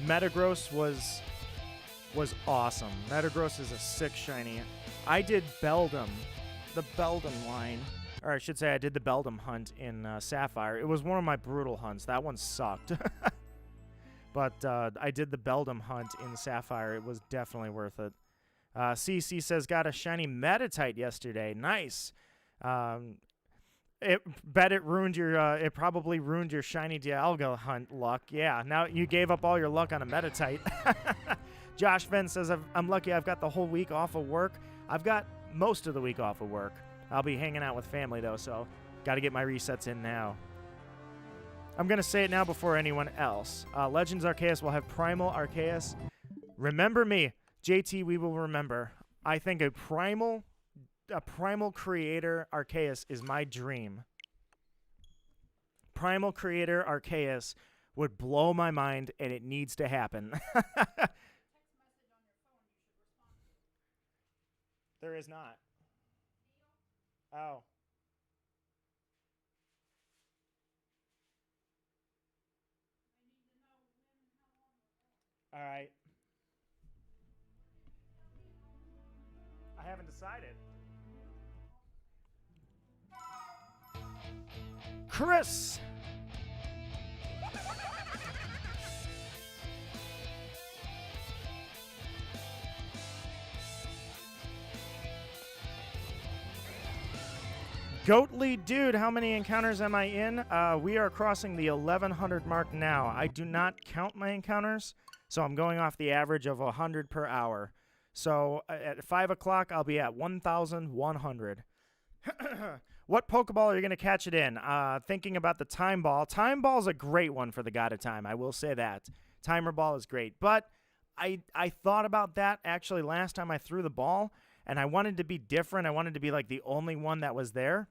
Metagross was awesome. Metagross is a sick shiny. I did Beldum, the Beldum line. Or I should say I did the Beldum hunt in Sapphire. It was one of my brutal hunts. That one sucked. But I did the Beldum hunt in Sapphire. It was definitely worth it. CC says, got a shiny Metatite yesterday. Nice. It probably ruined your shiny Dialga hunt luck. Yeah, now you gave up all your luck on a Metatite. Josh Venn says, I'm lucky I've got the whole week off of work. I've got most of the week off of work. I'll be hanging out with family, though, so got to get my resets in now. I'm going to say it now before anyone else. Legends Arceus will have Primal Arceus. Remember me. JT, we will remember. I think a primal creator Arceus is my dream. Primal creator Arceus would blow my mind, and it needs to happen. There is not. Oh. All right. I haven't decided. Chris. Goatly dude, how many encounters am I in? We are crossing the 1100 mark now. I do not count my encounters, so I'm going off the average of 100 per hour. So at 5 o'clock, I'll be at 1,100. What Pokeball are you going to catch it in? Thinking about the Time Ball. Time Ball is a great one for the God of Time. I will say that. Timer Ball is great. But I thought about that actually last time I threw the ball, and I wanted to be different. I wanted to be like the only one that was there.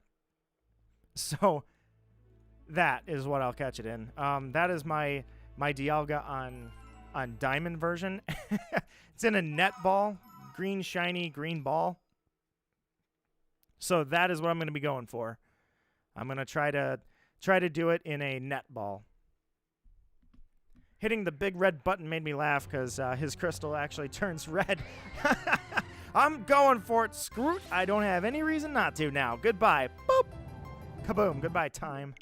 So that is what I'll catch it in. That is my Dialga on Diamond version. It's in a net ball, green shiny green ball. So that is what I'm going to be going for. I'm going to try to do it in a net ball. Hitting the big red button made me laugh because his crystal actually turns red. I'm going for it. Screw it. I don't have any reason not to now. Goodbye. Boop. Kaboom. Goodbye, time.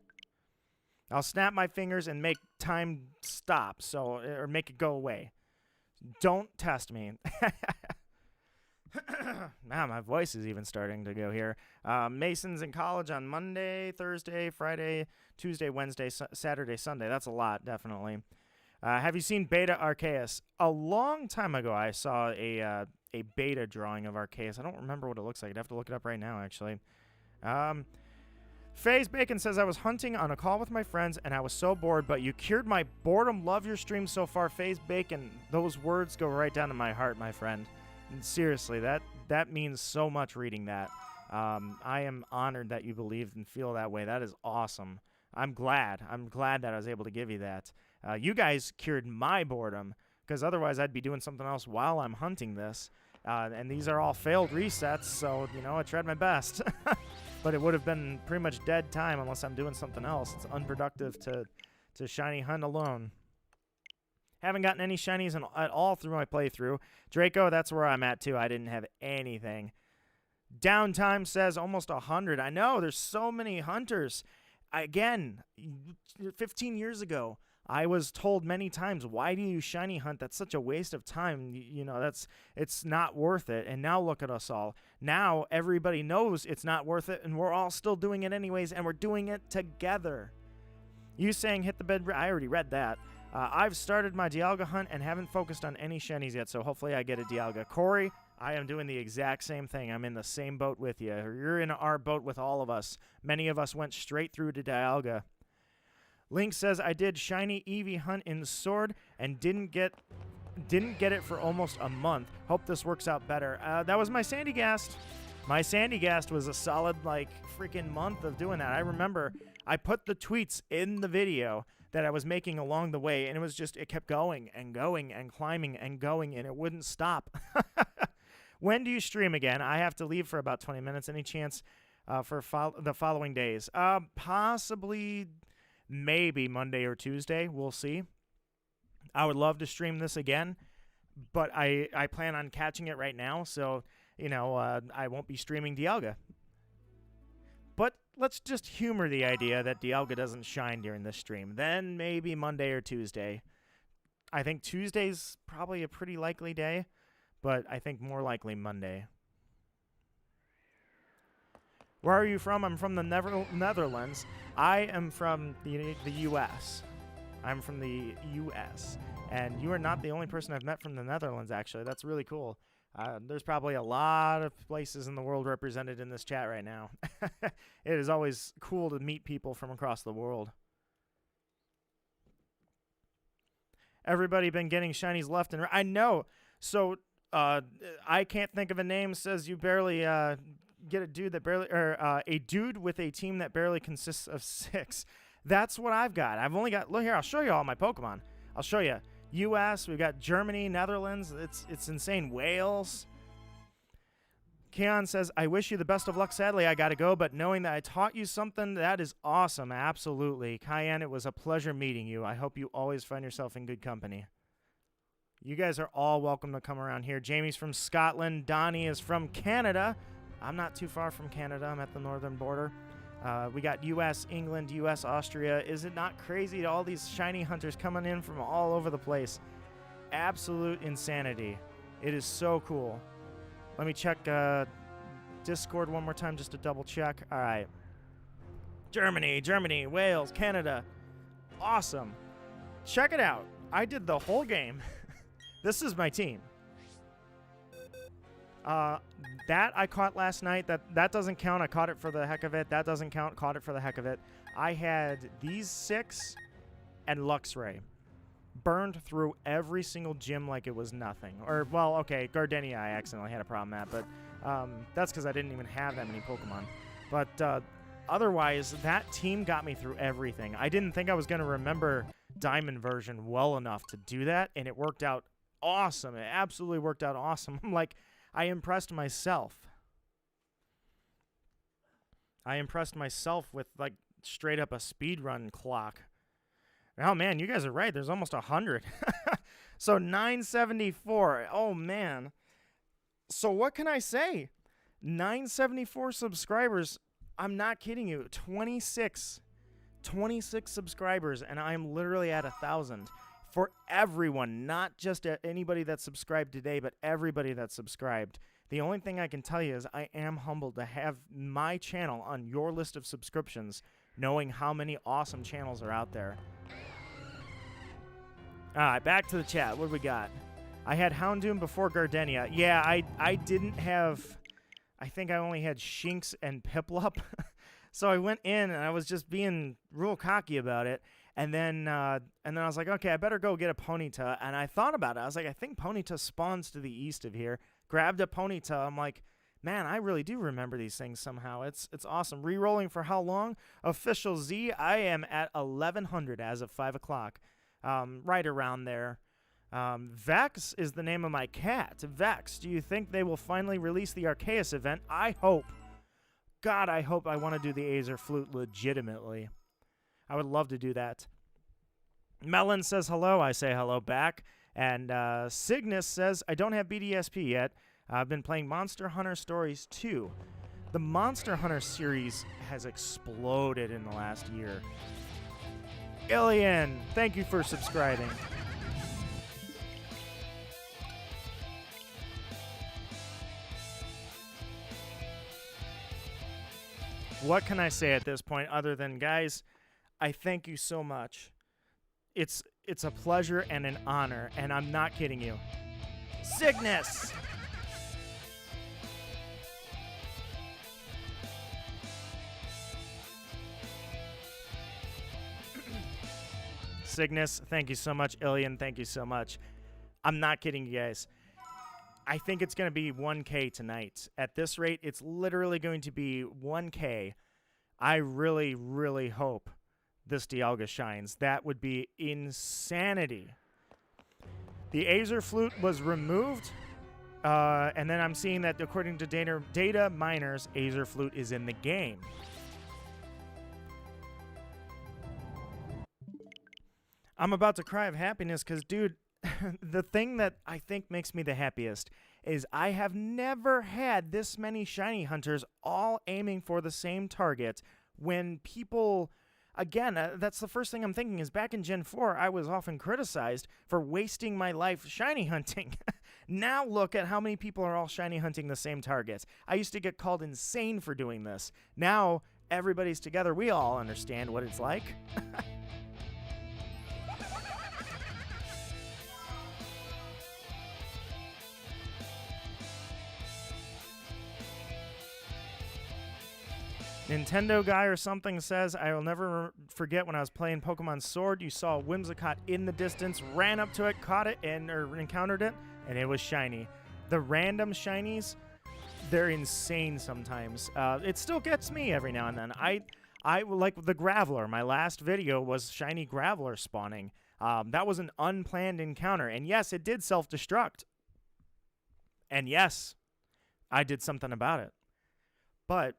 I'll snap my fingers and make time stop, or make it go away. Don't test me. Now my voice is even starting to go here. Mason's in college on Monday, Thursday, Friday, Tuesday, Wednesday, Saturday, Sunday. That's a lot, definitely. Have you seen Beta Arceus? A long time ago, I saw a beta drawing of Arceus. I don't remember what it looks like. I'd have to look it up right now, actually. FaZe Bacon says, I was hunting on a call with my friends, and I was so bored, but you cured my boredom. Love your stream so far, FaZe Bacon. Those words go right down to my heart, my friend. And seriously, that means so much reading that. I am honored that you believe and feel that way. That is awesome. I'm glad that I was able to give you that. You guys cured my boredom, because otherwise I'd be doing something else while I'm hunting this. And these are all failed resets, so, I tried my best. But it would have been pretty much dead time unless I'm doing something else. It's unproductive to shiny hunt alone. Haven't gotten any shinies at all through my playthrough. Draco, that's where I'm at, too. I didn't have anything. Downtime says almost 100. I know, there's so many hunters. Again, 15 years ago, I was told many times, why do you shiny hunt? That's such a waste of time. It's not worth it. And now look at us all. Now everybody knows it's not worth it, and we're all still doing it anyways, and we're doing it together. You saying hit the bed, I already read that. I've started my Dialga hunt and haven't focused on any shinies yet, so hopefully I get a Dialga. Corey, I am doing the exact same thing. I'm in the same boat with you. You're in our boat with all of us. Many of us went straight through to Dialga. Link says, I did shiny Eevee hunt in Sword and didn't get it for almost a month. Hope this works out better. That was my Sandygast. My Sandygast was a solid, freaking month of doing that. I remember I put the tweets in the video that I was making along the way, and it was just, it kept going and going and climbing and going, and it wouldn't stop. When do you stream again? I have to leave for about 20 minutes. Any chance for the following days? Possibly, maybe Monday or Tuesday. We'll see. I would love to stream this again, but I plan on catching it right now, so, I won't be streaming Dialga. But let's just humor the idea that Dialga doesn't shine during this stream. Then maybe Monday or Tuesday. I think Tuesday's probably a pretty likely day, but I think more likely Monday. Where are you from? I'm from the Netherlands. I am from the U.S. I'm from the U.S. And you are not the only person I've met from the Netherlands, actually. That's really cool. There's probably a lot of places in the world represented in this chat right now. It is always cool to meet people from across the world. Everybody been getting shinies left and right. I know. So I can't think of a name. Says you barely get a dude that barely, or a dude with a team that barely consists of 6. That's what I've got. I've only got. Look here. I'll show you all my Pokemon. I'll show you. U.S. We've got Germany, Netherlands. It's insane. Wales. Keon says, I wish you the best of luck. Sadly, I got to go, but knowing that I taught you something, that is awesome. Absolutely. Cayenne, it was a pleasure meeting you. I hope you always find yourself in good company. You guys are all welcome to come around here. Jamie's from Scotland. Donnie is from Canada. I'm not too far from Canada. I'm at the northern border. We got U.S., England, U.S., Austria. Is it not crazy? All these shiny hunters coming in from all over the place. Absolute insanity. It is so cool. Let me check Discord one more time just to double check. All right. Germany, Wales, Canada. Awesome. Check it out. I did the whole game. This is my team. That I caught last night. That doesn't count. I caught it for the heck of it. That doesn't count. Caught it for the heck of it. I had these 6 and Luxray. Burned through every single gym like it was nothing. Or, well, okay, Gardenia I accidentally had a problem at, but that's because I didn't even have that many Pokemon. But otherwise, that team got me through everything. I didn't think I was going to remember Diamond version well enough to do that, and it worked out awesome. It absolutely worked out awesome. I'm like, I impressed myself. I impressed myself with, like, straight up a speedrun clock. Oh, man, you guys are right. There's almost 100. So 974. Oh, man. So what can I say? 974 subscribers. I'm not kidding you. 26 subscribers, and I'm literally at 1,000. For everyone, not just anybody that subscribed today, but everybody that subscribed. The only thing I can tell you is I am humbled to have my channel on your list of subscriptions, knowing how many awesome channels are out there. All right, back to the chat. What do we got? I had Houndoom before Gardenia. Yeah, I didn't have... I think I only had Shinx and Piplup. So I went in, and I was just being real cocky about it. And then I was like, okay, I better go get a Ponyta. And I thought about it. I was like, I think Ponyta spawns to the east of here. Grabbed a Ponyta. I'm like, man, I really do remember these things somehow. It's awesome. Rerolling for how long? Official Z, I am at 1,100 as of 5 o'clock. Right around there. Vex is the name of my cat. Vex, do you think they will finally release the Arceus event? I hope. God, I hope. I want to do the Aether Flute legitimately. I would love to do that. Melon says hello. I say hello back. And Cygnus says, I don't have BDSP yet. I've been playing Monster Hunter Stories 2. The Monster Hunter series has exploded in the last year. Ilian, thank you for subscribing. What can I say at this point other than, guys, I thank you so much. It's a pleasure and an honor, and I'm not kidding you. Cygnus! Cygnus, thank you so much. Ilian, thank you so much. I'm not kidding you guys. I think it's going to be 1K tonight. At this rate, it's literally going to be 1K. I really, really hope this Dialga shines. That would be insanity. The Aether Flute was removed, and then I'm seeing that according to data miners, Aether Flute is in the game. I'm about to cry of happiness because, dude, the thing that I think makes me the happiest is I have never had this many shiny hunters all aiming for the same target when people... Again, that's the first thing I'm thinking is back in Gen 4, I was often criticized for wasting my life shiny hunting. Now look at how many people are all shiny hunting the same targets. I used to get called insane for doing this. Now everybody's together. We all understand what it's like. Nintendo guy or something says, I will never forget when I was playing Pokemon Sword, you saw a Whimsicott in the distance, ran up to it, caught it, or encountered it, and it was shiny. The random shinies, they're insane sometimes. It still gets me every now and then. I like the Graveler. My last video was shiny Graveler spawning. That was an unplanned encounter, and yes, it did self-destruct. And yes, I did something about it. But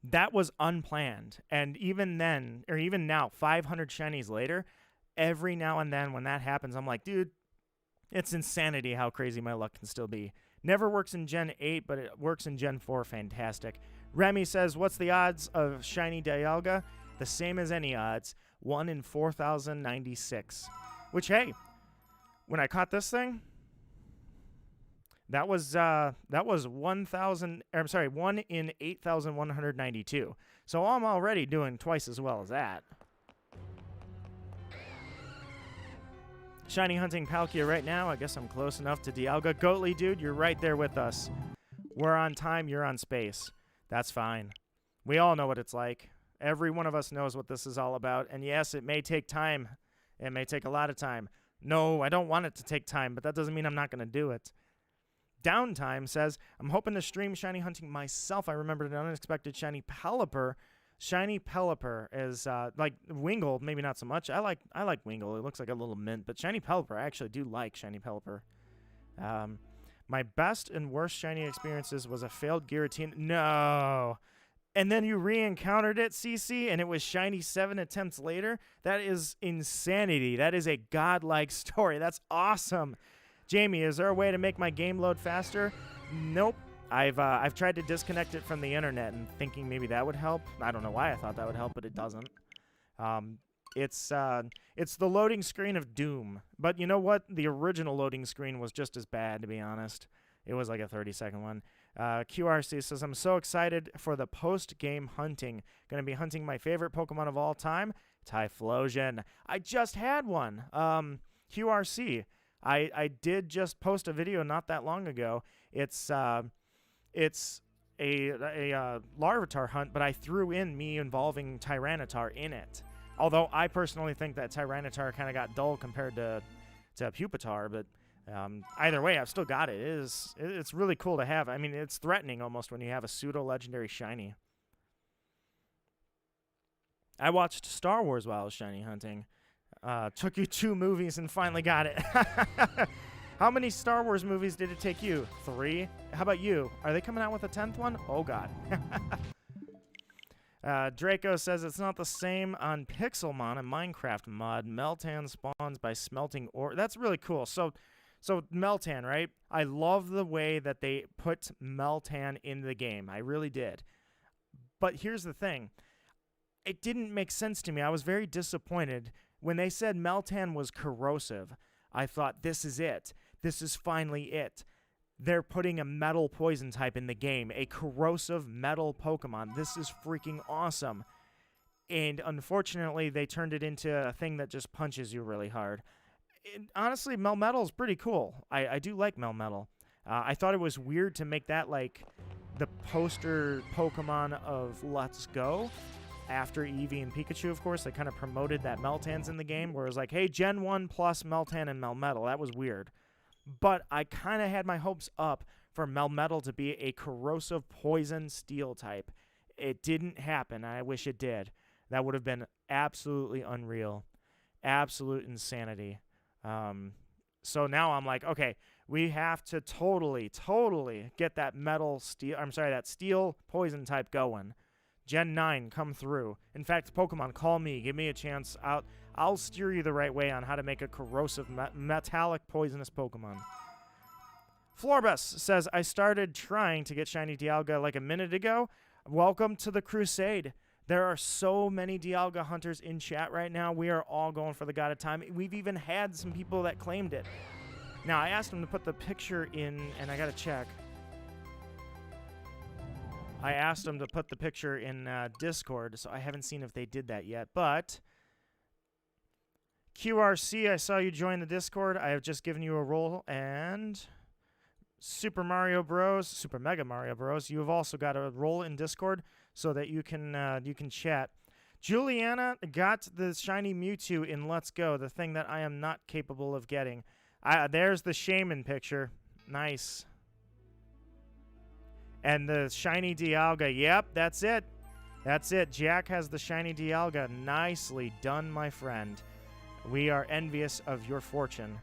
that was unplanned. And even then, or even now, 500 shinies later, every now and then when that happens, I'm like, dude, it's insanity how crazy my luck can still be. Never works in Gen 8, but it works in Gen 4. Fantastic. Remy says, what's the odds of shiny Dialga? The same as any odds. 1 in 4,096. Which, hey, when I caught this thing, that was 1 in 8,192. So I'm already doing twice as well as that. Shiny hunting Palkia right now. I guess I'm close enough to Dialga. Goatly, dude, you're right there with us. We're on time, you're on space. That's fine. We all know what it's like. Every one of us knows what this is all about. And yes, it may take time. It may take a lot of time. No, I don't want it to take time, but that doesn't mean I'm not going to do it. Downtime says, I'm hoping to stream shiny hunting myself. I remembered an unexpected shiny Pelipper. Shiny Pelipper is like Wingull, maybe not so much. I like Wingull. It looks like a little mint, but shiny Pelipper, I actually do like shiny Pelipper. My best and worst shiny experiences was a failed Giratina. No. And then you re-encountered it, CC, and it was shiny 7 attempts later. That is insanity. That is a godlike story. That's awesome. Jamie, is there a way to make my game load faster? Nope. I've tried to disconnect it from the internet and thinking maybe that would help. I don't know why I thought that would help, but it doesn't. It's the loading screen of doom. But you know what? The original loading screen was just as bad, to be honest. It was like a 30-second one. QRC says, I'm so excited for the post-game hunting. Going to be hunting my favorite Pokemon of all time, Typhlosion. I just had one. QRC. I did just post a video not that long ago. It's a Larvitar hunt, but I threw in me involving Tyranitar in it. Although I personally think that Tyranitar kind of got dull compared to Pupitar, but either way, I've still got it. It's really cool to have. I mean, it's threatening almost when you have a pseudo-legendary shiny. I watched Star Wars while I was shiny hunting. Took you 2 movies and finally got it. How many Star Wars movies did it take you? 3? How about you? Are they coming out with a 10th one? Oh, God. Draco says it's not the same on Pixelmon, a Minecraft mod. Meltan spawns by smelting ore. That's really cool. So Meltan, right? I love the way that they put Meltan in the game. I really did. But here's the thing. It didn't make sense to me. I was very disappointed. When they said Meltan was corrosive, I thought, this is it. This is finally it. They're putting a metal poison type in the game, a corrosive metal Pokemon. This is freaking awesome. And unfortunately, they turned it into a thing that just punches you really hard. Honestly, Melmetal is pretty cool. I do like Melmetal. I thought it was weird to make that like the poster Pokemon of Let's Go. After Eevee and Pikachu, of course, they kind of promoted that Meltan's in the game, where it was like, hey, Gen 1 plus Meltan and Melmetal. That was weird. But I kind of had my hopes up for Melmetal to be a corrosive poison steel type. It didn't happen. I wish it did. That would have been absolutely unreal. Absolute insanity. So now I'm like, okay, we have to totally get that that steel poison type going. Gen 9, come through. In fact, Pokemon, call me. Give me a chance. I'll steer you the right way on how to make a corrosive, metallic, poisonous Pokemon. Florbus says, I started trying to get shiny Dialga like a minute ago. Welcome to the crusade. There are so many Dialga hunters in chat right now. We are all going for the God of Time. We've even had some people that claimed it. Now, I asked them to put the picture in, and I got to check. I asked them to put the picture in Discord, so I haven't seen if they did that yet. But QRC, I saw you join the Discord. I have just given you a role. And Super Mega Mario Bros., you have also got a role in Discord. so that you can chat. Juliana got the shiny Mewtwo in Let's Go, the thing that I am not capable of getting. There's the Shaman picture. Nice. And the shiny Dialga. Yep, that's it. That's it. Jack has the shiny Dialga. Nicely done, my friend. We are envious of your fortune.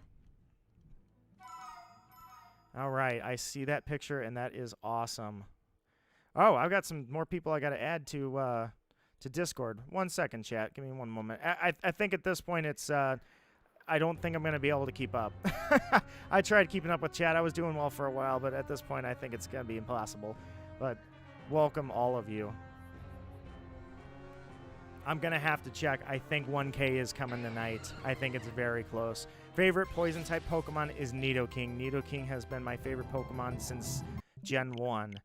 All right, I see that picture, and that is awesome. Oh, I've got some more people I got to add to Discord. 1 second, chat. Give me one moment. I think at this point it's I don't think I'm going to be able to keep up. I tried keeping up with chat. I was doing well for a while, but at this point I think it's going to be impossible. But welcome all of you. I'm going to have to check. I think 1K is coming tonight. I think it's very close. Favorite poison-type Pokemon is Nidoking. Nidoking has been my favorite Pokemon since Gen 1.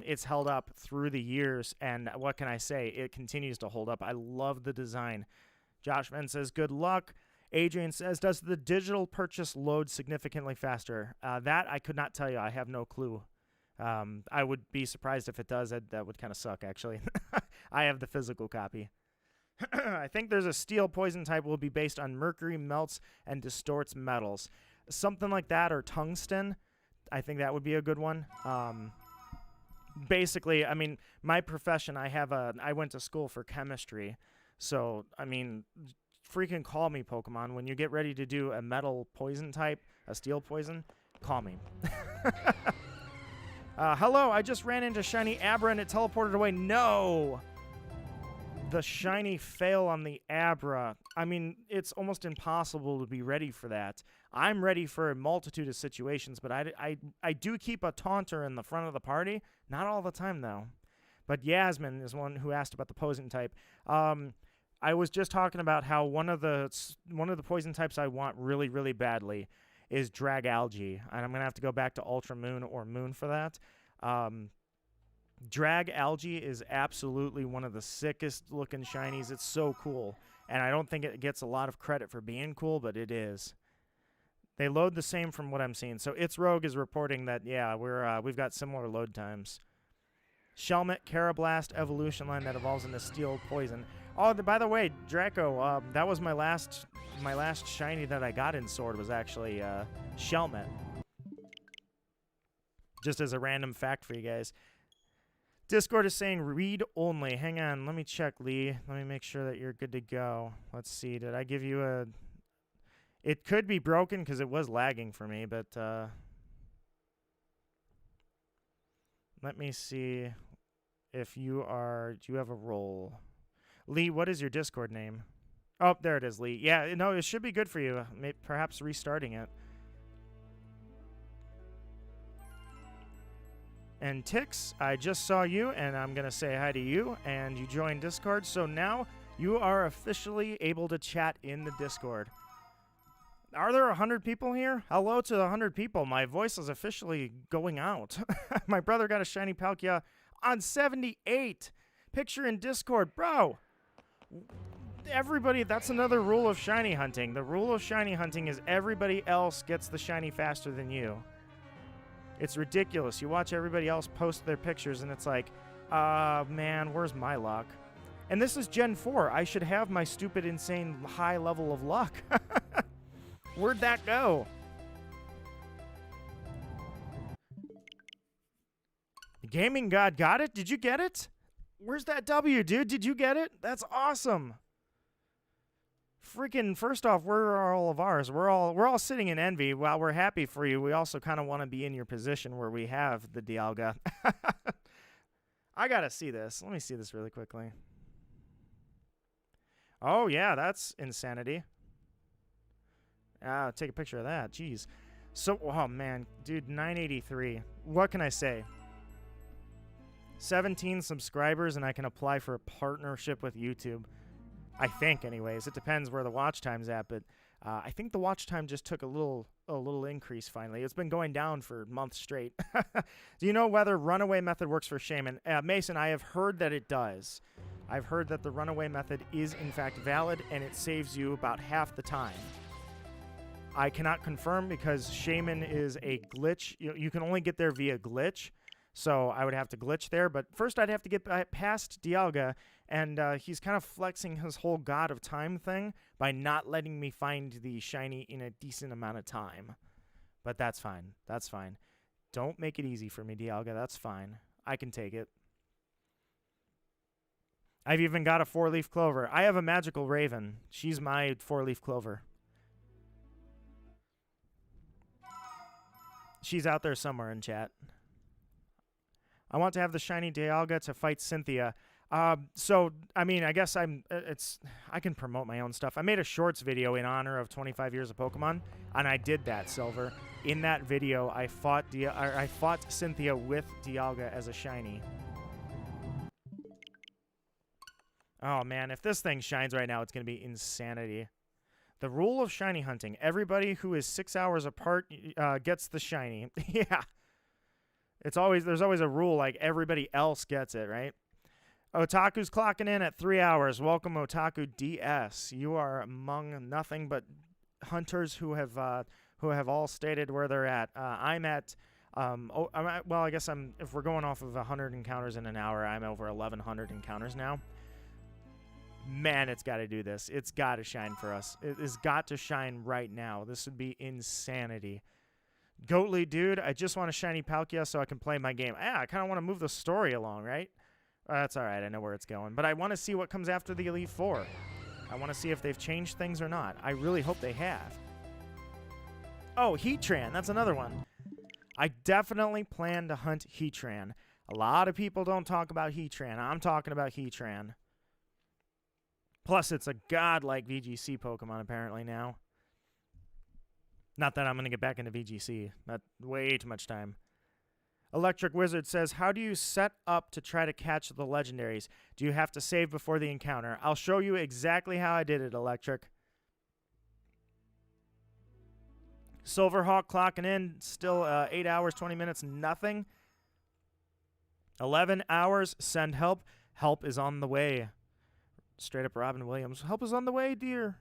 It's held up through the years, and what can I say? It continues to hold up. I love the design. Josh Venn says, good luck. Adrian says, does the digital purchase load significantly faster? That I could not tell you. I have no clue. I would be surprised if it does. That would kind of suck, actually. I have the physical copy. I think there's a steel poison type will be based on mercury melts and distorts metals. Something like that, or tungsten. I think that would be a good one. Basically, I mean, my profession, I went to school for chemistry. So, I mean, freaking call me, Pokemon. When you get ready to do a metal poison type, a steel poison, call me. Hello, I just ran into shiny Abra and it teleported away. No! The shiny fail on the Abra. I mean, it's almost impossible to be ready for that. I'm ready for a multitude of situations, but I do keep a taunter in the front of the party. Not all the time, though. But Yasmin is one who asked about the poison type. I was just talking about how one of the poison types I want really, really badly is Drag Algae. And I'm going to have to go back to Ultra Moon or Moon for that. Drag Algae is absolutely one of the sickest looking shinies. It's so cool. And I don't think it gets a lot of credit for being cool, but it is. They load the same from what I'm seeing. So It's Rogue is reporting that, yeah, we've got similar load times. Shelmet, Carablast, evolution line that evolves into Steel Poison. Oh, by the way, Draco, that was my last shiny that I got in Sword was actually Shelmet. Just as a random fact for you guys. Discord is saying read only. Hang on, let me check, Lee. Let me make sure that you're good to go. Let's see, did I give you a... It could be broken because it was lagging for me, but let me see if you are... Do you have a role? Lee, what is your Discord name? Oh, there it is, Lee. Yeah, no, it should be good for you. Maybe, perhaps restarting it. And Tix, I just saw you, and I'm going to say hi to you, and you joined Discord, so now you are officially able to chat in the Discord. Are there 100 people here? Hello to the 100 people. My voice is officially going out. My brother got a shiny Palkia on 78. Picture in Discord. Bro, everybody, that's another rule of shiny hunting. The rule of shiny hunting is everybody else gets the shiny faster than you. It's ridiculous. You watch everybody else post their pictures, and it's like, man, where's my luck? And this is Gen 4. I should have my stupid, insane, high level of luck. Where'd that go? Gaming God got it? Did you get it? Where's that W, dude? Did you get it? That's awesome. Freaking, first off, where are all of ours? We're all sitting in envy. While we're happy for you, we also kind of want to be in your position where we have the Dialga. I gotta see this. Let me see this really quickly. Oh, yeah, that's insanity. Take a picture of that. Jeez. So, oh, man. Dude, 983. What can I say? 17 subscribers, and I can apply for a partnership with YouTube. I think, anyways. It depends where the watch time's at, but I think the watch time just took a little increase finally. It's been going down for months straight. Do you know whether runaway method works for Shaman? Mason, I have heard that it does. I've heard that the runaway method is, in fact, valid, and it saves you about half the time. I cannot confirm because Shaman is a glitch. You can only get there via glitch. So I would have to glitch there, but first I'd have to get past Dialga, and he's kind of flexing his whole God of Time thing by not letting me find the shiny in a decent amount of time. But that's fine. That's fine. Don't make it easy for me, Dialga. That's fine. I can take it. I've even got a 4-leaf clover. I have a magical raven. She's my 4-leaf clover. She's out there somewhere in chat. I want to have the shiny Dialga to fight Cynthia. So, I mean, I guess I can promote my own stuff. I made a shorts video in honor of 25 years of Pokemon, and I did that, Silver. In that video, I fought Cynthia with Dialga as a shiny. Oh, man, if this thing shines right now, it's going to be insanity. The rule of shiny hunting. Everybody who is 6 hours apart gets the shiny. Yeah. There's always a rule, like everybody else gets it, right? Otaku's clocking in at 3 hours. Welcome, Otaku DS. You are among nothing but hunters who have all stated where they're at. I'm at, well, I guess if we're going off of 100 encounters in an hour, I'm over 1,100 encounters now. Man, it's got to do this. It's got to shine for us. It has got to shine right now. This would be insanity. Goatly, dude, I just want a shiny Palkia so I can play my game. I kind of want to move the story along, right? That's all right. I know where it's going. But I want to see what comes after the Elite Four. I want to see if they've changed things or not. I really hope they have. Oh, Heatran. That's another one. I definitely plan to hunt Heatran. A lot of people don't talk about Heatran. I'm talking about Heatran. Plus, it's a godlike VGC Pokemon apparently now. Not that I'm going to get back into VGC. Not way too much time. Electric Wizard says, how do you set up to try to catch the legendaries? Do you have to save before the encounter? I'll show you exactly how I did it, Electric. Silverhawk clocking in. Still 8 hours, 20 minutes, nothing. 11 hours, send help. Help is on the way. Straight up Robin Williams. Help is on the way, dear.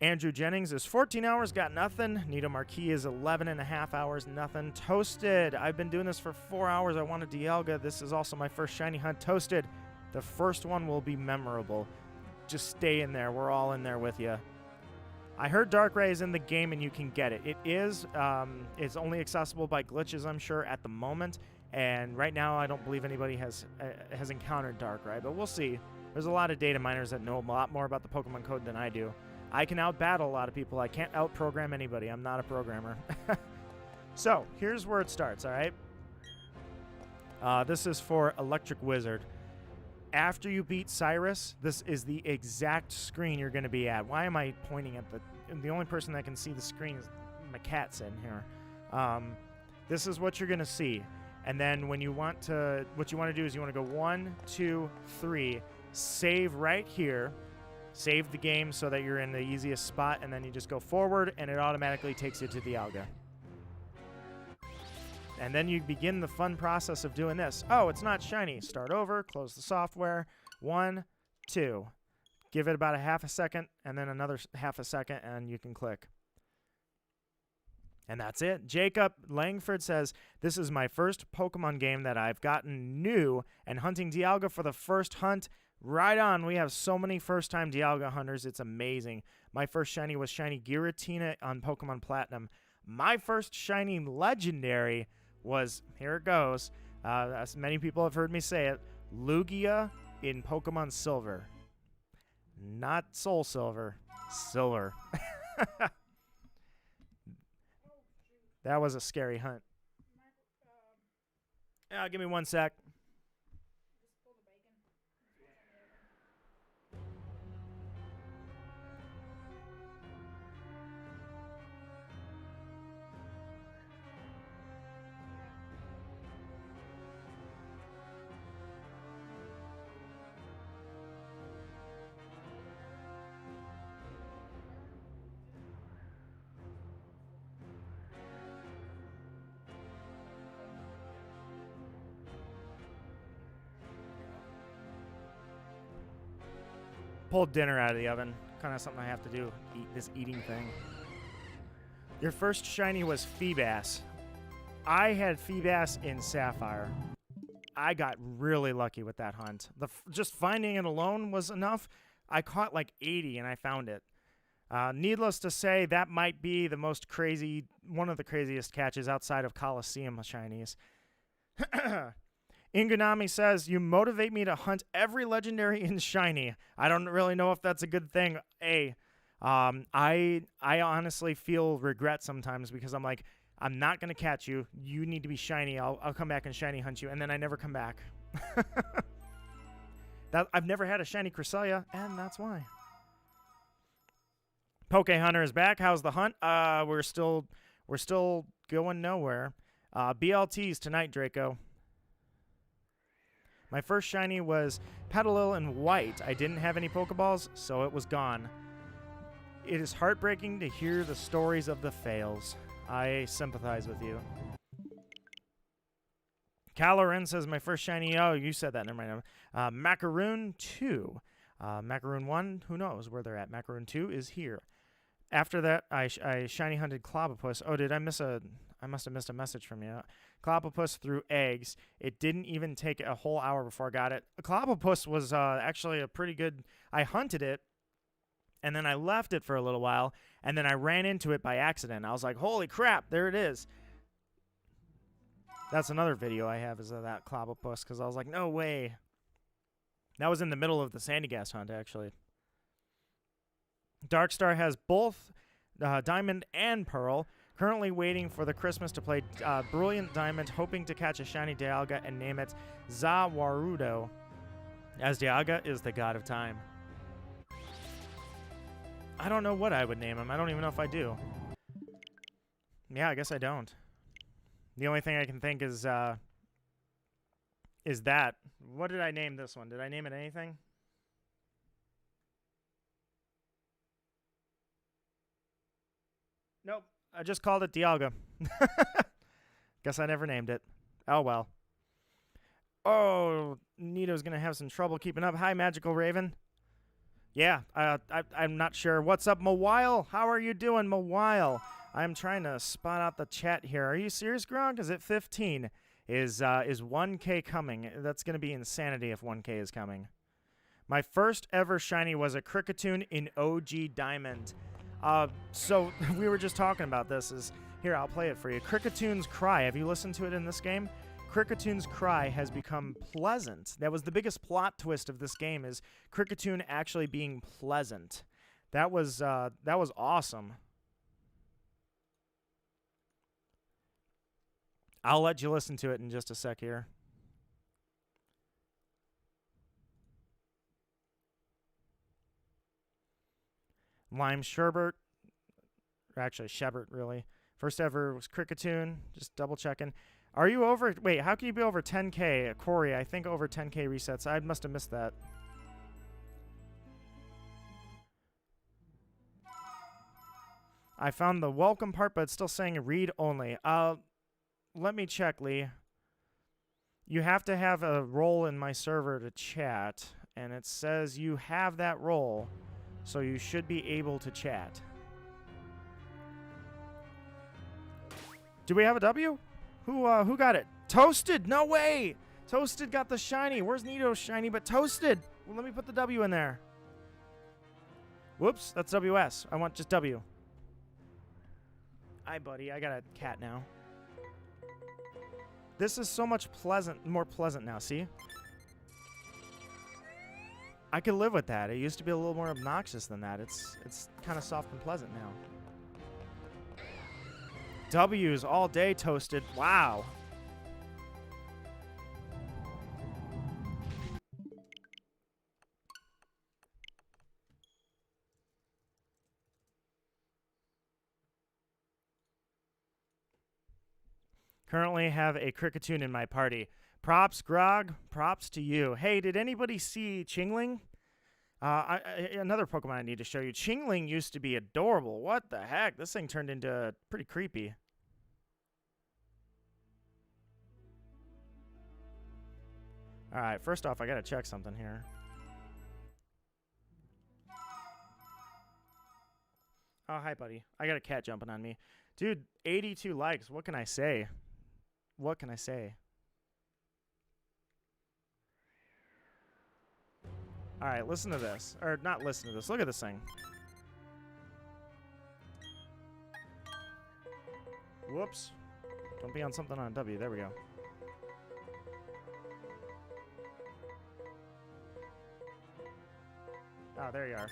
Andrew Jennings is 14 hours, got nothing. Nito Marquis is 11.5 hours, nothing. Toasted. I've been doing this for 4 hours. I want a Dialga. This is also my first shiny hunt. Toasted. The first one will be memorable. Just stay in there. We're all in there with you. I heard Darkrai is in the game and you can get it. It is. It's only accessible by glitches, I'm sure, at the moment. And right now, I don't believe anybody has encountered Darkrai, but we'll see. There's a lot of data miners that know a lot more about the Pokemon code than I do. I can out-battle a lot of people. I can't out-program anybody. I'm not a programmer. So, here's where it starts, all right? This is for Electric Wizard. After you beat Cyrus, this is the exact screen you're going to be at. Why am I pointing at the only person that can see the screen is my cat sitting here. This is what you're going to see. And then when you want to, what you want to do is you want to go 1, 2, 3, save right here. Save the game so that you're in the easiest spot, and then you just go forward, and it automatically takes you to Dialga. And then you begin the fun process of doing this. Oh, it's not shiny. Start over, close the software. 1, 2. Give it about a half a second, and then another half a second, and you can click. And that's it. Jacob Langford says, this is my first Pokemon game that I've gotten new, and hunting Dialga for the first hunt. Right on. We have so many first-time Dialga hunters. It's amazing. My first shiny was shiny Giratina on Pokemon Platinum. My first shiny legendary was, here it goes, as many people have heard me say it, Lugia in Pokemon Silver. Not Soul Silver. Silver. That was a scary hunt. Give me 1 sec. Pulled dinner out of the oven. Kind of something I have to do. Eat this eating thing. Your first shiny was Feebas. I had Feebas in Sapphire. I got really lucky with that hunt. Just finding it alone was enough. I caught like 80 and I found it. Needless to say, that might be the most crazy, one of the craziest catches outside of Coliseum shinies. Ingunami says, you motivate me to hunt every legendary in shiny. I don't really know if that's a good thing. I honestly feel regret sometimes because I'm like, I'm not going to catch you. You need to be shiny. I'll come back and shiny hunt you. And then I never come back. I've never had a shiny Cresselia, and that's why. Poke Hunter is back. How's the hunt? We're still going nowhere. BLTs tonight, Draco. My first shiny was Petalil in white. I didn't have any Pokeballs, so it was gone. It is heartbreaking to hear the stories of the fails. I sympathize with you. Calorin says my first shiny. Oh, you said that. Never mind. Macaroon 2. Macaroon 1, who knows where they're at. Macaroon 2 is here. After that, I shiny hunted Clobbopus. Oh, did I miss a... I must have missed a message from you. Clobbopus threw eggs. It didn't even take a whole hour before I got it. Clobbopus was actually a pretty good... I hunted it, and then I left it for a little while, and then I ran into it by accident. I was like, holy crap, there it is. That's another video I have is of that Clobbopus, because I was like, no way. That was in the middle of the Sandygast hunt, actually. Darkstar has both Diamond and Pearl. Currently waiting for the Christmas to play Brilliant Diamond, hoping to catch a shiny Dialga and name it Zawarudo, as Dialga is the god of time. I don't know what I would name him. I don't even know if I do. Yeah, I guess I don't. The only thing I can think is that. What did I name this one? Did I name it anything? Nope. I just called it Dialga. Guess I never named it. Oh, well. Oh, Nito's going to have some trouble keeping up. Hi, Magical Raven. Yeah, I'm not sure. What's up, Mawile? How are you doing, Mawile? I'm trying to spot out the chat here. Are you serious, Gronk? Is it 15? Is 1K coming? That's going to be insanity if 1K is coming. My first ever shiny was a Kricketune in OG Diamond. So we were just talking about this. Here, I'll play it for you. Kricketune's Cry. Have you listened to it in this game? Kricketune's Cry has become pleasant. That was the biggest plot twist of this game, is Kricketune actually being pleasant. That was awesome. I'll let you listen to it in just a sec here. Lime Sherbert. Actually, Shebert, really. First ever was Kricketune. Just double checking. Are you over... Wait, how can you be over 10K? Corey, I think over 10K resets. I must have missed that. I found the welcome part, but it's still saying read only. Let me check, Lee. You have to have a role in my server to chat, and it says you have that role, so you should be able to chat. Do we have a W? Who got it? Toasted? No way! Toasted got the shiny. Where's Nito's shiny? But Toasted! Well, let me put the W in there. Whoops, that's WS. I want just W. Hi, buddy. I got a cat now. This is so much more pleasant now, see? I could live with that. It used to be a little more obnoxious than that. It's kind of soft and pleasant now. W's all day, Toasted. Wow. Currently have a Kricketune in my party. Props, Grog. Props to you. Hey, did anybody see Chingling? Another Pokemon I need to show you. Chingling used to be adorable. What the heck? This thing turned into pretty creepy. Alright, first off, I gotta check something here. Oh, hi, buddy. I got a cat jumping on me. Dude, 82 likes. What can I say? what can I say? All right, listen to this. Or not listen to this. Look at this thing. Whoops. Don't be on something on W. There we go. Oh, there you are.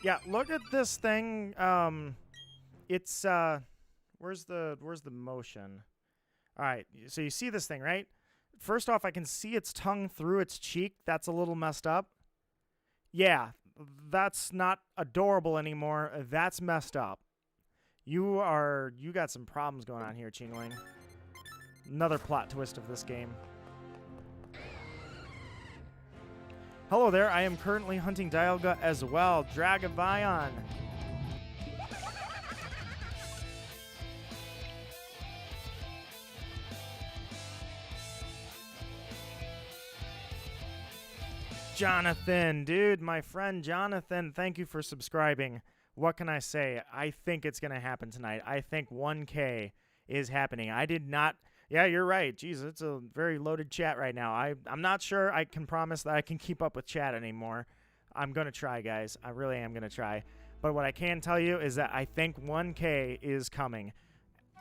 Yeah, look at this thing. It's where's the motion? All right, so you see this thing, right? First off, I can see its tongue through its cheek. That's a little messed up. Yeah, that's not adorable anymore. That's messed up. You got some problems going on here, Chingling. Another plot twist of this game. Hello there, I am currently hunting Dialga as well. Dragavion. Jonathan, dude, my friend Jonathan, thank you for subscribing. What can I say? I think it's going to happen tonight. I think 1K is happening. I did not... Yeah, you're right. Jeez, it's a very loaded chat right now. I'm not sure I can promise that I can keep up with chat anymore. I'm going to try, guys. I really am going to try. But what I can tell you is that I think 1K is coming.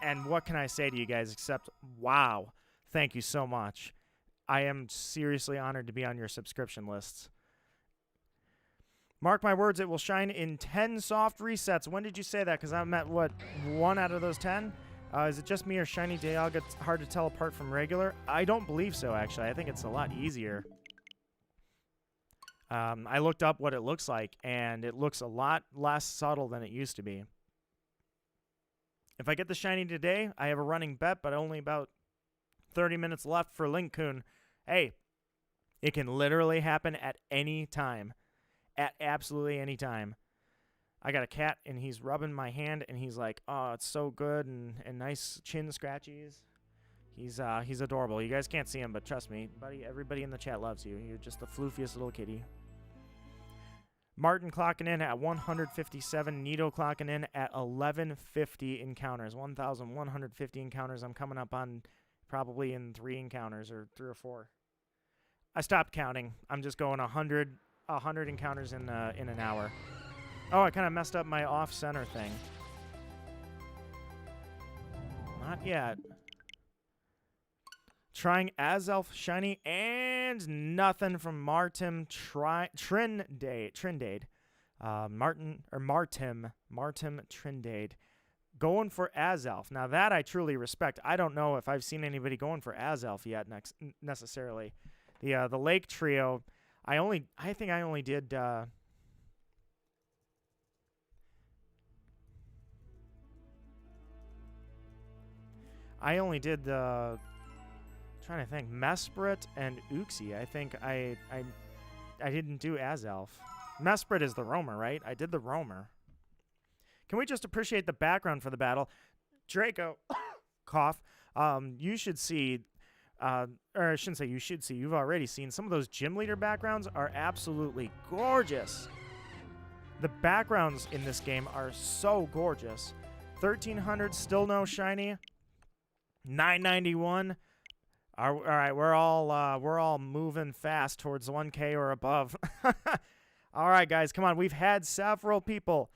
And what can I say to you guys except, wow, thank you so much. I am seriously honored to be on your subscription lists. Mark my words, it will shine in 10 soft resets. When did you say that? Because I'm at, what, 1 out of those 10? Is it just me or Shiny Dialga hard to tell apart from regular? I don't believe so, actually. I think it's a lot easier. I looked up what it looks like, and it looks a lot less subtle than it used to be. If I get the Shiny today, I have a running bet, but only about 30 minutes left for Link-kun. Hey, it can literally happen at any time. At absolutely any time. I got a cat, and he's rubbing my hand, and he's like, oh, it's so good, and nice chin scratchies. He's adorable. You guys can't see him, but trust me, buddy, everybody in the chat loves you. You're just the floofiest little kitty. Martin clocking in at 157. Nito clocking in at 1150 encounters. 1,150 encounters. I'm coming up on probably in 3 encounters, or 3 or 4. I stopped counting. I'm just going 100 encounters in an hour. Oh, I kind of messed up my off-center thing. Not yet. Trying Azelf Shiny and nothing from Martim Trindade. Martim Trindade. Going for Azelf. Now that I truly respect. I don't know if I've seen anybody going for Azelf yet necessarily. The Lake Trio, I think I only did the trying to think, Mesprit and Uxie. I think I didn't do Azelf. Mesprit is the roamer, right? I did the roamer. Can we just appreciate the background for the battle? Draco, cough. You should see, or I shouldn't say you should see, you've already seen, some of those gym leader backgrounds are absolutely gorgeous. The backgrounds in this game are so gorgeous. 1,300, still no shiny. 991. All right, we're all moving fast towards 1K or above. All right, guys, come on. We've had several people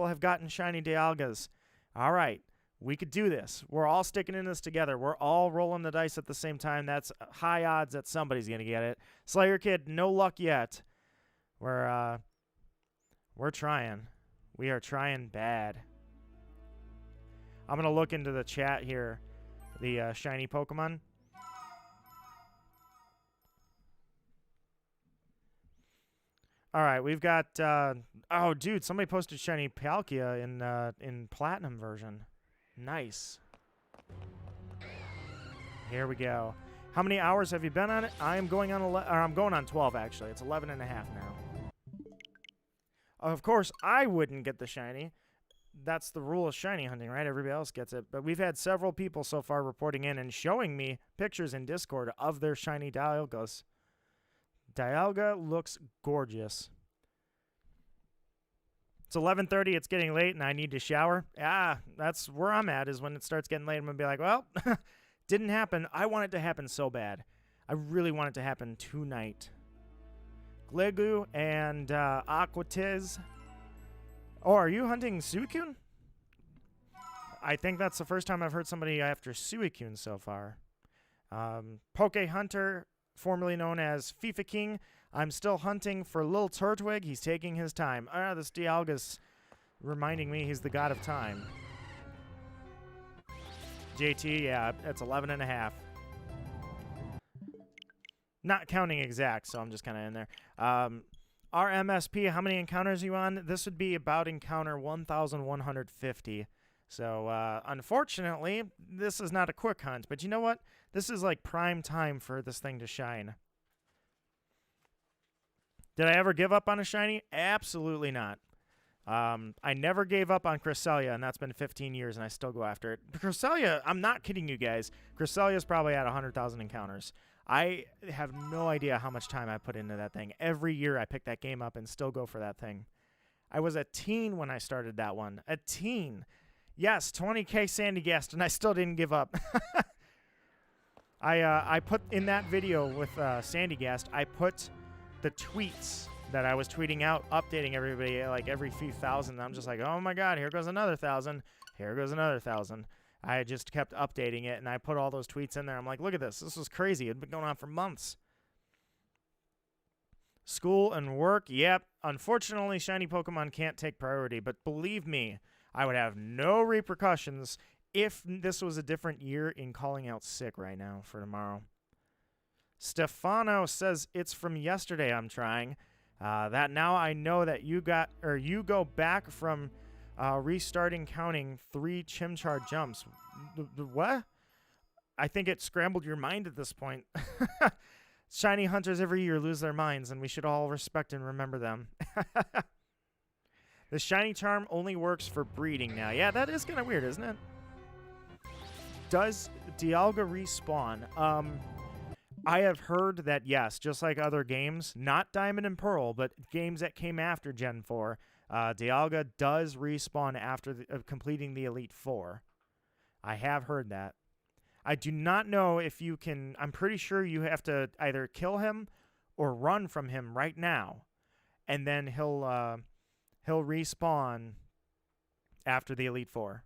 have gotten shiny Dialgas. All right, we could do this. We're all sticking in this together. We're all rolling the dice at the same time. That's high odds that somebody's gonna get it. Slayer Kid, no luck yet. We're trying. We are trying bad. I'm gonna look into the chat here. The shiny Pokemon. All right, we've got. Oh, dude, somebody posted shiny Palkia in Platinum version. Nice. Here we go. How many hours have you been on it? I'm going on 12 actually. It's 11 and a half now. Of course, I wouldn't get the shiny. That's the rule of shiny hunting, right? Everybody else gets it. But we've had several people so far reporting in and showing me pictures in Discord of their shiny Dialgas. Dialga looks gorgeous. It's 11:30. It's getting late, and I need to shower. Yeah, that's where I'm at, is when it starts getting late. I'm going to be like, well, Didn't happen. I want it to happen so bad. I really want it to happen tonight. Glegu and Aquatiz. Oh, are you hunting Suicune? I think that's the first time I've heard somebody after Suicune so far. Poke Hunter, formerly known as FIFA King. I'm still hunting for Lil Turtwig. He's taking his time. This Dialga's reminding me he's the god of time. JT, yeah, that's 11 and a half. Not counting exact, so I'm just kind of in there. RMSP, how many encounters are you on? This would be about encounter 1,150. So, unfortunately, this is not a quick hunt. But you know what? This is like prime time for this thing to shine. Did I ever give up on a shiny? Absolutely not. I never gave up on Cresselia, and that's been 15 years, and I still go after it. Cresselia, I'm not kidding you guys. Cresselia's probably at 100,000 encounters. I have no idea how much time I put into that thing. Every year I pick that game up and still go for that thing. I was a teen when I started that one. A teen. Yes, 20K Sandygast, and I still didn't give up. I put in that video with Sandygast, I put the tweets that I was tweeting out, updating everybody like every few thousand. I'm just like, oh my god, here goes another 1,000. Here goes another 1,000. I just kept updating it, and I put all those tweets in there. I'm like, look at this. This was crazy. It'd been going on for months. School and work, yep. Unfortunately, shiny Pokemon can't take priority, but believe me, I would have no repercussions if this was a different year in calling out sick right now for tomorrow. Stefano says it's from yesterday I'm trying. That now I know that you go back from restarting counting 3 Chimchar jumps. What? I think it scrambled your mind at this point. Shiny hunters every year lose their minds, and we should all respect and remember them. The shiny charm only works for breeding now. Yeah, that is kind of weird, isn't it? Does Dialga respawn? I have heard that, yes, just like other games, not Diamond and Pearl, but games that came after Gen 4, Dialga does respawn after completing the Elite Four. I have heard that. I do not know if you can... I'm pretty sure you have to either kill him or run from him right now, and then he'll respawn after the Elite Four.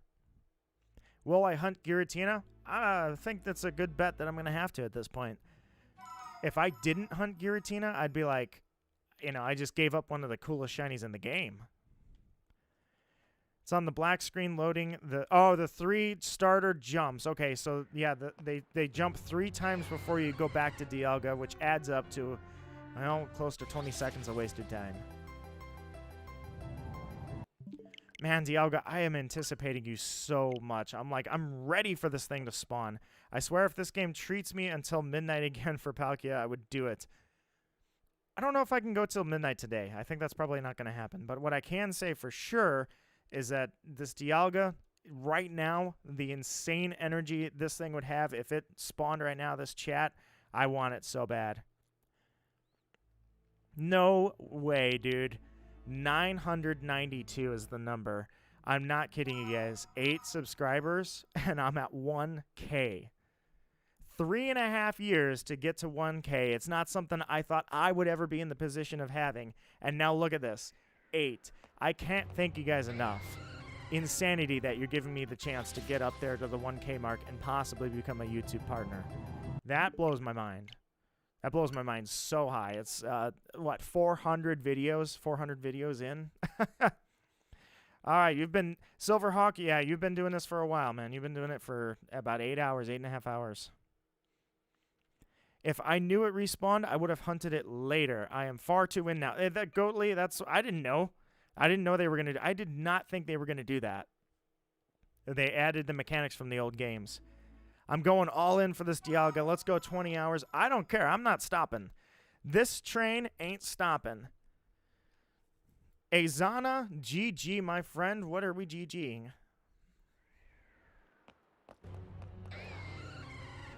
Will I hunt Giratina? I think that's a good bet that I'm going to have to at this point. If I didn't hunt Giratina, I'd be like, I just gave up one of the coolest shinies in the game. It's on the black screen loading the 3 starter jumps. Okay, so yeah, they jump 3 times before you go back to Dialga, which adds up to, close to 20 seconds of wasted time. Man, Dialga, I am anticipating you so much. I'm ready for this thing to spawn. I swear if this game treats me until midnight again for Palkia, I would do it. I don't know if I can go till midnight today. I think that's probably not going to happen. But what I can say for sure is that this Dialga, right now, the insane energy this thing would have if it spawned right now, this chat, I want it so bad. No way, dude. 992 is the number. I'm not kidding you guys. 8 subscribers, and I'm at 1K. 3.5 years to get to 1K. It's not something I thought I would ever be in the position of having. And now look at this. 8. I can't thank you guys enough. Insanity that you're giving me the chance to get up there to the 1K mark and possibly become a YouTube partner. That blows my mind. That blows my mind so high. It's, 400 videos? 400 videos in? All right, you've been... Silverhawk, yeah, you've been doing this for a while, man. You've been doing it for about 8 hours, 8.5 hours. If I knew it respawned, I would have hunted it later. I am far too in now. That Goatly, that's... I didn't know. I didn't know they were going to... I did not think they were going to do that. They added the mechanics from the old games. I'm going all in for this Dialga. Let's go 20 hours. I don't care. I'm not stopping. This train ain't stopping. Azana, GG, my friend. What are we GGing?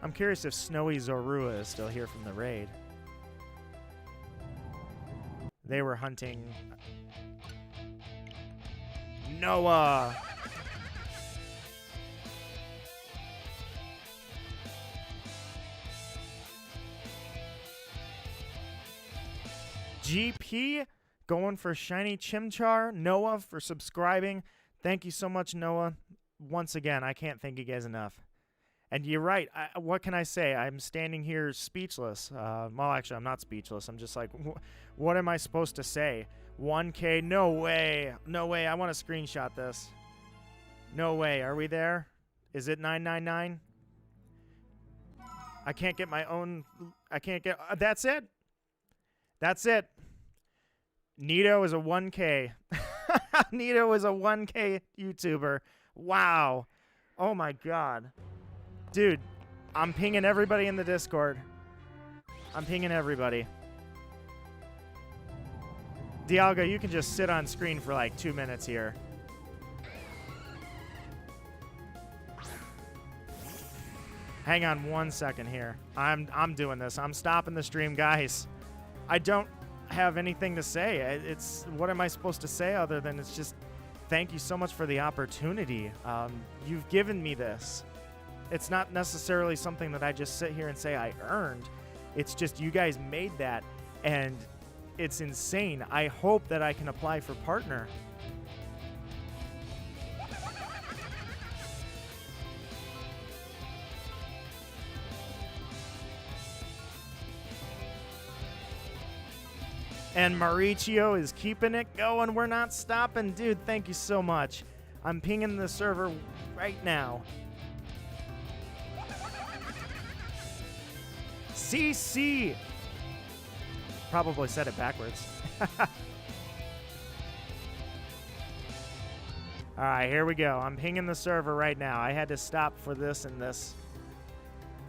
I'm curious if Snowy Zorua is still here from the raid. They were hunting... Noah! GP going for Shiny Chimchar. Noah for subscribing. Thank you so much, Noah. Once again, I can't thank you guys enough. And you're right. What can I say? I'm standing here speechless. Well, actually, I'm not speechless. I'm just like, what am I supposed to say? 1K? No way. No way. I want to screenshot this. No way. Are we there? Is it 999? I can't get my own. I can't get. That's it. That's it. Nito is a 1K. Nito is a 1K YouTuber. Wow. Oh my God. Dude, I'm pinging everybody in the Discord. I'm pinging everybody. Dialga, you can just sit on screen for like 2 minutes here. Hang on 1 second here. I'm doing this. I'm stopping the stream, guys. I don't have anything to say. It's what am I supposed to say other than it's just thank you so much for the opportunity. You've given me this. It's not necessarily something that I just sit here and say I earned. It's just you guys made that, and it's insane. I hope that I can apply for partner. And Mauricio is keeping it going. We're not stopping. Dude, thank you so much. I'm pinging the server right now. CC. Probably said it backwards. All right, here we go. I'm pinging the server right now. I had to stop for this and this.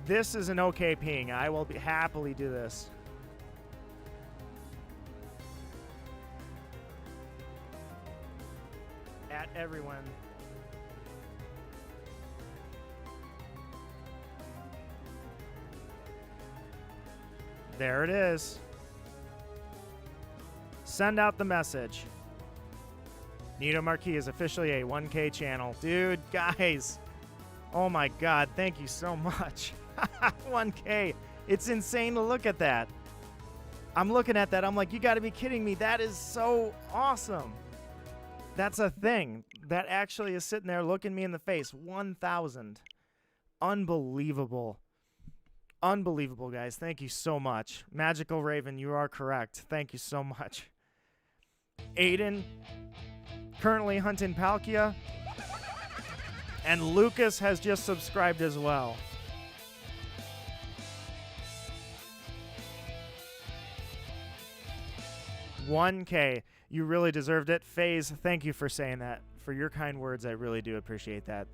This is an okay ping. I will happily do this. At everyone. There it is. Send out the message. Nito Marquis is officially a 1K channel. Dude, guys. Oh my God, thank you so much. 1K. It's insane to look at that. I'm looking at that. I'm like, you got to be kidding me. That is so awesome. That's a thing. That actually is sitting there looking me in the face. 1,000. Unbelievable. Unbelievable, guys. Thank you so much. Magical Raven, you are correct. Thank you so much. Aiden, currently hunting Palkia. And Lucas has just subscribed as well. $1K. You really deserved it. FaZe, thank you for saying that. For your kind words, I really do appreciate that.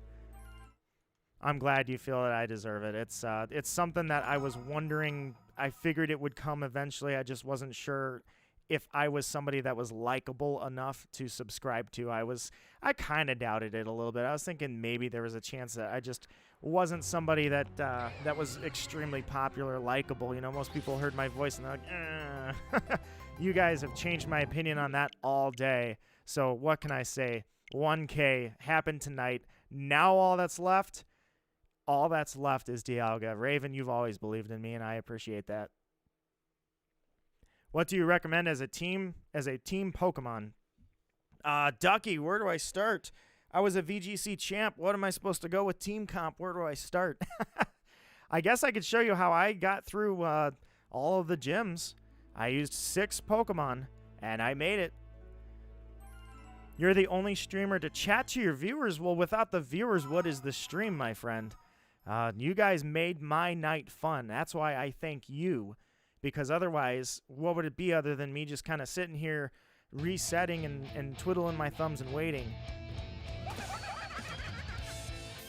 I'm glad you feel that I deserve it. It's something that I was wondering. I figured it would come eventually. I just wasn't sure if I was somebody that was likable enough to subscribe to. I kind of doubted it a little bit. I was thinking maybe there was a chance that I just wasn't somebody that that was extremely popular, likable. You know, most people heard my voice and they're like, eh. You guys have changed my opinion on that all day. So what can I say? 1K happened tonight. Now all that's left is Dialga. Raven, you've always believed in me, and I appreciate that. What do you recommend as a team Pokemon? Ducky, where do I start? I was a VGC champ. What am I supposed to go with team comp? Where do I start? I guess I could show you how I got through all of the gyms. I used 6 Pokemon, and I made it. You're the only streamer to chat to your viewers. Well, without the viewers, what is the stream, my friend? You guys made my night fun. That's why I thank you. Because otherwise, what would it be other than me just kind of sitting here resetting and twiddling my thumbs and waiting?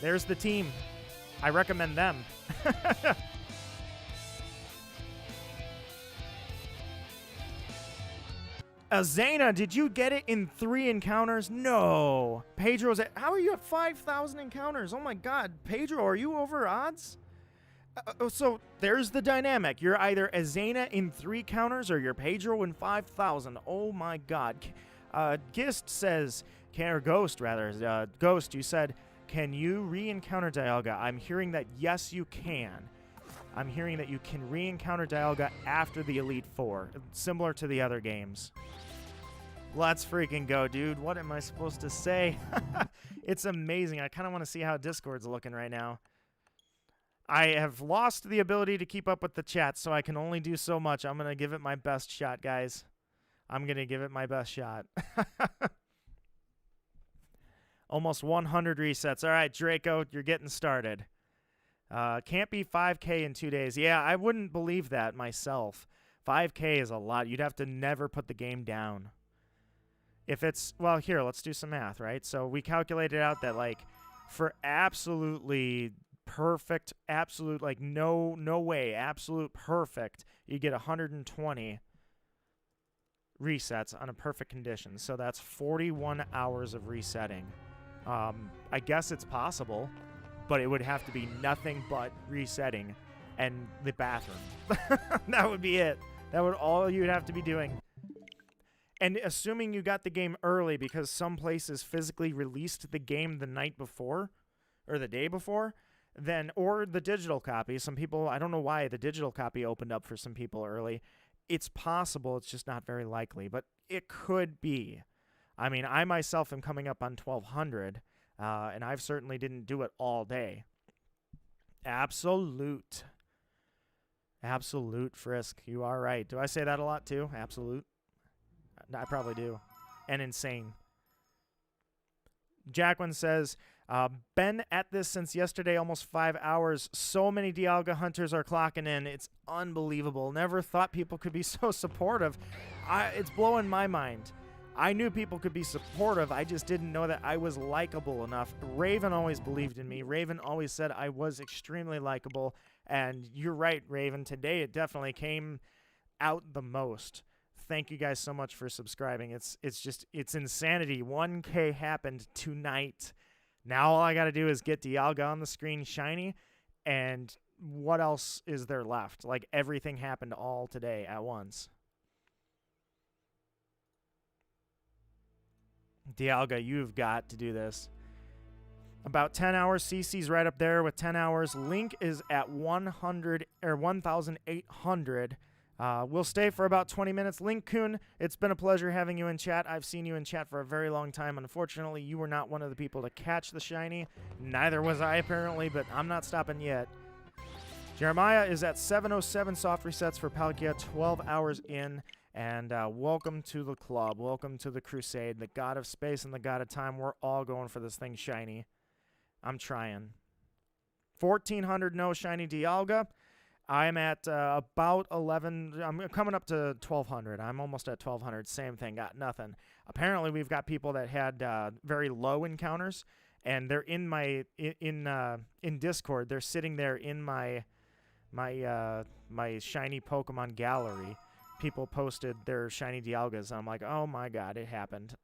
There's the team. I recommend them. Azena, did you get it in 3 encounters? No. Pedro's at... How are you at 5,000 encounters? Oh my God. Pedro, are you over odds? So there's the dynamic. You're either Azena in 3 counters or you're Pedro in 5,000. Oh my God. Gist says... or Ghost, rather. Ghost, you said, can you re-encounter Dialga? I'm hearing that yes, you can. I'm hearing that you can re-encounter Dialga after the Elite Four, similar to the other games. Let's freaking go, dude. What am I supposed to say? It's amazing. I kind of want to see how Discord's looking right now. I have lost the ability to keep up with the chat, so I can only do so much. I'm going to give it my best shot, guys. I'm going to give it my best shot. Almost 100 resets. All right, Draco, you're getting started. Can't be 5K in 2 days. Yeah, I wouldn't believe that myself. 5K is a lot. You'd have to never put the game down. If it's, well, here, let's do some math, right? So we calculated out that, like, for absolutely perfect, absolute, like, no way, absolute perfect, you get 120 resets on a perfect condition. So that's 41 hours of resetting. I guess it's possible, but it would have to be nothing but resetting and the bathroom. That would be it. That would all you'd have to be doing. And assuming you got the game early, because some places physically released the game the night before or the day before, then, or the digital copy. Some people, I don't know why the digital copy opened up for some people early. It's possible. It's just not very likely, but it could be. I mean, I myself am coming up on 1,200, and I've certainly didn't do it all day. Absolute. Absolute, Frisk. You are right. Do I say that a lot too? Absolute. I probably do. And insane. Jacqueline says, been at this since yesterday, almost 5 hours. So many Dialga hunters are clocking in. It's unbelievable. Never thought people could be so supportive. It's blowing my mind. I knew people could be supportive. I just didn't know that I was likable enough. Raven always believed in me. Raven always said I was extremely likable. And you're right, Raven. Today it definitely came out the most. Thank you guys so much for subscribing. It's insanity. 1K happened tonight. Now all I got to do is get Dialga on the screen shiny, and what else is there left? Like, everything happened all today at once. Dialga, you've got to do this. About 10 hours. CC's right up there with 10 hours. Link is at 100 or 1,800. We'll stay for about 20 minutes. Link-kun, it's been a pleasure having you in chat. I've seen you in chat for a very long time. Unfortunately, you were not one of the people to catch the shiny. Neither was I, apparently, but I'm not stopping yet. Jeremiah is at 707 soft resets for Palkia, 12 hours in. And welcome to the club. Welcome to the crusade. The god of space and the god of time. We're all going for this thing shiny. I'm trying. 1,400 no shiny Dialga. I'm at about 11. I'm coming up to 1,200. I'm almost at 1,200. Same thing. Got nothing. Apparently, we've got people that had very low encounters, and they're in my in Discord. They're sitting there in my shiny Pokemon gallery. People posted their shiny Dialgas. And I'm like, oh my god, it happened.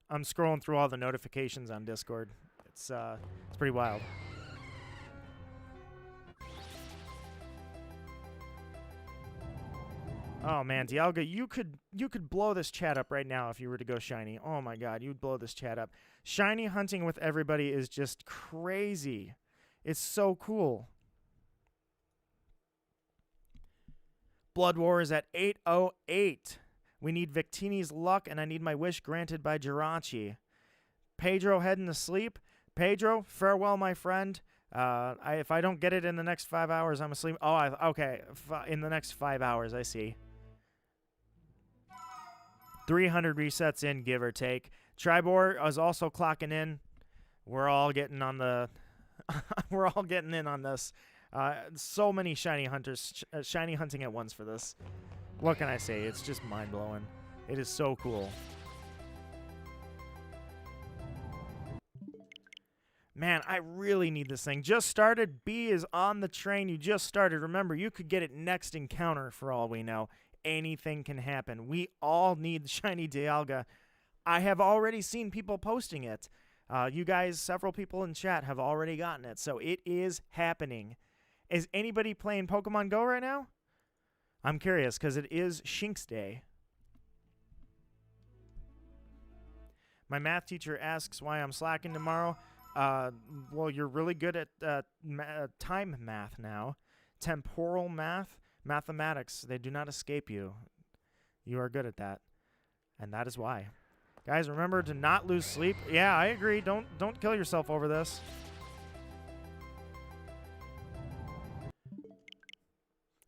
I'm scrolling through all the notifications on Discord. It's pretty wild. Oh man, Dialga, you could blow this chat up right now if you were to go shiny. Oh my god, you'd blow this chat up. Shiny hunting with everybody is just crazy. It's so cool. Blood War is at 808. We need Victini's luck, and I need my wish granted by Jirachi. Pedro heading to sleep. Pedro, farewell, my friend. If I don't get it in the next 5 hours, I'm asleep. Oh, okay. In the next 5 hours, I see. 300 resets in, give or take. Tribor is also clocking in. We're all getting on the... we're all getting in on this. So many shiny hunters, shiny hunting at once for this. What can I say? It's just mind-blowing. It is so cool. Man, I really need this thing. Just started. B is on the train. You just started. Remember, you could get it next encounter for all we know. Anything can happen. We all need the shiny Dialga. I have already seen people posting it. You guys, several people in chat have already gotten it. So it is happening. Is anybody playing Pokemon Go right now? I'm curious because it is Shinx Day. My math teacher asks why I'm slacking tomorrow. Well, you're really good at time math now. Temporal math, mathematics, they do not escape you. You are good at that. And that is why. Guys, remember to not lose sleep. Yeah, I agree. Don't kill yourself over this.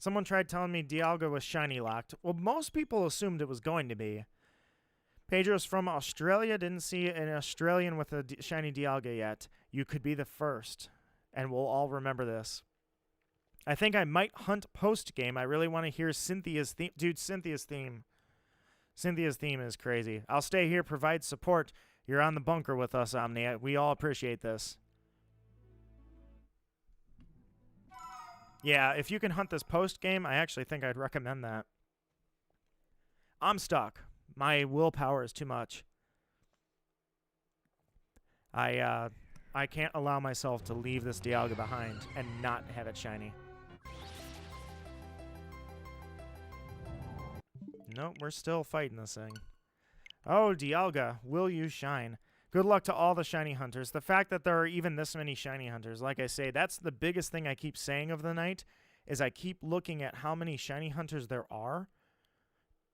Someone tried telling me Dialga was shiny locked. Well, most people assumed it was going to be. Pedro's from Australia. Didn't see an Australian with a shiny Dialga yet. You could be the first. And we'll all remember this. I think I might hunt post-game. I really want to hear Cynthia's theme. Dude, Cynthia's theme. Cynthia's theme is crazy. I'll stay here, provide support. You're on the bunker with us, Omni. We all appreciate this. Yeah, if you can hunt this post-game, I actually think I'd recommend that. I'm stuck. My willpower is too much. I can't allow myself to leave this Dialga behind and not have it shiny. Nope, we're still fighting this thing. Oh, Dialga, will you shine? Good luck to all the shiny hunters. The fact that there are even this many shiny hunters, like I say, that's the biggest thing I keep saying of the night, is I keep looking at how many shiny hunters there are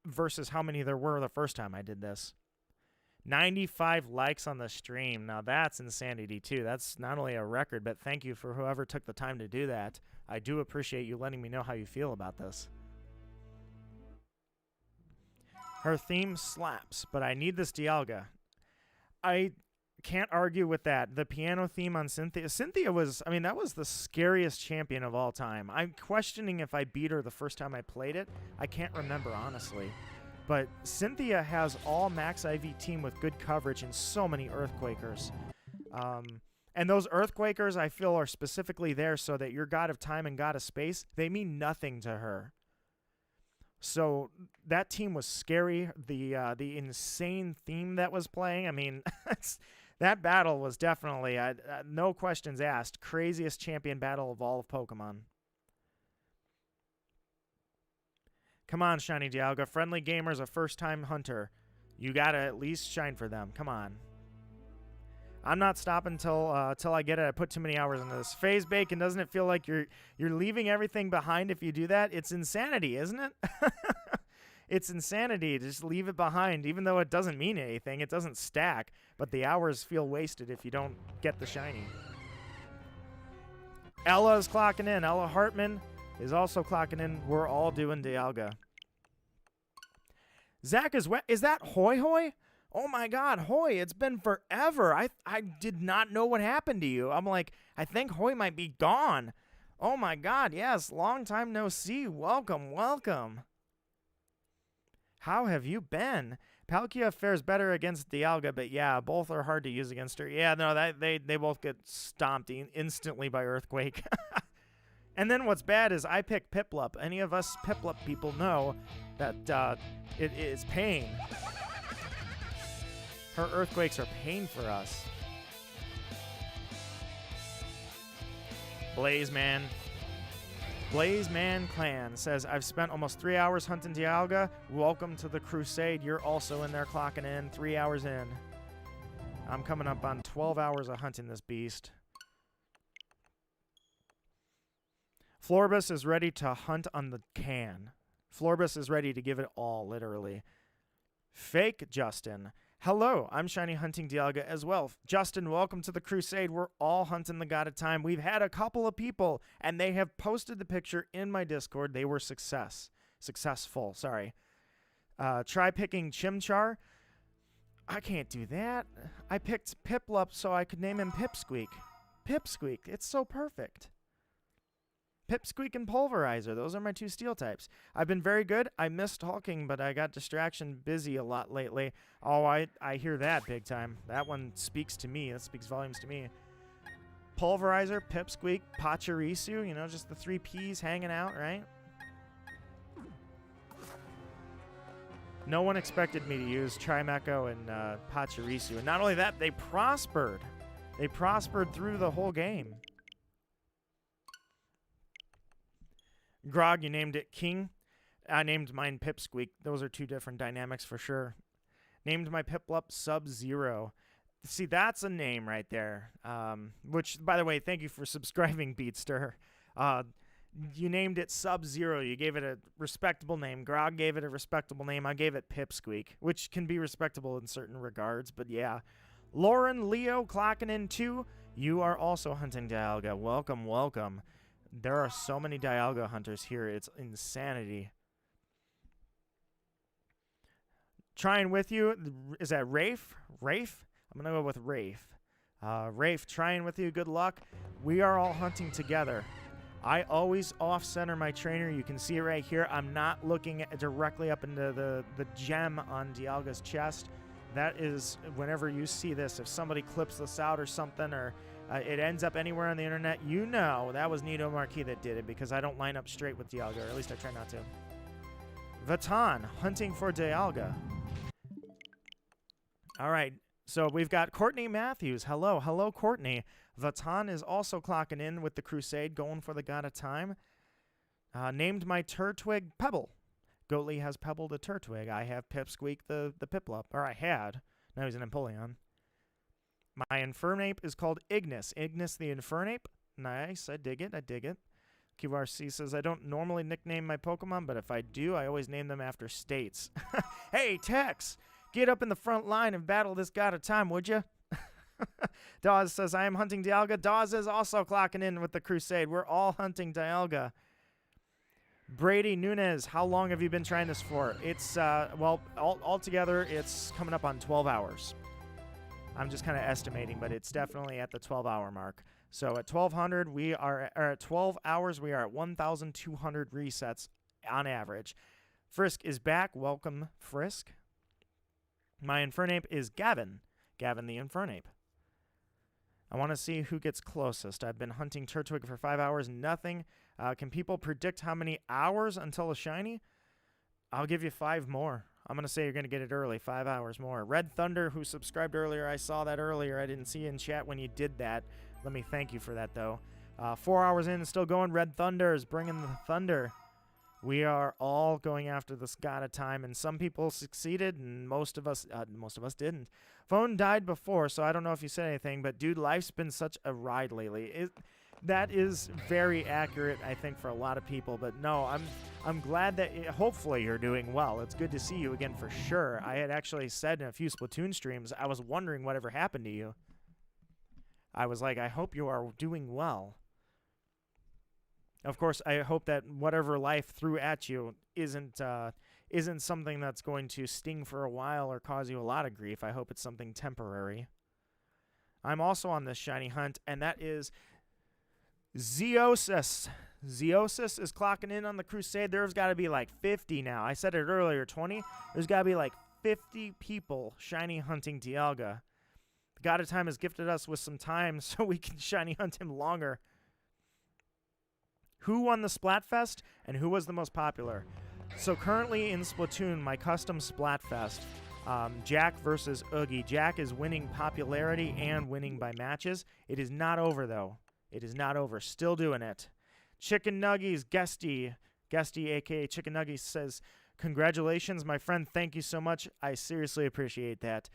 versus how many there were the first time I did this. 95 likes on the stream. Now that's insanity too. That's not only a record, but thank you for whoever took the time to do that. I do appreciate you letting me know how you feel about this. Her theme slaps, but I need this Dialga. I can't argue with that. The piano theme on Cynthia. Cynthia was, I mean, that was the scariest champion of all time. I'm questioning if I beat her the first time I played it. I can't remember, honestly. But Cynthia has all max IV team with good coverage and so many Earthquakers. And those Earthquakers, I feel, are specifically there so that your God of Time and God of Space, they mean nothing to her. So that team was scary. The insane theme that was playing, I mean, that battle was definitely, no questions asked, craziest champion battle of all of Pokemon. Come on, shiny Dialga. Friendly gamer's a first-time hunter. You gotta at least shine for them. Come on. I'm not stopping till I get it. I put too many hours into this. Phase Bacon, doesn't it feel like you're leaving everything behind if you do that? It's insanity, isn't it? It's insanity to just leave it behind, even though it doesn't mean anything. It doesn't stack, but the hours feel wasted if you don't get the shiny. Ella is clocking in. Ella Hartman is also clocking in. We're all doing Dialga. Zach is that Hoy Hoy? Oh my God, Hoy, it's been forever. I did not know what happened to you. I'm like, I think Hoy might be gone. Oh my God, yes, long time no see. Welcome, welcome. How have you been? Palkia fares better against Dialga, but yeah, both are hard to use against her. Yeah, no, they both get stomped instantly by Earthquake. And then what's bad is I pick Piplup. Any of us Piplup people know that it is pain. Her Earthquakes are pain for us. Blazeman Clan says, I've spent almost 3 hours hunting Dialga. Welcome to the crusade. You're also in there clocking in, 3 hours in. I'm coming up on 12 hours of hunting this beast. Florbus is ready to hunt on the can. Florbus is ready to give it all, literally. Fake Justin. Hello, I'm shiny hunting Dialga as well. Justin, welcome to the crusade. We're all hunting the God of Time. We've had a couple of people, and they have posted the picture in my Discord. They were successful. Sorry. Try picking Chimchar. I can't do that. I picked Piplup so I could name him Pipsqueak. Pipsqueak. It's so perfect. Pipsqueak and Pulverizer. Those are my two steel types. I've been very good. I missed talking, but I got distraction busy a lot lately. Oh, I hear that big time. That one speaks to me. That speaks volumes to me. Pulverizer, Pipsqueak, Pachirisu. You know, just the 3 Ps hanging out, right? No one expected me to use Trimecho and Pachirisu. And not only that, they prospered. They prospered through the whole game. Grog, you named it King. I named mine Pipsqueak. Those are two different dynamics for sure. Named my Piplup Sub-Zero. See, that's a name right there. Which, by the way, thank you for subscribing, Beatster. You named it Sub-Zero. You gave it a respectable name. Grog gave it a respectable name. I gave it Pipsqueak, which can be respectable in certain regards, but yeah. Lauren Leo clocking in too. You are also hunting Dialga. Welcome, welcome. There are so many Dialga hunters here. It's insanity. Trying with you. Is that Rafe? Rafe? I'm going to go with Rafe. Rafe, trying with you. Good luck. We are all hunting together. I always off-center my trainer. You can see it right here. I'm not looking directly up into the gem on Dialga's chest. That is, whenever you see this, if somebody clips this out or something, or it ends up anywhere on the internet, you know that was Nito Marquis that did it, because I don't line up straight with Dialga, or at least I try not to. Vatan, hunting for Dialga. All right, so we've got Courtney Matthews. Hello, hello, Courtney. Vatan is also clocking in with the Crusade, going for the God of Time. Named my Turtwig Pebble. Goatly has Pebble the Turtwig. I have Pipsqueak the Piplup. Or I had. Now he's an Empoleon. My Infernape is called Ignis. Ignis the Infernape. Nice. I dig it. I dig it. QRC says, I don't normally nickname my Pokemon, but if I do, I always name them after states. Hey, Tex! Get up in the front line and battle this God of Time, would you? Dawes says, I am hunting Dialga. Dawes is also clocking in with the Crusade. We're all hunting Dialga. Brady Nunez, how long have you been trying this for? It's, well, altogether, it's coming up on 12 hours. I'm just kind of estimating, but it's definitely at the 12-hour mark. So at 1,200, we are, or at 12 hours, we are at 1,200 resets on average. Frisk is back. Welcome, Frisk. My Infernape is Gavin. Gavin the Infernape. I want to see who gets closest. I've been hunting Turtwig for 5 hours. Nothing. Can people predict how many hours until a shiny? I'll give you 5 more. I'm going to say you're going to get it early. 5 hours more. Red Thunder, who subscribed earlier. I saw that earlier. I didn't see you in chat when you did that. Let me thank you for that, though. 4 hours in and still going. Red Thunder is bringing the thunder. We are all going after this God of Time, and some people succeeded, and most of us didn't. Phone died before, so I don't know if you said anything, but dude, life's been such a ride lately. That is very accurate, I think, for a lot of people. But no, I'm glad that hopefully you're doing well. It's good to see you again for sure. I had actually said in a few Splatoon streams, I was wondering whatever happened to you. I was like, I hope you are doing well. Of course, I hope that whatever life threw at you isn't something that's going to sting for a while or cause you a lot of grief. I hope it's something temporary. I'm also on this shiny hunt, and that is Zeosis. Zeosis is clocking in on the Crusade. There's got to be like 50 now. I said it earlier, 20. There's got to be like 50 people shiny hunting Dialga. The God of Time has gifted us with some time so we can shiny hunt him longer. Who won the Splatfest, and who was the most popular? So currently in Splatoon, my custom Splatfest, Jack versus Oogie. Jack is winning popularity and winning by matches. It is not over, though. It is not over. Still doing it. Chicken Nuggies, Guesty, a.k.a. Chicken Nuggies, says, congratulations, my friend. Thank you so much. I seriously appreciate that.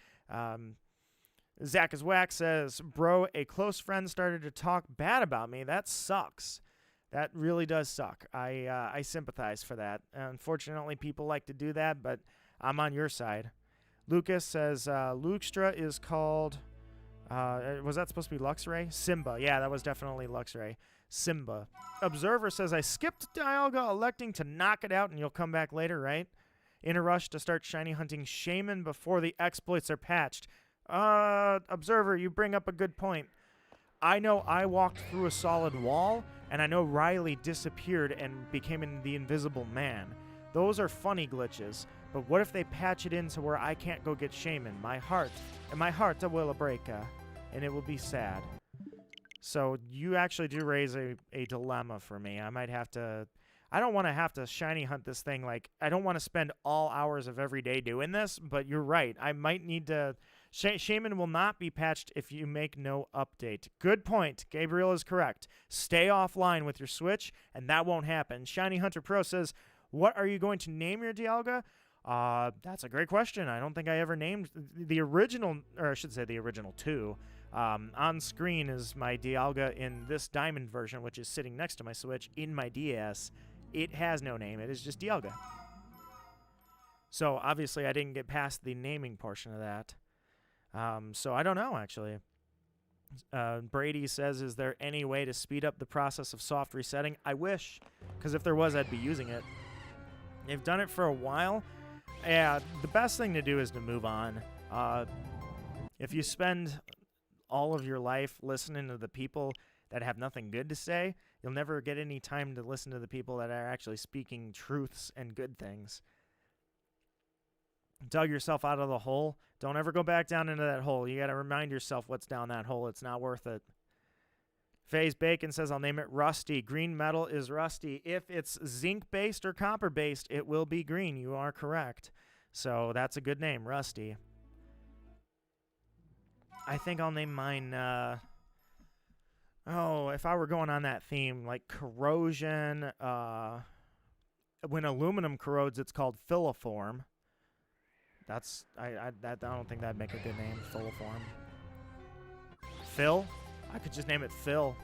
Zach is Whack says, bro, a close friend started to talk bad about me. That sucks. That really does suck. I sympathize for that. Unfortunately, people like to do that, but I'm on your side. Lucas says, Luxtra is called, was that supposed to be Luxray? Simba. Yeah, that was definitely Luxray. Simba. Observer says, I skipped Dialga, electing to knock it out, and you'll come back later, right? In a rush to start shiny hunting Shaman before the exploits are patched. Observer, you bring up a good point. I know I walked through a solid wall, and I know Riley disappeared and became the Invisible Man. Those are funny glitches, but what if they patch it in to where I can't go get Shaman? My heart will break, and it will be sad. So you actually do raise a dilemma for me. I might have to... I don't want to have to shiny hunt this thing. Like, I don't want to spend all hours of every day doing this, but you're right. I might need to... Shaman will not be patched if you make no update. Good point. Gabriel is correct. Stay offline with your Switch, and that won't happen. Shiny Hunter Pro says, what are you going to name your Dialga? That's a great question. I don't think I ever named the original, or I should say the original two. On screen is my Dialga in this diamond version, which is sitting next to my Switch in my DS. It has no name. It is just Dialga. So obviously I didn't get past the naming portion of that. So I don't know, actually. Brady says, is there any way to speed up the process of soft resetting? I wish, because if there was, I'd be using it. They've done it for a while. Yeah, the best thing to do is to move on. If you spend all of your life listening to the people that have nothing good to say, you'll never get any time to listen to the people that are actually speaking truths and good things. Dug yourself out of the hole. Don't ever go back down into that hole. You got to remind yourself what's down that hole. It's not worth it. FaZe Bacon says, I'll name it Rusty. Green metal is rusty. If it's zinc-based or copper-based, it will be green. You are correct. So that's a good name, Rusty. I think I'll name mine, if I were going on that theme, like corrosion. When aluminum corrodes, it's called filiform. I don't think that'd make a good name, filiform. Phil? I could just name it Phil.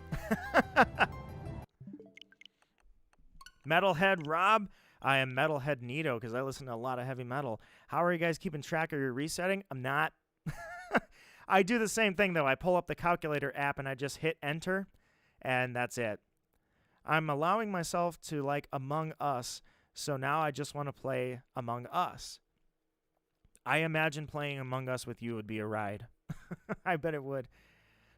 Metalhead Rob? I am Metalhead Nito because I listen to a lot of heavy metal. How are you guys keeping track of your resetting? I'm not. I do the same thing, though. I pull up the calculator app and I just hit enter, and that's it. I'm allowing myself to like Among Us, so now I just want to play Among Us. I imagine playing Among Us with you would be a ride. I bet it would.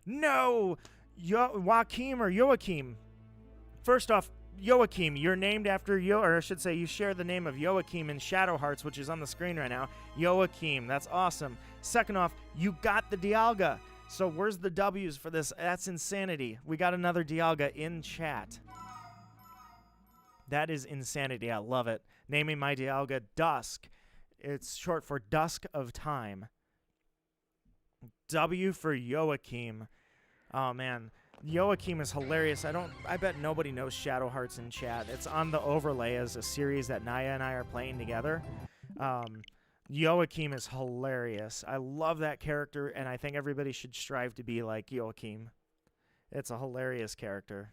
No! Joachim or Joachim. First off, Joachim, you're named after or I should say you share the name of Joachim in Shadow Hearts, which is on the screen right now. Joachim, that's awesome. Second off, you got the Dialga. So where's the W's for this? That's insanity. We got another Dialga in chat. That is insanity. I love it. Naming my Dialga Dusk. It's short for Dusk of Time. W for Joachim. Oh, man. Joachim is hilarious. I bet nobody knows Shadow Hearts in chat. It's on the overlay as a series that Naya and I are playing together. Joachim is hilarious. I love that character, and I think everybody should strive to be like Joachim. It's a hilarious character.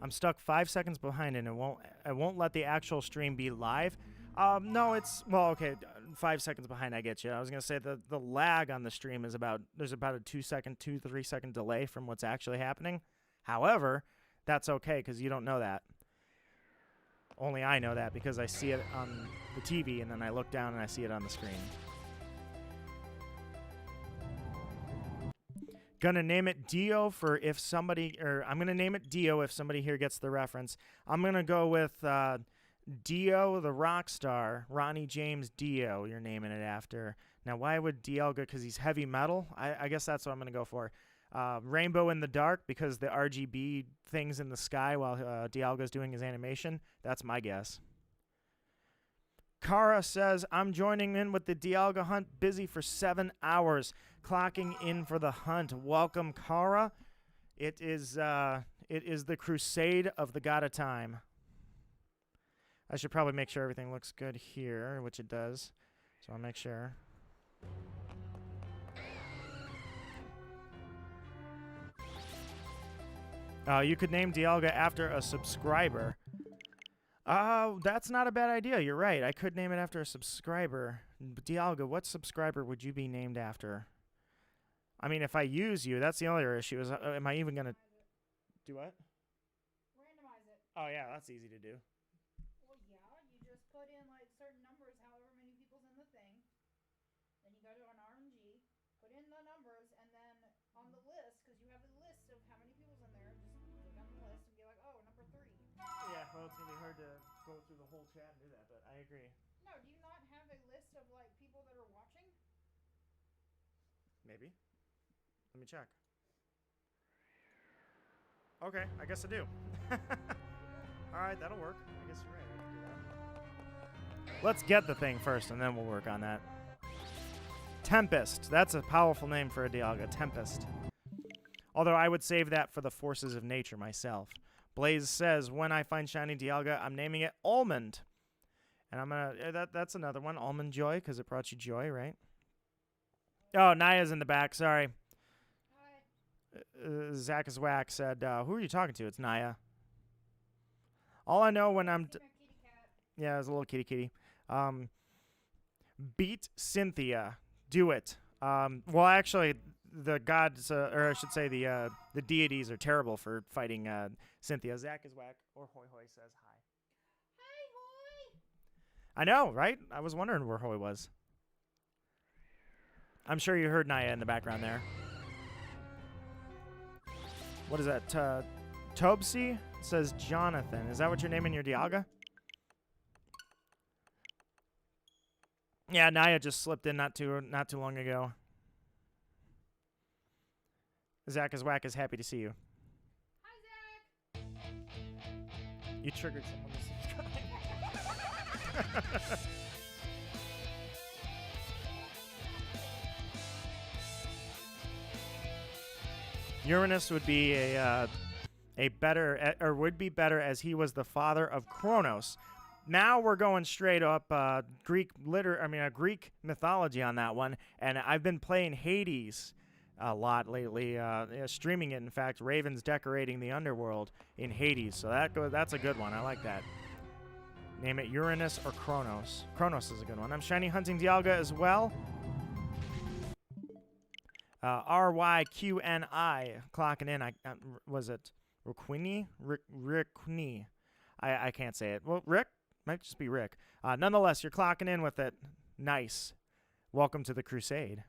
I'm stuck 5 seconds behind, and it won't let the actual stream be live. No, it's okay. 5 seconds behind, I get you. I was gonna say the lag on the stream is there's about a 2-3 second delay from what's actually happening. However, that's okay because you don't know that. Only I know that because I see it on the TV, and then I look down and I see it on the screen. Gonna name it Dio for if somebody, or I'm gonna name it Dio if somebody here gets the reference. I'm gonna go with Dio the rock star, Ronnie James Dio. You're naming it after. Now, why would Dialga? Because he's heavy metal. I guess that's what I'm gonna go for. Rainbow in the Dark because the RGB things in the sky while Dialga's doing his animation. That's my guess. Kara says, I'm joining in with the Dialga hunt, busy for 7 hours, clocking in for the hunt. Welcome, Kara. It is the crusade of the God of Time. I should probably make sure everything looks good here, which it does. So I'll make sure. You could name Dialga after a subscriber. That's not a bad idea. You're right. I could name it after a subscriber. Dialga, what subscriber would you be named after? I mean, if I use you, that's the other issue. Is am I even gonna do what? Randomize it. Oh yeah, that's easy to do. Well, yeah, you just put in like certain numbers, however many people's in the thing. Then you go to an RNG, put in the numbers, and then on the list, because you have a list of how many people's in there, just click on the list and be like, oh, number 3. Yeah, well, it's gonna be hard to go through the whole chat and do that, but I agree. No, do you not have a list of like people that are watching? Maybe. Let me check. Okay, I guess I do. All right, that'll work. I guess you're right. I can do that. Let's get the thing first, and then we'll work on that. Tempest. That's a powerful name for a Dialga. Tempest. Although I would save that for the forces of nature myself. Blaze says, when I find shiny Dialga, I'm naming it Almond. And I'm gonna that's another one, Almond Joy, because it brought you joy, right? Oh, Naya's in the back. Sorry. Zach is Whack said, who are you talking to? It's Naya. All I know when I'm... yeah, it's a little kitty. Beat Cynthia. Do it. Well, actually, the gods, or I should say the deities are terrible for fighting Cynthia. Zach is Whack, or Hoy Hoy says hi. Hi, Hoy! I know, right? I was wondering where Hoy was. I'm sure you heard Naya in the background there. What is that? Tobsy says Jonathan. Is that what you're naming your Dialga? Yeah, Naya just slipped in not too long ago. Zach is Whack is happy to see you. Hi, Zach! You triggered someone to subscribe. Uranus would be a better, or would be better, as he was the father of Kronos. Now we're going straight up Greek mythology on that one, and I've been playing Hades a lot lately, streaming it. In fact, Raven's decorating the underworld in Hades, so that's a good one. I like that. Name it Uranus or Kronos. Kronos is a good one. I'm shiny hunting Dialga as well. RYQNI clocking in. Was it Riquini? Riquini. I can't say it. Well, Rick might just be Rick. Nonetheless, you're clocking in with it. Nice. Welcome to the crusade.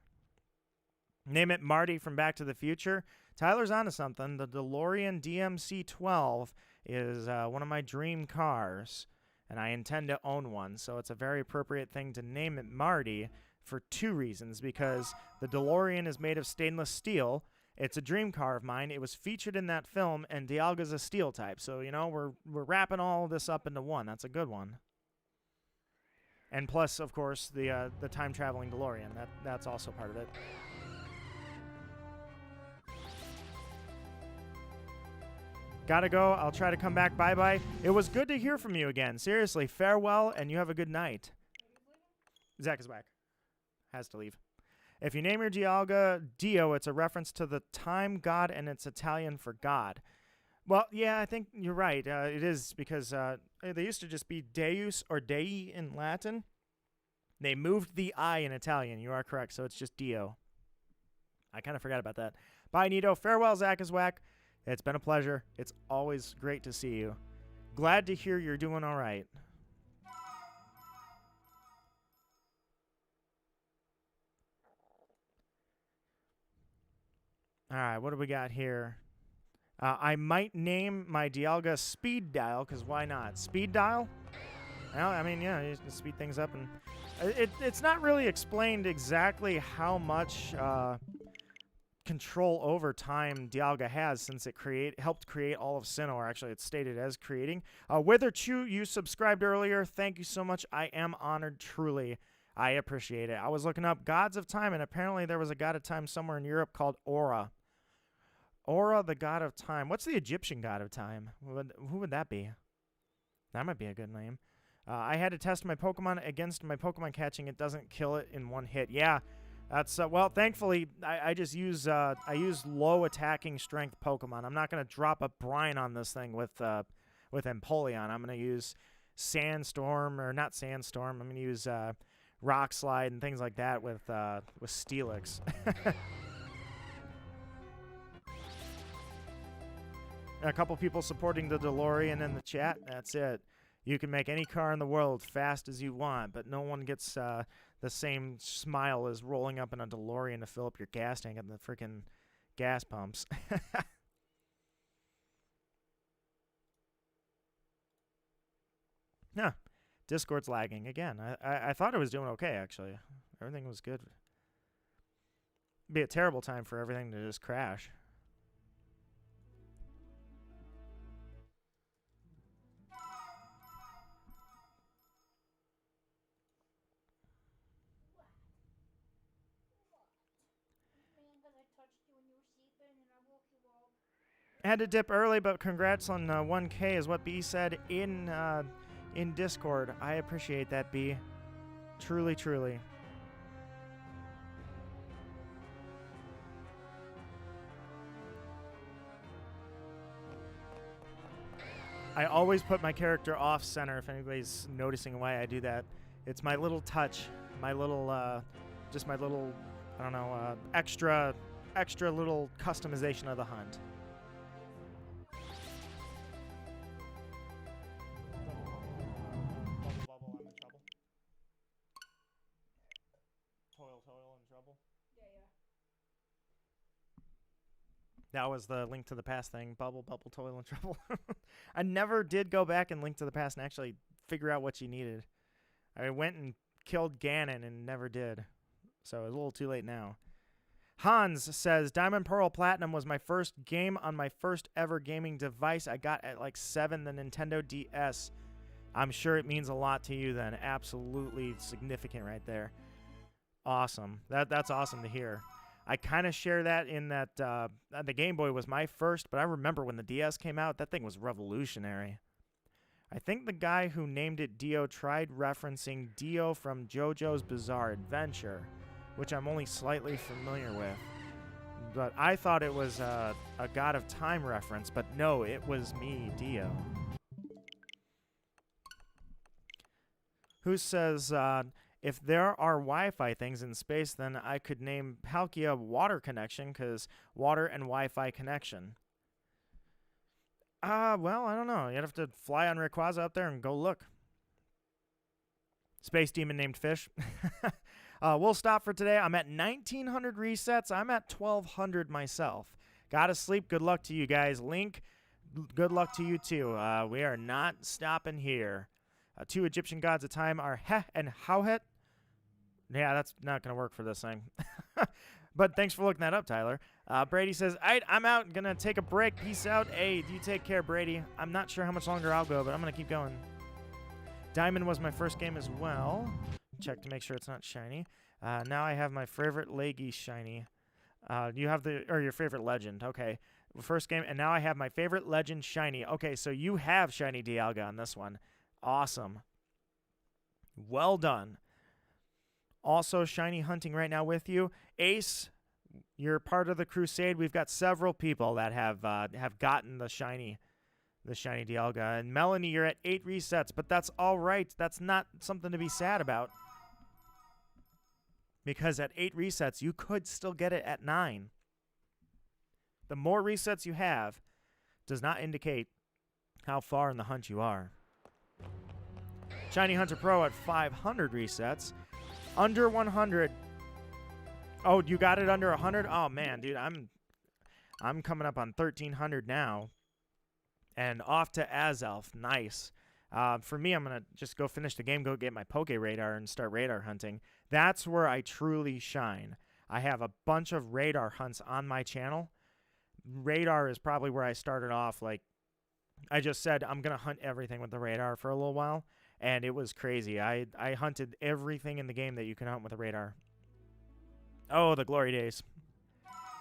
Name it Marty from Back to the Future. Tyler's onto something. The DeLorean DMC-12 is one of my dream cars, and I intend to own one. So it's a very appropriate thing to name it Marty. For two reasons, because the DeLorean is made of stainless steel. It's a dream car of mine. It was featured in that film, and Dialga's a steel type. So, you know, we're wrapping all this up into one. That's a good one. And plus, of course, the time-traveling DeLorean. That's also part of it. Gotta go. I'll try to come back. Bye-bye. It was good to hear from you again. Seriously, farewell, and you have a good night. Zach is back. Has to leave. If you name your Dialga Dio, it's a reference to the time god, and it's Italian for God. Well, yeah, I think you're right. It is, because they used to just be Deus or Dei in Latin. They moved the I in Italian. You are correct, so it's just Dio. I kind of forgot about that. Bye, Nito. Farewell, Zach is Whack. It's been a pleasure. It's always great to see you. Glad to hear you're doing all right. All right, what do we got here? I might name my Dialga Speed Dial, because why not? Speed Dial? Well, I mean, yeah, you can speed things up. And it's not really explained exactly how much control over time Dialga has, since it helped create all of Sinnoh, or actually it's stated as creating. Witherchew, you subscribed earlier. Thank you so much. I am honored, truly. I appreciate it. I was looking up gods of time, and apparently there was a god of time somewhere in Europe called Aura. Aura, the god of time. What's the Egyptian god of time? Who would that be? That might be a good name. I had to test my Pokemon against my Pokemon catching. It doesn't kill it in one hit. Yeah, that's well. Thankfully, I just use low attacking strength Pokemon. I'm not gonna drop a brine on this thing with Empoleon. I'm gonna use Sandstorm, or not Sandstorm. I'm gonna use Rock Slide and things like that with Steelix. A couple people supporting the DeLorean in the chat. That's it. You can make any car in the world fast as you want, but no one gets the same smile as rolling up in a DeLorean to fill up your gas tank at the freaking gas pumps. Yeah, Discord's lagging again. I thought it was doing okay, actually. Everything was good. It'd be a terrible time for everything to just crash. Had to dip early, but congrats on 1K is what B said in Discord. I appreciate that, B. Truly, truly. I always put my character off center if anybody's noticing why I do that. It's my little touch, my little, just my little, I don't know, extra little customization of the hunt. Bubble, I'm in trouble. Toil, in trouble. Yeah. That was the link to the past thing. Bubble, toil, in trouble. I never did go back and link to the past and actually figure out what you needed. I went and killed Ganon and never did. So it's a little too late now. Hans says, Diamond Pearl Platinum was my first game on my first ever gaming device. I got at like 7, the Nintendo DS. I'm sure it means a lot to you then. Absolutely significant right there. Awesome. That's awesome to hear. I kind of share that in that the Game Boy was my first, but I remember when the DS came out, that thing was revolutionary. I think the guy who named it Dio tried referencing Dio from JoJo's Bizarre Adventure, which I'm only slightly familiar with. But I thought it was a God of Time reference, but no, it was me, Dio. Who says, if there are Wi-Fi things in space, then I could name Palkia Water Connection, because water and Wi-Fi connection. Well, I don't know. You'd have to fly on Rayquaza up there and go look. Space Demon named Fish. We'll stop for today. I'm at 1,900 resets. I'm at 1,200 myself. Gotta sleep. Good luck to you guys. Link, good luck to you too. We are not stopping here. 2 Egyptian gods at a time are Heh and Howhet. Yeah, that's not going to work for this thing. But thanks for looking that up, Tyler. Brady says, I'm out. Going to take a break. Peace out. Hey, you take care, Brady. I'm not sure how much longer I'll go, but I'm going to keep going. Diamond was my first game as well. Check to make sure it's not shiny. Now I have my favorite leggy shiny. You have your favorite legend. Okay. First game, and now I have my favorite legend shiny. Okay, so you have shiny Dialga on this one. Awesome. Well done. Also, shiny hunting right now with you. Ace, you're part of the crusade. We've got several people that have gotten the shiny Dialga. And Melanie, you're at 8 resets, but that's all right. That's not something to be sad about. Because at 8 resets, you could still get it at 9. The more resets you have does not indicate how far in the hunt you are. Shiny Hunter Pro at 500 resets. Under 100. Oh, you got it under 100? Oh, man, dude, I'm coming up on 1,300 now. And off to Azelf. Nice. For me, I'm going to just go finish the game, go get my Poke Radar, and start radar hunting. That's where I truly shine. I have a bunch of radar hunts on my channel. Radar is probably where I started off. Like I just said, I'm going to hunt everything with the radar for a little while. And it was crazy. I hunted everything in the game that you can hunt with a radar. Oh, the glory days.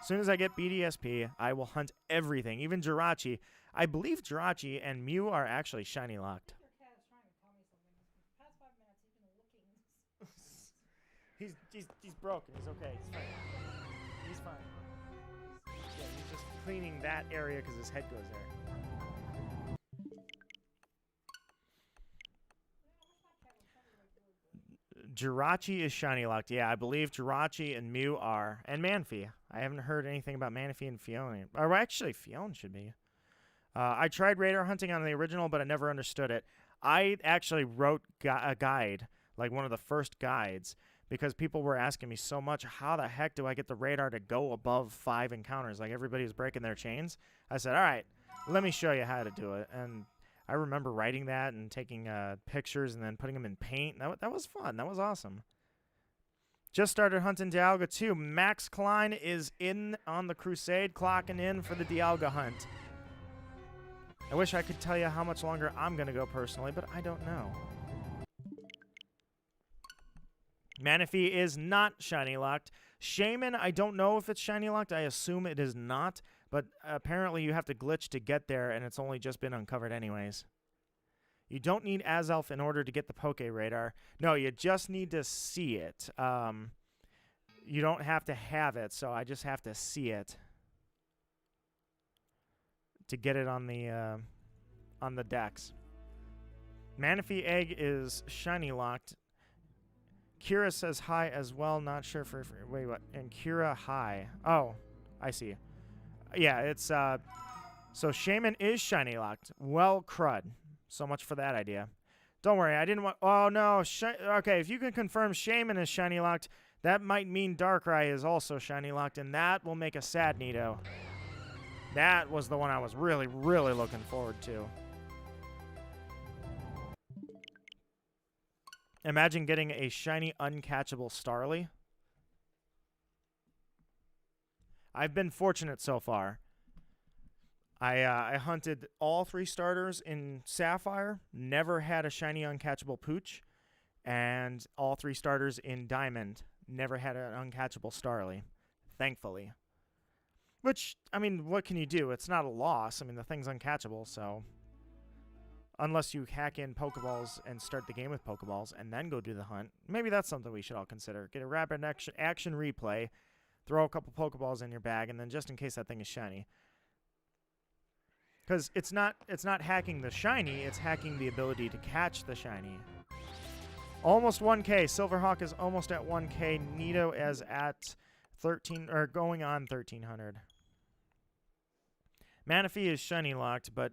As soon as I get BDSP, I will hunt everything, even Jirachi. I believe Jirachi and Mew are actually shiny locked. Your cat is trying to tell me something. For the past 5 minutes, he's been looking. He's broken. He's okay. He's fine. He's fine. Yeah, he's just cleaning that area because his head goes there. Jirachi is shiny locked. Yeah, I believe Jirachi and Mew are. And Manphy. I haven't heard anything about Manphy and Fiona. Or actually, Fiona should be. I tried radar hunting on the original, but I never understood it. I actually wrote a guide, like one of the first guides, because people were asking me so much, how the heck do I get the radar to go above 5 encounters? Like everybody was breaking their chains. I said, all right, let me show you how to do it. And I remember writing that and taking pictures and then putting them in paint. That was fun. That was awesome. Just started hunting Dialga too. Max Klein is in on the crusade, clocking in for the Dialga hunt. I wish I could tell you how much longer I'm going to go personally, but I don't know. Manaphy is not shiny locked. Shaman, I don't know if it's shiny locked. I assume it is not, but apparently you have to glitch to get there, and it's only just been uncovered anyways. You don't need Azelf in order to get the Poke Radar. No, you just need to see it. You don't have to have it, so I just have to see it to get it on the decks. Manaphy Egg is shiny locked. Kira says hi as well. Not sure for wait, what? And Kira hi. Oh, I see. Yeah, it's so Shaman is shiny locked. Well, crud. So much for that idea. Don't worry, I didn't want. Oh no. Okay, if you can confirm Shaman is shiny locked, that might mean Darkrai is also shiny locked, and that will make a sad Nido. That was the one I was really, really looking forward to. Imagine getting a shiny, uncatchable Starly. I've been fortunate so far. I hunted all 3 starters in Sapphire, never had a shiny, uncatchable Pooch, and all 3 starters in Diamond, never had an uncatchable Starly, thankfully. Which, I mean, what can you do? It's not a loss. I mean, the thing's uncatchable, so... Unless you hack in Pokeballs and start the game with Pokeballs and then go do the hunt. Maybe that's something we should all consider. Get a rapid action replay, throw a couple Pokeballs in your bag, and then just in case that thing is shiny. Because it's not hacking the shiny, it's hacking the ability to catch the shiny. Almost 1K. Silverhawk is almost at 1K. Nido is at 13, or going on 1300. Manaphy is shiny locked, but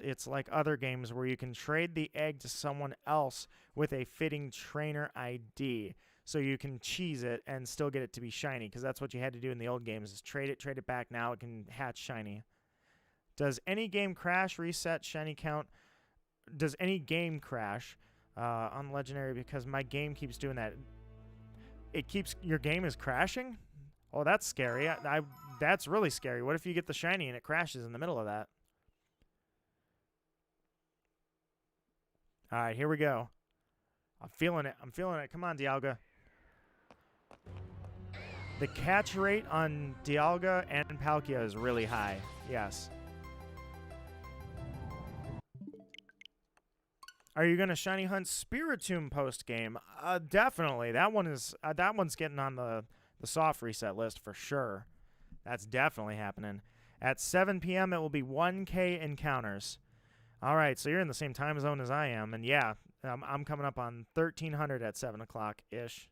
it's like other games where you can trade the egg to someone else with a fitting trainer ID. So you can cheese it and still get it to be shiny, because that's what you had to do in the old games, is trade it back. Now it can hatch shiny. Does any game crash, reset shiny count? Does any game crash on Legendary? Because my game keeps doing that. It keeps, your game is crashing? Oh, that's scary. That's really scary. What if you get the shiny and it crashes in the middle of that? All right, here we go. I'm feeling it. I'm feeling it. Come on, Dialga. The catch rate on Dialga and Palkia is really high. Yes. Are you gonna shiny hunt Spiritomb post game? Definitely. That one's getting on the soft reset list for sure. That's definitely happening. At 7 p.m. it will be 1K encounters. All right, so you're in the same time zone as I am, and yeah, I'm coming up on 1300 at 7 o'clock ish.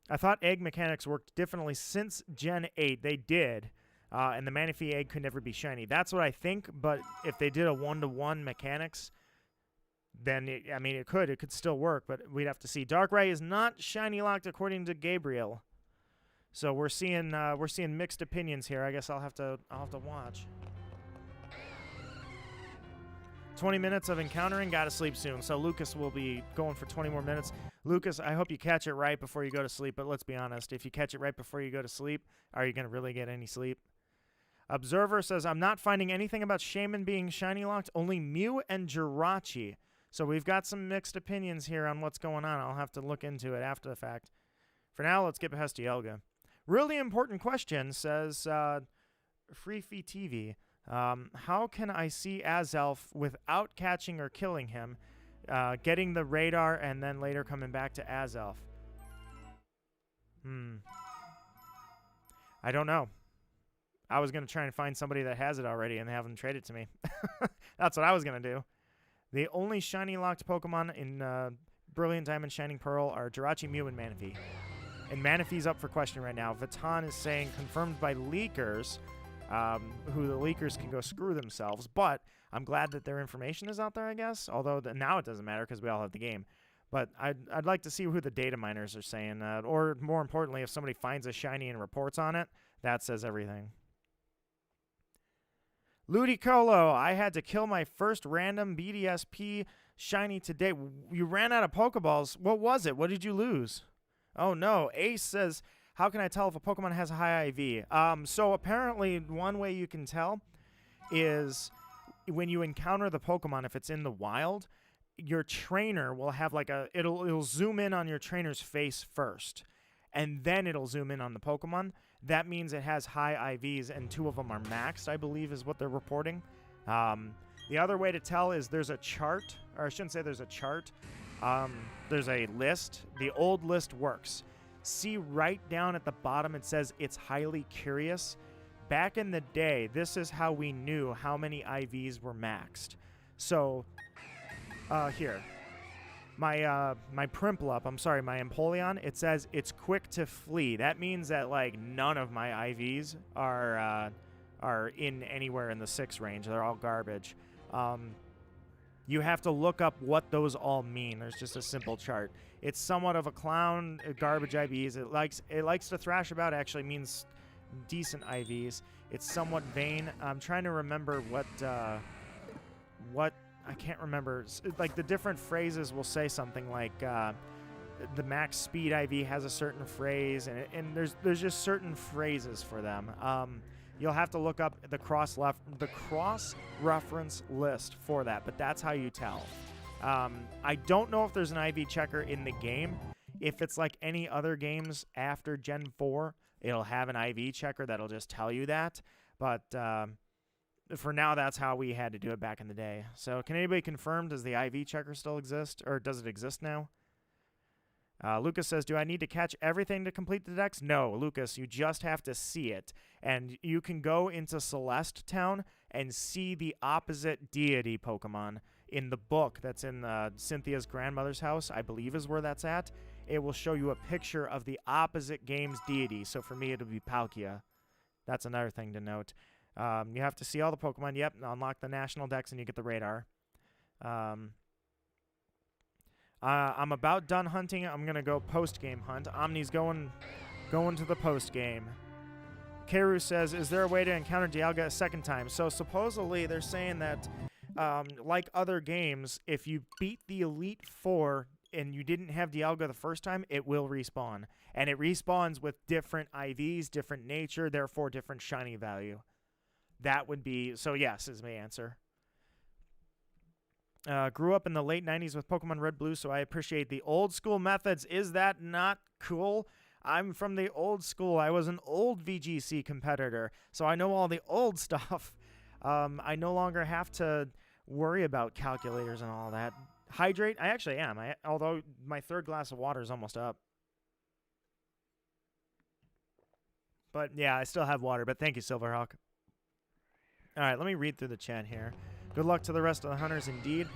I thought egg mechanics worked differently since Gen 8. They did, and the Manaphy egg could never be shiny. That's what I think, but if they did a 1-to-1 mechanics, then it could still work, but we'd have to see. Darkrai is not shiny locked according to Gabriel, so we're seeing mixed opinions here. I guess I'll have to watch. 20 minutes of encountering, gotta sleep soon. So Lucas will be going for 20 more minutes. Lucas, I hope you catch it right before you go to sleep, but let's be honest, if you catch it right before you go to sleep, are you gonna really get any sleep? Observer says, I'm not finding anything about Shaman being shiny locked, only Mew and Jirachi. So we've got some mixed opinions here on what's going on. I'll have to look into it after the fact. For now, let's get past Dialga. Really important question, says Freefy TV. How can I see Azelf without catching or killing him, getting the radar, and then later coming back to Azelf? I don't know. I was going to try and find somebody that has it already and have them trade it to me. That's what I was going to do. The only shiny locked Pokemon in Brilliant Diamond Shining Pearl are Jirachi, Mew, and Manaphy. And Manaphy's up for question right now. Vatan is saying confirmed by leakers, who the leakers can go screw themselves. But I'm glad that their information is out there, I guess. Although now it doesn't matter because we all have the game. But I'd like to see who the data miners are saying. Or more importantly, if somebody finds a shiny and reports on it, that says everything. Ludicolo, I had to kill my first random BDSP shiny today. You ran out of Pokeballs. What was it? What did you lose? Oh, no. Ace says, how can I tell if a Pokemon has a high IV? So apparently one way you can tell is when you encounter the Pokemon, if it's in the wild, your trainer will have like it'll zoom in on your trainer's face first, and then it'll zoom in on the Pokemon. That means it has high IVs, and 2 of them are maxed, I believe is what they're reporting. The other way to tell is there's a chart, or I shouldn't say there's a chart. There's a list. The old list works. See right down at the bottom, it says it's highly curious. Back in the day, this is how we knew how many IVs were maxed. So, here. My Primplup, I'm sorry, my Empoleon, it says it's quick to flee. That means that, like, none of my IVs are in anywhere in the 6 range. They're all garbage. You have to look up what those all mean. There's just a simple chart. It's somewhat of a clown, garbage IVs. It likes to thrash about, actually means decent IVs. It's somewhat vain. I'm trying to remember what I can't remember. Like, the different phrases will say something like the max speed IV has a certain phrase, and there's just certain phrases for them. You'll have to look up the cross-reference list for that, but that's how you tell. I don't know if there's an IV checker in the game. If it's like any other games after Gen 4, it'll have an IV checker that'll just tell you that. But for now, that's how we had to do it back in the day. So can anybody confirm, does the IV checker still exist, or does it exist now? Lucas says, do I need to catch everything to complete the dex? No, Lucas, you just have to see it. And you can go into Celeste Town and see the opposite deity Pokemon in the book that's in Cynthia's grandmother's house, I believe is where that's at. It will show you a picture of the opposite game's deity. So for me, it'll be Palkia. That's another thing to note. You have to see all the Pokemon. Yep, unlock the national dex and you get the radar. I'm about done hunting. I'm going to go post-game hunt. Omni's going to the post-game. Keru says, is there a way to encounter Dialga a second time? So supposedly they're saying that, like other games, if you beat the Elite Four and you didn't have Dialga the first time, it will respawn. And it respawns with different IVs, different nature, therefore different shiny value. That would be, so yes, is my answer. Grew up in the late 90s with Pokemon Red Blue, so I appreciate the old school methods. Is that not cool? I'm from the old school. I was an old VGC competitor, so I know all the old stuff. I no longer have to worry about calculators and all that. Hydrate? I actually am, although my 3rd glass of water is almost up. But yeah, I still have water, but thank you, Silverhawk. All right, let me read through the chat here. Good luck to the rest of the hunters, indeed.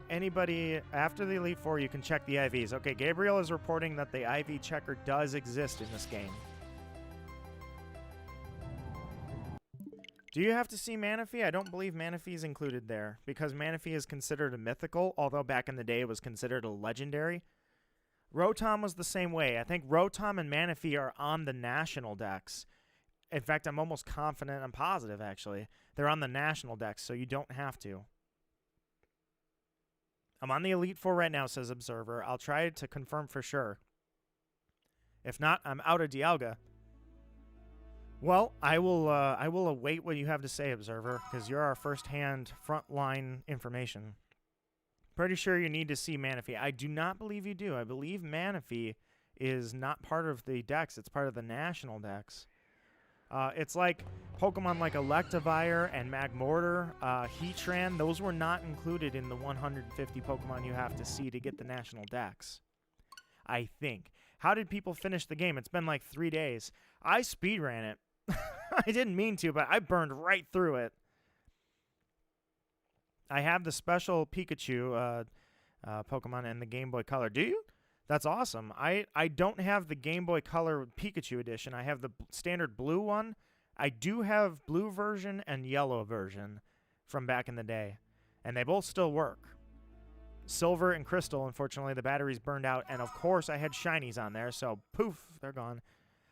Anybody after the Elite Four, you can check the IVs. Okay, Gabriel is reporting that the IV checker does exist in this game. Do you have to see Manaphy? I don't believe Manaphy is included there, because Manaphy is considered a mythical, although back in the day it was considered a legendary. Rotom was the same way. I think Rotom and Manaphy are on the national dex. In fact, I'm almost confident, I'm positive actually, they're on the national dex, so you don't have to. I'm on the Elite Four right now, says Observer. I'll try to confirm for sure. If not, I'm out of Dialga. Well, I will await what you have to say, Observer, because you're our first-hand, front-line information. Pretty sure you need to see Manaphy. I do not believe you do. I believe Manaphy is not part of the dex. It's part of the national dex. It's like Pokemon like Electivire and Magmortar, Heatran. Those were not included in the 150 Pokemon you have to see to get the national dex. I think. How did people finish the game? It's been like 3 days. I speedran it. I didn't mean to, but I burned right through it. I have the special Pikachu Pokemon and the Game Boy Color. Do you? That's awesome. I don't have the Game Boy Color Pikachu edition. I have the standard blue one. I do have blue version and yellow version from back in the day, and they both still work. Silver and Crystal, unfortunately, the batteries burned out, and of course I had shinies on there, so poof, they're gone.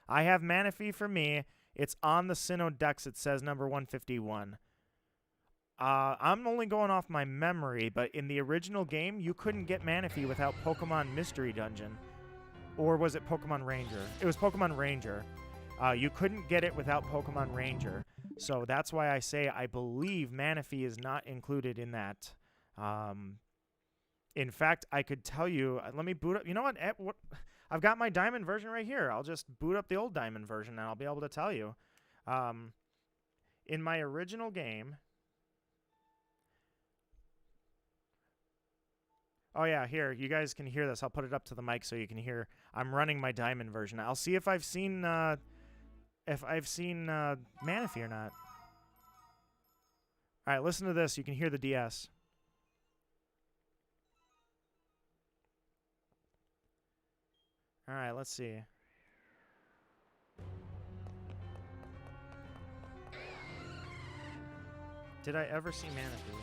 I have Manaphy for me. It's on the Sinnoh Dex. It says number 151. I'm only going off my memory, but in the original game, you couldn't get Manaphy without Pokemon Mystery Dungeon. Or was it Pokemon Ranger? It was Pokemon Ranger. You couldn't get it without Pokemon Ranger. So that's why I say I believe Manaphy is not included in that In fact, I could tell you, let me boot up. You know what? I've got my diamond version right here. I'll just boot up the old diamond version and I'll be able to tell you. In my original game. Oh, yeah, here. You guys can hear this. I'll put it up to the mic so you can hear. I'm running my diamond version. I'll see if I've seen Manaphy or not. All right, listen to this. You can hear the DS. All right, let's see. Did I ever see Manaphy?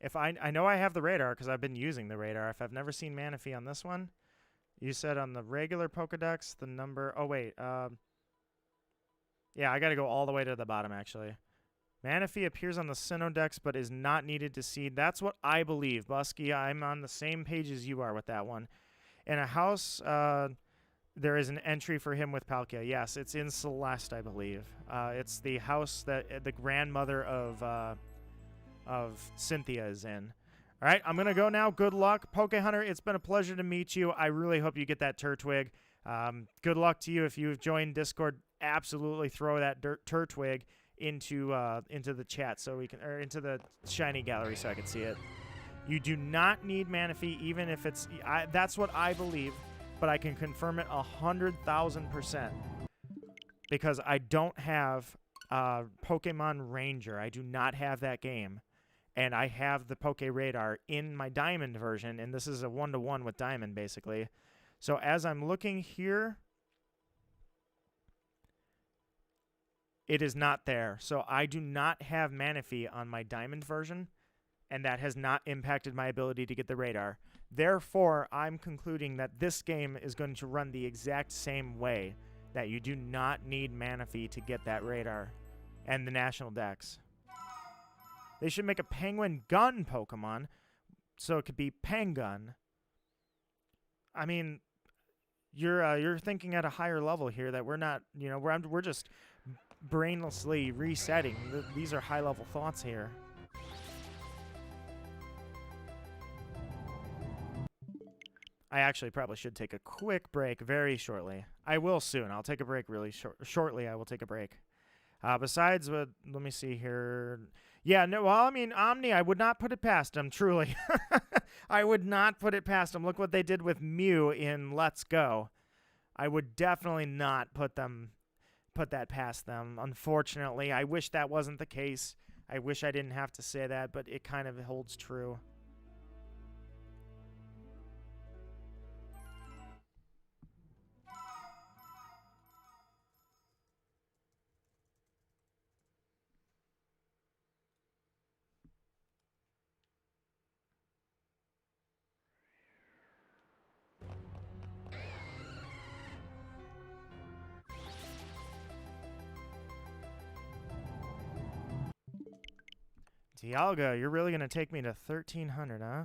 If I know I have the radar because I've been using the radar. If I've never seen Manaphy on this one, you said on the regular Pokedex, the number... Oh, wait. Yeah, I got to go all the way to the bottom, actually. Manaphy appears on the Sinnoh but is not needed to seed. That's what I believe, Busky. I'm on the same page as you are with that one. In a house, there is an entry for him with Palkia. Yes, it's in Celeste, I believe. It's the house that the grandmother of Cynthia is in. All right, I'm going to go now. Good luck. Poke Hunter, it's been a pleasure to meet you. I really hope you get that Turtwig. Good luck to you if you've joined Discord. Absolutely throw that Turtwig into the chat so we can, or into the shiny gallery so I can see it. You do not need Manaphy, even if it's... that's what I believe, but I can confirm it 100,000%. Because I don't have Pokemon Ranger. I do not have that game. And I have the Poke Radar in my Diamond version, and this is a 1-to-1 with Diamond, basically. So as I'm looking here, it is not there. So I do not have Manaphy on my Diamond version, and that has not impacted my ability to get the radar. Therefore, I'm concluding that this game is going to run the exact same way, that you do not need Manaphy to get that radar and the National Dex. They should make a Penguin Gun Pokemon, so it could be Pengun. I mean, you're thinking at a higher level here that we're not, you know, we're just brainlessly resetting. These are high-level thoughts here. I actually probably should take a quick break very shortly. I will soon. I'll take a break really shortly. I will take a break. Besides, let me see here. Yeah, no, well, I mean, Omni, I would not put it past them, truly. I would not put it past them. Look what they did with Mew in Let's Go. I would definitely not put that past them. Unfortunately, I wish that wasn't the case. I wish I didn't have to say that, but it kind of holds true. Dialga, you're really going to take me to 1,300, huh?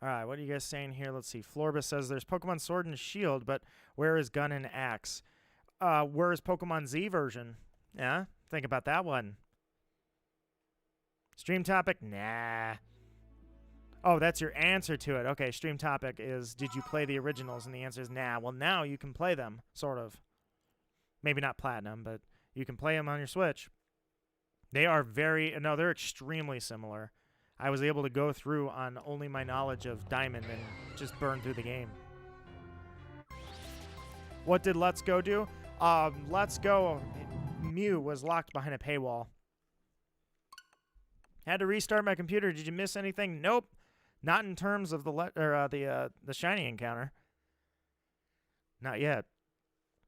All right, what are you guys saying here? Let's see. Florbus says there's Pokemon Sword and Shield, but where is Gun and Axe? Where is Pokemon Z version? Yeah, think about that one. Stream topic? Nah. Oh, that's your answer to it. Okay, stream topic is, did you play the originals? And the answer is, nah. Well, now you can play them, sort of. Maybe not Platinum, but you can play them on your Switch. They are they're extremely similar. I was able to go through on only my knowledge of Diamond and just burn through the game. What did Let's Go do? Let's Go, Mew was locked behind a paywall. Had to restart my computer. Did you miss anything? Nope. Not in terms of the shiny encounter. Not yet.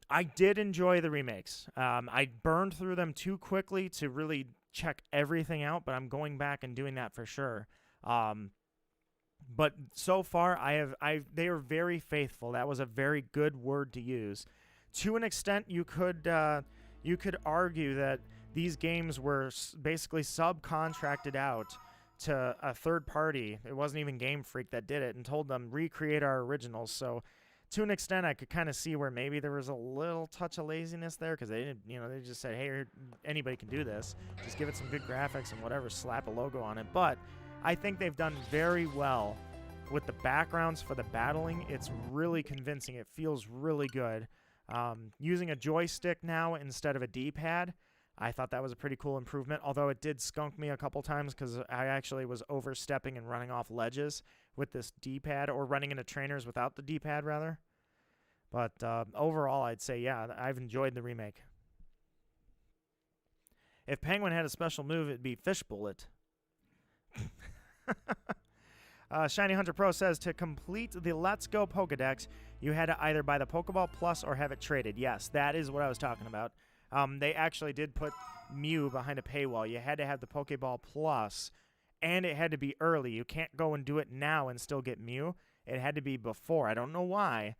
I did enjoy the remakes. I burned through them too quickly to really check everything out, but I'm going back and doing that for sure. But so far, they are very faithful. That was a very good word to use. To an extent, you could argue that these games were basically subcontracted out to a third party. It wasn't even Game Freak that did it, and told them recreate our originals. So to an extent, I could kind of see where maybe there was a little touch of laziness there, because they didn't, they just said, hey, anybody can do this. Just give it some good graphics and whatever, slap a logo on it. But I think they've done very well with the backgrounds for the battling. It's really convincing. It feels really good. Using a joystick now instead of a D-pad, I thought that was a pretty cool improvement, although it did skunk me a couple times because I actually was overstepping and running off ledges with this D-pad, or running into trainers without the D-pad, rather. But overall, I'd say, yeah, I've enjoyed the remake. If Penguin had a special move, it'd be Fish Bullet. Shiny Hunter Pro says, to complete the Let's Go Pokedex, you had to either buy the Pokeball Plus or have it traded. Yes, that is what I was talking about. They actually did put Mew behind a paywall. You had to have the Pokeball Plus, and it had to be early. You can't go and do it now and still get Mew. It had to be before. I don't know why,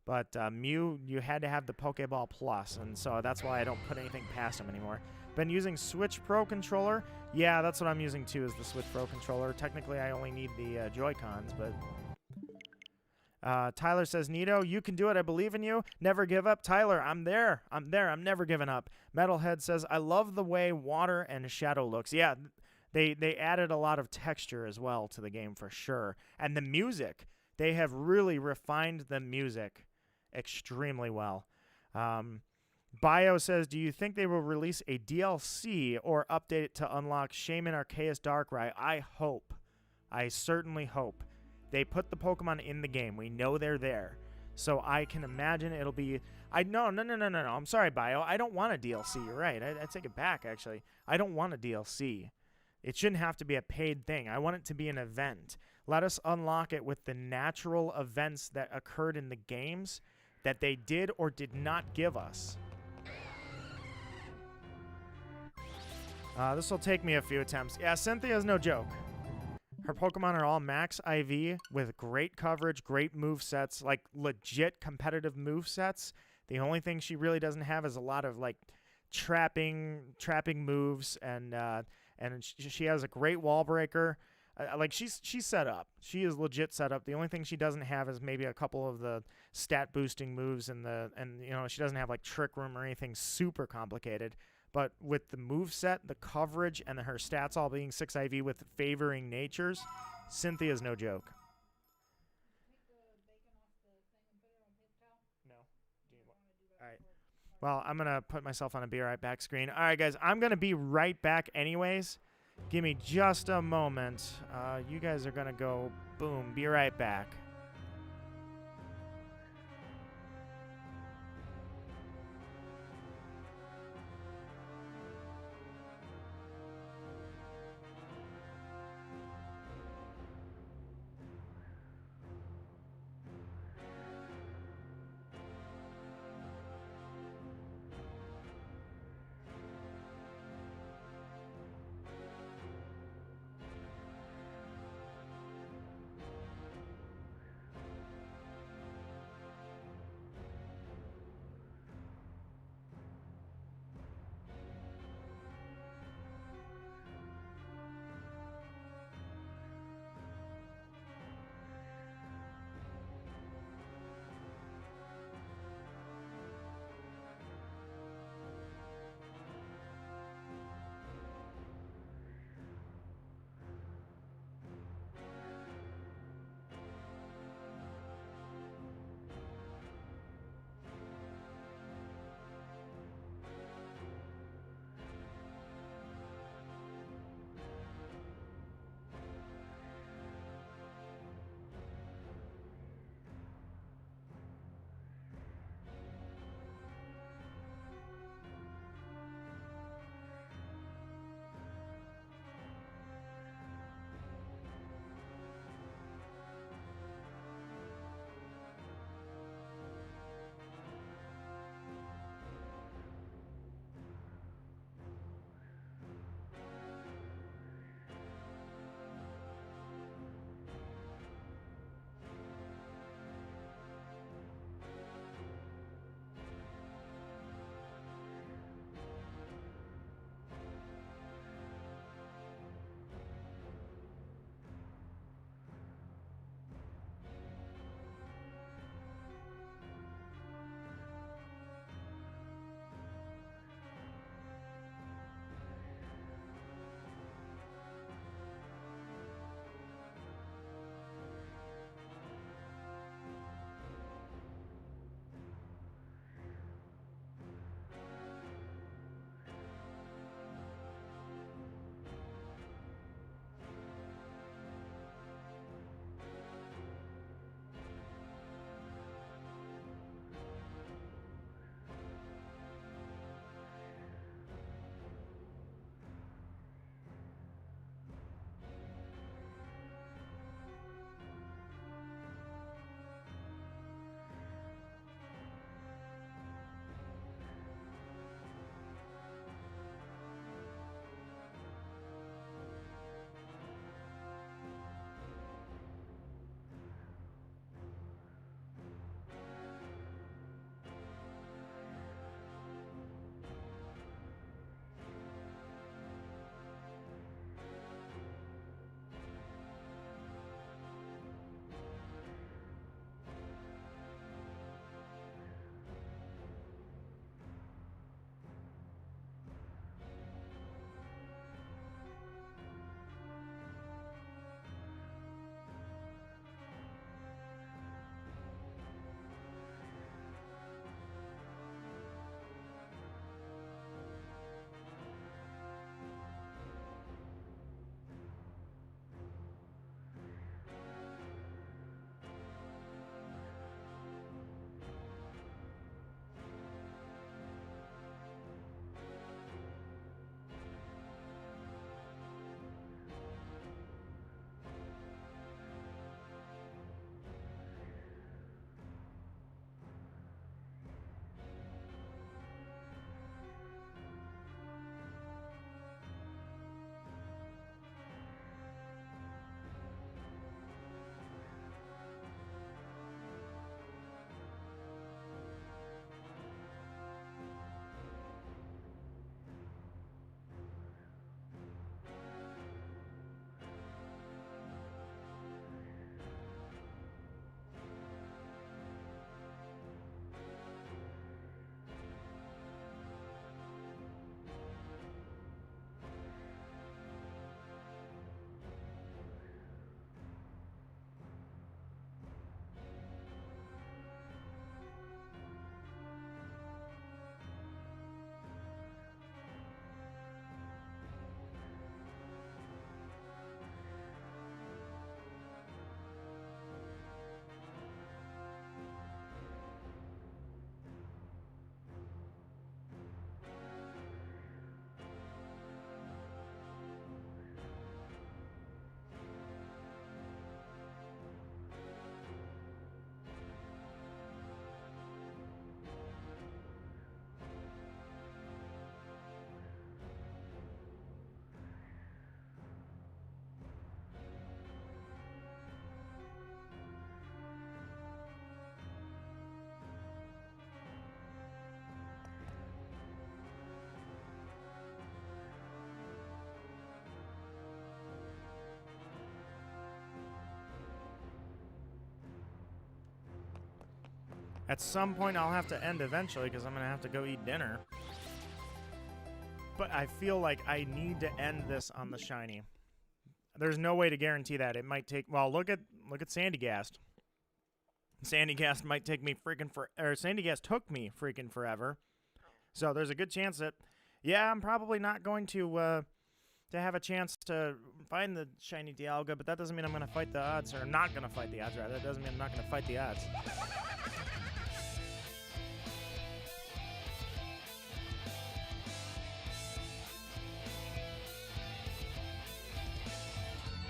but Mew, you had to have the Pokeball Plus, and so that's why I don't put anything past him anymore. Been using Switch Pro controller. Yeah, that's what I'm using too, is the Switch Pro controller. Technically, I only need the Joy-Cons, but... Tyler says, Nito, you can do it. I believe in you. Never give up. Tyler, I'm there. I'm never giving up. Metalhead says, I love the way water and shadow looks. Yeah, they added a lot of texture as well to the game for sure. And the music, they have really refined the music extremely well. Bio says, do you think they will release a DLC or update it to unlock Shaman Arceus Darkrai? I hope. I certainly hope. They put the Pokemon in the game. We know they're there. So I can imagine it'll be... No. I'm sorry, Bio. I don't want a DLC. You're right. I take it back, actually. I don't want a DLC. It shouldn't have to be a paid thing. I want it to be an event. Let us unlock it with the natural events that occurred in the games that they did or did not give us. This will take me a few attempts. Yeah, Cynthia's no joke. Her Pokemon are all max IV with great coverage, great movesets, like legit competitive movesets. The only thing she really doesn't have is a lot of like trapping moves, and she has a great wall breaker. Like she's set up. She is legit set up. The only thing she doesn't have is maybe a couple of the stat boosting moves, and she doesn't have like Trick Room or anything super complicated. But with the moveset, the coverage, and her stats all being 6 IV with favoring natures, Cynthia's no joke. Take the bacon off the thing and put it on paper towel? No. Do you want to do that? All right. Well, I'm going to put myself on a be right back screen. All right, guys, I'm going to be right back anyways. Give me just a moment. You guys are going to go, boom, be right back. At some point, I'll have to end eventually because I'm going to have to go eat dinner. But I feel like I need to end this on the shiny. There's no way to guarantee that. It might take... Well, look at Sandygast. Sandygast might take me freaking Sandygast took me freaking forever. So there's a good chance that... Yeah, I'm probably not going to have a chance to find the shiny Dialga, but that doesn't mean I'm going to fight the odds. Or I'm not going to fight the odds, rather. That doesn't mean I'm not going to fight the odds.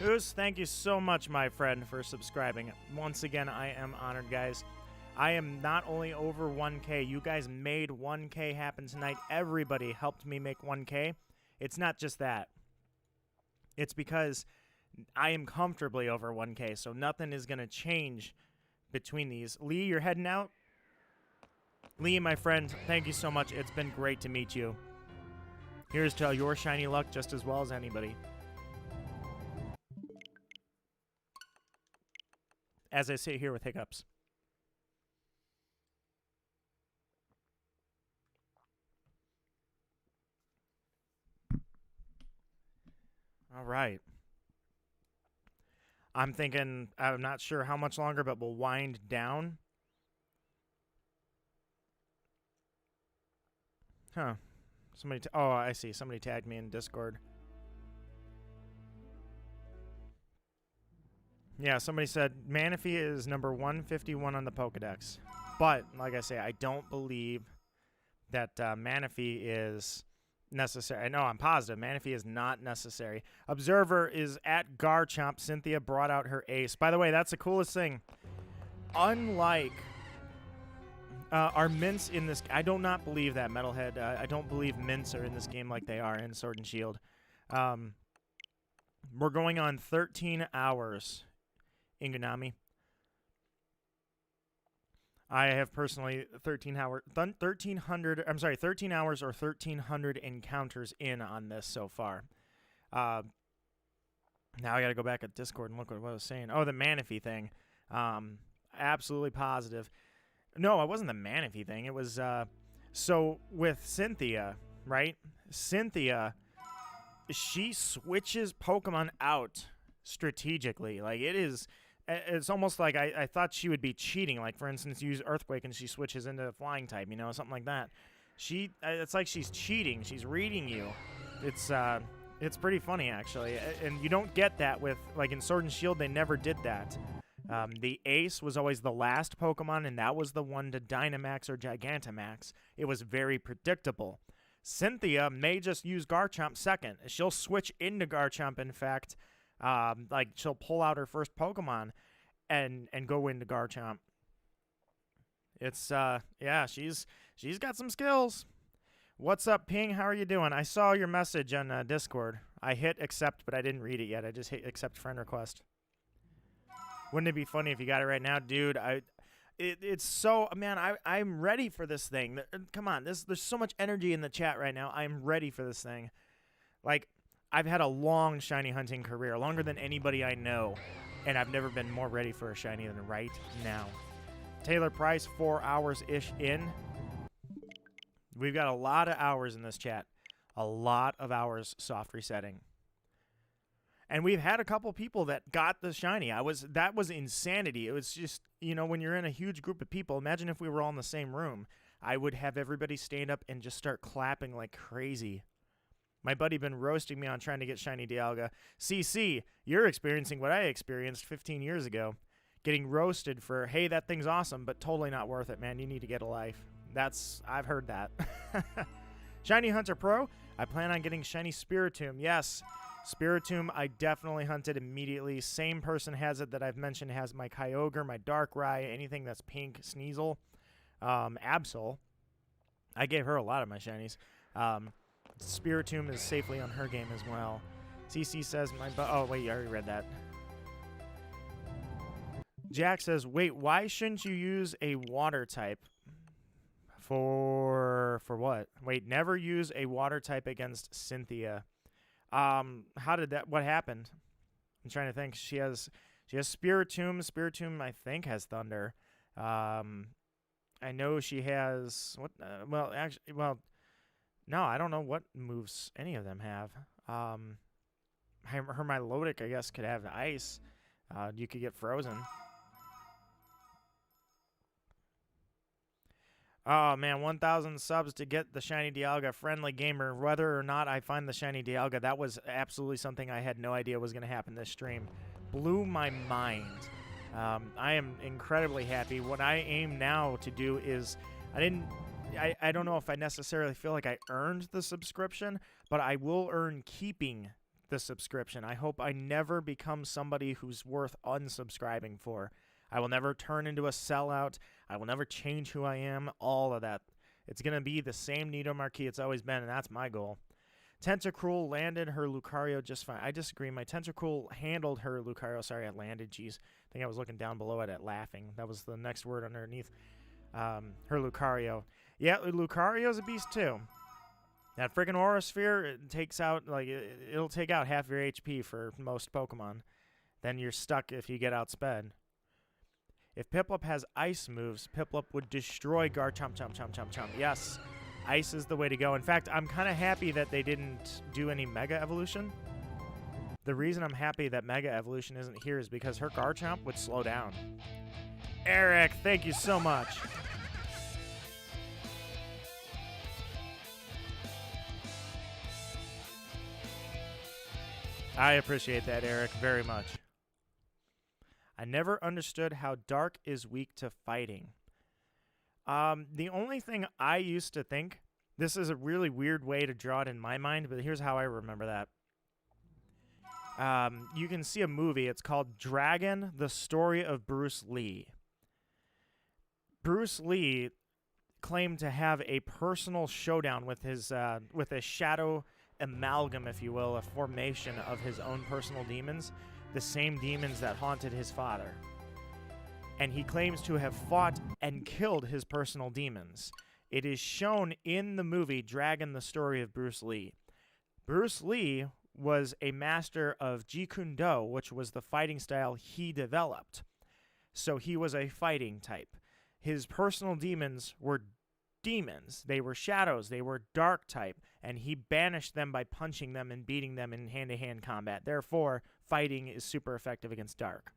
Oos, thank you so much, my friend, for subscribing. Once again, I am honored, guys. I am not only over 1K. You guys made 1K happen tonight. Everybody helped me make 1K. It's not just that. It's because I am comfortably over 1K, so nothing is going to change between these. Lee, you're heading out? Lee, my friend, thank you so much. It's been great to meet you. Here's to your shiny luck just as well as anybody. As I sit here with hiccups. All right. I'm thinking, I'm not sure how much longer, but we'll wind down. Huh. Somebody, oh, I see. Somebody tagged me in Discord. Yeah, somebody said Manaphy is number 151 on the Pokedex. But, like I say, I don't believe that Manaphy is necessary. No, I'm positive. Manaphy is not necessary. Observer is at Garchomp. Cynthia brought out her ace. By the way, that's the coolest thing. Unlike our mints in this... I do not believe that, Metalhead. I don't believe mints are in this game like they are in Sword and Shield. We're going on 13 hours... Inganami. I have personally 13 hours or 1300 encounters in on this so far. Now I got to go back at Discord and look what I was saying. Oh, the Manaphy thing. Absolutely positive. No, it wasn't the Manaphy thing. It was so with Cynthia, right? Cynthia, she switches Pokemon out strategically. Like it's almost like I thought she would be cheating. Like, for instance, use Earthquake and she switches into Flying type, you know, something like that. It's like she's cheating. She's reading you. It's pretty funny, actually. And you don't get that with, like, in Sword and Shield, they never did that. The Ace was always the last Pokemon, and that was the one to Dynamax or Gigantamax. It was very predictable. Cynthia may just use Garchomp second. She'll switch into Garchomp, in fact. Like, she'll pull out her first Pokemon and go into Garchomp. It's, yeah, she's got some skills. What's up, Ping? How are you doing? I saw your message on Discord. I hit accept, but I didn't read it yet. I just hit accept friend request. Wouldn't it be funny if you got it right now? Dude, it's so, man, I'm ready for this thing. Come on, there's so much energy in the chat right now. I'm ready for this thing. Like, I've had a long shiny hunting career, longer than anybody I know, and I've never been more ready for a shiny than right now. Taylor Price, 4 hours-ish in. We've got a lot of hours in this chat. A lot of hours soft resetting. And we've had a couple people that got the shiny. That was insanity. It was just, you know, when you're in a huge group of people, imagine if we were all in the same room. I would have everybody stand up and just start clapping like crazy. My buddy been roasting me on trying to get shiny Dialga. CC, you're experiencing what I experienced 15 years ago. Getting roasted for, hey, that thing's awesome, but totally not worth it, man. You need to get a life. I've heard that. Shiny Hunter Pro, I plan on getting shiny Spiritomb. Yes, Spiritomb I definitely hunted immediately. Same person has it that I've mentioned has my Kyogre, my Darkrai, anything that's pink, Sneasel, Absol. I gave her a lot of my shinies. Spiritomb is safely on her game as well. CC says oh wait, you already read that. Jack says, wait, why shouldn't you use a water type? For what? Wait, never use a water type against Cynthia. How did that? What happened? I'm trying to think. She has Spiritomb. Spiritomb, I think, has Thunder. I know she has what? Well, actually, well, no, I don't know what moves any of them have. Her Milotic, I guess, could have ice. You could get frozen. Oh man, 1,000 subs to get the shiny Dialga. Friendly gamer. Whether or not I find the shiny Dialga, that was absolutely something I had no idea was going to happen this stream. Blew my mind. I am incredibly happy. What I aim now to do is, I don't know if I necessarily feel like I earned the subscription, but I will earn keeping the subscription. I hope I never become somebody who's worth unsubscribing for. I will never turn into a sellout. I will never change who I am. All of that. It's going to be the same Nido Marquis it's always been, and that's my goal. Tentacruel landed her Lucario just fine. I disagree. My Tentacruel handled her Lucario. Sorry, I landed. Jeez. I think I was looking down below it at laughing. That was the next word underneath. Her Lucario. Yeah, Lucario's a beast too. That freaking Aura Sphere, it takes out, like, it'll take out half your HP for most Pokemon. Then you're stuck if you get outsped. If Piplup has ice moves, Piplup would destroy Garchomp, chomp, chomp, chomp, chomp. Yes, ice is the way to go. In fact, I'm kind of happy that they didn't do any Mega Evolution. The reason I'm happy that Mega Evolution isn't here is because her Garchomp would slow down. Eric, thank you so much. I appreciate that, Eric, very much. I never understood how Dark is weak to fighting. The only thing I used to think, this is a really weird way to draw it in my mind, but here's how I remember that. You can see a movie. It's called Dragon, the Story of Bruce Lee. Bruce Lee claimed to have a personal showdown with his with a shadow amalgam, if you will, a formation of his own personal demons, the same demons that haunted his father. And he claims to have fought and killed his personal demons. It is shown in the movie Dragon, the Story of Bruce Lee. Bruce Lee was a master of Jeet Kune Do, which was the fighting style he developed. So he was a fighting type. His personal demons were demons. They were shadows. They were dark type. And he banished them by punching them and beating them in hand-to-hand combat. Therefore, fighting is super effective against dark.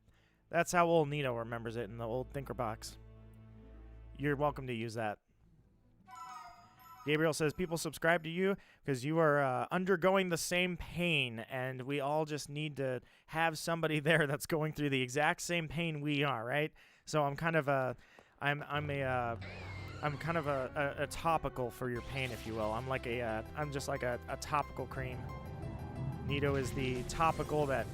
That's how old Nito remembers it in the old Thinker box. You're welcome to use that. Gabriel says, people subscribe to you because you are undergoing the same pain, and we all just need to have somebody there that's going through the exact same pain we are, right? So I'm kind of a topical for your pain, if you will. I'm just like a topical cream. Nito is the topical that